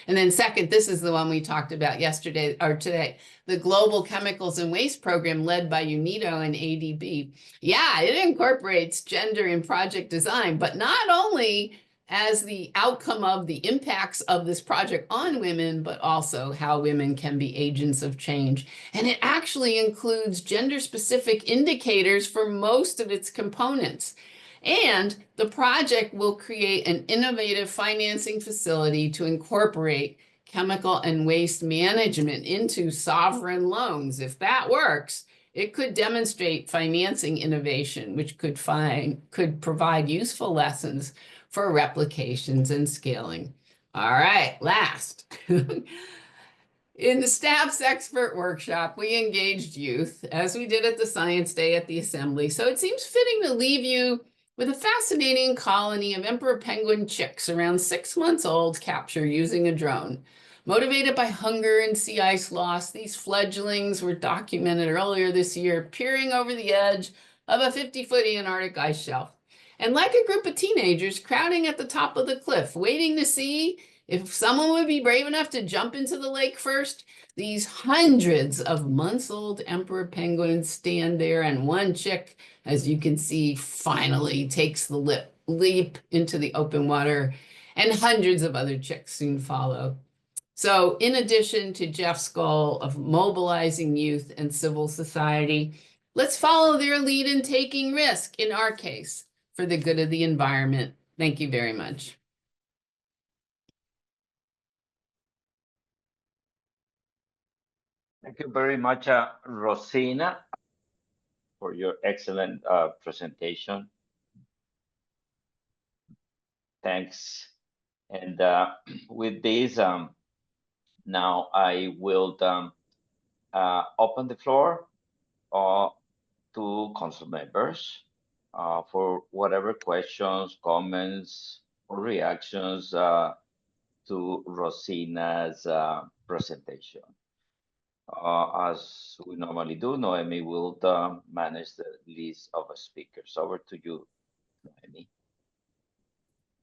And then second, this is the one we talked about yesterday or today, the Global Chemicals and Waste Program led by UNIDO and ADB. Yeah, it incorporates gender in project design, but not only as the outcome of the impacts of this project on women, but also how women can be agents of change. And it actually includes gender-specific indicators for most of its components. And the project will create an innovative financing facility to incorporate chemical and waste management into sovereign loans. If that works, it could demonstrate financing innovation, which could provide useful lessons for replications and scaling. All right, last. In the staff's expert workshop, we engaged youth, as we did at the Science Day at the Assembly. So it seems fitting to leave you with a fascinating colony of emperor penguin chicks around 6 months old captured using a drone. Motivated by hunger and sea ice loss, these fledglings were documented earlier this year, peering over the edge of a 50-foot Antarctic ice shelf. And like a group of teenagers crowding at the top of the cliff, waiting to see if someone would be brave enough to jump into the lake first, these hundreds of months-old emperor penguins stand there, and one chick, as you can see, finally takes the leap into the open water, and hundreds of other chicks soon follow. So in addition to Jeff's goal of mobilizing youth and civil society, let's follow their lead in taking risk, in our case, for the good of the environment Thank you very much. Thank you very much, Rosina, for your excellent presentation. Thanks. And with this, now I will open the floor to council members for whatever questions, comments, or reactions to Rosina's presentation. As we normally do, Noemi will manage the list of speakers. Over to you, Noemi.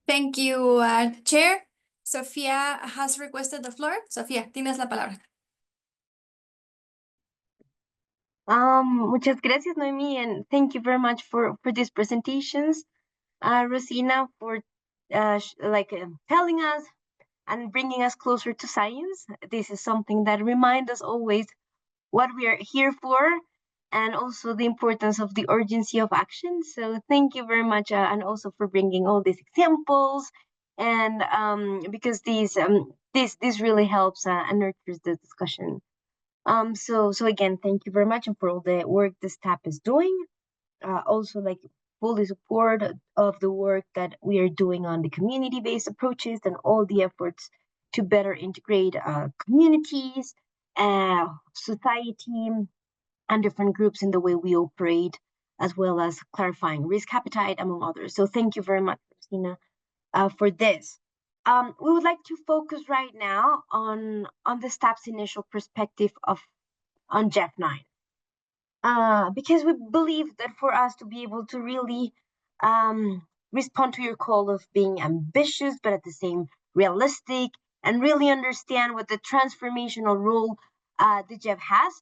Thank you, Chair. Sofía has requested the floor. Sofía, tienes la palabra. Muchas gracias, Noemi, and thank you very much for these presentations, Rosina, for telling us and bringing us closer to science. This is something that reminds us always what we are here for, and also the importance of the urgency of action. So thank you very much, and also for bringing all these examples, and because this really helps and nurtures the discussion. So again, thank you very much, and for all the work this TAP is doing. Also, fully support of the work that we are doing on the community-based approaches and all the efforts to better integrate communities, society, and different groups in the way we operate, as well as clarifying risk appetite, among others. So thank you very much, Christina, for this. We would like to focus right now on the STAP's initial perspective on GEF 9. Because we believe that for us to be able to really respond to your call of being ambitious, but at the same realistic, and really understand what the transformational role the GEF has,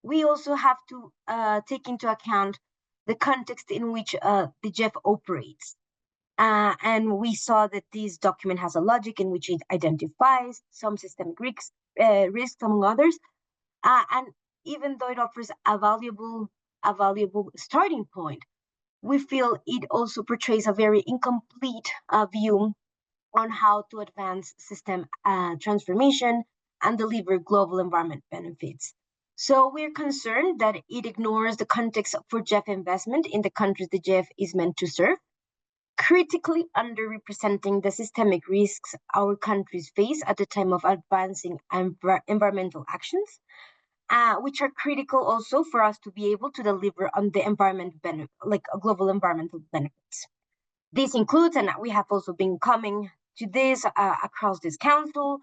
we also have to take into account the context in which the GEF operates. And we saw that this document has a logic in which it identifies some systemic risks, among others, and even though it offers a valuable starting point, we feel it also portrays a very incomplete view on how to advance system transformation and deliver global environment benefits. So we're concerned that it ignores the context for GEF investment in the countries the GEF is meant to serve, critically underrepresenting the systemic risks our countries face at the time of advancing environmental actions, which are critical also for us to be able to deliver on the global environmental benefits. This includes, and we have also been coming to this across this council,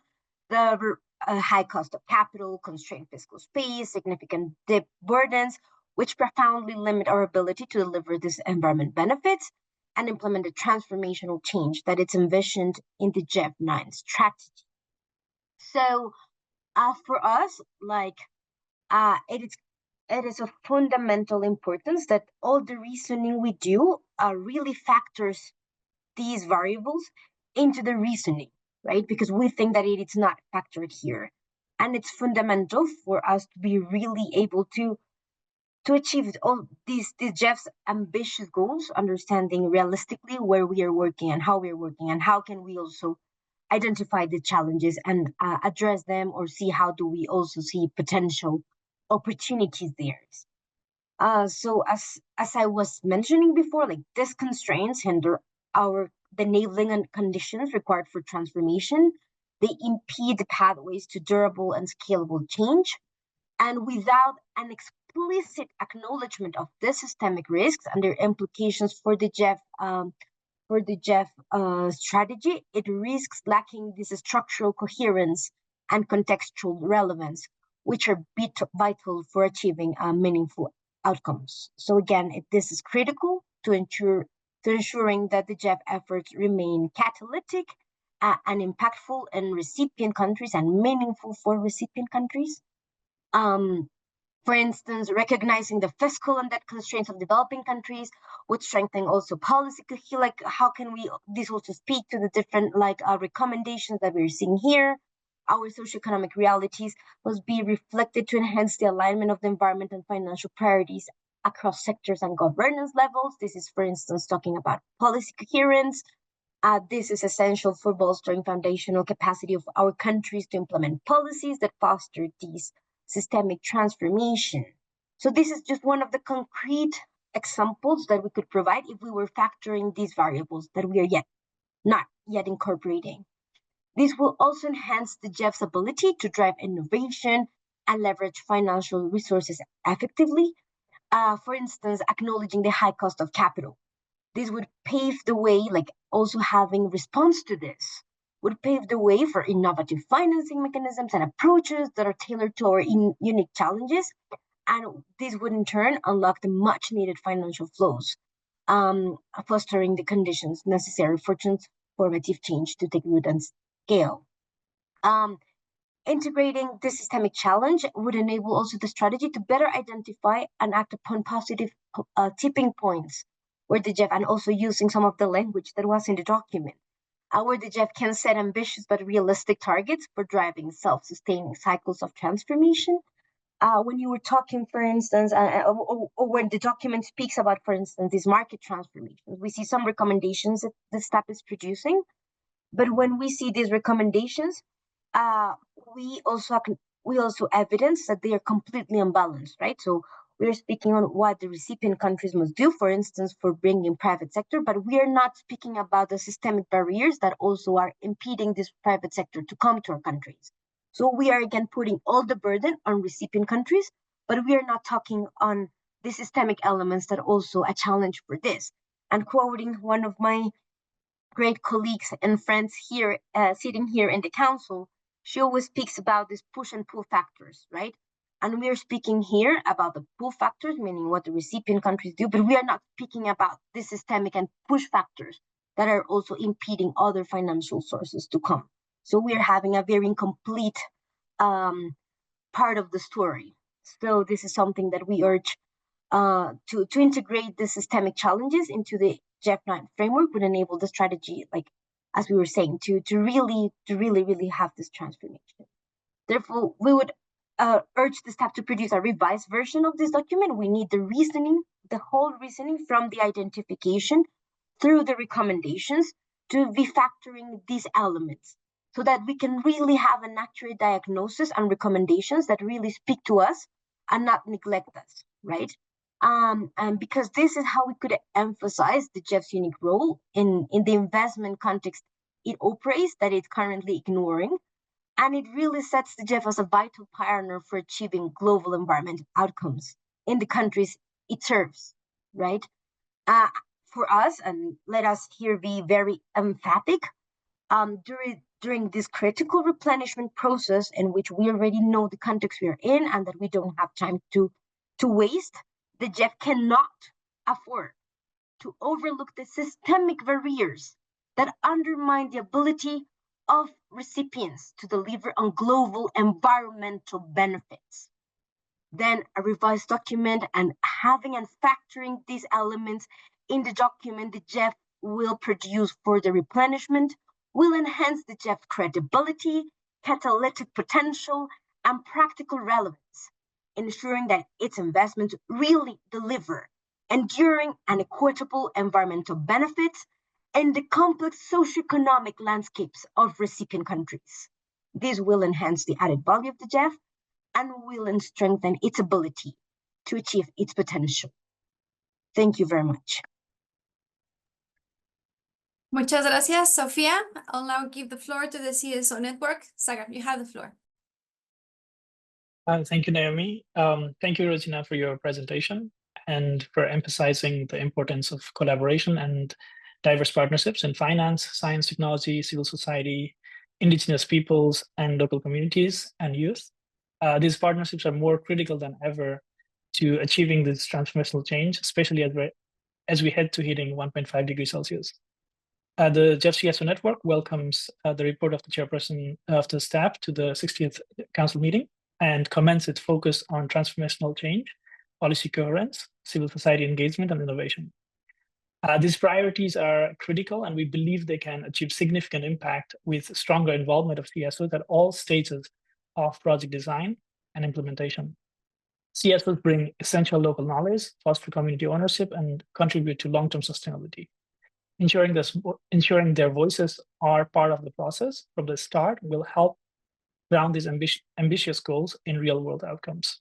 the high cost of capital, constrained fiscal space, significant debt burdens, which profoundly limit our ability to deliver these environment benefits and implement the transformational change that it's envisioned in the GEF 9 strategy. So for us, it is of fundamental importance that all the reasoning we do really factors these variables into the reasoning, right? Because we think that it is not factored here. And it's fundamental for us to be really able to achieve all these GEF's ambitious goals, understanding realistically where we are working and how we are working, and how can we also identify the challenges and address them, or see how do we also see potential opportunities there. So as I was mentioning before, these constraints hinder the enabling and conditions required for transformation. They impede the pathways to durable and scalable change. And without an explicit acknowledgement of the systemic risks and their implications for the GEF strategy, it risks lacking this structural coherence and contextual relevance, which are vital for achieving meaningful outcomes. So again, this is critical to ensuring that the GEF efforts remain catalytic and impactful in recipient countries and meaningful for recipient countries. For instance, recognizing the fiscal and debt constraints of developing countries would strengthen also policy. How can this also speak to the different recommendations that we're seeing here? Our socioeconomic realities must be reflected to enhance the alignment of the environment and financial priorities across sectors and governance levels. This is, for instance, talking about policy coherence, This is essential for bolstering foundational capacity of our countries to implement policies that foster this systemic transformation. So this is just one of the concrete examples that we could provide if we were factoring these variables that we are not yet incorporating. This will also enhance the GEF's ability to drive innovation and leverage financial resources effectively. For instance, acknowledging the high cost of capital. This would pave the way, like also having response to this, would pave the way for innovative financing mechanisms and approaches that are tailored to our unique challenges. And this would in turn unlock the much needed financial flows, fostering the conditions necessary for transformative change to take root and scale. Integrating this systemic challenge would enable also the strategy to better identify and act upon positive tipping points where the GEF, and also using some of the language that was in the document, where the GEF can set ambitious but realistic targets for driving self-sustaining cycles of transformation. When you were talking, for instance, or when the document speaks about, for instance, these market transformations, we see some recommendations that the staff is producing. But when we see these recommendations, we also evidence that they are completely unbalanced, right? So we're speaking on what the recipient countries must do, for instance, for bringing private sector, but we are not speaking about the systemic barriers that also are impeding this private sector to come to our countries. So we are again putting all the burden on recipient countries, but we are not talking on the systemic elements that are also a challenge for this. And quoting one of my great colleagues and friends here, sitting here in the council, she always speaks about these push and pull factors, right? And we are speaking here about the pull factors, meaning what the recipient countries do, but we are not speaking about the systemic and push factors that are also impeding other financial sources to come. So we are having a very incomplete part of the story. So this is something that we urge to integrate the systemic challenges into the GEF9 framework would enable the strategy, like as we were saying, to really have this transformation. Therefore, we would urge the staff to produce a revised version of this document. We need the reasoning, the whole reasoning from the identification through the recommendations to be factoring these elements so that we can really have an accurate diagnosis and recommendations that really speak to us and not neglect us, right? And because this is how we could emphasize the GEF's unique role in the investment context it operates that it's currently ignoring. And it really sets the GEF as a vital partner for achieving global environmental outcomes in the countries it serves, right? For us, and let us here be very emphatic, during this critical replenishment process in which we already know the context we are in and that we don't have time to waste, the GEF cannot afford to overlook the systemic barriers that undermine the ability of recipients to deliver on global environmental benefits. Then a revised document and having and factoring these elements in the document the GEF will produce for the replenishment will enhance the GEF's credibility, catalytic potential, and practical relevance, ensuring that its investments really deliver enduring and equitable environmental benefits in the complex socioeconomic landscapes of recipient countries. This will enhance the added value of the GEF and will strengthen its ability to achieve its potential. Thank you very much. Muchas gracias, Sofia. I'll now give the floor to the CSO network. Sagar, you have the floor. Thank you, Naomi. Thank you, Rosina, for your presentation and for emphasizing the importance of collaboration and diverse partnerships in finance, science, technology, civil society, indigenous peoples, and local communities and youth. These partnerships are more critical than ever to achieving this transformational change, especially as we head to hitting 1.5 degrees Celsius. The GEF CSO network welcomes the report of the chairperson of the staff to the 60th Council meeting and commends its focus on transformational change, policy coherence, civil society engagement, and innovation. These priorities are critical, and we believe they can achieve significant impact with stronger involvement of CSOs at all stages of project design and implementation. CSOs bring essential local knowledge, foster community ownership, and contribute to long-term sustainability. ensuring their voices are part of the process from the start will help ground these ambitious goals in real-world outcomes.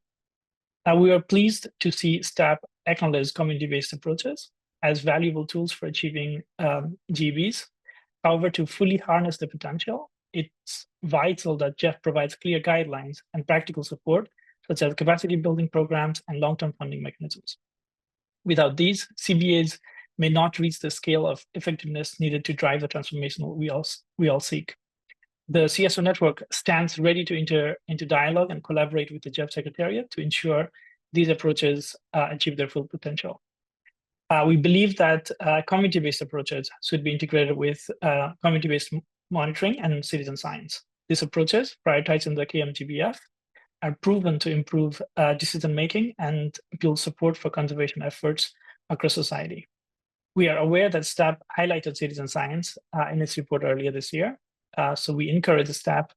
We are pleased to see STAP acknowledge community-based approaches as valuable tools for achieving GBs. However, to fully harness the potential, it's vital that GEF provides clear guidelines and practical support, such as capacity building programs and long-term funding mechanisms. Without these, CBAs may not reach the scale of effectiveness needed to drive the transformation we all seek. The CSO network stands ready to enter into dialogue and collaborate with the GEF Secretariat to ensure these approaches achieve their full potential. We believe that community-based approaches should be integrated with community-based monitoring and citizen science. These approaches, prioritized in the KMGBF, are proven to improve decision-making and build support for conservation efforts across society. We are aware that STAP highlighted citizen science in its report earlier this year. So we encourage the STAP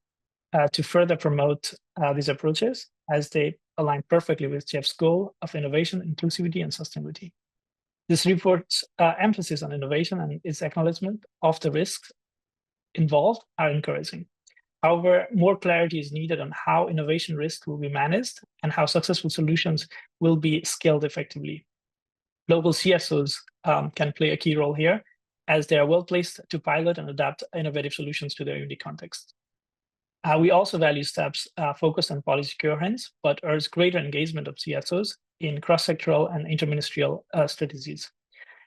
to further promote these approaches as they align perfectly with GEF's goal of innovation, inclusivity, and sustainability. This report's emphasis on innovation and its acknowledgement of the risks involved are encouraging. However, more clarity is needed on how innovation risks will be managed and how successful solutions will be scaled effectively. Local CSOs can play a key role here, as they are well placed to pilot and adapt innovative solutions to their unique context. We also value STAP's focus on policy coherence, but urge greater engagement of CSOs in cross-sectoral and interministerial strategies.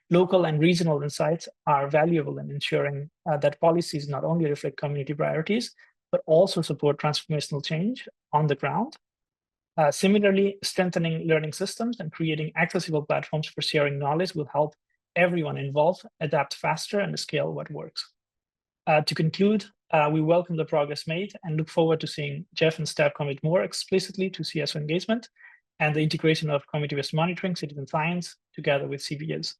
Local and regional insights are valuable in ensuring that policies not only reflect community priorities, but also support transformational change on the ground. Similarly, strengthening learning systems and creating accessible platforms for sharing knowledge will help everyone involved adapt faster and scale what works. To conclude, we welcome the progress made and look forward to seeing GEF and STAP commit more explicitly to CSO engagement and the integration of community-based monitoring, citizen science, together with CBAs.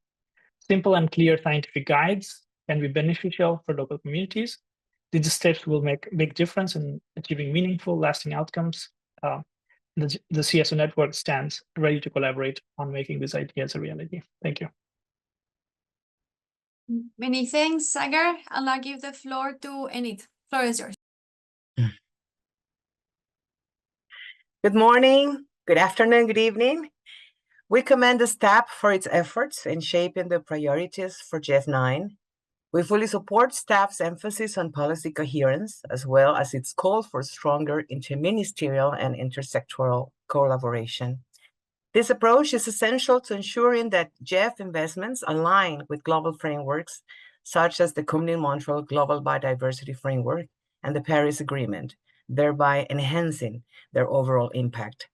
Simple and clear scientific guides can be beneficial for local communities. These steps will make a big difference in achieving meaningful, lasting outcomes. The CSO network stands ready to collaborate on making these ideas a reality. Thank you. Many thanks, Sagar. I'll now give the floor to Enid. Floor is yours. Good morning, good afternoon, good evening. We commend the STAP for its efforts in shaping the priorities for GEF 9. We fully support STAP's emphasis on policy coherence, as well as its call for stronger interministerial and intersectoral collaboration. This approach is essential to ensuring that GEF investments align with global frameworks, such as the Kunming-Montreal Global Biodiversity Framework and the Paris Agreement, thereby enhancing their overall impact.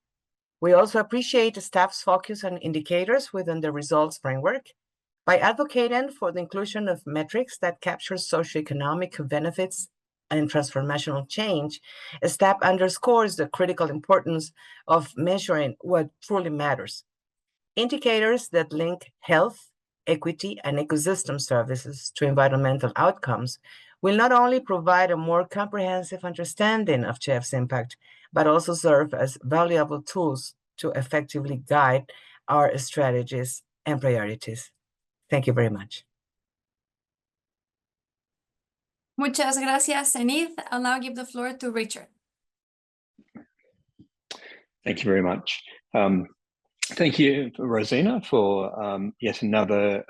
We also appreciate the staff's focus on indicators within the results framework. By advocating for the inclusion of metrics that capture socioeconomic benefits and transformational change, STAP underscores the critical importance of measuring what truly matters. Indicators that link health, equity, and ecosystem services to environmental outcomes will not only provide a more comprehensive understanding of GEF's impact, but also serve as valuable tools to effectively guide our strategies and priorities. Thank you very much. Muchas gracias, Enid. I'll now give the floor to Richard. Thank you very much. Thank you, Rosina, for yet another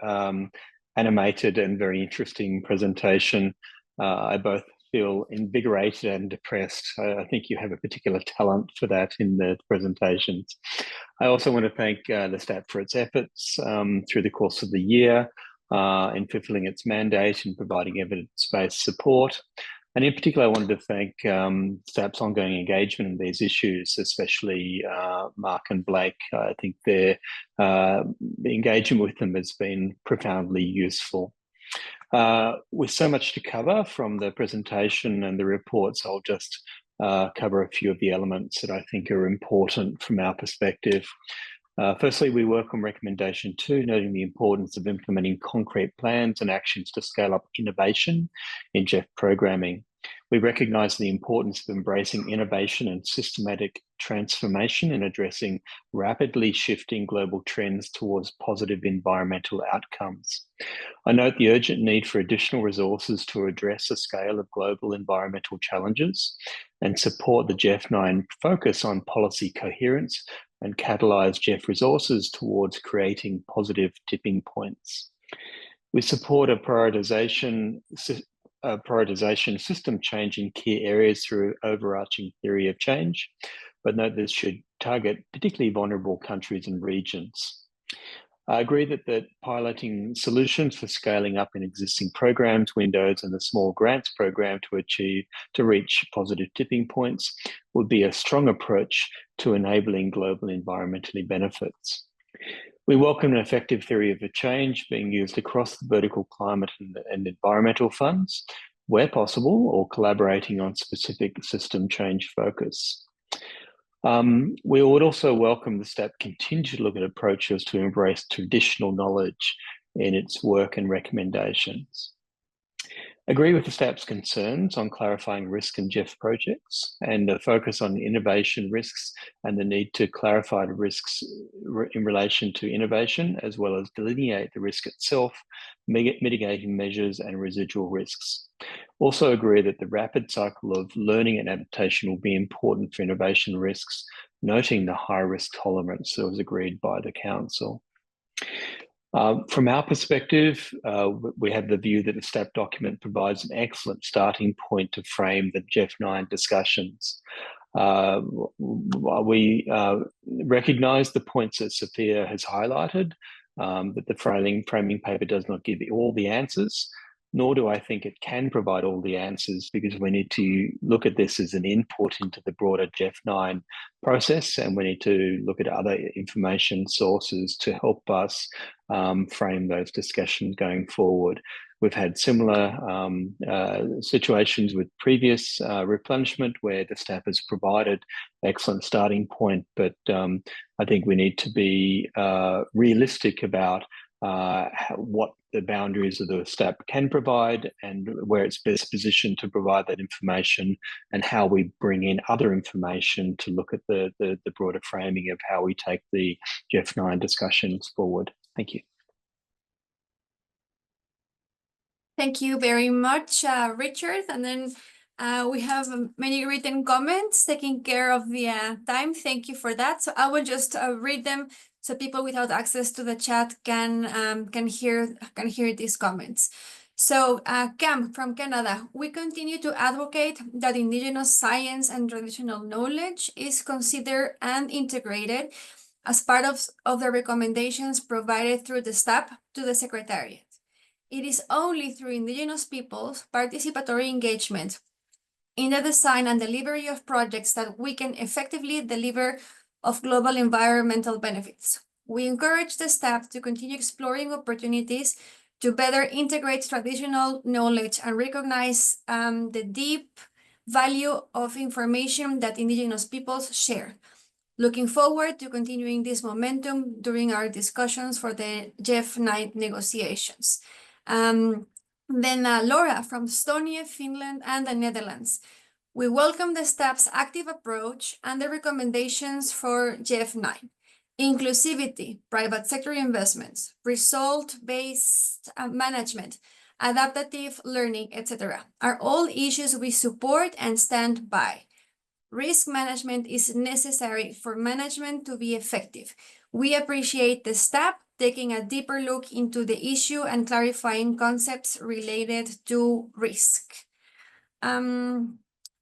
animated and very interesting presentation. I both feel invigorated and depressed. I think you have a particular talent for that in the presentations. I also want to thank the STAP for its efforts through the course of the year in fulfilling its mandate and providing evidence-based support. And in particular, I wanted to thank STAP's ongoing engagement in these issues, especially Mark and Blake. I think their engagement with them has been profoundly useful. With so much to cover from the presentation and the reports, I'll just cover a few of the elements that I think are important from our perspective. Firstly, we work on recommendation 2, noting the importance of implementing concrete plans and actions to scale up innovation in GEF programming. We recognise the importance of embracing innovation and systematic transformation in addressing rapidly shifting global trends towards positive environmental outcomes. I note the urgent need for additional resources to address the scale of global environmental challenges and support the GEF9 focus on policy coherence and catalyse GEF resources towards creating positive tipping points. We support a prioritisation system change in key areas through overarching theory of change, but note this should target particularly vulnerable countries and regions. I agree that piloting solutions for scaling up in existing programs, windows, and the small grants program to reach positive tipping points would be a strong approach to enabling global environmental benefits. We welcome an effective theory of a change being used across the vertical climate and environmental funds, where possible, or collaborating on specific system change focus. We would also welcome the STAP continue to look at approaches to embrace traditional knowledge in its work and recommendations. Agree with the STAP's concerns on clarifying risk in GEF projects and a focus on innovation risks and the need to clarify the risks in relation to innovation, as well as delineate the risk itself, mitigating measures and residual risks. Also agree that the rapid cycle of learning and adaptation will be important for innovation risks, noting the high risk tolerance that was agreed by the Council. From our perspective, we have the view that the STAP document provides an excellent starting point to frame the GEF9 discussions. We recognise the points that Sophia has highlighted, that the framing paper does not give all the answers, nor do I think it can provide all the answers, because we need to look at this as an input into the broader GEF9 process, and we need to look at other information sources to help us frame those discussions going forward. We've had similar situations with previous replenishment where the staff has provided excellent starting point, but I think we need to be realistic about what the boundaries of the STAP can provide and where it's best positioned to provide that information, and how we bring in other information to look at the broader framing of how we take the GEF9 discussions forward. Thank you. Thank you very much, Richard. And then we have many written comments taking care of the time. Thank you for that. So I will just read them so people without access to the chat can hear these comments. So Cam from Canada, we continue to advocate that Indigenous science and traditional knowledge is considered and integrated as part of the recommendations provided through the STAP to the Secretariat. It is only through Indigenous peoples' participatory engagement in the design and delivery of projects that we can effectively deliver of global environmental benefits. We encourage the staff to continue exploring opportunities to better integrate traditional knowledge and recognize the deep value of information that Indigenous peoples share. Looking forward to continuing this momentum during our discussions for the GEF9 negotiations. Then Laura from Estonia, Finland, and the Netherlands. We welcome the staff's active approach and the recommendations for GEF9. Inclusivity, private sector investments, result-based management, adaptive learning, etc. are all issues we support and stand by. Risk management is necessary for management to be effective. We appreciate the staff taking a deeper look into the issue and clarifying concepts related to risk.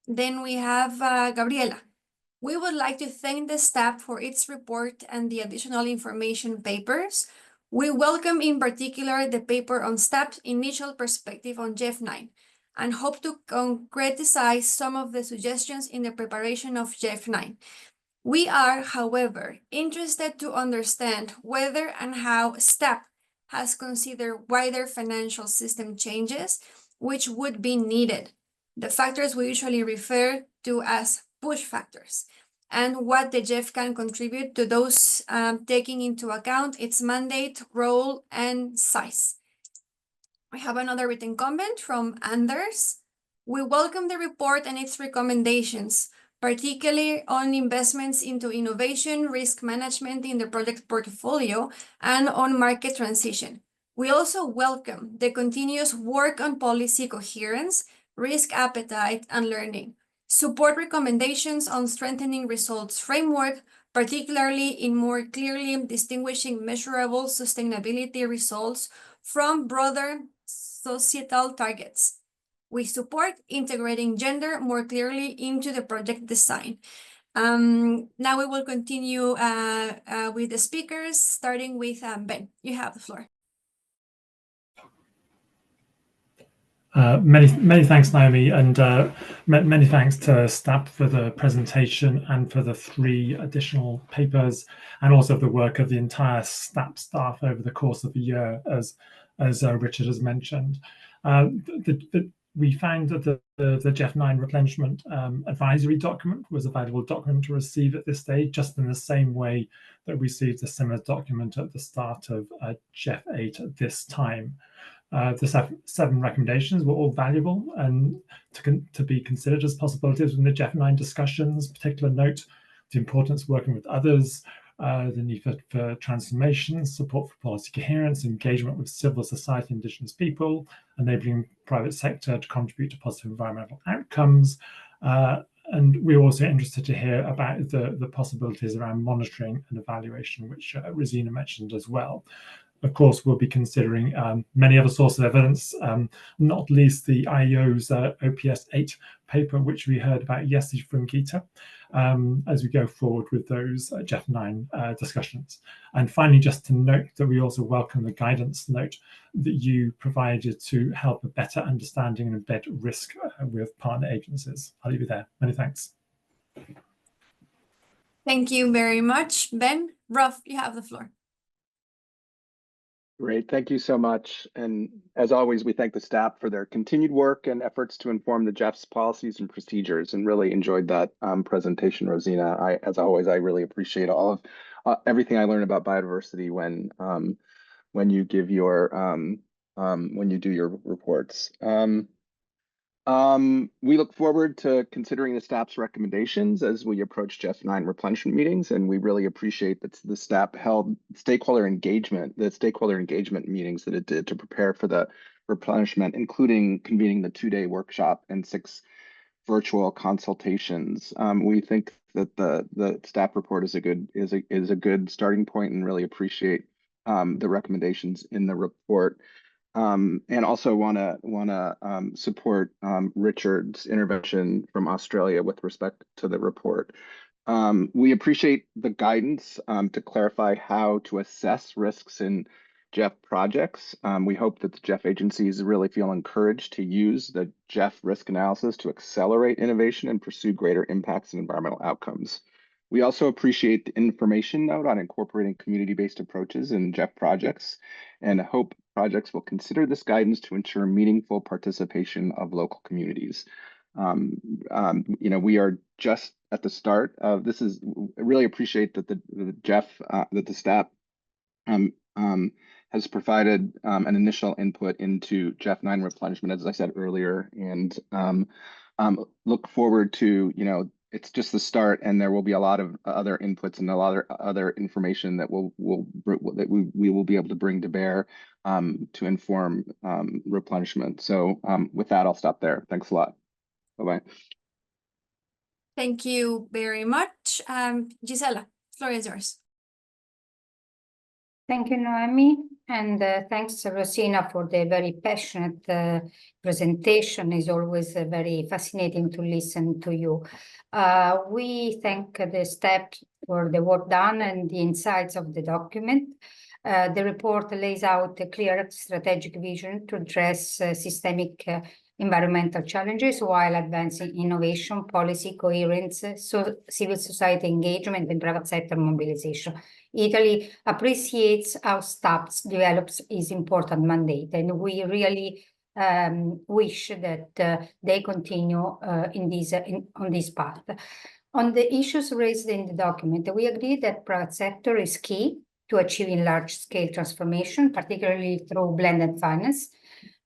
Then we have Gabriela. We would like to thank the staff for its report and the additional information papers. We welcome in particular the paper on staff's initial perspective on GEF9 and hope to concretize some of the suggestions in the preparation of GEF9. We are, however, interested to understand whether and how STAP has considered wider financial system changes which would be needed, the factors we usually refer to as push factors, and what the GEF can contribute to those, taking into account its mandate, role, and size. We have another written comment from Anders. We welcome the report and its recommendations, particularly on investments into innovation, risk management in the project portfolio, and on market transition. We also welcome the continuous work on policy coherence, risk appetite, and learning. Support recommendations on strengthening results framework, particularly in more clearly distinguishing measurable sustainability results from broader societal targets. We support integrating gender more clearly into the project design. Now we will continue with the speakers, starting with Ben. You have the floor. Many thanks, Naomi, and many thanks to STAP for the presentation and for the 3 additional papers, and also the work of the entire STAP staff over the course of the year, as Richard has mentioned. We found that the GEF 9 replenishment advisory document was a valuable document to receive at this stage, just in the same way that we received a similar document at the start of GEF 8 at this time. The 7 recommendations were all valuable and to be considered as possibilities in the GEF 9 discussions. Particular note the importance of working with others, the need for transformation, support for policy coherence, engagement with civil society, indigenous people, enabling private sector to contribute to positive environmental outcomes. And we're also interested to hear about the possibilities around monitoring and evaluation, which Rosina mentioned as well. Of course, we'll be considering many other sources of evidence, not least the IEO's OPS 8 paper, which we heard about yesterday from Gita, as we go forward with those GEF 9 discussions. And finally, just to note that we also welcome the guidance note that you provided to help a better understanding and embed risk with partner agencies. I'll leave it there. Many thanks. Thank you very much, Ben. Rolf, you have the floor. Great, thank you so much. And as always, we thank the staff for their continued work and efforts to inform the GEF's policies and procedures, and really enjoyed that presentation, Rosina. As always, I really appreciate all of everything I learned about biodiversity when you give your when you do your reports. We look forward to considering the staff's recommendations as we approach GEF 9 replenishment meetings, and we really appreciate that the staff held stakeholder engagement meetings that it did to prepare for the replenishment, including convening the 2-day workshop and 6 virtual consultations. We think that the staff report is a good starting point, and really appreciate the recommendations in the report. And also want to support Richard's intervention from Australia with respect to the report. We appreciate the guidance to clarify how to assess risks in GEF projects. We hope that the GEF agencies really feel encouraged to use the GEF risk analysis to accelerate innovation and pursue greater impacts and environmental outcomes. We also appreciate the information note on incorporating community-based approaches in GEF projects, and hope projects will consider this guidance to ensure meaningful participation of local communities. You know, we are just at the start of this. I really appreciate that the GEF, that the staff has provided an initial input into GEF 9 replenishment, as I said earlier, and look forward to, you know, it's just the start, and there will be a lot of other inputs and a lot of other information that we will be able to bring to bear to inform replenishment. So with that, I'll stop there. Thanks a lot. Bye-bye. Thank you very much. Gisela, floor is yours. Thank you, Noemi, and thanks, Rosina, for the very passionate presentation. It's always very fascinating to listen to you. We thank the staff for the work done and the insights of the document. The report lays out a clear strategic vision to address systemic environmental challenges while advancing innovation, policy coherence, civil society engagement, and private sector mobilization. Italy appreciates how STAPS develops its important mandate, and we really wish that they continue on this path. On the issues raised in the document, we agree that private sector is key to achieving large-scale transformation, particularly through blended finance.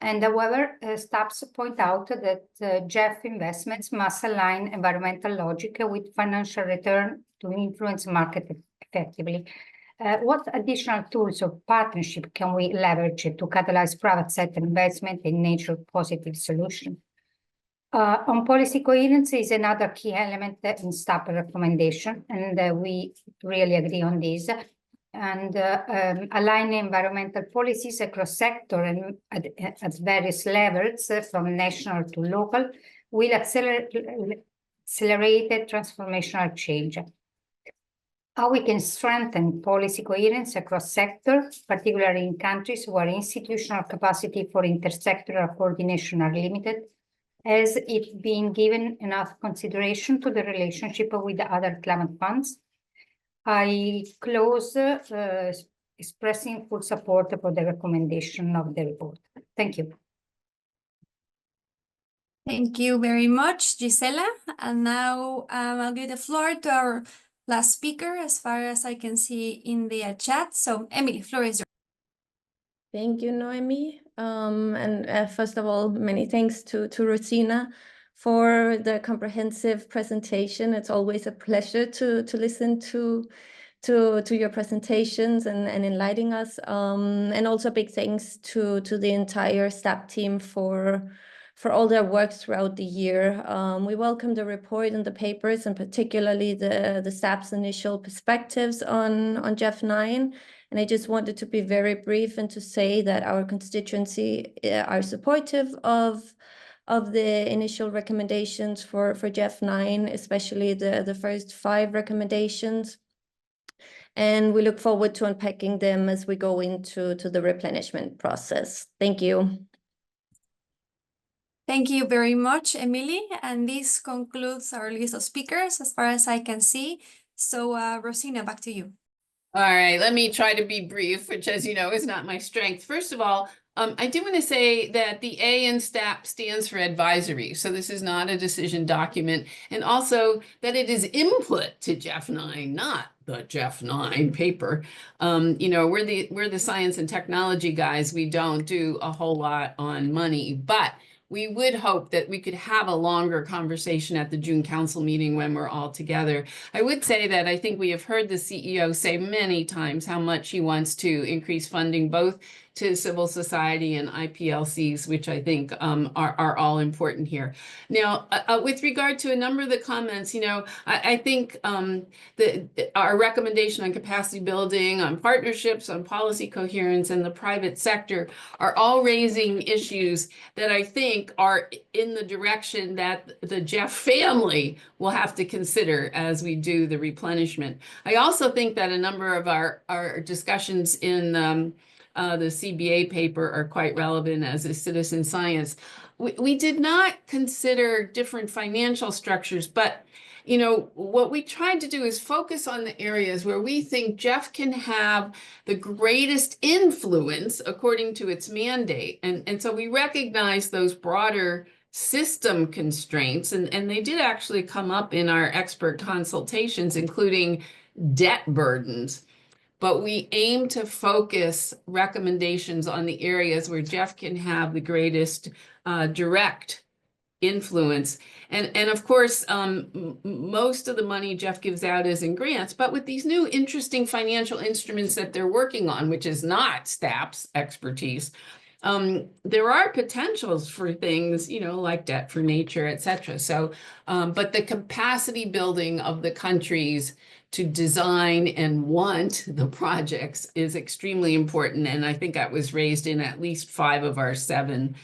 And however, STAPs point out that GEF investments must align environmental logic with financial return to influence market effectively. What additional tools or partnership can we leverage to catalyze private sector investment in nature positive solution? On policy coherence is another key element in STAP recommendation, and we really agree on this. And align environmental policies across sector and at various levels, from national to local, will accelerate transformational change. How we can strengthen policy coherence across sectors, particularly in countries where institutional capacity for intersectoral coordination are limited, has it been given enough consideration to the relationship with the other climate funds? I close expressing full support for the recommendation of the report. Thank you. Thank you very much, Gisela. And now I'll give the floor to our last speaker, as far as I can see in the chat. So, Emily, floor is yours. Thank you, Noemi. And first of all, many thanks to Rosina for the comprehensive presentation. It's always a pleasure to listen to your presentations and enlightening us. And also big thanks to the entire STAP team for all their work throughout the year. We welcome the report and the papers, and particularly the STAP's initial perspectives on GEF 9. And I just wanted to be very brief and to say that our constituency are supportive of the initial recommendations for GEF 9, especially the first 5 recommendations. And we look forward to unpacking them as we go into the replenishment process. Thank you. Thank you very much, Emily. And this concludes our list of speakers as far as I can see. So, Rosina, back to you. All right, let me try to be brief, which, as you know, is not my strength. First of all, I do want to say that the A in STAP stands for advisory. So this is not a decision document. And also that it is input to GEF 9, not the GEF 9 paper. You know, we're the science and technology guys. We don't do a whole lot on money, but we would hope that we could have a longer conversation at the June Council meeting when we're all together. I would say that I think we have heard the CEO say many times how much he wants to increase funding both to civil society and IPLCs, which I think are all important here. Now, with regard to a number of the comments, you know, I think our recommendation on capacity building, on partnerships, on policy coherence, and the private sector are all raising issues that I think are in the direction that the GEF family will have to consider as we do the replenishment. I also think that a number of our discussions in the CBA paper are quite relevant as a citizen science. We did not consider different financial structures, but you know, what we tried to do is focus on the areas where we think GEF can have the greatest influence according to its mandate. And so we recognize those broader system constraints, and they did actually come up in our expert consultations, including debt burdens. But we aim to focus recommendations on the areas where GEF can have the greatest direct influence. And of course, most of the money GEF gives out is in grants, but with these new interesting financial instruments that they're working on, which is not STAP's expertise, there are potentials for things, you know, like debt for nature, et cetera. So, but the capacity building of the countries to design and want the projects is extremely important. And I think that was raised in at least 5 of our 7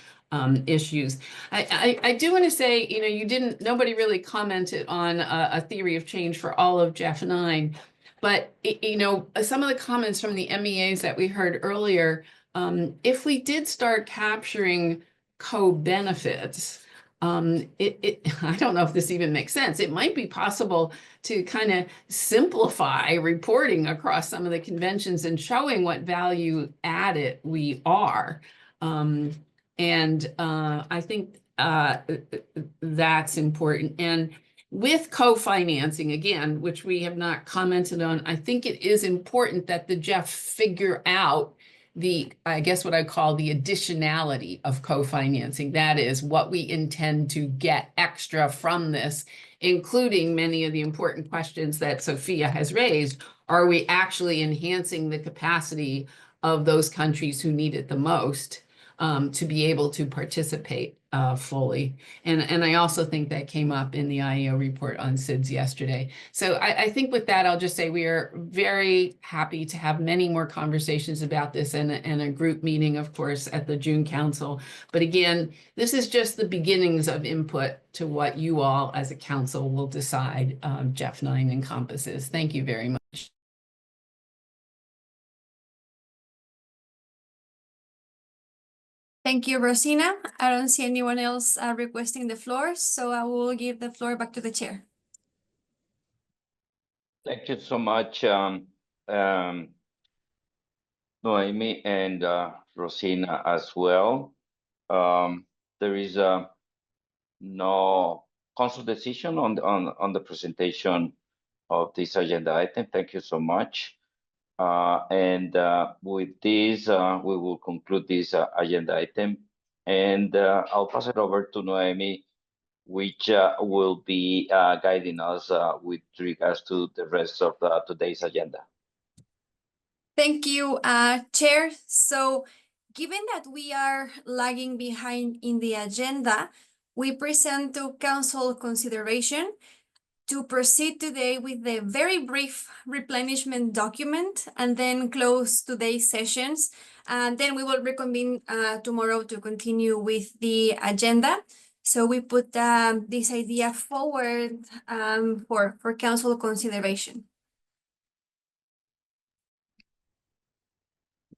issues. I do want to say, you know, nobody really commented on a theory of change for all of GEF 9, but, you know, some of the comments from the MEAs that we heard earlier, if we did start capturing co-benefits, I don't know if this even makes sense. It might be possible to kind of simplify reporting across some of the conventions and showing what value added we are. And I think that's important. And with co-financing, again, which we have not commented on, I think it is important that the GEF figure out I guess what I call the additionality of co-financing. That is what we intend to get extra from this, including many of the important questions that Sophia has raised. Are we actually enhancing the capacity of those countries who need it the most to be able to participate fully? And I also think that came up in the IEO report on SIDS yesterday. So I think with that, I'll just say we are very happy to have many more conversations about this and a group meeting, of course, at the June Council. But again, this is just the beginnings of input to what you all as a council will decide GEF 9 encompasses. Thank you very much. Thank you, Rosina. I don't see anyone else requesting the floor, so I will give the floor back to the chair. Thank you so much, Noemi and Rosina as well. There is no council decision on the presentation of this agenda item. Thank you so much. With this, we will conclude this agenda item. And I'll pass it over to Noemi, which will be guiding us with regards to the rest of today's agenda. Thank you, Chair. So given that we are lagging behind in the agenda, we present to Council consideration to proceed today with the very brief replenishment document and then close today's sessions. And then we will reconvene tomorrow to continue with the agenda. So we put this idea forward for Council consideration.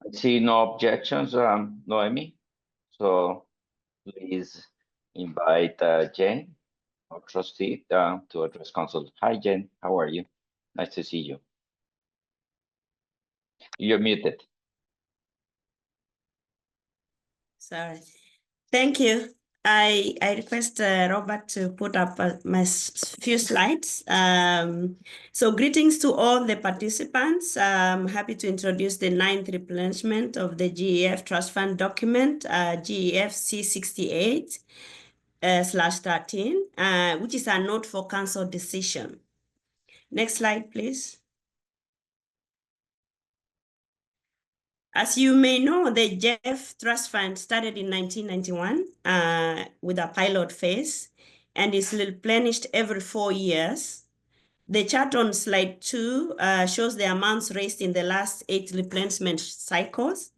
I see no objections, Noemi. So please invite Jen, our trustee, to address council. Hi, Jen. How are you? Nice to see you. You're muted. Sorry. Thank you. I request Robert to put up my few slides. So greetings to all the participants. I'm happy to introduce the 9th replenishment of the GEF Trust Fund document, GEF C68/13, which is a note for council decision. Next slide, please. As you may know, the GEF Trust Fund started in 1991 with a pilot phase and is replenished every 4 years. The chart on slide 2 shows the amounts raised in the last 8 replenishment cycles.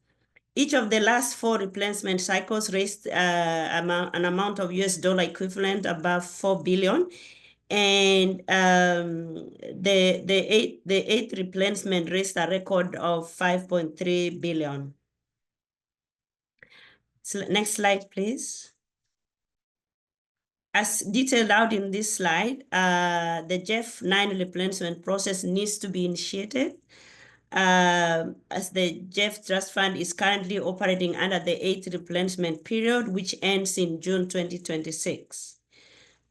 Each of the last 4 replenishment cycles raised an amount of US dollar equivalent above 4 billion. And the eighth replenishment raised a record of 5.3 billion. So next slide, please. As detailed out in this slide, the GEF 9 replenishment process needs to be initiated as the GEF Trust Fund is currently operating under the 8th replenishment period, which ends in June 2026.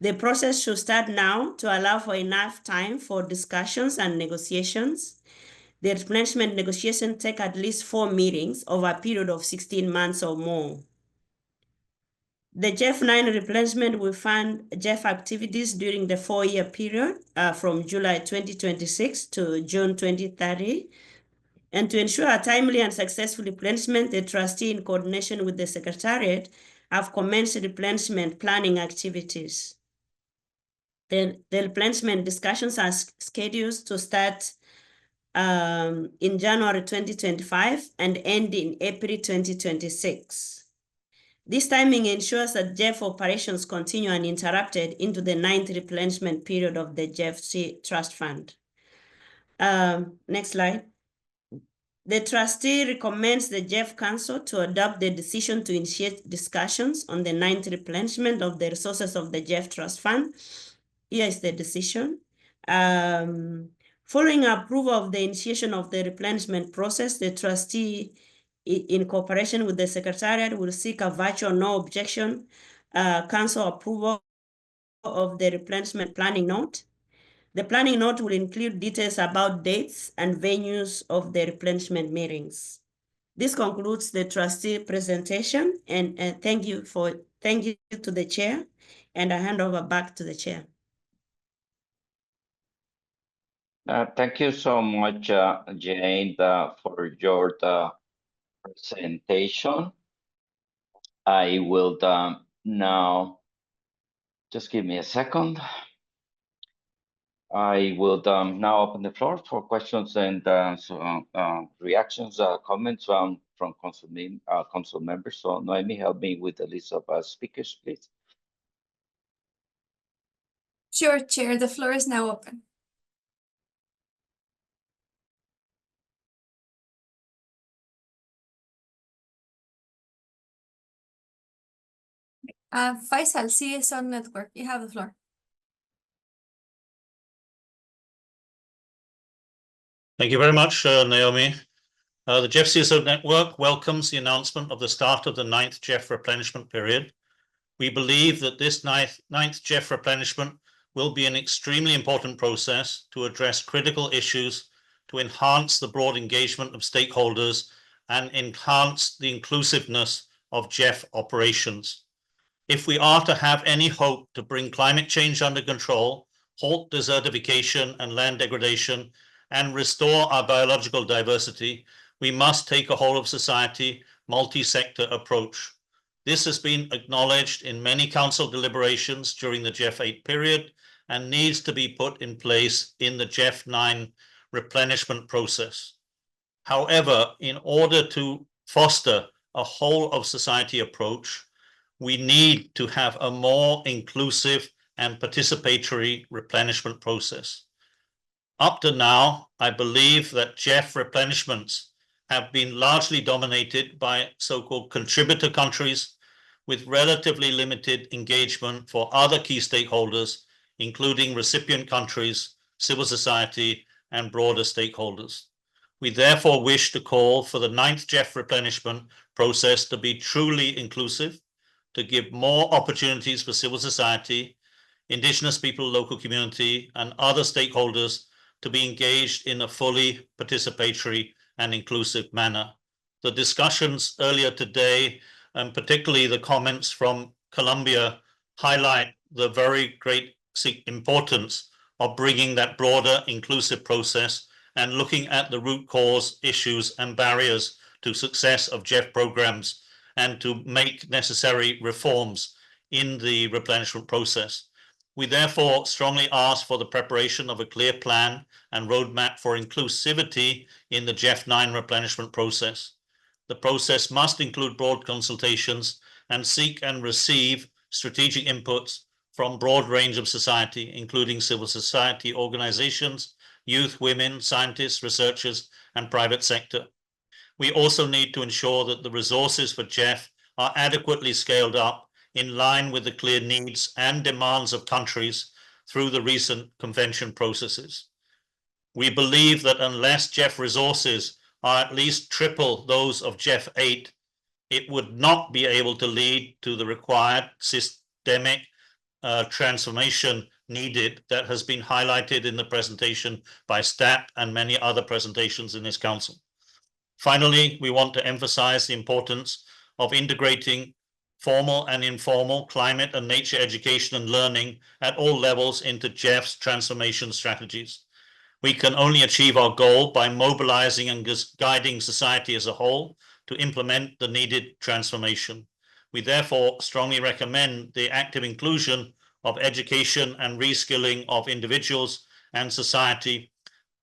The process should start now to allow for enough time for discussions and negotiations. The replenishment negotiations take at least 4 meetings over a period of 16 months or more. The GEF 9 replenishment will fund GEF activities during the 4-year period from July 2026 to June 2030. And to ensure a timely and successful replenishment, the trustee, in coordination with the Secretariat, have commenced replenishment planning activities. The replenishment discussions are scheduled to start in January 2025 and end in April 2026. This timing ensures that GEF operations continue uninterrupted into the 9th replenishment period of the GEF Trust Fund. Next slide. The trustee recommends the GEF Council to adopt the decision to initiate discussions on the 9th replenishment of the resources of the GEF Trust Fund. Here is the decision. Following approval of the initiation of the replenishment process, the trustee, in cooperation with the Secretariat, will seek a virtual no objection council approval of the replenishment planning note. The planning note will include details about dates and venues of the replenishment meetings. This concludes the trustee presentation, and thank you to the chair, and I hand over back to the chair. Thank you so much, Jane, for your presentation. I will now, just give me a second. I will now open the floor for questions and reactions, comments from council members. So Noemi, help me with the list of speakers, please. Sure, Chair, the floor is now open. Faisal, CSO Network, you have the floor. Thank you very much, Naomi. The GEF CSO Network welcomes the announcement of the start of the 9th GEF replenishment period. We believe that this 9th GEF replenishment will be an extremely important process to address critical issues, to enhance the broad engagement of stakeholders, and enhance the inclusiveness of GEF operations. If we are to have any hope to bring climate change under control, halt desertification and land degradation, and restore our biological diversity, we must take a whole of society, multi-sector approach. This has been acknowledged in many council deliberations during the GEF 8 period and needs to be put in place in the GEF 9 replenishment process. However, in order to foster a whole of society approach, we need to have a more inclusive and participatory replenishment process. Up to now, I believe that GEF replenishments have been largely dominated by so-called contributor countries with relatively limited engagement for other key stakeholders, including recipient countries, civil society, and broader stakeholders. We therefore wish to call for the 9th GEF replenishment process to be truly inclusive, to give more opportunities for civil society, Indigenous people, local community, and other stakeholders to be engaged in a fully participatory and inclusive manner. The discussions earlier today, and particularly the comments from Colombia, highlight the very great importance of bringing that broader inclusive process and looking at the root cause issues and barriers to success of GEF programs and to make necessary reforms in the replenishment process. We therefore strongly ask for the preparation of a clear plan and roadmap for inclusivity in the GEF 9 replenishment process. The process must include broad consultations and seek and receive strategic inputs from a broad range of society, including civil society organizations, youth, women, scientists, researchers, and private sector. We also need to ensure that the resources for GEF are adequately scaled up in line with the clear needs and demands of countries through the recent convention processes. We believe that unless GEF resources are at least triple those of GEF 8, it would not be able to lead to the required systemic transformation needed that has been highlighted in the presentation by STAP and many other presentations in this council. Finally, we want to emphasize the importance of integrating formal and informal climate and nature education and learning at all levels into GEF's transformation strategies. We can only achieve our goal by mobilizing and guiding society as a whole to implement the needed transformation. We therefore strongly recommend the active inclusion of education and reskilling of individuals and society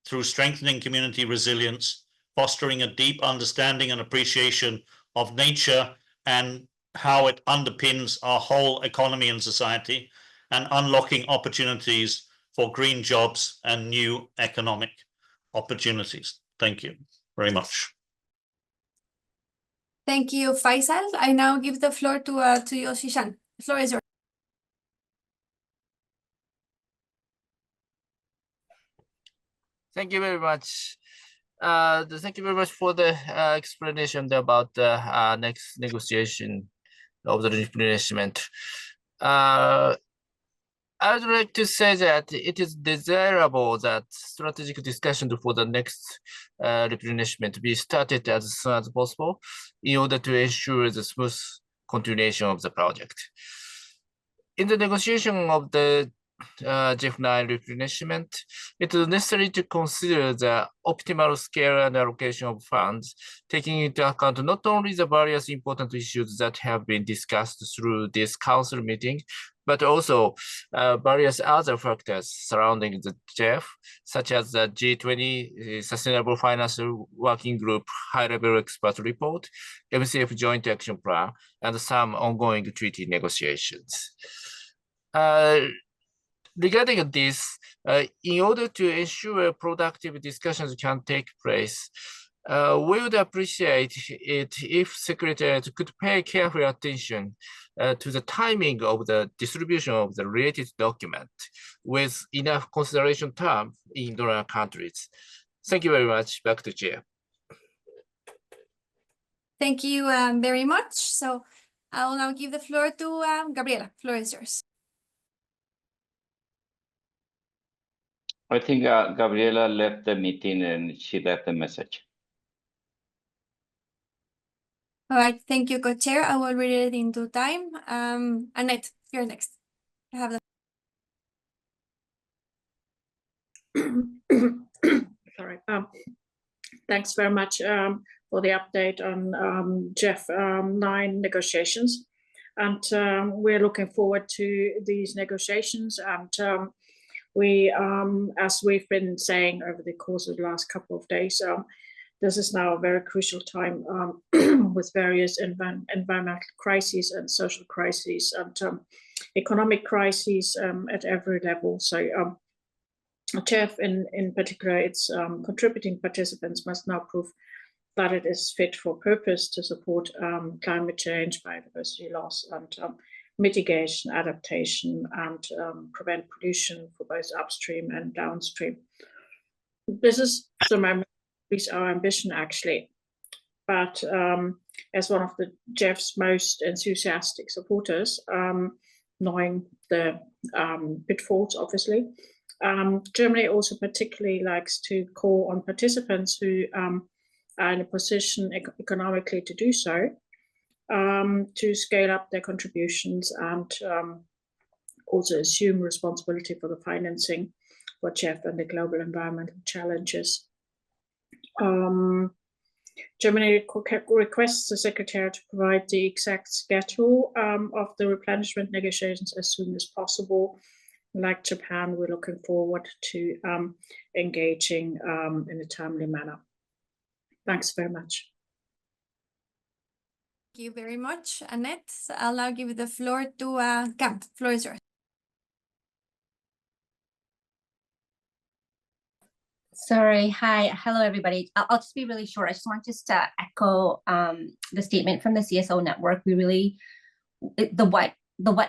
through strengthening community resilience, fostering a deep understanding and appreciation of nature and how it underpins our whole economy and society, and unlocking opportunities for green jobs and new economic opportunities. Thank you very much. Thank you, Faisal. I now give the floor to Yoshi-san. The floor is yours. Thank you very much. Thank you very much for the explanation about the next negotiation of the replenishment. I'd like to say that it is desirable that strategic discussion for the next replenishment be started as soon as possible in order to ensure the smooth continuation of the project. In the negotiation of the GEF9 replenishment, it is necessary to consider the optimal scale and allocation of funds, taking into account not only the various important issues that have been discussed through this council meeting, but also various other factors surrounding the GEF, such as the G20 Sustainable Finance Working Group High-Level Expert Report, MCF Joint Action Plan, and some ongoing treaty negotiations. Regarding this, in order to ensure productive discussions can take place, we would appreciate it if Secretariat could pay careful attention to the timing of the distribution of the related document with enough consideration time in donor countries. Thank you very much. Back to Chair. Thank you very much. So I will now give the floor to Gabriela. Floor is yours. I think Gabriela left the meeting and she left a message. All right, thank you, co-chair. I will read it in due time. Annette, you're next. I have the sorry. Thanks very much for the update on GEF 9 negotiations, and we're looking forward to these negotiations. And we, as we've been saying over the course of the last couple of days, this is now a very crucial time with various environmental crises and social crises and economic crises at every level. So GEF in particular, its contributing participants must now prove that it is fit for purpose to support climate change, biodiversity loss, and mitigation, adaptation, and prevent pollution for both upstream and downstream. This is our ambition, actually. But as one of the GEF's most enthusiastic supporters, knowing the pitfalls, obviously, Germany also particularly likes to call on participants who are in a position economically to do so, to scale up their contributions and also assume responsibility for the financing for GEF and the global environmental challenges. Germany requests the Secretariat to provide the exact schedule of the replenishment negotiations as soon as possible. Like Japan, we're looking forward to engaging in a timely manner. Thanks very much. Thank you very much, Annette. I'll now give the floor to Camp. Floor is yours. Sorry. Hi. Hello, everybody. I'll just be really short. I just want to echo the statement from the CSO network. We really, the what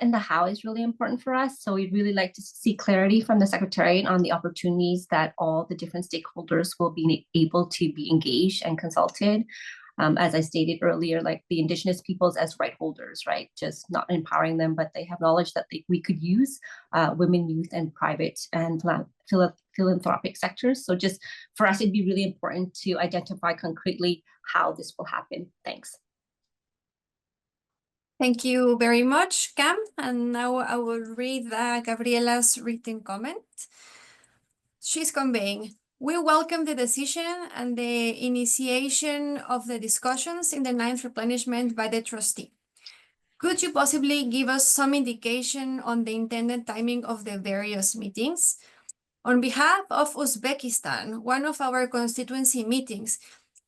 and the how is really important for us. So we'd really like to see clarity from the Secretariat on the opportunities that all the different stakeholders will be able to be engaged and consulted. As I stated earlier, like the indigenous peoples as right holders, right? Just not empowering them, but they have knowledge that we could use, women, youth, and private and philanthropic sectors. So just for us, it'd be really important to identify concretely how this will happen. Thanks. Thank you very much, Cam. And now I will read Gabriela's written comment. She's conveying, we welcome the decision and the initiation of the discussions in the 9th replenishment by the trustee. Could you possibly give us some indication on the intended timing of the various meetings? On behalf of Uzbekistan, one of our constituency meetings,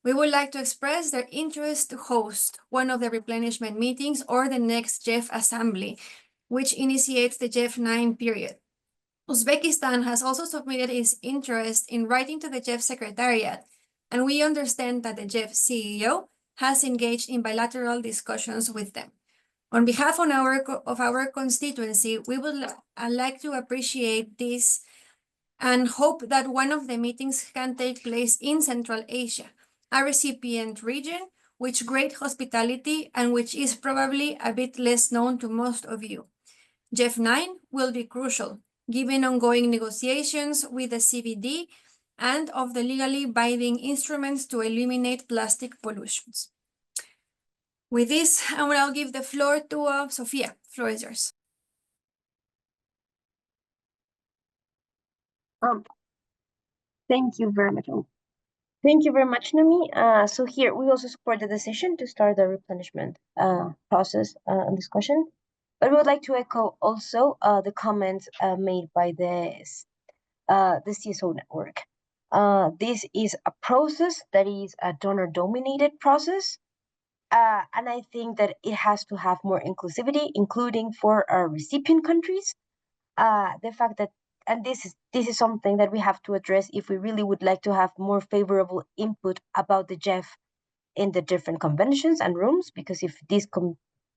we would like to express their interest to host one of the replenishment meetings or the next GEF assembly, which initiates the GEF 9 period. Uzbekistan has also submitted its interest in writing to the GEF Secretariat, and we understand that the GEF CEO has engaged in bilateral discussions with them. On behalf of our constituency, we would like to appreciate this and hope that one of the meetings can take place in Central Asia, a recipient region with great hospitality and which is probably a bit less known to most of you. GEF 9 will be crucial, given ongoing negotiations with the CBD and of the legally binding instruments to eliminate plastic pollutions. With this, I will now give the floor to Sofia. Floor is yours. Thank you very much. Thank you very much, Nami. So here we also support the decision to start the replenishment process and discussion. But we would like to echo also the comments made by the CSO network. This is a process that is a donor-dominated process. And I think that it has to have more inclusivity, including for our recipient countries. The fact that, and this is something that we have to address if we really would like to have more favorable input about the GEF in the different conventions and rooms, because if this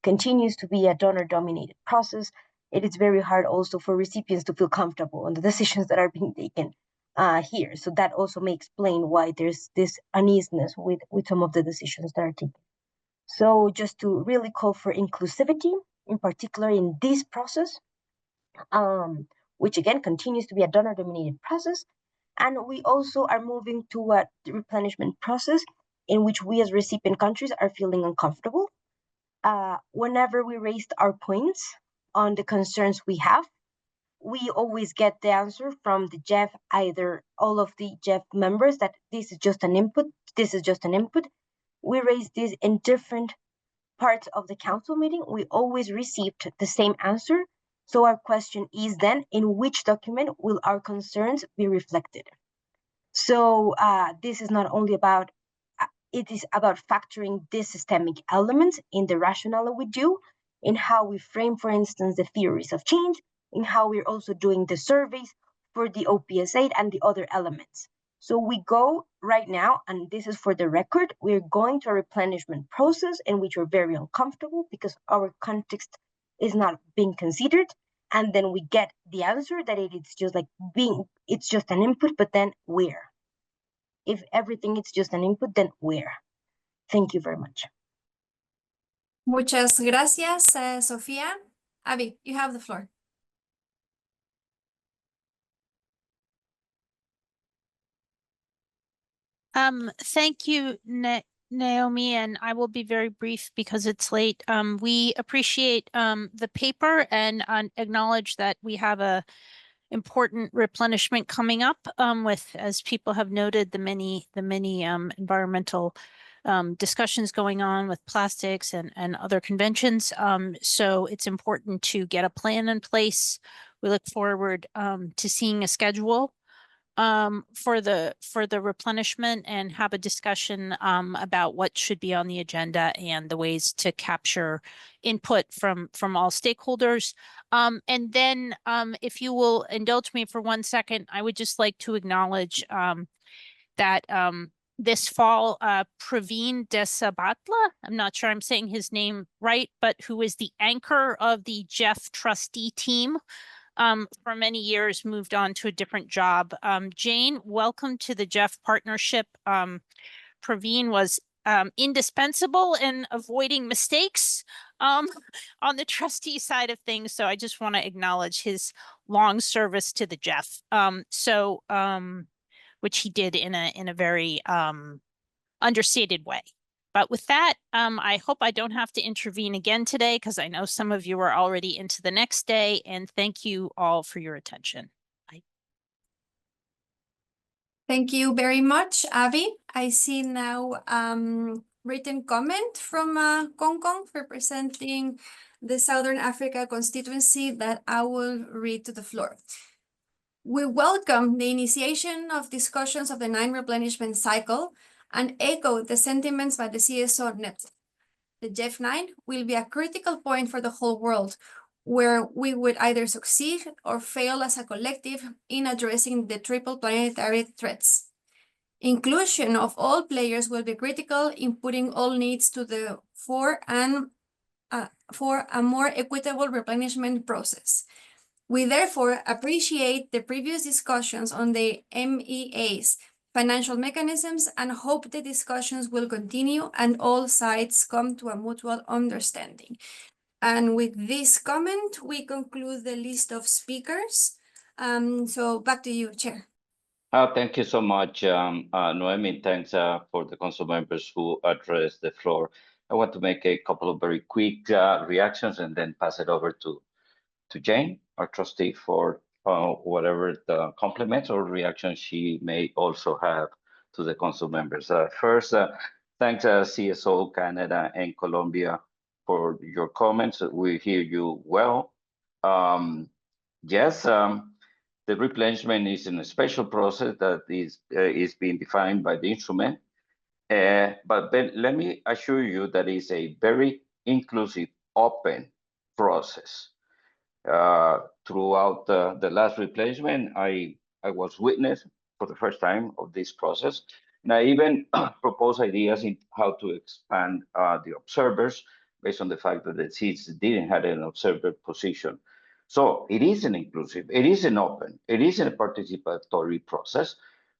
continues to be a donor-dominated process, it is very hard also for recipients to feel comfortable on the decisions that are being taken here. So that also may explain why there's this uneasiness with some of the decisions that are taken. So just to really call for inclusivity, in particular in this process, which again continues to be a donor-dominated process. And we also are moving to a replenishment process in which we as recipient countries are feeling uncomfortable. Whenever we raised our points on the concerns we have, we always get the answer from the GEF, either all of the GEF members, that this is just an input, this is just an input. We raised this in different parts of the council meeting. We always received the same answer. So our question is then, in which document will our concerns be reflected? So this is not only about, it is about factoring these systemic elements in the rationale we do, in how we frame, for instance, the theories of change, in how we're also doing the surveys for the OPS8 and the other elements. So we go right now, and this is for the record, we're going to a replenishment process in which we're very uncomfortable because our context is not being considered. And then we get the answer that it's just like it's just an input, but then where? If everything is just an input, then where? Thank you very much. Muchas gracias, Sofía. Abby, you have the floor. Thank you, Naomi, and I will be very brief because it's late. We appreciate the paper and acknowledge that we have a important replenishment coming up with, as people have noted, the many environmental discussions going on with plastics and other conventions. So it's important to get a plan in place. We look forward to seeing a schedule for the replenishment and have a discussion about what should be on the agenda and the ways to capture input from all stakeholders. And then if you will indulge me for 1 second, I would just like to acknowledge that this fall, Praveen Desabatla, I'm not sure I'm saying his name right, but who is the anchor of the GEF trustee team, for many years moved on to a different job. Jane, welcome to the GEF partnership. Praveen was indispensable in avoiding mistakes on the trustee side of things. So I just want to acknowledge his long service to the GEF. Which he did in a very understated way. But with that, I hope I don't have to intervene again today because I know some of you are already into the next day, and thank you all for your attention. Bye. Thank you very much, Abby. I see now written comment from Kong representing the Southern Africa constituency that I will read to the floor. We welcome the initiation of discussions of the 9 replenishment cycle and echo the sentiments by the CSO network. The GEF 9 will be a critical point for the whole world, where we would either succeed or fail as a collective in addressing the triple planetary threats. Inclusion of all players will be critical in putting all needs to the fore and for a more equitable replenishment process. We therefore appreciate the previous discussions on the MEA's financial mechanisms and hope the discussions will continue and all sides come to a mutual understanding. And with this comment, we conclude the list of speakers. So back to you, Chair. Thank you so much, Noemi. Thanks for the council members who addressed the floor. I want to make a couple of very quick reactions and then pass it over to Jane, our trustee, for whatever the compliments or reactions she may also have to the council members. First, thanks CSO Canada and Colombia for your comments. We hear you well. Yes, the replenishment is in a special process that is being defined by the instrument. But let me assure you that it's a very inclusive, open process. Throughout the last replenishment, I was witness for the first time of this process. And I even proposed ideas in how to expand the observers based on the fact that the seats didn't have an observer position. So it is an inclusive, it is an open, it is a participatory process.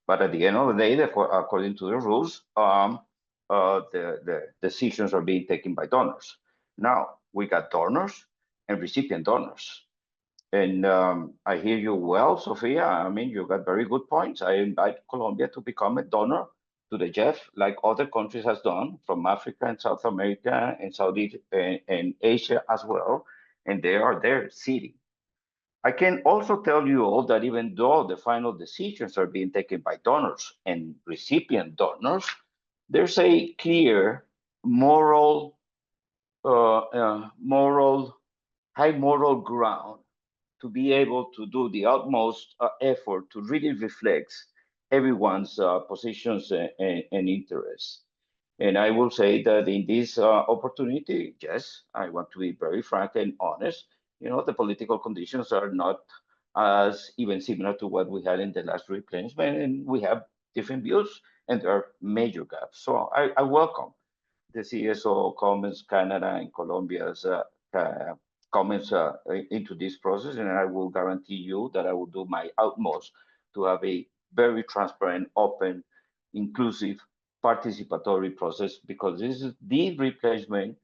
But at the end of the day, according to the rules, the decisions are being taken by donors. Now, we got donors and recipient donors. And I hear you well, Sophia. I mean, you got very good points. I invite Colombia to become a donor to the GEF, like other countries has done, from Africa and South America and Saudi and Asia as well. And they are there sitting. I can also tell you all that even though the final decisions are being taken by donors and recipient donors, there's a clear moral, high moral ground to be able to do the utmost effort to really reflect everyone's positions and interests. And I will say that in this opportunity, yes, I want to be very frank and honest. You know, the political conditions are not as even similar to what we had in the last replenishment, and we have different views, and there are major gaps. So I welcome the CSO comments, Canada and Colombia's comments into this process, and I will guarantee you that I will do my utmost to have a very transparent, open, inclusive, participatory process, because this is the replenishment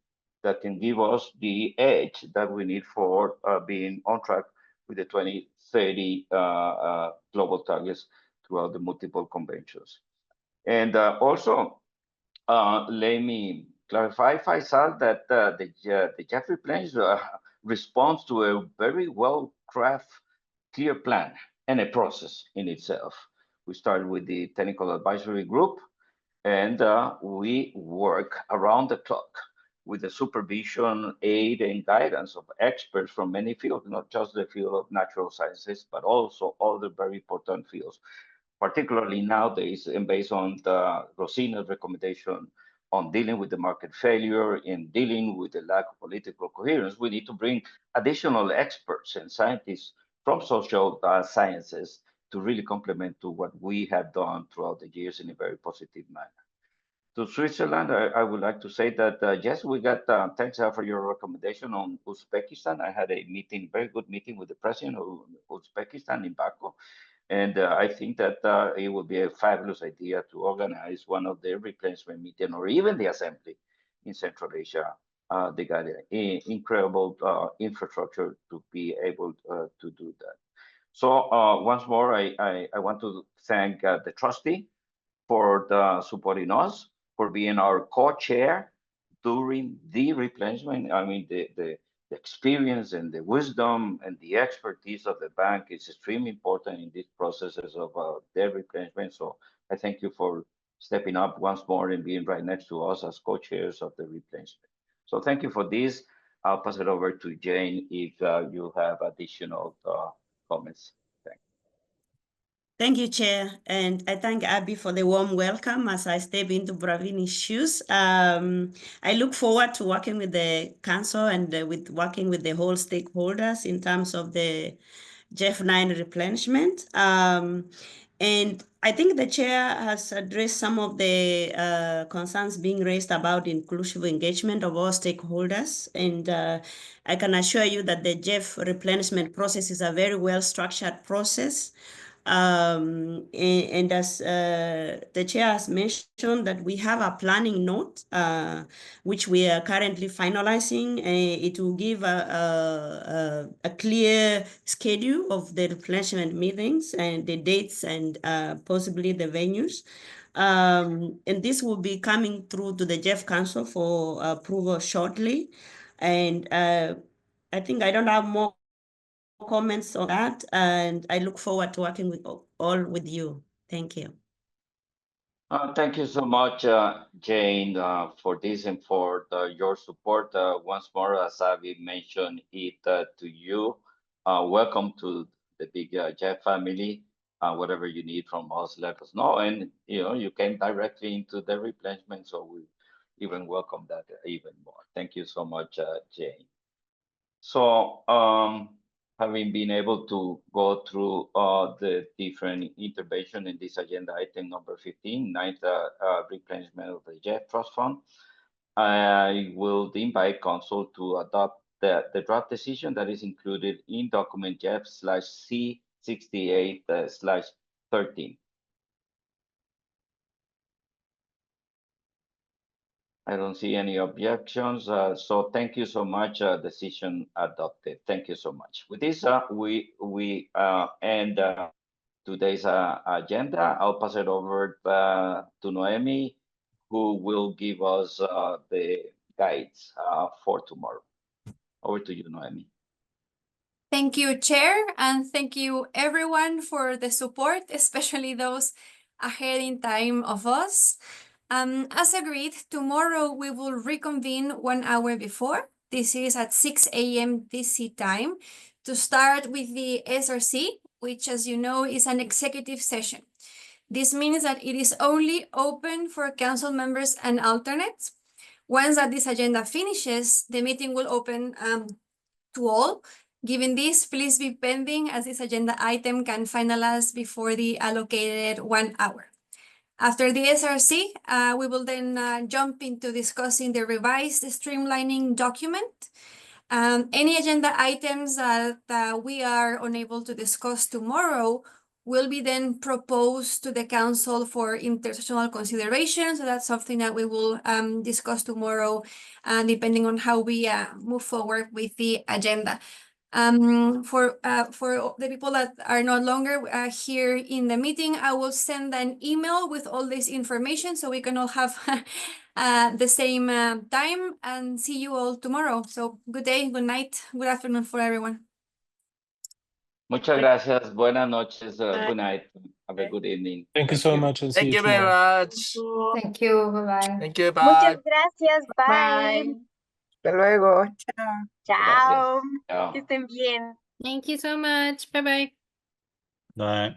that can give us the edge that we need for being on track with the 2030 global targets throughout the multiple conventions. And also, let me clarify, Faisal, that the GEF replenishment responds to a very well-crafted, clear plan and a process in itself. We started with the technical advisory group, and we work around the clock with the supervision, aid, and guidance of experts from many fields, not just the field of natural sciences, but also other very important fields, particularly nowadays, and based on the Rosina's recommendation on dealing with the market failure and dealing with the lack of political coherence, we need to bring additional experts and scientists from social sciences to really complement to what we have done throughout the years in a very positive manner. To Switzerland, I would like to say that, yes, we got, thanks for your recommendation on Uzbekistan. I had a meeting, very good meeting with the president of Uzbekistan in Baku. And I think that it would be a fabulous idea to organize one of the replenishment meetings or even the assembly in Central Asia. They got an incredible infrastructure to be able to do that. So once more, I want to thank the trustee for supporting us, for being our co-chair during the replenishment. I mean, the experience and the wisdom and the expertise of the bank is extremely important in these processes of their replenishment. So I thank you for stepping up once more and being right next to us as co-chairs of the replenishment. So thank you for this. I'll pass it over to Jane if you have additional comments. Thank you, Chair. And I thank Abby for the warm welcome as I step into Bravini's shoes. I look forward to working with the Council and with working with the whole stakeholders in terms of the GEF 9 replenishment. And I think the Chair has addressed some of the concerns being raised about inclusive engagement of all stakeholders. And I can assure you that the GEF replenishment process is a very well-structured process. And as the chair has mentioned, that we have a planning note, which we are currently finalizing. It will give a clear schedule of the replenishment meetings and the dates and possibly the venues. And this will be coming through to the GEF Council for approval shortly. And I think I don't have more comments on that, and I look forward to working with all with you. Thank you. Thank you so much, Jane, for this and for your support. Once more, as Avi mentioned it to you, welcome to the big GEF family. Whatever you need from us, let us know. And you came directly into the replenishment, so we even welcome that even more. Thank you so much, Jane. So having been able to go through the different intervention in this agenda item number 15, ninth replenishment of the GEF Trust Fund, I will invite Council to adopt the draft decision that is included in document GEF/C68/13. I don't see any objections, so thank you so much. Decision adopted. Thank you so much. With this, we end today's agenda. I'll pass it over to Noemi, who will give us the guides for tomorrow. Over to you, Noemi. Thank you, Chair, and thank you everyone for the support, especially those ahead in time of us. As agreed, tomorrow we will reconvene 1 hour before. This is at 6 a.m. DC time to start with the SRC, which, as you know, is an executive session. This means that it is only open for council members and alternates. Once that this agenda finishes, the meeting will open to all. Given this, please be pending as this agenda item can finalize before the allocated 1 hour. After the SRC, we will then jump into discussing the revised streamlining document. Any agenda items that we are unable to discuss tomorrow will be then proposed to the Council for intersessional consideration. So that's something that we will discuss tomorrow, depending on how we move forward with the agenda. For the people that are no longer here in the meeting, I will send an email with all this information so we can all have the same time and see you all tomorrow. So good day, good night, good afternoon for everyone. Muchas gracias. Buenas noches. Good night. Have a good evening. Thank you so much, and see Thank you you very tomorrow. much. Thank you. Bye-bye. Thank you. Bye. Muchas gracias. Bye. Hasta luego. Chao. Chao. Chao. Que estén bien. Thank you so much. Bye-bye. Bye.